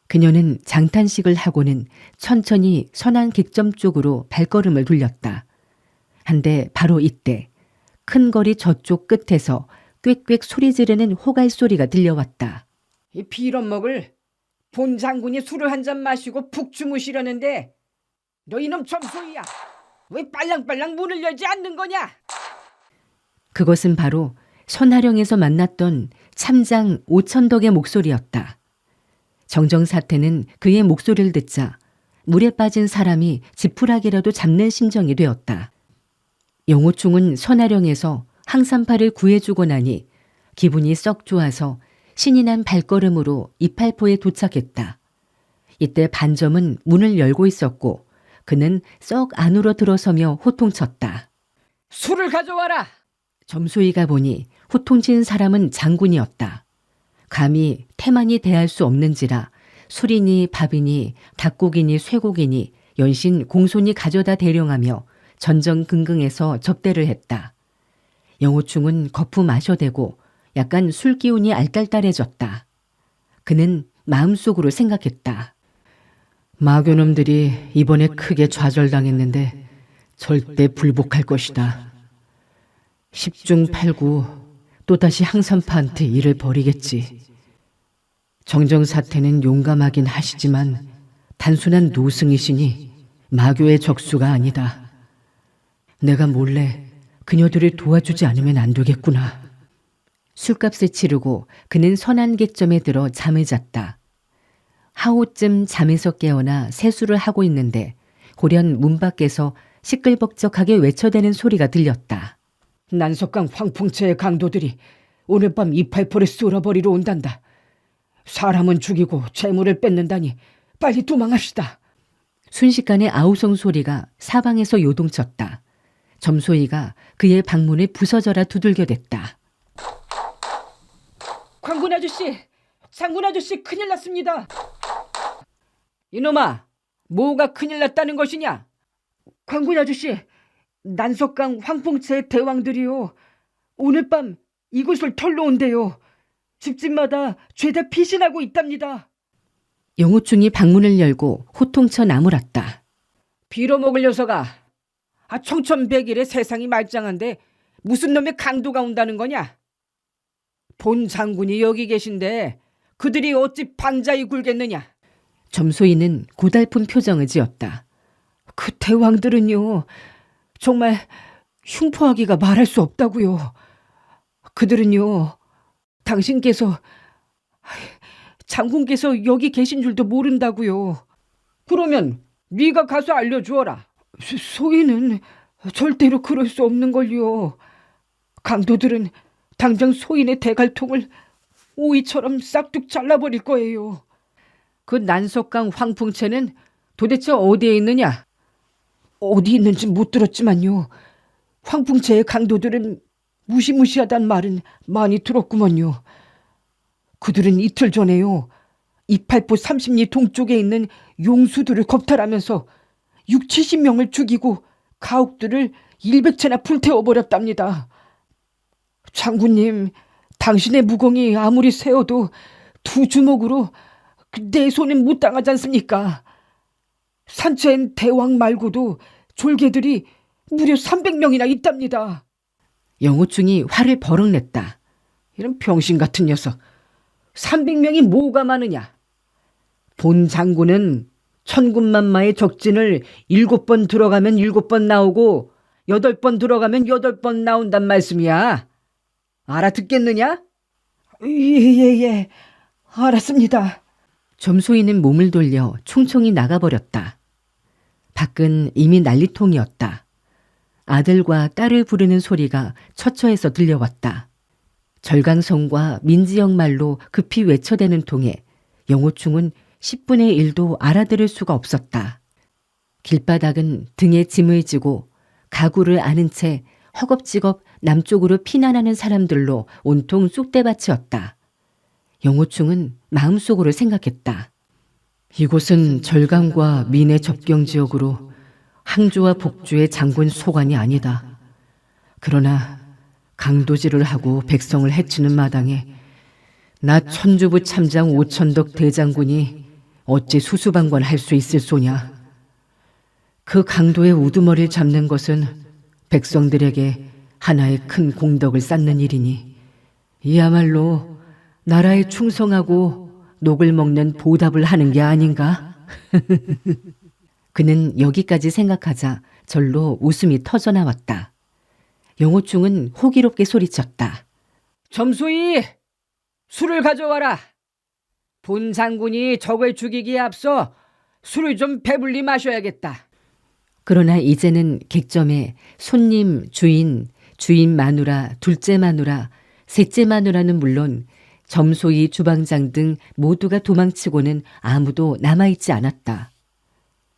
A: 그녀는 장탄식을 하고는 천천히 선한 객점 쪽으로 발걸음을 돌렸다. 한데 바로 이때 큰 거리 저쪽 끝에서 꽥꽥 소리 지르는 호갈 소리가 들려왔다.
B: 이 빌어먹을 본 장군이 술을 한 잔 마시고 푹 주무시려는데 너 이놈 점소이야. 왜 빨랑빨랑 문을 열지 않는 거냐?
A: 그것은 바로 선하령에서 만났던 참장 오천덕의 목소리였다. 정정사태는 그의 목소리를 듣자 물에 빠진 사람이 지푸라기라도 잡는 심정이 되었다. 영호충은 선아령에서 항산파를 구해주고 나니 기분이 썩 좋아서 신이 난 발걸음으로 이팔포에 도착했다. 이때 반점은 문을 열고 있었고 그는 썩 안으로 들어서며 호통쳤다.
B: 술을 가져와라.
A: 점소이가 보니 호통친 사람은 장군이었다. 감히 태만히 대할 수 없는지라 술이니 밥이니 닭고기니 쇠고기니 연신 공손히 가져다 대령하며 전전긍긍해서 접대를 했다. 영호충은 거푸 마셔대고 약간 술 기운이 알딸딸해졌다. 그는 마음속으로 생각했다. 마교놈들이 이번에 크게 좌절당했는데 절대 불복할 것이다. 10중 8구 또다시 항산파한테 일을 벌이겠지. 정정사태는 용감하긴 하시지만 단순한 노승이시니 마교의 적수가 아니다. 내가 몰래 그녀들을 도와주지 않으면 안 되겠구나. 술값을 치르고 그는 선안개점에 들어 잠을 잤다. 하오쯤 잠에서 깨어나 세수를 하고 있는데 고련 문 밖에서 시끌벅적하게 외쳐대는 소리가 들렸다.
B: 난석강 황풍체의 강도들이 오늘 밤 이팔포를 쓸어버리러 온단다. 사람은 죽이고 재물을 뺏는다니 빨리 도망합시다.
A: 순식간에 아우성 소리가 사방에서 요동쳤다. 점소이가 그의 방문을 부서져라 두들겨댔다.
B: 광군 아저씨, 장군 아저씨 큰일 났습니다. 이놈아, 뭐가 큰일 났다는 것이냐? 광군 아저씨, 난석강 황풍체의 대왕들이요. 오늘 밤 이곳을 털러 온대요. 집집마다 죄다 피신하고 있답니다.
A: 영호충이 방문을 열고 호통쳐 나무랐다.
B: 빌어먹을 녀석아. 청천백일에 세상이 말짱한데 무슨 놈의 강도가 온다는 거냐? 본 장군이 여기 계신데 그들이 어찌 반자이 굴겠느냐?
A: 점소이는 고달픈 표정을 지었다.
B: 그 대왕들은요. 정말 흉포하기가 말할 수 없다고요. 그들은요. 당신께서 장군께서 여기 계신 줄도 모른다고요. 그러면 네가 가서 알려주어라. 소인은 절대로 그럴 수 없는 걸요. 강도들은 당장 소인의 대갈통을 오이처럼 싹둑 잘라버릴 거예요. 그 난석강 황풍체는 도대체 어디에 있느냐? 어디 있는지 못 들었지만요. 황풍체의 강도들은 무시무시하단 말은 많이 들었구먼요. 그들은 이틀 전에요. 이팔포 30리 동쪽에 있는 용수들을 겁탈하면서 6, 70명을 죽이고 가옥들을 100채나 불태워버렸답니다. 장군님, 당신의 무공이 아무리 세어도 두 주먹으로 내 손은 못 당하지 않습니까? 산채엔 대왕 말고도 졸개들이 무려 300명이나 있답니다.
A: 영호충이 화를 버럭 냈다.
B: 이런 병신 같은 녀석. 300명이 뭐가 많으냐? 본 장군은 천군만마의 적진을 7번 들어가면 7번 나오고 8번 들어가면 8번 나온단 말씀이야. 알아듣겠느냐? 예, 알았습니다.
A: 점소이는 몸을 돌려 총총히 나가버렸다. 밖은 이미 난리통이었다. 아들과 딸을 부르는 소리가 처처해서 들려왔다. 절강성과 민지역 말로 급히 외쳐대는 통에 영호충은 10분의 1도 알아들을 수가 없었다. 길바닥은 등에 짐을 지고 가구를 안은 채 허겁지겁 남쪽으로 피난하는 사람들로 온통 쑥대밭이었다. 영호충은 마음속으로 생각했다. 이곳은 절강과 민의 접경지역으로 항주와 복주의 장군 소관이 아니다. 그러나 강도질을 하고 백성을 해치는 마당에 나 천주부 참장 오천덕 대장군이 어찌 수수방관할 수 있을 소냐. 그 강도의 우두머리를 잡는 것은 백성들에게 하나의 큰 공덕을 쌓는 일이니 이야말로 나라에 충성하고 녹을 먹는 보답을 하는 게 아닌가? 그는 여기까지 생각하자 절로 웃음이 터져나왔다. 영호충은 호기롭게 소리쳤다.
B: 점수이 술을 가져와라. 본 장군이 적을 죽이기에 앞서 술을 좀 배불리 마셔야겠다.
A: 그러나 이제는 객점에 손님, 주인, 주인 마누라, 둘째 마누라, 셋째 마누라는 물론 점소이 주방장 등 모두가 도망치고는 아무도 남아있지 않았다.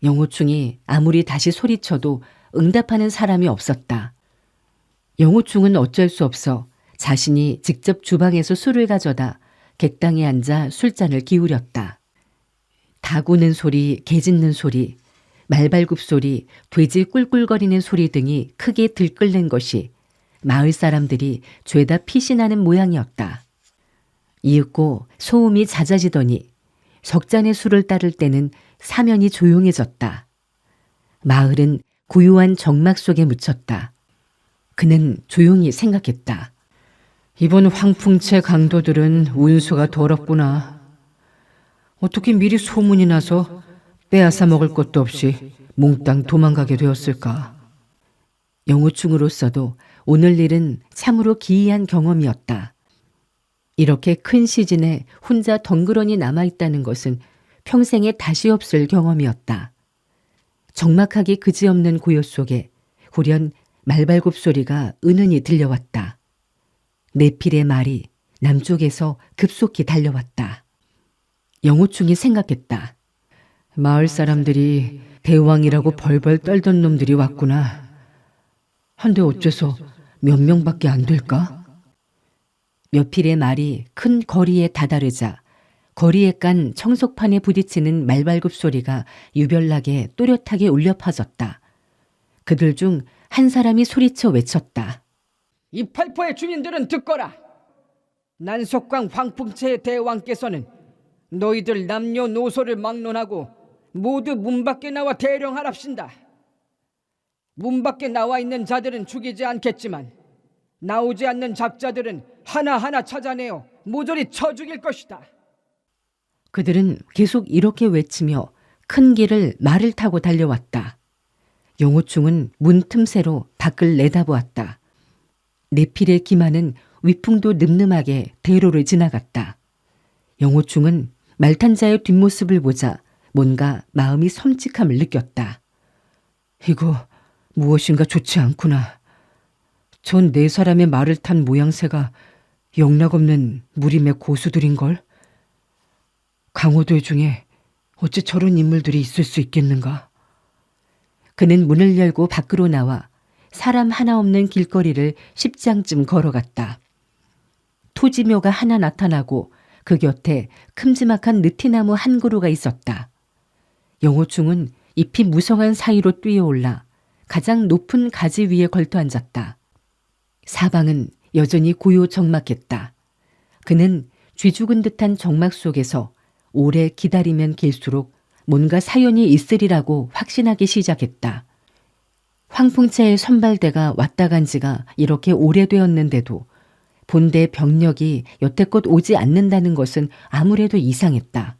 A: 영호충이 아무리 다시 소리쳐도 응답하는 사람이 없었다. 영호충은 어쩔 수 없어 자신이 직접 주방에서 술을 가져다 객당에 앉아 술잔을 기울였다. 닭 우는 소리, 개 짖는 소리, 말발굽 소리, 돼지 꿀꿀거리는 소리 등이 크게 들끓는 것이 마을 사람들이 죄다 피신하는 모양이었다. 이윽고 소음이 잦아지더니 석잔의 술을 따를 때는 사면이 조용해졌다. 마을은 고요한 정막 속에 묻혔다. 그는 조용히 생각했다. 이번 황풍채 강도들은 운수가 더럽구나. 어떻게 미리 소문이 나서 빼앗아 먹을 것도 없이 몽땅 도망가게 되었을까? 영호충으로서도 오늘 일은 참으로 기이한 경험이었다. 이렇게 큰 시즌에 혼자 덩그러니 남아있다는 것은 평생에 다시 없을 경험이었다. 적막하기 그지없는 고요 속에 후련 말발굽 소리가 은은히 들려왔다. 네필의 말이 남쪽에서 급속히 달려왔다. 영호충이 생각했다. 마을 사람들이 대왕이라고 벌벌 떨던 놈들이 왔구나. 한데 어째서 몇 명밖에 안 될까? 몇 필의 말이 큰 거리에 다다르자 거리에 깐 청석판에 부딪히는 말발굽 소리가 유별나게 또렷하게 울려 퍼졌다. 그들 중 한 사람이 소리쳐 외쳤다.
B: 이 팔포의 주민들은 듣거라. 난석강 황풍채의 대왕께서는 너희들 남녀노소를 막론하고 모두 문 밖에 나와 대령하랍신다. 문 밖에 나와 있는 자들은 죽이지 않겠지만 나오지 않는 잡자들은 하나하나 찾아내어 모조리 쳐 죽일 것이다.
A: 그들은 계속 이렇게 외치며 큰 길을 말을 타고 달려왔다. 영호충은 문 틈새로 밖을 내다보았다. 네필의 기만은 위풍도 늠름하게 대로를 지나갔다. 영호충은 말탄자의 뒷모습을 보자 뭔가 마음이 섬찟함을 느꼈다. 이거 무엇인가 좋지 않구나. 전 네 사람의 말을 탄 모양새가 영락없는 무림의 고수들인걸? 강호도 중에 어찌 저런 인물들이 있을 수 있겠는가? 그는 문을 열고 밖으로 나와 사람 하나 없는 길거리를 10장쯤 걸어갔다. 토지묘가 하나 나타나고 그 곁에 큼지막한 느티나무 한 그루가 있었다. 영호충은 잎이 무성한 사이로 뛰어올라 가장 높은 가지 위에 걸터 앉았다. 사방은 여전히 고요 적막했다. 그는 쥐죽은 듯한 정막 속에서 오래 기다리면 길수록 뭔가 사연이 있으리라고 확신하기 시작했다. 황풍채의 선발대가 왔다 간 지가 이렇게 오래되었는데도 본대 병력이 여태껏 오지 않는다는 것은 아무래도 이상했다.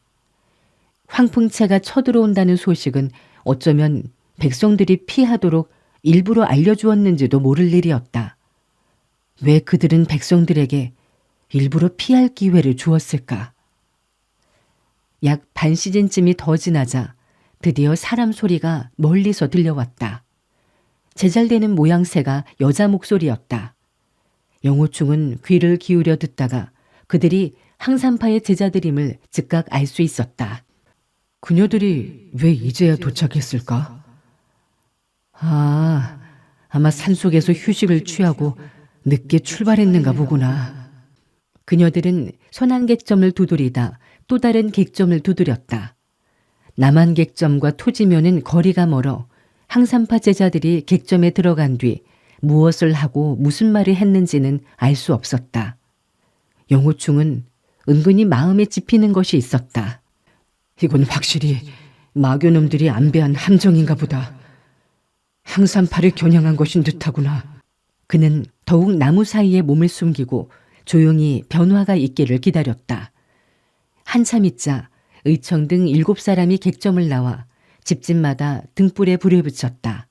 A: 황풍채가 쳐들어온다는 소식은 어쩌면 백성들이 피하도록 일부러 알려주었는지도 모를 일이었다. 왜 그들은 백성들에게 일부러 피할 기회를 주었을까? 약 반 시즌쯤이 더 지나자 드디어 사람 소리가 멀리서 들려왔다. 제잘되는 모양새가 여자 목소리였다. 영호충은 귀를 기울여 듣다가 그들이 항산파의 제자들임을 즉각 알 수 있었다. 그녀들이 왜 이제야 도착했을까? 아마 산속에서 휴식을 취하고 늦게 출발했는가 보구나. 그녀들은 선안객점을 두드리다 또 다른 객점을 두드렸다. 남한객점과 토지면은 거리가 멀어 항산파 제자들이 객점에 들어간 뒤 무엇을 하고 무슨 말을 했는지는 알 수 없었다. 영호충은 은근히 마음에 짚이는 것이 있었다. 이건 확실히 마교놈들이 안배한 함정인가 보다. 항산파를 겨냥한 것인 듯하구나. 그는 더욱 나무 사이에 몸을 숨기고 조용히 변화가 있기를 기다렸다. 한참 있자 의청 등 7사람이 객점을 나와 집집마다 등불에 불을 붙였다.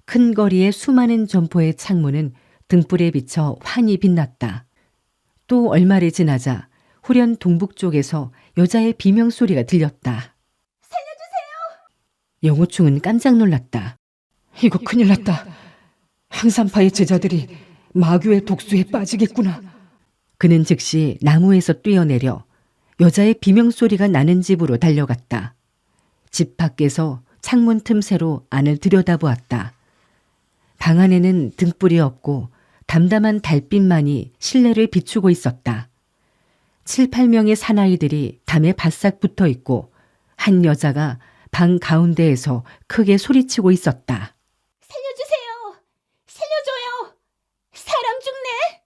A: 큰 거리의 수많은 점포의 창문은 등불에 비쳐 환히 빛났다. 또 얼마를 지나자 후련 동북 쪽에서 여자의 비명소리가 들렸다.
D: 살려주세요!
A: 영호충은 깜짝 놀랐다.
B: 이거 큰일 났다. 항산파의 제자들이 마귀의 독수에 빠지겠구나.
A: 그는 즉시 나무에서 뛰어내려 여자의 비명소리가 나는 집으로 달려갔다. 집 밖에서 창문 틈새로 안을 들여다보았다. 방 안에는 등불이 없고 담담한 달빛만이 실내를 비추고 있었다. 7, 8명의 사나이들이 담에 바싹 붙어 있고 한 여자가 방 가운데에서 크게 소리치고 있었다.
C: 살려주세요. 살려줘요. 사람 죽네.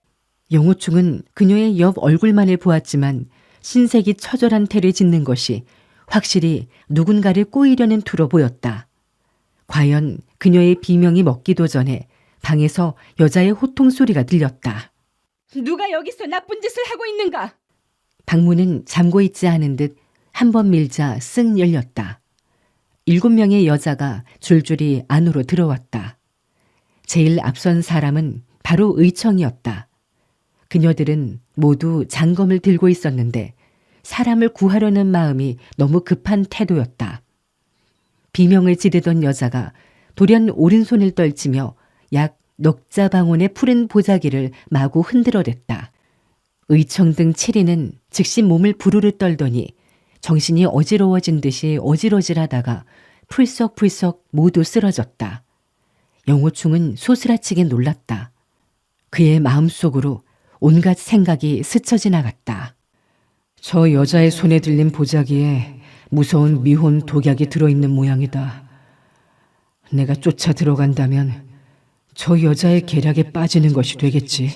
A: 영호충은 그녀의 옆 얼굴만을 보았지만 신색이 처절한 태를 짓는 것이 확실히 누군가를 꼬이려는 투로 보였다. 과연 그녀의 비명이 먹기도 전에 방에서 여자의 호통 소리가 들렸다.
C: 누가 여기서 나쁜 짓을 하고 있는가?
A: 방문은 잠고 있지 않은 듯 한 번 밀자 쓱 열렸다. 7명의 여자가 줄줄이 안으로 들어왔다. 제일 앞선 사람은 바로 의청이었다. 그녀들은 모두 장검을 들고 있었는데 사람을 구하려는 마음이 너무 급한 태도였다. 비명을 지르던 여자가 돌연 오른손을 떨치며 약 넉자방울의 푸른 보자기를 마구 흔들어댔다. 의청 등 7인은 즉시 몸을 부르르 떨더니 정신이 어지러워진 듯이 어지러질하다가 풀썩풀썩 모두 쓰러졌다. 영호충은 소스라치게 놀랐다. 그의 마음속으로 온갖 생각이 스쳐 지나갔다.
B: 저 여자의 손에 들린 보자기에 무서운 미혼 독약이 들어있는 모양이다. 내가 쫓아 들어간다면 저 여자의 계략에 빠지는 것이 되겠지.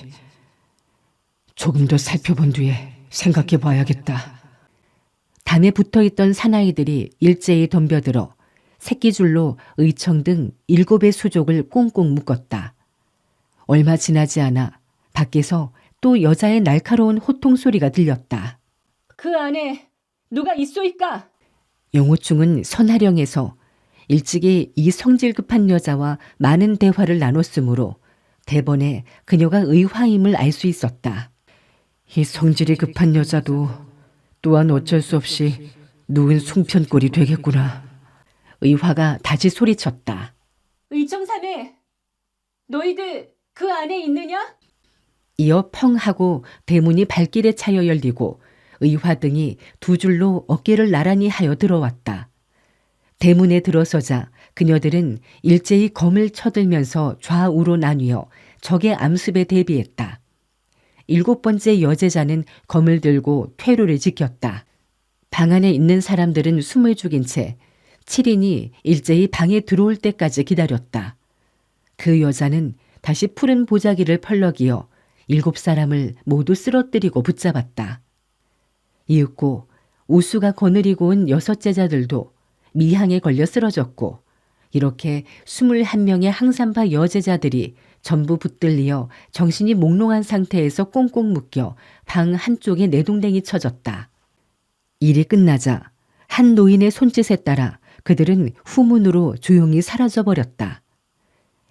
B: 조금 더 살펴본 뒤에 생각해 봐야겠다.
A: 담에 붙어있던 사나이들이 일제히 덤벼들어 새끼줄로 의청 등 7의 수족을 꽁꽁 묶었다. 얼마 지나지 않아 밖에서 또 여자의 날카로운 호통 소리가 들렸다.
C: 그 안에 누가 있소이까?
A: 영호충은 선하령에서 일찍이 이 성질 급한 여자와 많은 대화를 나눴으므로 대번에 그녀가 의화임을 알 수 있었다.
B: 이 성질이 급한 여자도 또한 어쩔 수 없이 누운 송편꼴이 되겠구나.
A: 의화가 다시 소리쳤다.
C: 의청사내, 너희들 그 안에 있느냐?
A: 이어 펑 하고 대문이 발길에 차여 열리고 의화 등이 두 줄로 어깨를 나란히 하여 들어왔다. 대문에 들어서자 그녀들은 일제히 검을 쳐들면서 좌우로 나뉘어 적의 암습에 대비했다. 7번째 여제자는 검을 들고 퇴로를 지켰다. 방 안에 있는 사람들은 숨을 죽인 채 7인이 일제히 방에 들어올 때까지 기다렸다. 그 여자는 다시 푸른 보자기를 펄럭이어 7사람을 모두 쓰러뜨리고 붙잡았다. 이윽고 우수가 거느리고 온 6제자들도 미항에 걸려 쓰러졌고 이렇게 21명의 항산파 여제자들이 전부 붙들리어 정신이 몽롱한 상태에서 꽁꽁 묶여 방 한쪽에 내동댕이 쳐졌다. 일이 끝나자 한 노인의 손짓에 따라 그들은 후문으로 조용히 사라져버렸다.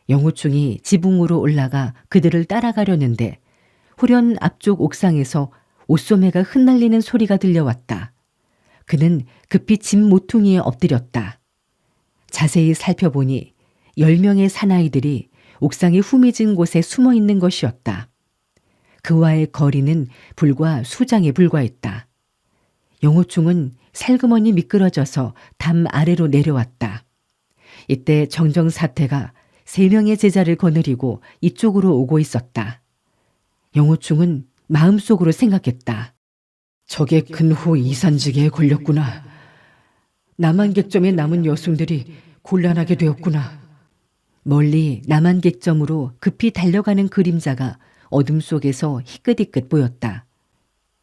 A: 영호충이 지붕으로 올라가 그들을 따라가려는데 후련 앞쪽 옥상에서 옷소매가 흩날리는 소리가 들려왔다. 그는 급히 집 모퉁이에 엎드렸다. 자세히 살펴보니 10명의 사나이들이 옥상의 후미진 곳에 숨어 있는 것이었다. 그와의 거리는 불과 수장에 불과했다. 영호충은 살그머니 미끄러져서 담 아래로 내려왔다. 이때 정정사태가 3명의 제자를 거느리고 이쪽으로 오고 있었다. 영호충은 마음속으로 생각했다.
B: 적의 근호 이산지계에 걸렸구나. 남한객점에 남은 여성들이 곤란하게 되었구나.
A: 멀리 남한객점으로 급히 달려가는 그림자가 어둠 속에서 희끗희끗 보였다.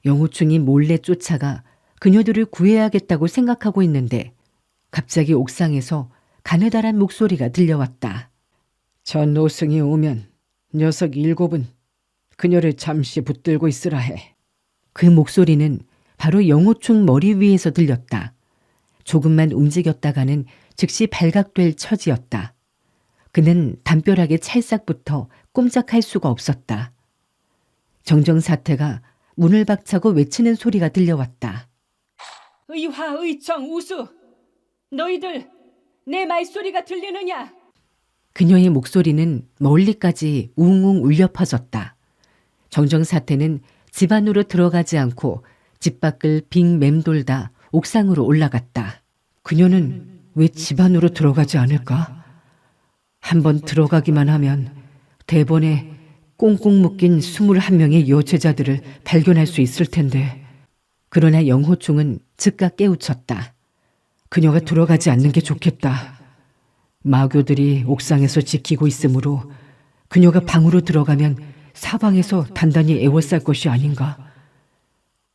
A: 영호충이 몰래 쫓아가 그녀들을 구해야겠다고 생각하고 있는데 갑자기 옥상에서 가느다란 목소리가 들려왔다.
B: 저 노승이 오면 녀석 7은 그녀를 잠시 붙들고 있으라 해.
A: 그 목소리는 바로 영호충 머리 위에서 들렸다. 조금만 움직였다가는 즉시 발각될 처지였다. 그는 담벼락에 찰싹붙어 꼼짝할 수가 없었다. 정정사태가 문을 박차고 외치는 소리가 들려왔다.
C: 의화, 의청, 우수, 너희들
A: 내 말소리가 들리느냐? 그녀의 목소리는 멀리까지 웅웅 울려 퍼졌다. 정정사태는 집 안으로 들어가지 않고 집 밖을 빙 맴돌다 옥상으로 올라갔다. 그녀는 왜 집 안으로 들어가지 않을까? 한번 들어가기만 하면 대본에 꽁꽁 묶인 21명의 여제자들을 발견할 수 있을 텐데. 그러나 영호충은 즉각 깨우쳤다. 그녀가 들어가지 않는 게 좋겠다. 마교들이 옥상에서 지키고 있으므로 그녀가 방으로 들어가면 사방에서 단단히 에워쌀 것이 아닌가.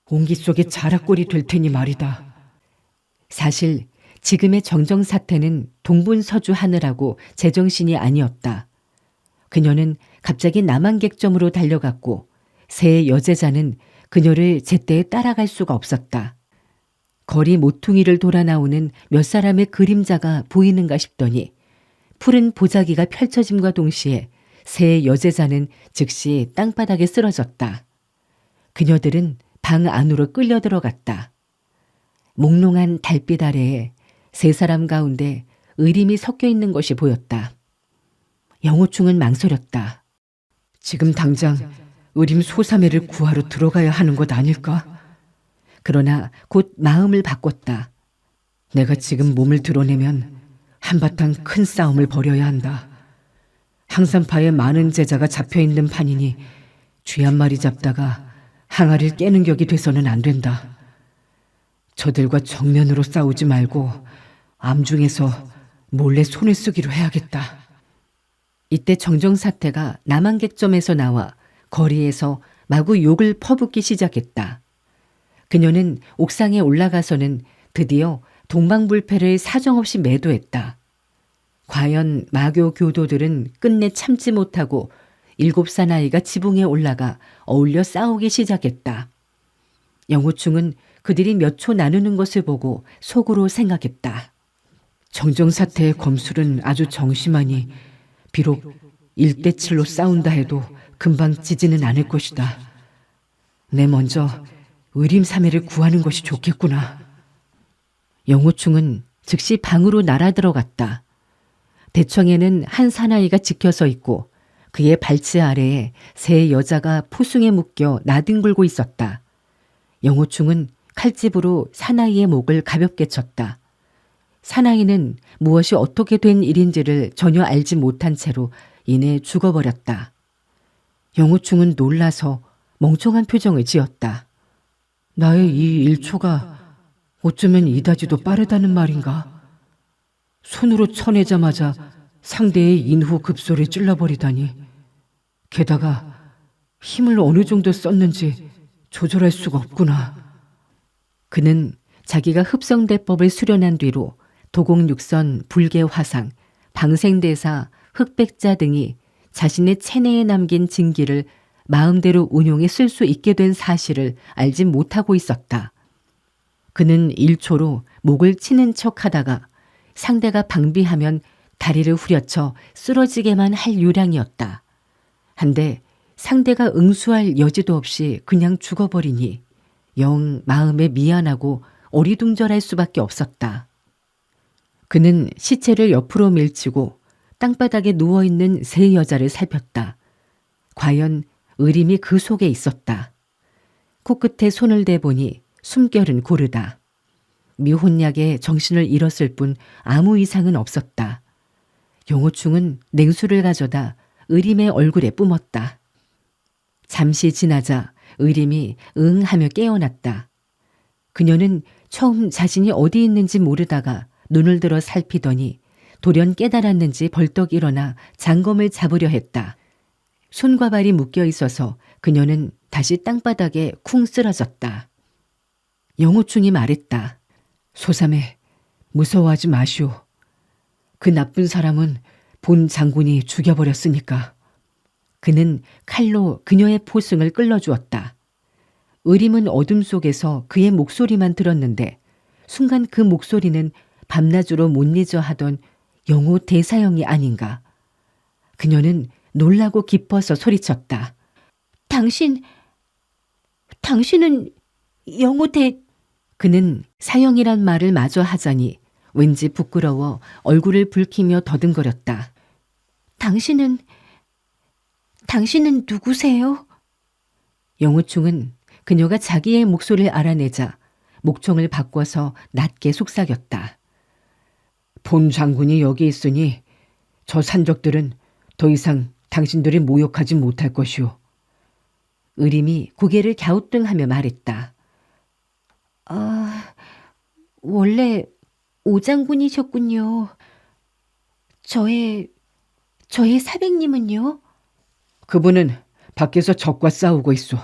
A: 옹기 속에 자락골이 될 테니 말이다. 사실 지금의 정정사태는 동분서주하느라고 제정신이 아니었다. 그녀는 갑자기 남한객점으로 달려갔고 세 여제자는 그녀를 제때에 따라갈 수가 없었다. 거리 모퉁이를 돌아 나오는 몇 사람의 그림자가 보이는가 싶더니 푸른 보자기가 펼쳐짐과 동시에 세 여제자는 즉시 땅바닥에 쓰러졌다. 그녀들은 방 안으로 끌려 들어갔다. 몽롱한 달빛 아래에 세 사람 가운데 의림이 섞여 있는 것이 보였다. 영호충은 망설였다. 지금 당장 의림 소사매를 구하러 들어가야 하는 것 아닐까? 그러나 곧 마음을 바꿨다. 내가 지금 몸을 드러내면 한바탕 큰 싸움을 벌여야 한다. 항산파에 많은 제자가 잡혀있는 판이니 쥐 한 마리 잡다가 항아리를 깨는 격이 돼서는 안 된다. 저들과 정면으로 싸우지 말고 암중에서 몰래 손을 쓰기로 해야겠다. 이때 정정사태가 남한객점에서 나와 거리에서 마구 욕을 퍼붓기 시작했다. 그녀는 옥상에 올라가서는 드디어 동방불패를 사정없이 매도했다. 과연 마교 교도들은 끝내 참지 못하고 7살 아이가 지붕에 올라가 어울려 싸우기 시작했다. 영호충은 그들이 몇 초 나누는 것을 보고 속으로 생각했다. 정정사태의 검술은 아주 정심하니 비록 1대7로 싸운다 해도 금방 지지는 않을 것이다. 내 먼저 의림사매를 구하는 것이 좋겠구나. 영호충은 즉시 방으로 날아들어갔다. 대청에는 한 사나이가 지켜서 있고 그의 발치 아래에 세 여자가 포승에 묶여 나뒹굴고 있었다. 영호충은 칼집으로 사나이의 목을 가볍게 쳤다. 사나이는 무엇이 어떻게 된 일인지를 전혀 알지 못한 채로 이내 죽어버렸다. 영호충은 놀라서 멍청한 표정을 지었다. 나의 이 1초가 어쩌면 이다지도 빠르다는 말인가? 손으로 쳐내자마자 상대의 인후 급소를 찔러버리다니. 게다가 힘을 어느 정도 썼는지 조절할 수가 없구나. 그는 자기가 흡성대법을 수련한 뒤로 도공육선, 불계화상, 방생대사, 흑백자 등이 자신의 체내에 남긴 진기를 마음대로 운용해 쓸 수 있게 된 사실을 알지 못하고 있었다. 그는 1초로 목을 치는 척하다가 상대가 방비하면 다리를 후려쳐 쓰러지게만 할 요량이었다. 한데 상대가 응수할 여지도 없이 그냥 죽어버리니 영 마음에 미안하고 어리둥절할 수밖에 없었다. 그는 시체를 옆으로 밀치고 땅바닥에 누워있는 세 여자를 살폈다. 과연 의림이 그 속에 있었다. 코끝에 손을 대보니 숨결은 고르다. 미혼약에 정신을 잃었을 뿐 아무 이상은 없었다. 영호충은 냉수를 가져다 의림의 얼굴에 뿜었다. 잠시 지나자 의림이 응 하며 깨어났다. 그녀는 처음 자신이 어디 있는지 모르다가 눈을 들어 살피더니 돌연 깨달았는지 벌떡 일어나 장검을 잡으려 했다. 손과 발이 묶여 있어서 그녀는 다시 땅바닥에 쿵 쓰러졌다. 영호충이 말했다. 소삼해, 무서워하지 마시오. 그 나쁜 사람은 본 장군이 죽여버렸으니까. 그는 칼로 그녀의 포승을 끌어주었다. 의림은 어둠 속에서 그의 목소리만 들었는데 순간 그 목소리는 밤낮으로 못 잊어 하던 영호 대사형이 아닌가. 그녀는 놀라고 깊어서 소리쳤다. 당신은 영호 대... 그는 사형이란 말을 마저 하자니 왠지 부끄러워 얼굴을 붉히며 더듬거렸다.
C: 당신은 누구세요?
A: 영호충은 그녀가 자기의 목소리를 알아내자 목청을 바꿔서 낮게 속삭였다. 본 장군이 여기 있으니 저 산적들은 더 이상 당신들이 모욕하지 못할 것이오. 의림이 고개를 갸우뚱하며 말했다.
C: 아, 원래 오장군이셨군요. 저의 사백님은요?
B: 그분은 밖에서 적과 싸우고 있어.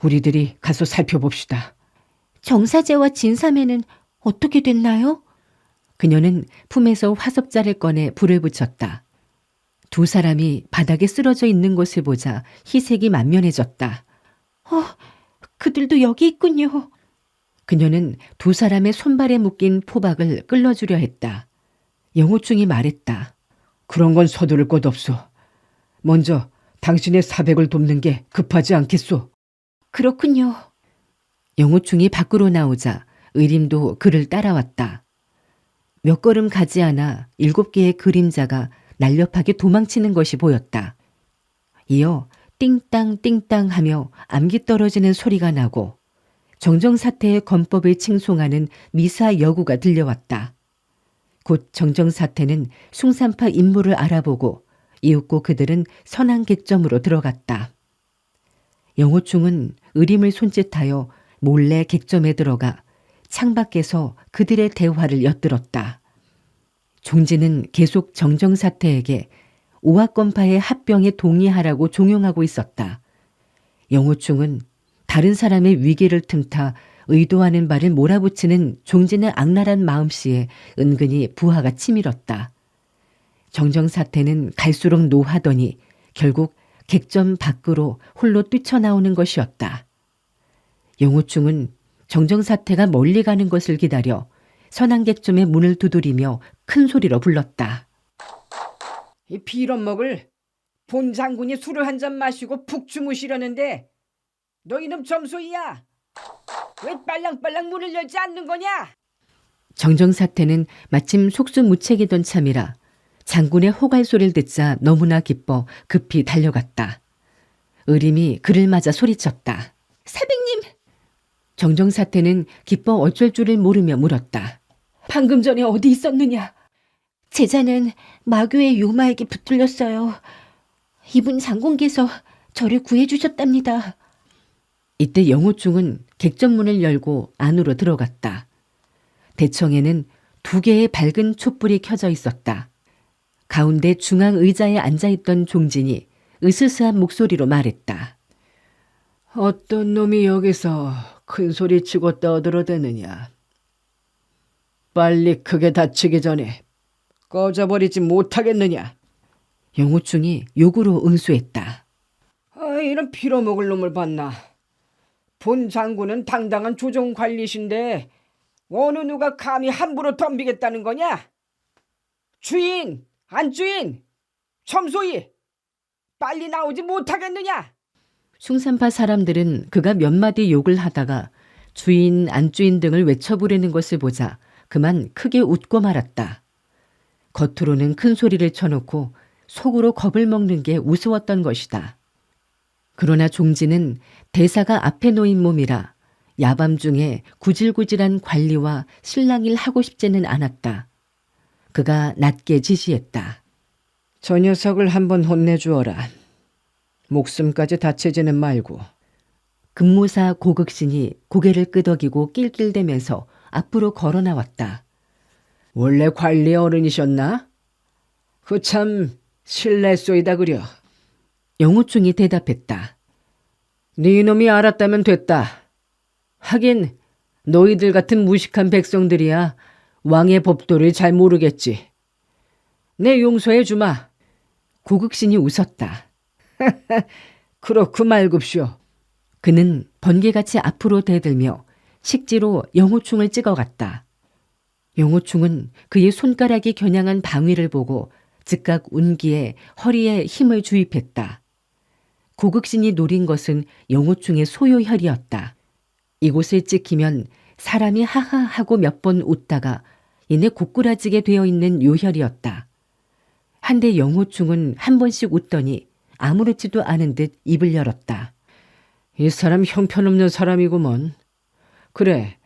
B: 우리들이 가서 살펴봅시다.
C: 정사제와 진사매는 어떻게 됐나요?
A: 그녀는 품에서 화섭자를 꺼내 불을 붙였다. 두 사람이 바닥에 쓰러져 있는 것을 보자 희색이 만면해졌다.
C: 그들도 여기 있군요.
A: 그녀는 두 사람의 손발에 묶인 포박을 끌어주려 했다. 영호충이 말했다.
B: 그런 건 서두를 것 없어. 먼저 당신의 사백을 돕는 게 급하지 않겠소?
C: 그렇군요.
A: 영호충이 밖으로 나오자 의림도 그를 따라왔다. 몇 걸음 가지 않아 7개의 그림자가 날렵하게 도망치는 것이 보였다. 이어 띵땅 띵땅 하며 암기 떨어지는 소리가 나고 정정사태의 건법을 칭송하는 미사 여구가 들려왔다. 곧 정정사태는 숭산파 임무를 알아보고 이윽고 그들은 선한 객점으로 들어갔다. 영호충은 의림을 손짓하여 몰래 객점에 들어가 창밖에서 그들의 대화를 엿들었다. 종지는 계속 정정사태에게 오합건파의 합병에 동의하라고 종용하고 있었다. 영호충은 다른 사람의 위기를 틈타 의도하는 바를 몰아붙이는 종진의 악랄한 마음씨에 은근히 부하가 치밀었다. 정정사태는 갈수록 노하더니 결국 객점 밖으로 홀로 뛰쳐나오는 것이었다. 영호충은 정정사태가 멀리 가는 것을 기다려 선안객점의 문을 두드리며 큰 소리로 불렀다.
B: 이 빌어먹을 본 장군이 술을 한 잔 마시고 푹 주무시려는데 너 이놈 점소이야. 왜 빨랑빨랑 문을 열지 않는 거냐?
A: 정정사태는 마침 속수무책이던 참이라 장군의 호갈 소리를 듣자 너무나 기뻐 급히 달려갔다. 의림이 그를 맞아 소리쳤다.
C: 사백님!
A: 정정사태는 기뻐 어쩔 줄을 모르며 물었다.
C: 방금 전에 어디 있었느냐? 제자는 마교의 요마에게 붙들렸어요. 이분 장군께서 저를 구해주셨답니다.
A: 이때 영호충은 객전문을 열고 안으로 들어갔다. 대청에는 2개의 밝은 촛불이 켜져 있었다. 가운데 중앙 의자에 앉아있던 종진이 으스스한 목소리로 말했다.
B: 어떤 놈이 여기서 큰 소리 치고 떠들어대느냐. 빨리 크게 다치기 전에 꺼져버리지 못하겠느냐.
A: 영호충이 욕으로 응수했다.
B: 이런 빌어먹을 놈을 봤나. 본 장군은 당당한 조정관리신데 어느 누가 감히 함부로 덤비겠다는 거냐? 주인, 안주인, 점소이, 빨리 나오지 못하겠느냐?
A: 숭산파 사람들은 그가 몇 마디 욕을 하다가 주인, 안주인 등을 외쳐 부르는 것을 보자 그만 크게 웃고 말았다. 겉으로는 큰 소리를 쳐놓고 속으로 겁을 먹는 게 우스웠던 것이다. 그러나 종지는 대사가 앞에 놓인 몸이라 야밤 중에 구질구질한 관리와 실랑이를 하고 싶지는 않았다. 그가 낮게 지시했다.
B: 저 녀석을 한번 혼내주어라. 목숨까지 다치지는 말고.
A: 금모사 고극신이 고개를 끄덕이고 낄낄대면서 앞으로 걸어 나왔다.
B: 원래 관리 어른이셨나? 그 참 실례쏘이다 그려.
A: 영호충이 대답했다.
B: 네 놈이 알았다면 됐다. 하긴 너희들 같은 무식한 백성들이야 왕의 법도를 잘 모르겠지. 내 용서해 주마.
A: 고극신이 웃었다.
B: 그렇고 말굽쇼.
A: 그는 번개같이 앞으로 대들며 식지로 영호충을 찍어갔다. 영호충은 그의 손가락이 겨냥한 방위를 보고 즉각 운기에 허리에 힘을 주입했다. 고극신이 노린 것은 영호충의 소요혈이었다. 이곳을 찍히면 사람이 하하 하고 몇 번 웃다가 이내 고꾸라지게 되어 있는 요혈이었다. 한데 영호충은 한 번씩 웃더니 아무렇지도 않은 듯 입을 열었다. 이 사람 형편없는 사람이구먼. 그래,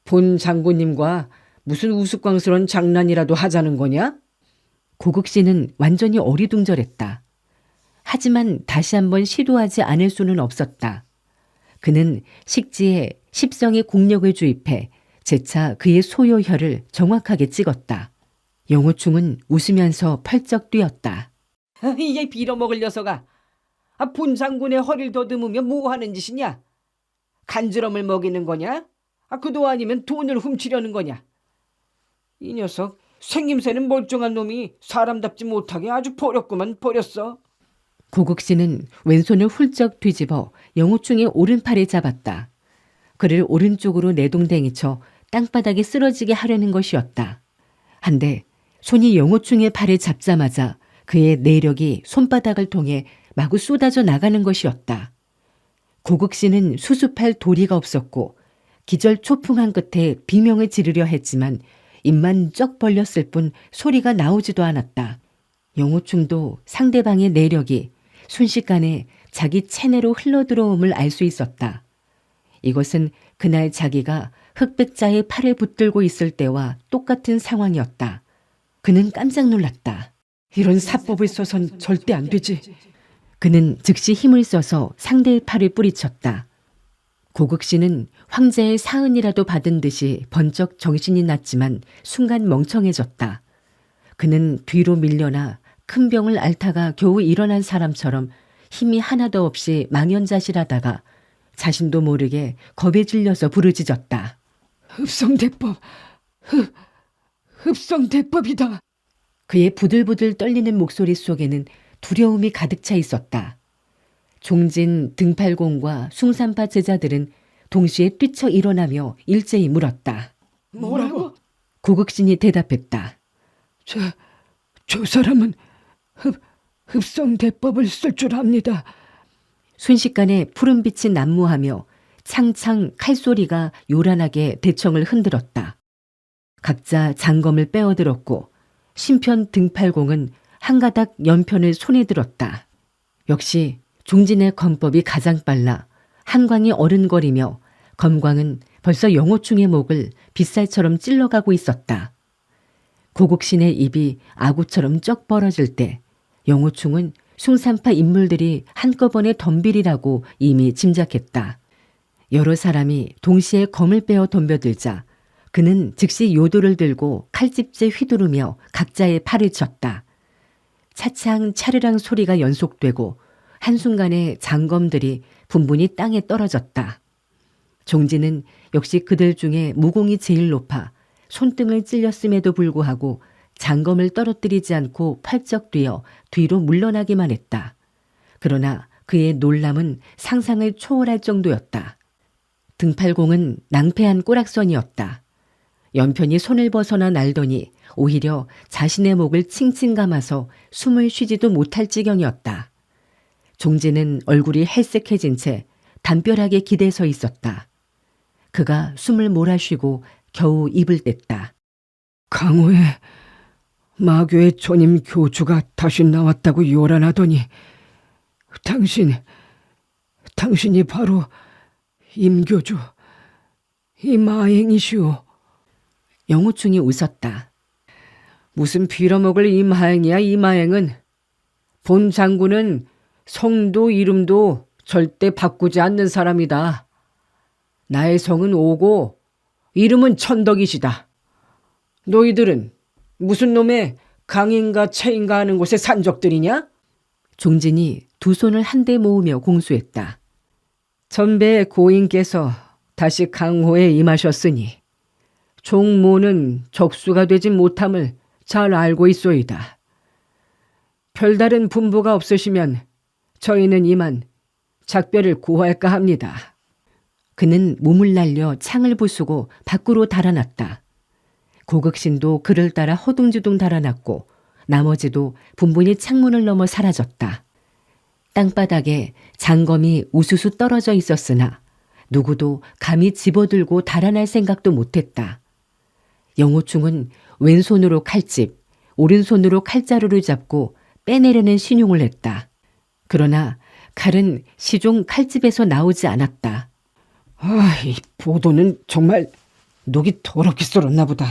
A: 본 장군님과 무슨 우스꽝스러운 장난이라도 하자는 거냐?
C: 고국 씨는 완전히 어리둥절했다. 하지만 다시 한번 시도하지 않을 수는 없었다. 그는 식지에 십성의 공력을 주입해 재차 그의 소요혈을 정확하게 찍었다. 영호충은 웃으면서 펄쩍 뛰었다.
B: 이제 빌어먹을 녀석아. 본 장군의 허리를 더듬으며 뭐 하는 짓이냐? 간지럼을 먹이는 거냐? 그도 아니면 돈을 훔치려는 거냐? 이 녀석 생김새는 멀쩡한 놈이 사람답지 못하게 아주 버렸구만 버렸어.
C: 고국 씨는 왼손을 훌쩍 뒤집어 영호충의 오른팔에 잡았다. 그를 오른쪽으로 내동댕이쳐 땅바닥에 쓰러지게 하려는 것이었다. 한데 손이 영호충의 팔을 잡자마자 그의 내력이 손바닥을 통해 마구 쏟아져 나가는 것이었다. 고국 씨는 수습할 도리가 없었고 기절초풍한 끝에 비명을 지르려 했지만 입만 쩍 벌렸을 뿐 소리가 나오지도 않았다. 영호충도 상대방의 내력이 순식간에 자기 체내로 흘러들어옴을 알 수 있었다. 이것은 그날 자기가 흑백자의 팔을 붙들고 있을 때와 똑같은 상황이었다. 그는 깜짝 놀랐다.
B: 이런 사법을 써선 절대 안 되지.
C: 그는 즉시 힘을 써서 상대의 팔을 뿌리쳤다. 고국 씨는 황제의 사은이라도 받은 듯이 번쩍 정신이 났지만 순간 멍청해졌다. 그는 뒤로 밀려나 큰 병을 앓다가 겨우 일어난 사람처럼 힘이 하나도 없이 망연자실하다가 자신도 모르게 겁에 질려서 부르짖었다.
B: 흡성대법, 흡성대법이다.
C: 그의 부들부들 떨리는 목소리 속에는 두려움이 가득 차 있었다. 종진 등팔공과 숭산파 제자들은 동시에 뛰쳐 일어나며 일제히 물었다.
B: 뭐라고?
C: 고극신이 대답했다.
B: 저 사람은 흡성대법을 쓸 줄 압니다.
C: 순식간에 푸른빛이 난무하며 창창 칼소리가 요란하게 대청을 흔들었다. 각자 장검을 빼어들었고 신편 등팔공은 한 가닥 연편을 손에 들었다. 역시 종진의 검법이 가장 빨라 한광이 어른거리며 검광은 벌써 영호충의 목을 빗살처럼 찔러가고 있었다. 고국신의 입이 아구처럼 쩍 벌어질 때 영호충은 숭산파 인물들이 한꺼번에 덤비리라고 이미 짐작했다. 여러 사람이 동시에 검을 빼어 덤벼들자 그는 즉시 요도를 들고 칼집째 휘두르며 각자의 팔을 쳤다. 차창 차르랑 소리가 연속되고 한순간에 장검들이 분분히 땅에 떨어졌다. 종지는 역시 그들 중에 무공이 제일 높아 손등을 찔렸음에도 불구하고 장검을 떨어뜨리지 않고 펄쩍 뛰어 뒤로 물러나기만 했다. 그러나 그의 놀람은 상상을 초월할 정도였다. 등팔공은 낭패한 꼬락선이었다. 연편이 손을 벗어나 날더니 오히려 자신의 목을 칭칭 감아서 숨을 쉬지도 못할 지경이었다. 종지는 얼굴이 헬색해진 채 담벼락에 기대서 있었다. 그가 숨을 몰아쉬고 겨우 입을 뗐다.
B: 강호에 마교의 전임 교주가 다시 나왔다고 요란하더니 당신이 바로 임교주, 이마행이시오.
C: 영호충이 웃었다.
B: 무슨 빌어먹을 임하행이야 이마행은. 본 장군은 성도 이름도 절대 바꾸지 않는 사람이다. 나의 성은 오고 이름은 천덕이시다. 너희들은 무슨 놈의 강인가 채인가 하는 곳에 산 적들이냐?
C: 종진이 두 손을 한데 모으며 공수했다.
B: 전배 고인께서 다시 강호에 임하셨으니 종모는 적수가 되지 못함을 잘 알고 있소이다. 별다른 분부가 없으시면 저희는 이만 작별을 구할까 합니다.
C: 그는 몸을 날려 창을 부수고 밖으로 달아났다. 고극신도 그를 따라 허둥지둥 달아났고 나머지도 분분히 창문을 넘어 사라졌다. 땅바닥에 장검이 우수수 떨어져 있었으나 누구도 감히 집어들고 달아날 생각도 못했다.
A: 영호충은 왼손으로 칼집, 오른손으로 칼자루를 잡고 빼내려는 신용을 했다. 그러나 칼은 시종 칼집에서 나오지 않았다.
B: 이 보도는 정말 녹이 더럽게 썰었나 보다.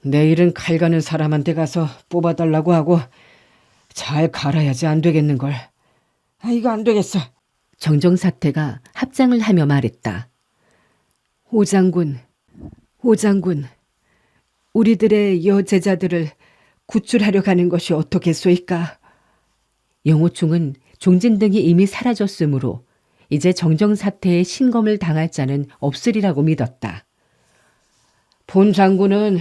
B: 내일은 칼 가는 사람한테 가서 뽑아달라고 하고 잘 갈아야지 안 되겠는걸. 이거 안 되겠어.
A: 정정사태가 합장을 하며 말했다. 오장군, 우리들의 여제자들을 구출하려 가는 것이 어떻겠소이까? 영호충은 종진등이 이미 사라졌으므로 이제 정정사태에 신검을 당할 자는 없으리라고 믿었다.
B: 본 장군은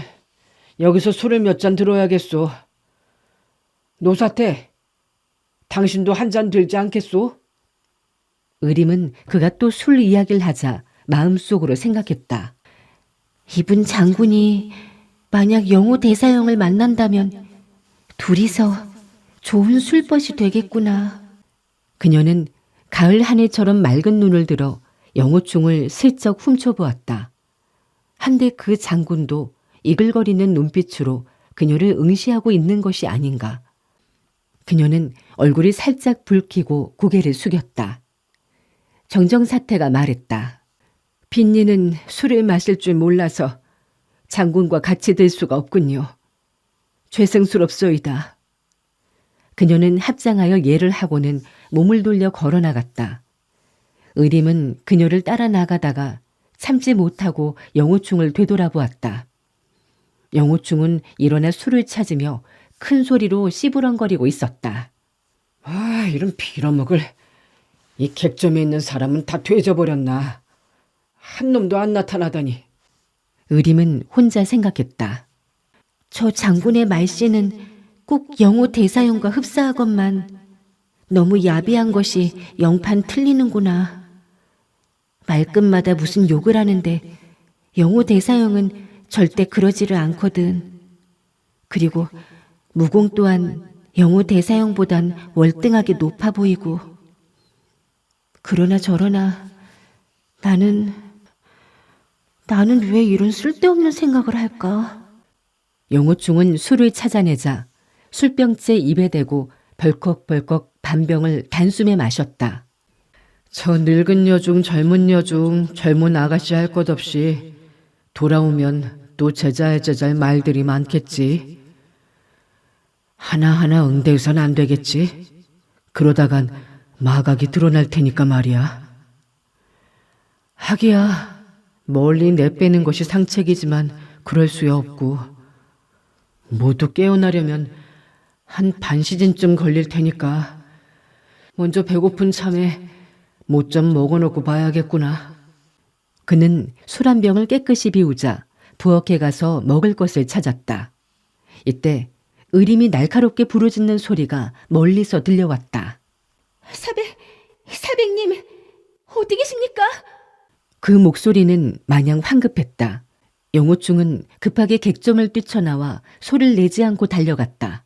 B: 여기서 술을 몇 잔 들어야겠소. 노사태, 당신도 한 잔 들지 않겠소?
A: 의림은 그가 또 술 이야기를 하자 마음속으로 생각했다.
C: 이분 장군이 만약 영호 대사형을 만난다면 둘이서 좋은 술벗이 되겠구나.
A: 그녀는 가을 하늘처럼 맑은 눈을 들어 영호충을 슬쩍 훔쳐보았다. 한데 그 장군도 이글거리는 눈빛으로 그녀를 응시하고 있는 것이 아닌가. 그녀는 얼굴이 살짝 붉히고 고개를 숙였다. 정정사태가 말했다. 빈니는 술을 마실 줄 몰라서 장군과 같이 들 수가 없군요. 죄승스럽소이다. 그녀는 합장하여 예를 하고는 몸을 돌려 걸어나갔다. 의림은 그녀를 따라 나가다가 참지 못하고 영호충을 되돌아보았다. 영호충은 일어나 술을 찾으며 큰 소리로 씨부렁거리고 있었다.
B: 이런 빌어먹을. 이 객점에 있는 사람은 다 되져버렸나. 한 놈도 안 나타나다니.
A: 의림은 혼자 생각했다.
C: 저 장군의 말씨는 꼭 영호 대사형과 흡사하건만 너무 야비한 것이 영판 틀리는구나. 말끝마다 무슨 욕을 하는데 영호 대사형은 절대 그러지를 않거든. 그리고 무공 또한 영호 대사형보단 월등하게 높아 보이고. 그러나 저러나 나는 왜 이런 쓸데없는 생각을 할까?
A: 영호충은 술을 찾아내자 술병째 입에 대고 벌컥벌컥 반병을 단숨에 마셨다.
B: 저 늙은 여중 젊은 여중 젊은 아가씨 할 것 없이 돌아오면 또 제자의 말들이 많겠지. 하나하나 응대해선 안 되겠지. 그러다간 마각이 드러날 테니까 말이야. 하기야 멀리 내빼는 것이 상책이지만 그럴 수야 없고 모두 깨어나려면 한 반시즌쯤 걸릴 테니까 먼저 배고픈 참에 못 좀 먹어놓고 봐야겠구나.
A: 그는 술 한 병을 깨끗이 비우자 부엌에 가서 먹을 것을 찾았다. 이때 의림이 날카롭게 부르짖는 소리가 멀리서 들려왔다.
C: 사백님, 어디 계십니까?
A: 그 목소리는 마냥 황급했다. 영호충은 급하게 객점을 뛰쳐나와 소리를 내지 않고 달려갔다.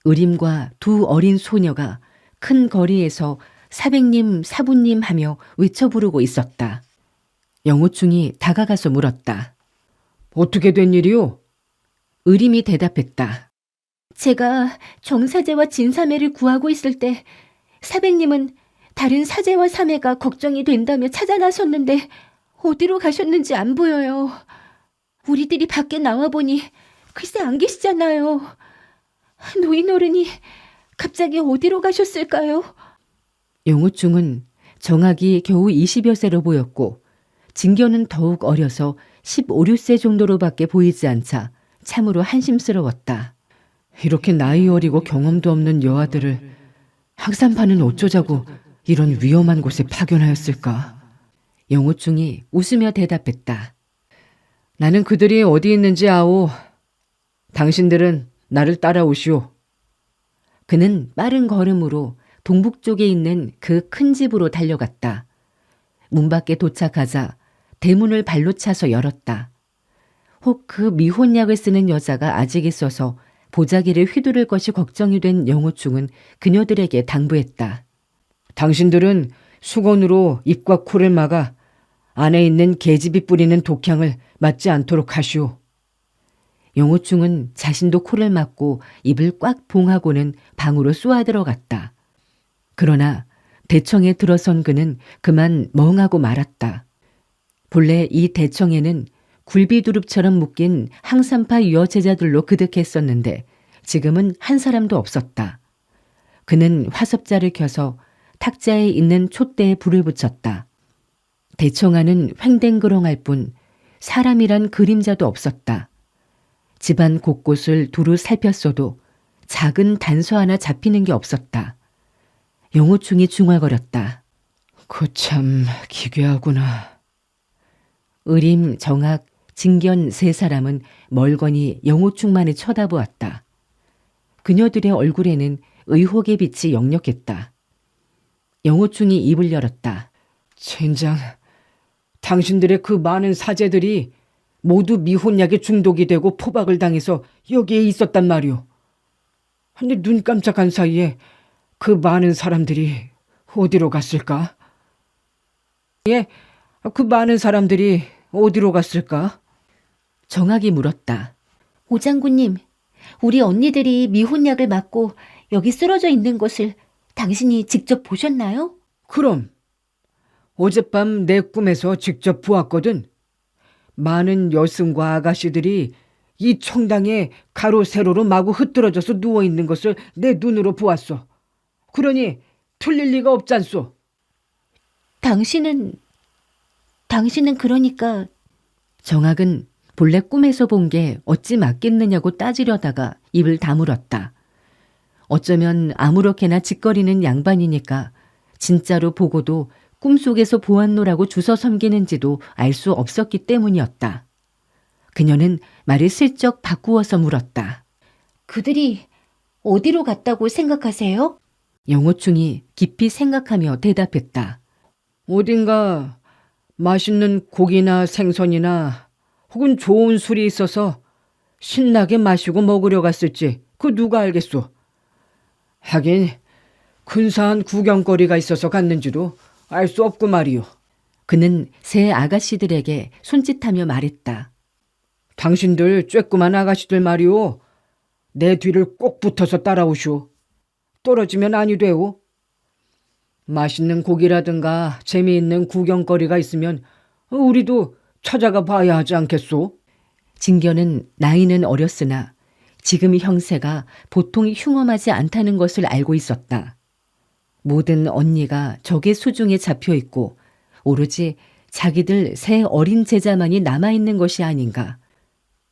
A: 의림과 두 어린 소녀가 큰 거리에서 사백님, 사부님 하며 외쳐 부르고 있었다. 영호충이 다가가서 물었다.
B: 어떻게 된 일이오?
A: 의림이 대답했다.
C: 제가 정사제와 진사매를 구하고 있을 때 사백님은 다른 사제와 사매가 걱정이 된다며 찾아 나섰는데 어디로 가셨는지 안 보여요. 우리들이 밖에 나와보니 글쎄 안 계시잖아요. 노인 어른이 갑자기 어디로 가셨을까요?
A: 영호충은 정학이 겨우 20여 세로 보였고 진겨는 더욱 어려서 15, 16세 정도로밖에 보이지 않자 참으로 한심스러웠다.
B: 이렇게 나이 어리고 경험도 없는 여아들을 항산파는 어쩌자고 이런 위험한 곳에 파견하였을까?
A: 영호충이 웃으며 대답했다.
B: 나는 그들이 어디 있는지 아오. 당신들은 나를 따라오시오.
A: 그는 빠른 걸음으로 동북쪽에 있는 그 큰 집으로 달려갔다. 문 밖에 도착하자 대문을 발로 차서 열었다. 혹 그 미혼약을 쓰는 여자가 아직 있어서 보자기를 휘두를 것이 걱정이 된 영호충은 그녀들에게 당부했다.
B: 당신들은 수건으로 입과 코를 막아 안에 있는 계집이 뿌리는 독향을 맡지 않도록 하시오.
A: 영호충은 자신도 코를 막고 입을 꽉 봉하고는 방으로 쏘아 들어갔다. 그러나 대청에 들어선 그는 그만 멍하고 말았다. 본래 이 대청에는 굴비두릅처럼 묶인 항산파 유어 제자들로 그득했었는데 지금은 한 사람도 없었다. 그는 화섭자를 켜서 탁자에 있는 촛대에 불을 붙였다. 대청 안은 횡댕그렁할 뿐 사람이란 그림자도 없었다. 집안 곳곳을 두루 살폈어도 작은 단서 하나 잡히는 게 없었다. 영호충이 중얼거렸다.
B: 그 참 기괴하구나.
A: 의림, 정학, 진견 세 사람은 멀거니 영호충만을 쳐다보았다. 그녀들의 얼굴에는 의혹의 빛이 역력했다. 영호충이 입을 열었다.
B: 젠장, 당신들의 그 많은 사제들이 모두 미혼약에 중독이 되고 포박을 당해서 여기에 있었단 말이오. 근데 눈 깜짝한 사이에 그 많은 사람들이 어디로 갔을까? 예, 그 많은 사람들이 어디로 갔을까?
A: 정학이 물었다.
C: 오장군님, 우리 언니들이 미혼약을 맞고 여기 쓰러져 있는 것을 당신이 직접 보셨나요?
B: 그럼 어젯밤 내 꿈에서 직접 보았거든. 많은 여승과 아가씨들이 이 청당에 가로 세로로 마구 흩어져서 누워있는 것을 내 눈으로 보았어. 그러니 틀릴 리가 없잖소.
C: 당신은 그러니까
A: 정학은 본래 꿈에서 본 게 어찌 맞겠느냐고 따지려다가 입을 다물었다. 어쩌면 아무렇게나 짓거리는 양반이니까 진짜로 보고도 꿈속에서 보았노라고 주워 섬기는지도 알 수 없었기 때문이었다. 그녀는 말을 슬쩍 바꾸어서 물었다.
C: 그들이 어디로 갔다고 생각하세요?
A: 영호충이 깊이 생각하며 대답했다.
B: 어딘가 맛있는 고기나 생선이나 혹은 좋은 술이 있어서 신나게 마시고 먹으려 갔을지 그 누가 알겠소. 하긴 근사한 구경거리가 있어서 갔는지도 알 수 없고 말이오.
A: 그는 세 아가씨들에게 손짓하며 말했다.
B: 당신들 쬐끄만 아가씨들 말이오. 내 뒤를 꼭 붙어서 따라오시오. 떨어지면 아니 되오. 맛있는 고기라든가 재미있는 구경거리가 있으면 우리도 찾아가 봐야 하지 않겠소?
A: 진견은 나이는 어렸으나 지금 형세가 보통 흉엄하지 않다는 것을 알고 있었다. 모든 언니가 적의 수중에 잡혀 있고 오로지 자기들 세 어린 제자만이 남아있는 것이 아닌가.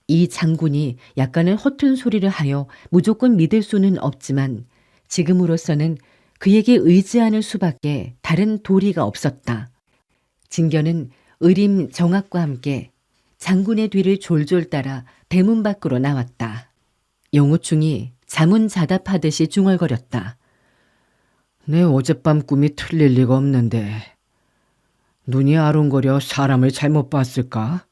A: 이 장군이 약간은 허튼 소리를 하여 무조건 믿을 수는 없지만 지금으로서는 그에게 의지하는 수밖에 다른 도리가 없었다. 진견은 의림 정학과 함께 장군의 뒤를 졸졸 따라 대문 밖으로 나왔다. 영호충이 자문자답하듯이 중얼거렸다.
B: 내 어젯밤 꿈이 틀릴 리가 없는데 눈이 아른거려 사람을 잘못 봤을까?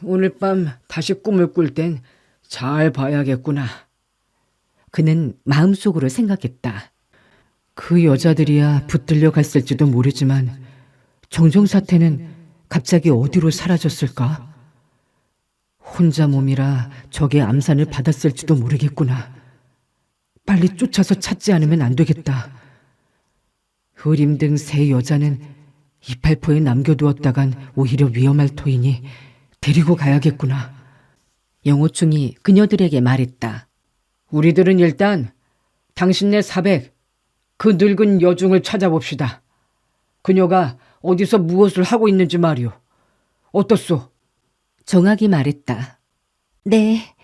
B: 오늘 밤 다시 꿈을 꿀 땐 잘 봐야겠구나.
A: 그는 마음속으로 생각했다.
B: 그 여자들이야 붙들려 갔을지도 모르지만 정정사태는 갑자기 어디로 사라졌을까? 혼자 몸이라 적의 암산을 받았을지도 모르겠구나. 빨리 쫓아서 찾지 않으면 안 되겠다. 의림 등 세 여자는 이팔포에 남겨두었다간 오히려 위험할 터이니 데리고 가야겠구나.
A: 영호충이 그녀들에게 말했다.
B: 우리들은 일단 당신네 사백, 그 늙은 여중을 찾아봅시다. 그녀가 어디서 무엇을 하고 있는지 말이오. 어떻소?
A: 정학이 말했다.
C: 네,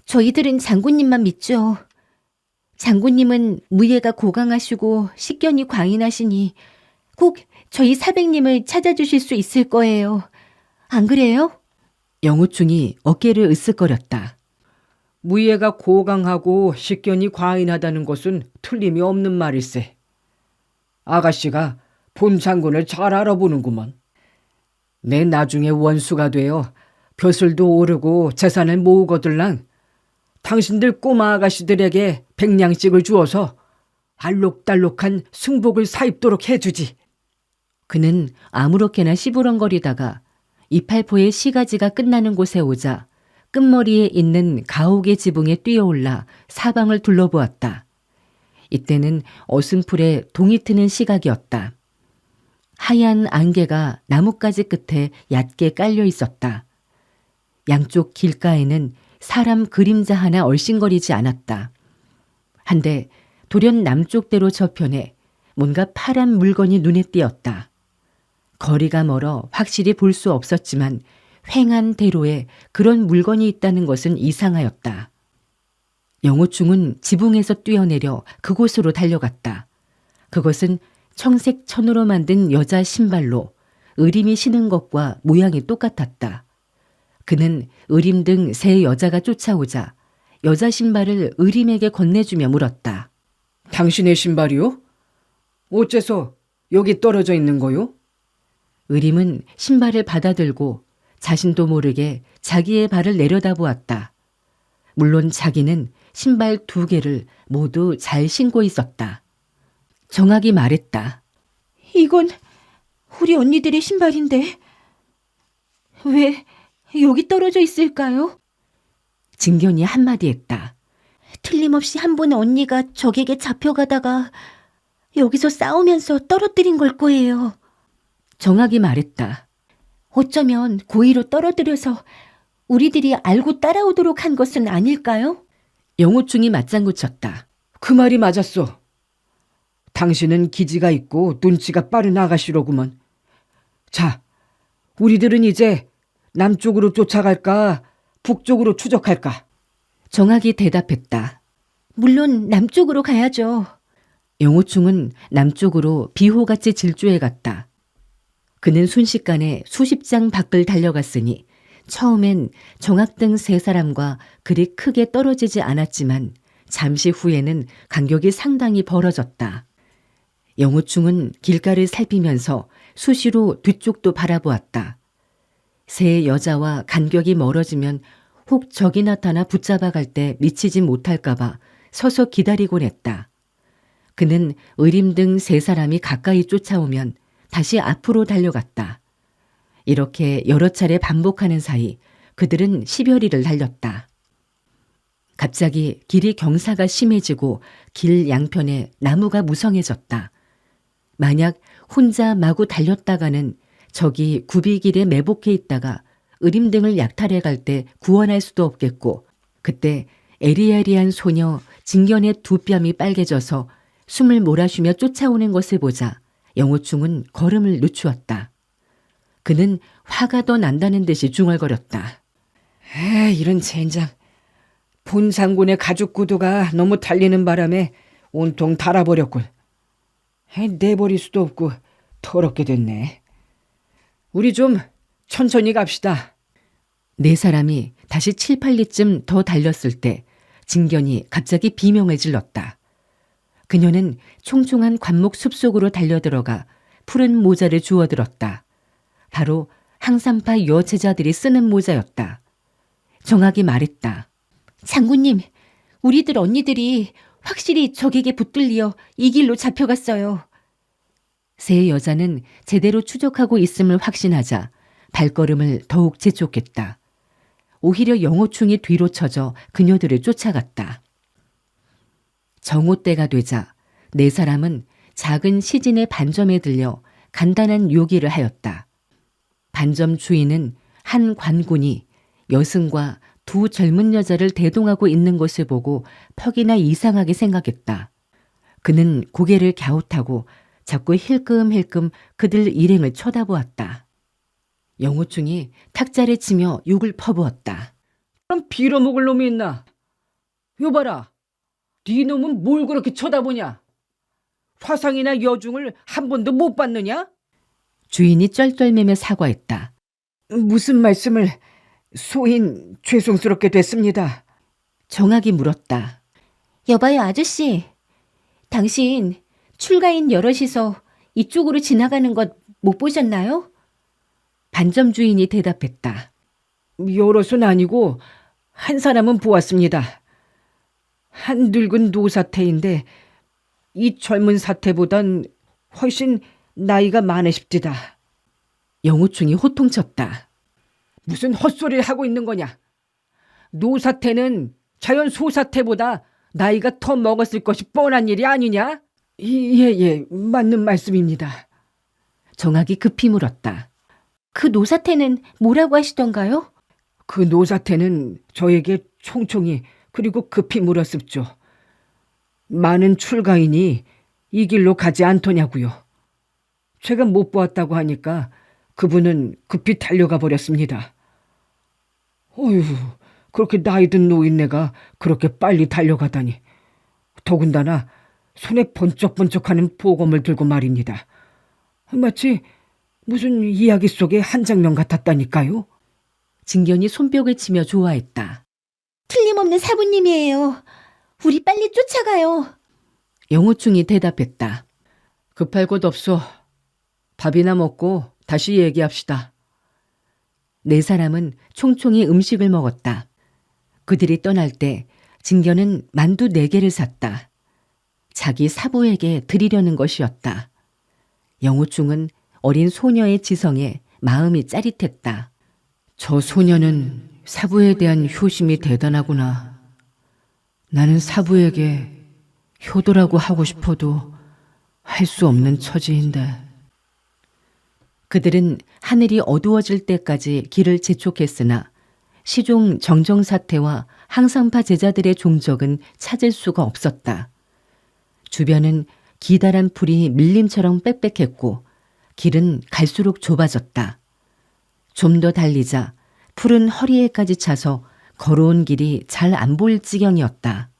C: 저희들은 장군님만 믿죠. 장군님은 무예가 고강하시고 식견이 광인하시니 꼭 저희 사백님을 찾아주실 수 있을 거예요. 안 그래요?
A: 영호충이 어깨를 으쓱거렸다.
B: 무예가 고강하고 식견이 과인하다는 것은 틀림이 없는 말일세. 아가씨가 본 장군을 잘 알아보는구먼. 내 나중에 원수가 되어 벼슬도 오르고 재산을 모으거들랑 당신들 꼬마 아가씨들에게 백냥씩을 주어서 알록달록한 승복을 사입도록 해주지.
A: 그는 아무렇게나 시부렁거리다가 이팔포의 시가지가 끝나는 곳에 오자 끝머리에 있는 가옥의 지붕에 뛰어올라 사방을 둘러보았다. 이때는 어슴풀에 동이 트는 시각이었다. 하얀 안개가 나뭇가지 끝에 얕게 깔려 있었다. 양쪽 길가에는 사람 그림자 하나 얼씬거리지 않았다. 한데 돌연 남쪽대로 저편에 뭔가 파란 물건이 눈에 띄었다. 거리가 멀어 확실히 볼 수 없었지만 횡한 대로에 그런 물건이 있다는 것은 이상하였다. 영호충은 지붕에서 뛰어내려 그곳으로 달려갔다. 그것은 청색 천으로 만든 여자 신발로 의림이 신은 것과 모양이 똑같았다. 그는 의림 등 세 여자가 쫓아오자 여자 신발을 의림에게 건네주며 물었다.
B: 당신의 신발이요? 어째서 여기 떨어져 있는 거요?
A: 의림은 신발을 받아들고 자신도 모르게 자기의 발을 내려다보았다. 물론 자기는 신발 2개를 모두 잘 신고 있었다. 정학이 말했다.
C: 이건 우리 언니들의 신발인데 왜 여기 떨어져 있을까요?
A: 진견이 한마디 했다.
C: 틀림없이 한 번 언니가 적에게 잡혀가다가 여기서 싸우면서 떨어뜨린 걸 거예요.
A: 정학이 말했다.
C: 어쩌면 고의로 떨어뜨려서 우리들이 알고 따라오도록 한 것은 아닐까요?
A: 영호충이 맞장구 쳤다.
B: 그 말이 맞았어. 당신은 기지가 있고 눈치가 빠른 아가씨로구먼. 자, 우리들은 이제 남쪽으로 쫓아갈까, 북쪽으로 추적할까?
A: 정학이 대답했다.
C: 물론 남쪽으로 가야죠.
A: 영호충은 남쪽으로 비호같이 질주해 갔다. 그는 순식간에 수십 장 밖을 달려갔으니 처음엔 정학 등 3사람과 그리 크게 떨어지지 않았지만 잠시 후에는 간격이 상당히 벌어졌다. 영호충은 길가를 살피면서 수시로 뒤쪽도 바라보았다. 3 여자와 간격이 멀어지면 혹 적이 나타나 붙잡아 갈 때 미치지 못할까봐 서서 기다리곤 했다. 그는 의림 등 3사람이 가까이 쫓아오면 다시 앞으로 달려갔다. 이렇게 여러 차례 반복하는 사이 그들은 10여리를 달렸다. 갑자기 길이 경사가 심해지고 길 양편에 나무가 무성해졌다. 만약 혼자 마구 달렸다가는 적이 굽이길에 매복해 있다가 의림 등을 약탈해 갈 때 구원할 수도 없겠고 그때 에리에리한 소녀 진견의 2뺨이 빨개져서 숨을 몰아쉬며 쫓아오는 것을 보자 영호충은 걸음을 늦추었다. 그는 화가 더 난다는 듯이 중얼거렸다.
B: 이런 젠장. 본 장군의 가죽 구두가 너무 달리는 바람에 온통 닳아버렸군. 내버릴 수도 없고 더럽게 됐네. 우리 좀 천천히 갑시다.
A: 4사람이 다시 7, 8리쯤 더 달렸을 때 진견이 갑자기 비명을 질렀다. 그녀는 총총한 관목 숲속으로 달려들어가 푸른 모자를 주워들었다. 바로 항산파 여제자들이 쓰는 모자였다. 정학이 말했다.
C: 장군님, 우리들 언니들이 확실히 적에게 붙들려 이 길로 잡혀갔어요.
A: 3 여자는 제대로 추적하고 있음을 확신하자 발걸음을 더욱 재촉했다. 오히려 영호충이 뒤로 쳐져 그녀들을 쫓아갔다. 정오 때가 되자 4사람은 작은 시진의 반점에 들려 간단한 요기를 하였다. 반점 주인은 한 관군이 여승과 2 젊은 여자를 대동하고 있는 것을 보고 퍽이나 이상하게 생각했다. 그는 고개를 갸웃하고 자꾸 힐끔힐끔 그들 일행을 쳐다보았다. 영호충이 탁자를 치며 욕을 퍼부었다.
B: 그럼 빌어먹을 놈이 있나? 여봐라. 네 놈은 뭘 그렇게 쳐다보냐? 화상이나 여중을 한 번도 못 봤느냐?
A: 주인이 쩔쩔매며 사과했다.
B: 무슨 말씀을... 소인 죄송스럽게 됐습니다.
A: 정학이 물었다.
C: 여봐요, 아저씨. 당신 출가인 여럿이서 이쪽으로 지나가는 것 못 보셨나요?
A: 반점 주인이 대답했다.
B: 여럿은 아니고 한 사람은 보았습니다. 한 늙은 노사태인데 이 젊은 사태보단 훨씬 나이가 많으십디다.
A: 영호충이 호통쳤다.
B: 무슨 헛소리를 하고 있는 거냐? 노사태는 자연 소사태보다 나이가 더 먹었을 것이 뻔한 일이 아니냐? 예, 맞는 말씀입니다.
A: 정학이 급히 물었다.
C: 그 노사태는 뭐라고 하시던가요?
B: 그 노사태는 저에게 총총히 그리고 급히 물었습죠. 많은 출가인이 이 길로 가지 않더냐고요. 제가 못 보았다고 하니까 그분은 급히 달려가 버렸습니다. 어휴, 그렇게 나이든 노인네가 그렇게 빨리 달려가다니. 더군다나 손에 번쩍번쩍하는 보검을 들고 말입니다. 마치 무슨 이야기 속의 한 장면 같았다니까요.
A: 진견이 손뼉을 치며 좋아했다.
C: 틀림없는 사부님이에요. 우리 빨리 쫓아가요.
A: 영호충이 대답했다. 급할 것 없어. 밥이나 먹고 다시 얘기합시다. 네 사람은 총총히 음식을 먹었다. 그들이 떠날 때 진견은 만두 4개를 샀다. 자기 사부에게 드리려는 것이었다. 영호충은 어린 소녀의 지성에 마음이 짜릿했다. 저 소녀는 사부에 대한 효심이 대단하구나. 나는 사부에게 효도라고 하고 싶어도 할 수 없는 처지인데. 그들은 하늘이 어두워질 때까지 길을 재촉했으나 시종 정정사태와 항상파 제자들의 종적은 찾을 수가 없었다. 주변은 기다란 풀이 밀림처럼 빽빽했고 길은 갈수록 좁아졌다. 좀 더 달리자 풀은 허리에까지 차서 걸어온 길이 잘 안 보일 지경이었다.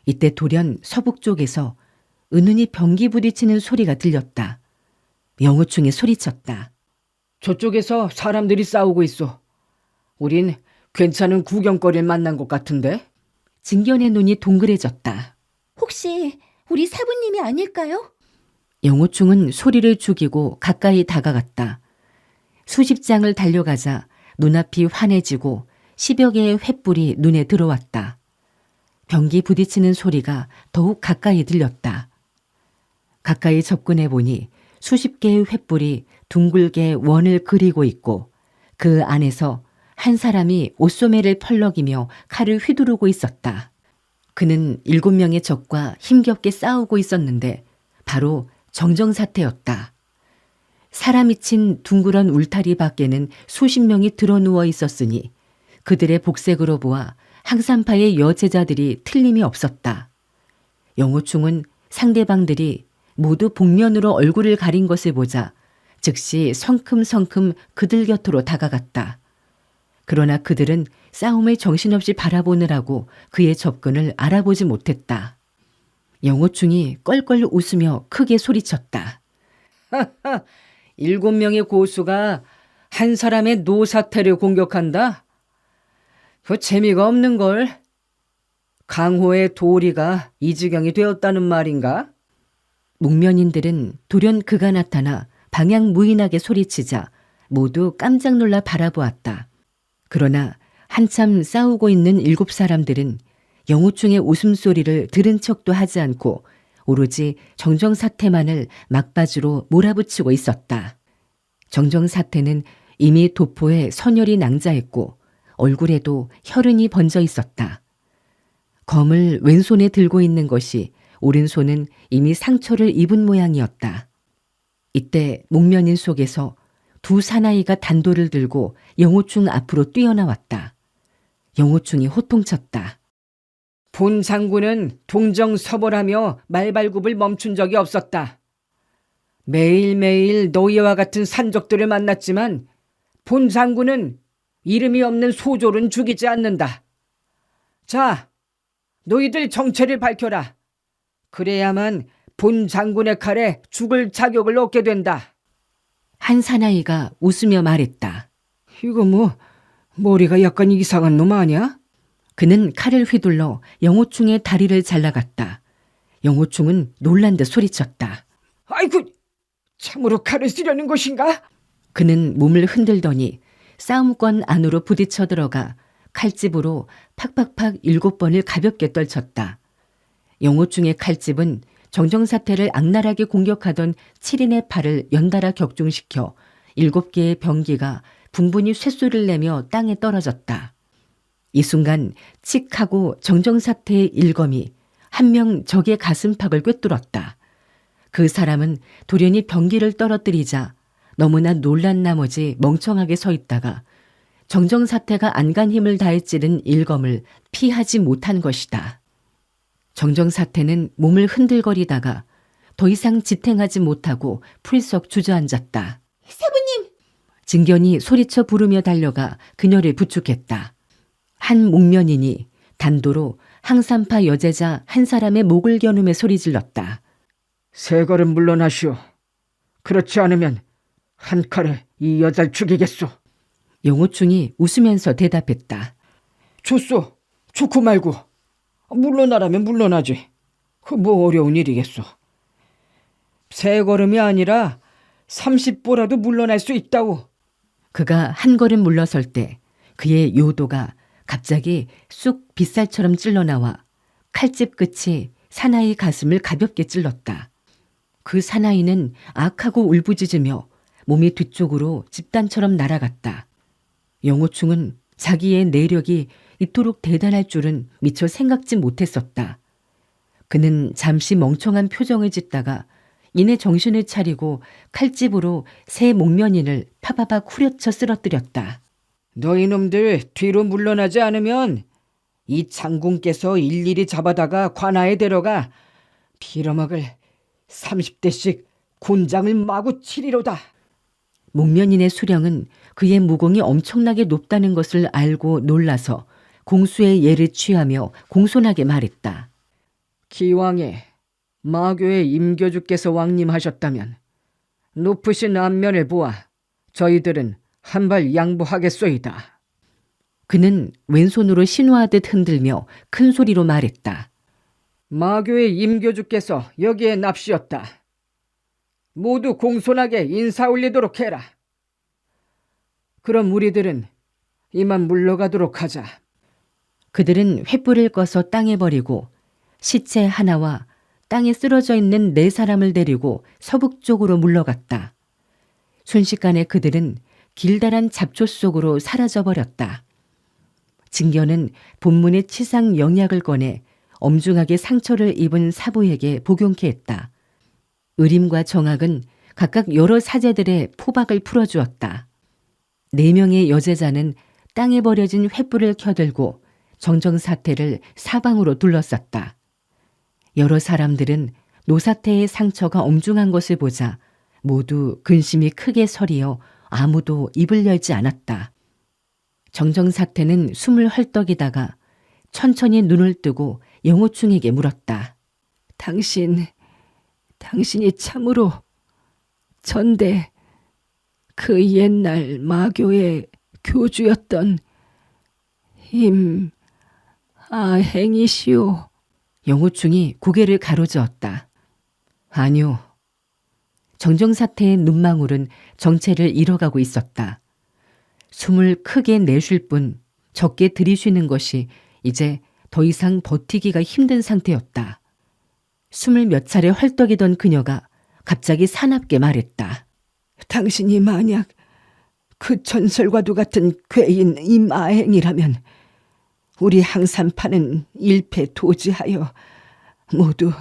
A: 이때 돌연 서북 쪽에서 은은히 병기 부딪히는 소리가 들렸다. 영호충이 소리쳤다.
B: 저쪽에서 사람들이 싸우고 있어. 우린 괜찮은 구경거리를 만난 것 같은데?
A: 진견의 눈이 동그래졌다.
C: 혹시 우리 사부님이 아닐까요?
A: 영호충은 소리를 죽이고 가까이 다가갔다. 수십 장을 달려가자 눈앞이 환해지고 10여 개의 횃불이 눈에 들어왔다. 병기 부딪히는 소리가 더욱 가까이 들렸다. 가까이 접근해 보니 수십 개의 횃불이 둥글게 원을 그리고 있고 그 안에서 한 사람이 옷소매를 펄럭이며 칼을 휘두르고 있었다. 그는 7명의 적과 힘겹게 싸우고 있었는데 바로 정정사태였다. 사람이 친 둥그런 울타리 밖에는 수십 명이 드러누워 있었으니 그들의 복색으로 보아 항산파의 여제자들이 틀림이 없었다. 영호충은 상대방들이 모두 복면으로 얼굴을 가린 것을 보자 즉시 성큼성큼 그들 곁으로 다가갔다. 그러나 그들은 싸움을 정신없이 바라보느라고 그의 접근을 알아보지 못했다. 영호충이 껄껄 웃으며 크게 소리쳤다.
B: 7명의 고수가 한 사람의 노사태를 공격한다? 그 재미가 없는걸. 강호의 도리가 이 지경이 되었다는 말인가?
A: 목면인들은 돌연 그가 나타나 방향무인하게 소리치자 모두 깜짝 놀라 바라보았다. 그러나 한참 싸우고 있는 7사람들은 영호충의 웃음소리를 들은 척도 하지 않고 오로지 정정사태만을 막바지로 몰아붙이고 있었다. 정정사태는 이미 도포에 선혈이 낭자했고 얼굴에도 혈흔이 번져 있었다. 검을 왼손에 들고 있는 것이 오른손은 이미 상처를 입은 모양이었다. 이때 목면인 속에서 2 사나이가 단도를 들고 영호충 앞으로 뛰어나왔다. 영호충이 호통쳤다.
B: 본 장군은 동정서벌하며 말발굽을 멈춘 적이 없었다. 매일매일 너희와 같은 산적들을 만났지만 본 장군은 이름이 없는 소졸은 죽이지 않는다. 자, 너희들 정체를 밝혀라. 그래야만 본 장군의 칼에 죽을 자격을 얻게 된다.
A: 한 사나이가 웃으며 말했다.
B: 이거 머리가 약간 이상한 놈 아니야?
A: 그는 칼을 휘둘러 영호충의 다리를 잘라갔다. 영호충은 놀란 듯 소리쳤다.
B: 아이고, 참으로 칼을 쓰려는 것인가?
A: 그는 몸을 흔들더니 싸움권 안으로 부딪혀 들어가 칼집으로 팍팍팍 7번을 가볍게 떨쳤다. 영호충의 칼집은 정정사태를 악랄하게 공격하던 7인의 팔을 연달아 격중시켜 7개의 병기가 분분히 쇳소리를 내며 땅에 떨어졌다. 이 순간 칙하고 정정사태의 일검이 한 명 적의 가슴팍을 꿰뚫었다. 그 사람은 돌연히 병기를 떨어뜨리자 너무나 놀란 나머지 멍청하게 서 있다가 정정사태가 안간 힘을 다해 찌른 일검을 피하지 못한 것이다. 정정사태는 몸을 흔들거리다가 더 이상 지탱하지 못하고 풀썩 주저앉았다.
C: 사부님!
A: 진견이 소리쳐 부르며 달려가 그녀를 부축했다. 한 목면인이 단도로 항산파 여제자 한 사람의 목을 겨누며 소리질렀다.
B: 세 걸음 물러나시오. 그렇지 않으면 한 칼에 이 여자를 죽이겠소.
A: 영호충이 웃으면서 대답했다.
B: 좋소. 좋고 말고. 물러나라면 물러나지. 그 뭐 어려운 일이겠소. 세 걸음이 아니라 30보라도 물러날 수 있다오.
A: 그가 한 걸음 물러설 때 그의 요도가 갑자기 쑥 빗살처럼 찔러나와 칼집 끝이 사나이 가슴을 가볍게 찔렀다. 그 사나이는 악하고 울부짖으며 몸이 뒤쪽으로 집단처럼 날아갔다. 영호충은 자기의 내력이 이토록 대단할 줄은 미처 생각지 못했었다. 그는 잠시 멍청한 표정을 짓다가 이내 정신을 차리고 칼집으로 새 목면인을 파바박 후려쳐 쓰러뜨렸다.
B: 너희 놈들 뒤로 물러나지 않으면 이 장군께서 일일이 잡아다가 관아에 데려가 빌어먹을 30대씩 곤장을 마구 치리로다.
A: 목면인의 수령은 그의 무공이 엄청나게 높다는 것을 알고 놀라서 공수의 예를 취하며 공손하게 말했다.
B: 기왕에 마교의 임교주께서 왕림하셨다면 높으신 안면을 보아 저희들은 한 발 양보하겠소이다.
A: 그는 왼손으로 신호하듯 흔들며 큰 소리로 말했다.
B: 마교의 임교주께서 여기에 납시었다. 모두 공손하게 인사 올리도록 해라. 그럼 우리들은 이만 물러가도록 하자.
A: 그들은 횃불을 꺼서 땅에 버리고 시체 하나와 땅에 쓰러져 있는 4사람을 데리고 서북 쪽으로 물러갔다. 순식간에 그들은 길다란 잡초 속으로 사라져버렸다. 진견은 본문의 치상 영약을 꺼내 엄중하게 상처를 입은 사부에게 복용케 했다. 의림과 정학은 각각 여러 사제들의 포박을 풀어주었다. 4명의 여제자는 땅에 버려진 횃불을 켜들고 정정사태를 사방으로 둘러쌌다. 여러 사람들은 노사태의 상처가 엄중한 것을 보자 모두 근심이 크게 서리어 아무도 입을 열지 않았다. 정정사태는 숨을 헐떡이다가 천천히 눈을 뜨고 영호충에게 물었다. 당신이 참으로 전대 그 옛날 마교의 교주였던 임아행이시오. 영호충이 고개를 가로저었다. 아니요. 정정사태의 눈망울은 정체를 잃어가고 있었다. 숨을 크게 내쉴 뿐 적게 들이쉬는 것이 이제 더 이상 버티기가 힘든 상태였다. 숨을 몇 차례 헐떡이던 그녀가 갑자기 사납게 말했다. 당신이 만약 그 전설과도 같은 괴인 임아행이라면 우리 항산파는 일패도지하여 모두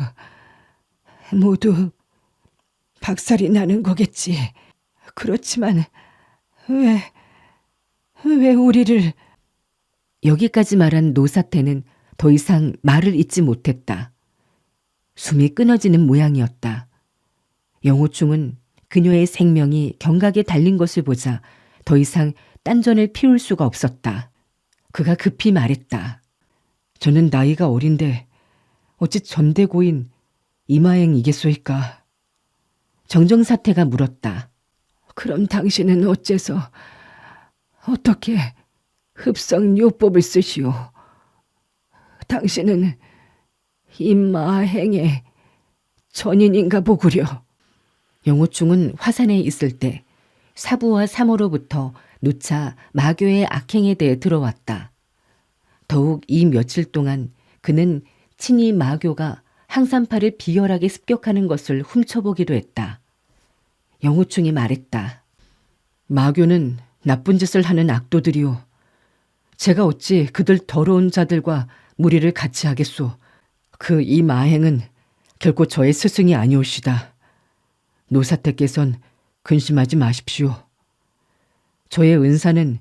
A: 박살이 나는 거겠지. 그렇지만 왜 우리를... 여기까지 말한 노사태는 더 이상 말을 잇지 못했다. 숨이 끊어지는 모양이었다. 영호충은 그녀의 생명이 경각에 달린 것을 보자 더 이상 딴전을 피울 수가 없었다. 그가 급히 말했다. 저는 나이가 어린데 어찌 전대고인 임아행이겠소이까? 정정사태가 물었다. 그럼 당신은 어떻게 흡성요법을 쓰시오? 당신은 임아행의 전인인가 보구려. 영호충은 화산에 있을 때 사부와 사모로부터 누차 마교의 악행에 대해 들어왔다. 더욱 이 며칠 동안 그는 친히 마교가 항산파를 비열하게 습격하는 것을 훔쳐보기도 했다. 영호충이 말했다. 마교는 나쁜 짓을 하는 악도들이오. 제가 어찌 그들 더러운 자들과 무리를 같이 하겠소. 그 이 마행은 결코 저의 스승이 아니오시다. 노사태께선 근심하지 마십시오. 저의 은사는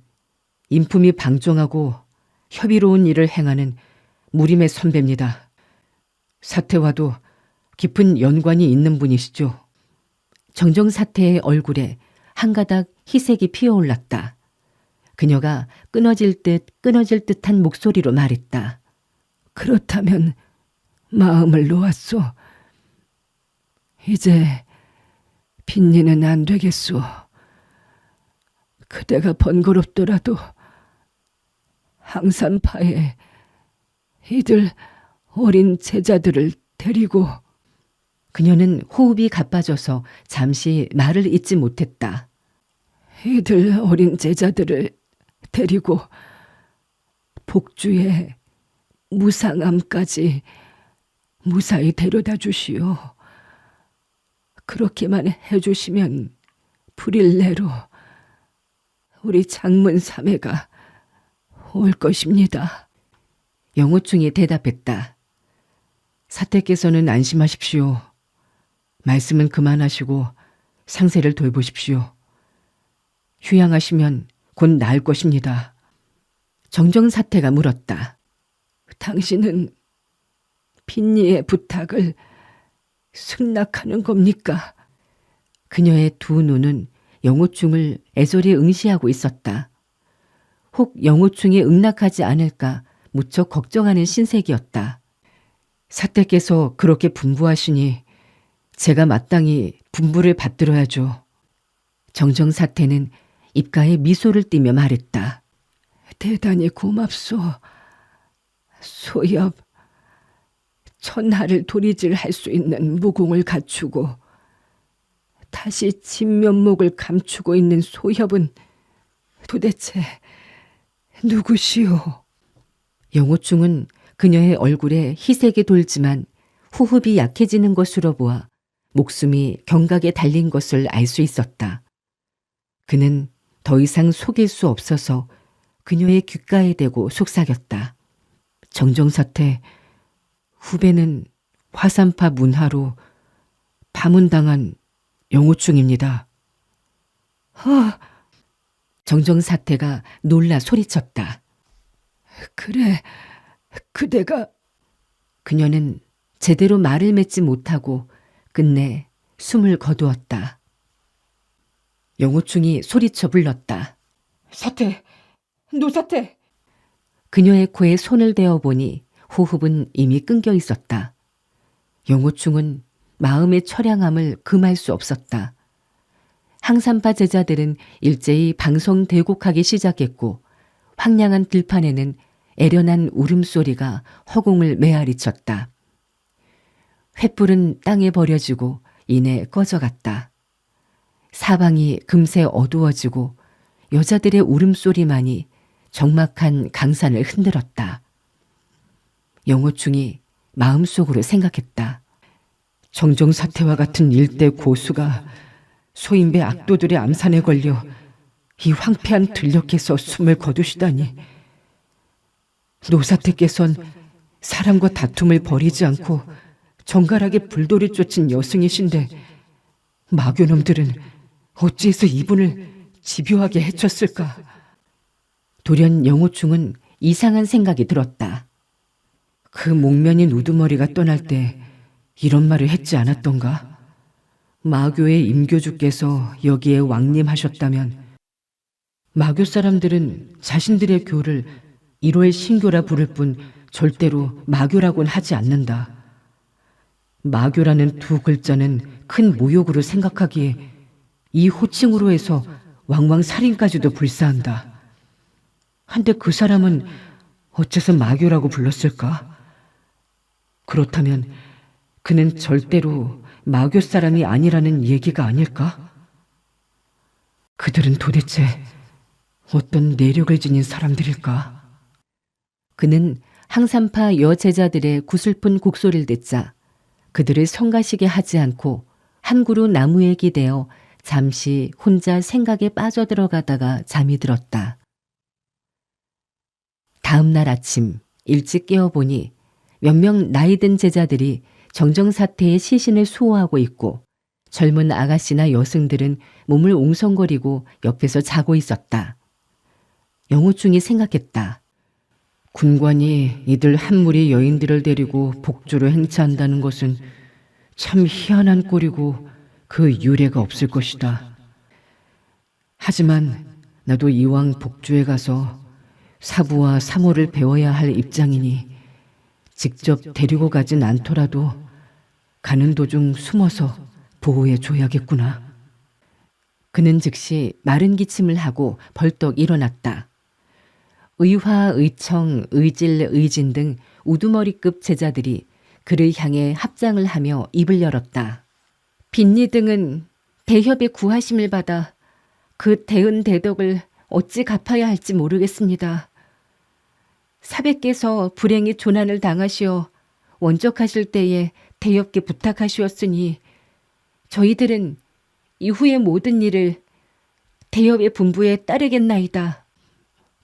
A: 인품이 방종하고 협의로운 일을 행하는 무림의 선배입니다. 사태와도 깊은 연관이 있는 분이시죠. 정정사태의 얼굴에 한 가닥 희색이 피어올랐다. 그녀가 끊어질 듯한 목소리로 말했다. 그렇다면 마음을 놓았소. 이제 빈니는 안 되겠소. 그대가 번거롭더라도 항산파에 이들 어린 제자들을 데리고. 그녀는 호흡이 가빠져서 잠시 말을 잇지 못했다. 이들 어린 제자들을 데리고 복주에 무상암까지 무사히 데려다 주시오. 그렇게만 해주시면 불일 내로 우리 장문 사매가 올 것입니다. 영호충이 대답했다. 사태께서는 안심하십시오. 말씀은 그만하시고 상세를 돌보십시오. 휴양하시면 곧 나을 것입니다. 정정사태가 물었다. 당신은 빈니의 부탁을 승낙하는 겁니까? 그녀의 두 눈은 영호충을 애절히 응시하고 있었다. 혹 영호충이 응낙하지 않을까 무척 걱정하는 신색이었다. 사태께서 그렇게 분부하시니 제가 마땅히 분부를 받들어야죠. 정정사태는 입가에 미소를 띠며 말했다. 대단히 고맙소. 소엽, 천하를 도리질할 수 있는 무공을 갖추고 다시 진면목을 감추고 있는 소엽은 도대체 누구시오? 영호충은 그녀의 얼굴에 희색이 돌지만 호흡이 약해지는 것으로 보아 목숨이 경각에 달린 것을 알 수 있었다. 그는 더 이상 속일 수 없어서 그녀의 귓가에 대고 속삭였다. 정정사태, 후배는 화산파 문하로 파문당한 영호충입니다. 정정사태가 놀라 소리쳤다. 그래, 그대가... 그녀는 제대로 말을 맺지 못하고 끝내 숨을 거두었다. 영호충이 소리쳐 불렀다.
B: 사태, 노사태.
A: 그녀의 코에 손을 대어보니 호흡은 이미 끊겨 있었다. 영호충은 마음의 처량함을 금할 수 없었다. 항산파 제자들은 일제히 방송대곡하기 시작했고 황량한 들판에는 애련한 울음소리가 허공을 메아리쳤다. 횃불은 땅에 버려지고 이내 꺼져갔다. 사방이 금세 어두워지고 여자들의 울음소리만이 적막한 강산을 흔들었다. 영호충이 마음속으로 생각했다. 정정사태와 같은 일대 고수가 소인배 악도들의 암산에 걸려 이 황폐한 들녘에서 숨을 거두시다니. 노사태께선 사람과 다툼을 벌이지 않고 정갈하게 불도를 쫓은 여승이신데 마교놈들은 어찌해서 이분을 집요하게 해쳤을까? 돌연 영호충은 이상한 생각이 들었다. 그 목면인 우두머리가 떠날 때 이런 말을 했지 않았던가? 마교의 임교주께서 여기에 왕림하셨다면 마교 사람들은 자신들의 교를 1월 신교라 부를 뿐 절대로 마교라고는 하지 않는다. 마교라는 두 글자는 큰 모욕으로 생각하기에 이 호칭으로 해서 왕왕 살인까지도 불사한다. 한데 그 사람은 어째서 마교라고 불렀을까? 그렇다면 그는 절대로 마교 사람이 아니라는 얘기가 아닐까? 그들은 도대체 어떤 내력을 지닌 사람들일까? 그는 항산파 여제자들의 구슬픈 곡소리를 듣자 그들을 성가시게 하지 않고 한 그루 나무에 기대어 잠시 혼자 생각에 빠져들어가다가 잠이 들었다. 다음 날 아침 일찍 깨어보니 몇 명 나이든 제자들이 정정사태의 시신을 수호하고 있고 젊은 아가씨나 여승들은 몸을 옹성거리고 옆에서 자고 있었다. 영호충이 생각했다. 군관이 이들 한 무리 여인들을 데리고 복주로 행차한다는 것은 참 희한한 꼴이고 그 유례가 없을 것이다. 하지만 나도 이왕 복주에 가서 사부와 사모를 배워야 할 입장이니 직접 데리고 가진 않더라도 가는 도중 숨어서 보호해 줘야겠구나. 그는 즉시 마른 기침을 하고 벌떡 일어났다. 의화, 의청, 의질, 의진 등 우두머리급 제자들이 그를 향해 합장을 하며 입을 열었다. 빈니 등은 대협의 구하심을 받아 그 대은 대덕을 어찌 갚아야 할지 모르겠습니다. 사백께서 불행히 조난을 당하시어 원적하실 때에 대협께 부탁하시었으니 저희들은 이후의 모든 일을 대협의 분부에 따르겠나이다.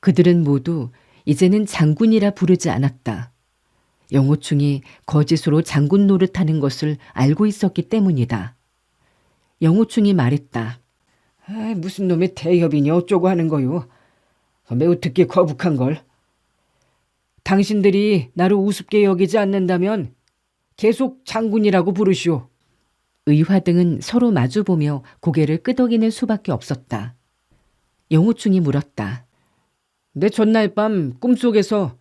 A: 그들은 모두 이제는 장군이라 부르지 않았다. 영호충이 거짓으로 장군 노릇하는 것을 알고 있었기 때문이다. 영호충이 말했다.
B: 무슨 놈의 대협이니 어쩌고 하는 거요. 매우 듣기 거북한 걸. 당신들이 나를 우습게 여기지 않는다면 계속 장군이라고 부르시오.
A: 의화 등은 서로 마주보며 고개를 끄덕이는 수밖에 없었다. 영호충이 물었다.
B: 내 전날 밤 꿈속에서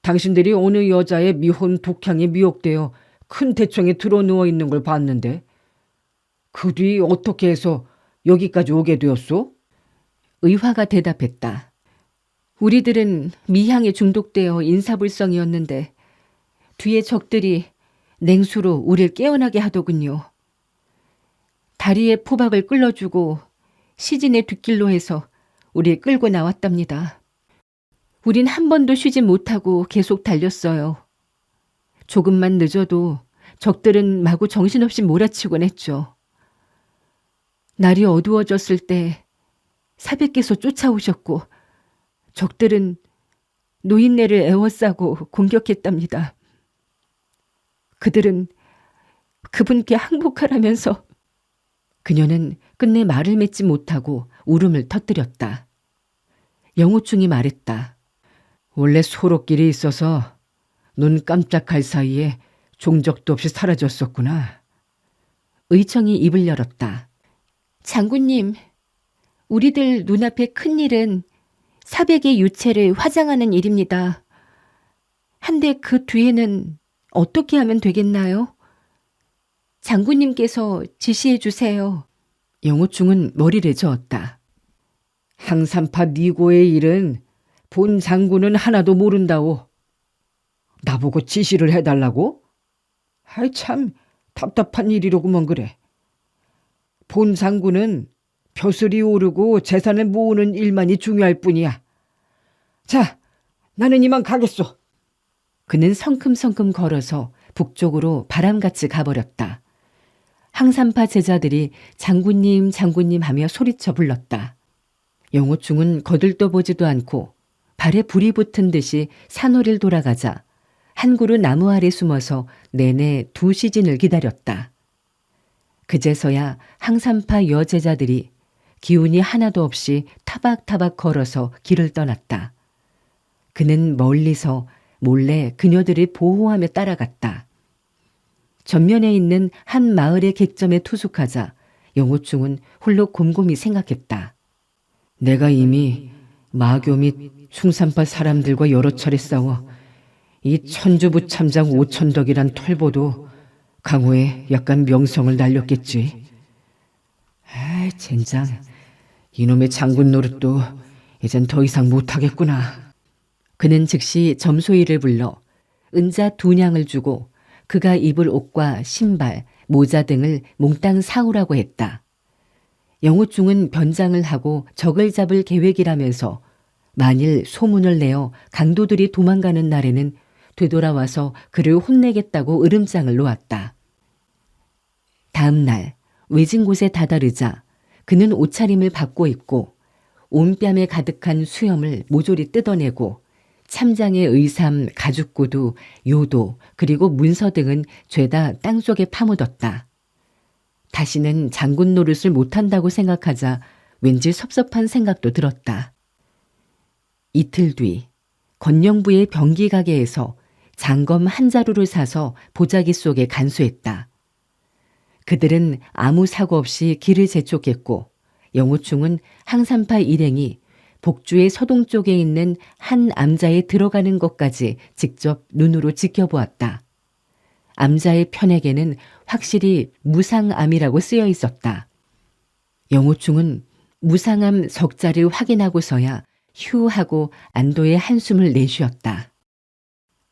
B: 당신들이 어느 여자의 미혼 독향에 미혹되어 큰 대청에 들어 누워 있는 걸 봤는데 그 뒤 어떻게 해서 여기까지 오게 되었소?
A: 의화가 대답했다. 우리들은 미향에 중독되어 인사불성이었는데 뒤에 적들이 냉수로 우릴 깨어나게 하더군요. 다리에 포박을 끌어주고 시진의 뒷길로 해서 우릴 끌고 나왔답니다. 우린 한 번도 쉬지 못하고 계속 달렸어요. 조금만 늦어도 적들은 마구 정신없이 몰아치곤 했죠. 날이 어두워졌을 때 사백께서 쫓아오셨고 적들은 노인네를 애워싸고 공격했답니다. 그들은 그분께 항복하라면서 그녀는 끝내 말을 맺지 못하고 울음을 터뜨렸다. 영호충이 말했다. 원래 소로끼리 있어서 눈 깜짝할 사이에 종적도 없이 사라졌었구나. 의청이 입을 열었다. 장군님, 우리들 눈앞에 큰 일은 사백의 유체를 화장하는 일입니다. 한데 그 뒤에는 어떻게 하면 되겠나요? 장군님께서 지시해 주세요. 영호충은 머리를 저었다.
B: 항산파 니고의 일은 본 장군은 하나도 모른다오. 나보고 지시를 해달라고? 아이 참 답답한 일이로구먼 그래. 본 장군은 벼슬이 오르고 재산을 모으는 일만이 중요할 뿐이야. 자, 나는 이만 가겠소.
A: 그는 성큼성큼 걸어서 북쪽으로 바람같이 가버렸다. 항산파 제자들이 장군님 장군님 하며 소리쳐 불렀다. 영호충은 거들떠보지도 않고 발에 불이 붙은 듯이 산호를 돌아가자 한 그루 나무 아래 숨어서 내내 두 시진을 기다렸다. 그제서야 항산파 여제자들이 기운이 하나도 없이 타박타박 걸어서 길을 떠났다. 그는 멀리서 몰래 그녀들을 보호하며 따라갔다. 전면에 있는 한 마을의 객점에 투숙하자 영호충은 홀로 곰곰이 생각했다. 내가 이미 마교 및 충산파 사람들과 여러 차례 싸워 이 천주부참장 오천덕이란 털보도 강호에 약간 명성을 날렸겠지. 젠장, 이놈의 장군 노릇도 이젠 더 이상 못하겠구나. 그는 즉시 점소이를 불러 은자 2냥을 주고 그가 입을 옷과 신발, 모자 등을 몽땅 사오라고 했다. 영호충은 변장을 하고 적을 잡을 계획이라면서 만일 소문을 내어 강도들이 도망가는 날에는 되돌아와서 그를 혼내겠다고 으름장을 놓았다. 다음 날 외진 곳에 다다르자 그는 옷차림을 바꿔 입고 온 뺨에 가득한 수염을 모조리 뜯어내고 참장의 의삼, 가죽구두, 요도 그리고 문서 등은 죄다 땅속에 파묻었다. 다시는 장군 노릇을 못한다고 생각하자 왠지 섭섭한 생각도 들었다. 이틀 뒤 건영부의 병기 가게에서 장검 한 자루를 사서 보자기 속에 간수했다. 그들은 아무 사고 없이 길을 재촉했고 영호충은 항산파 일행이 복주의 서동쪽에 있는 한 암자에 들어가는 것까지 직접 눈으로 지켜보았다. 암자의 편에게는 확실히 무상암이라고 쓰여 있었다. 영호충은 무상암 석자를 확인하고서야 휴 하고 안도의 한숨을 내쉬었다.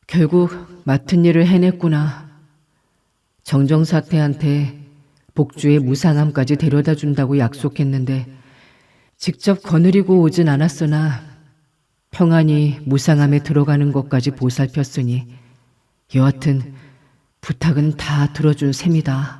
A: 결국 맡은 일을 해냈구나. 정정사태한테 복주의 무상암까지 데려다 준다고 약속했는데 직접 거느리고 오진 않았으나 평안히 무상암에 들어가는 것까지 보살폈으니 여하튼 부탁은 다 들어준 셈이다.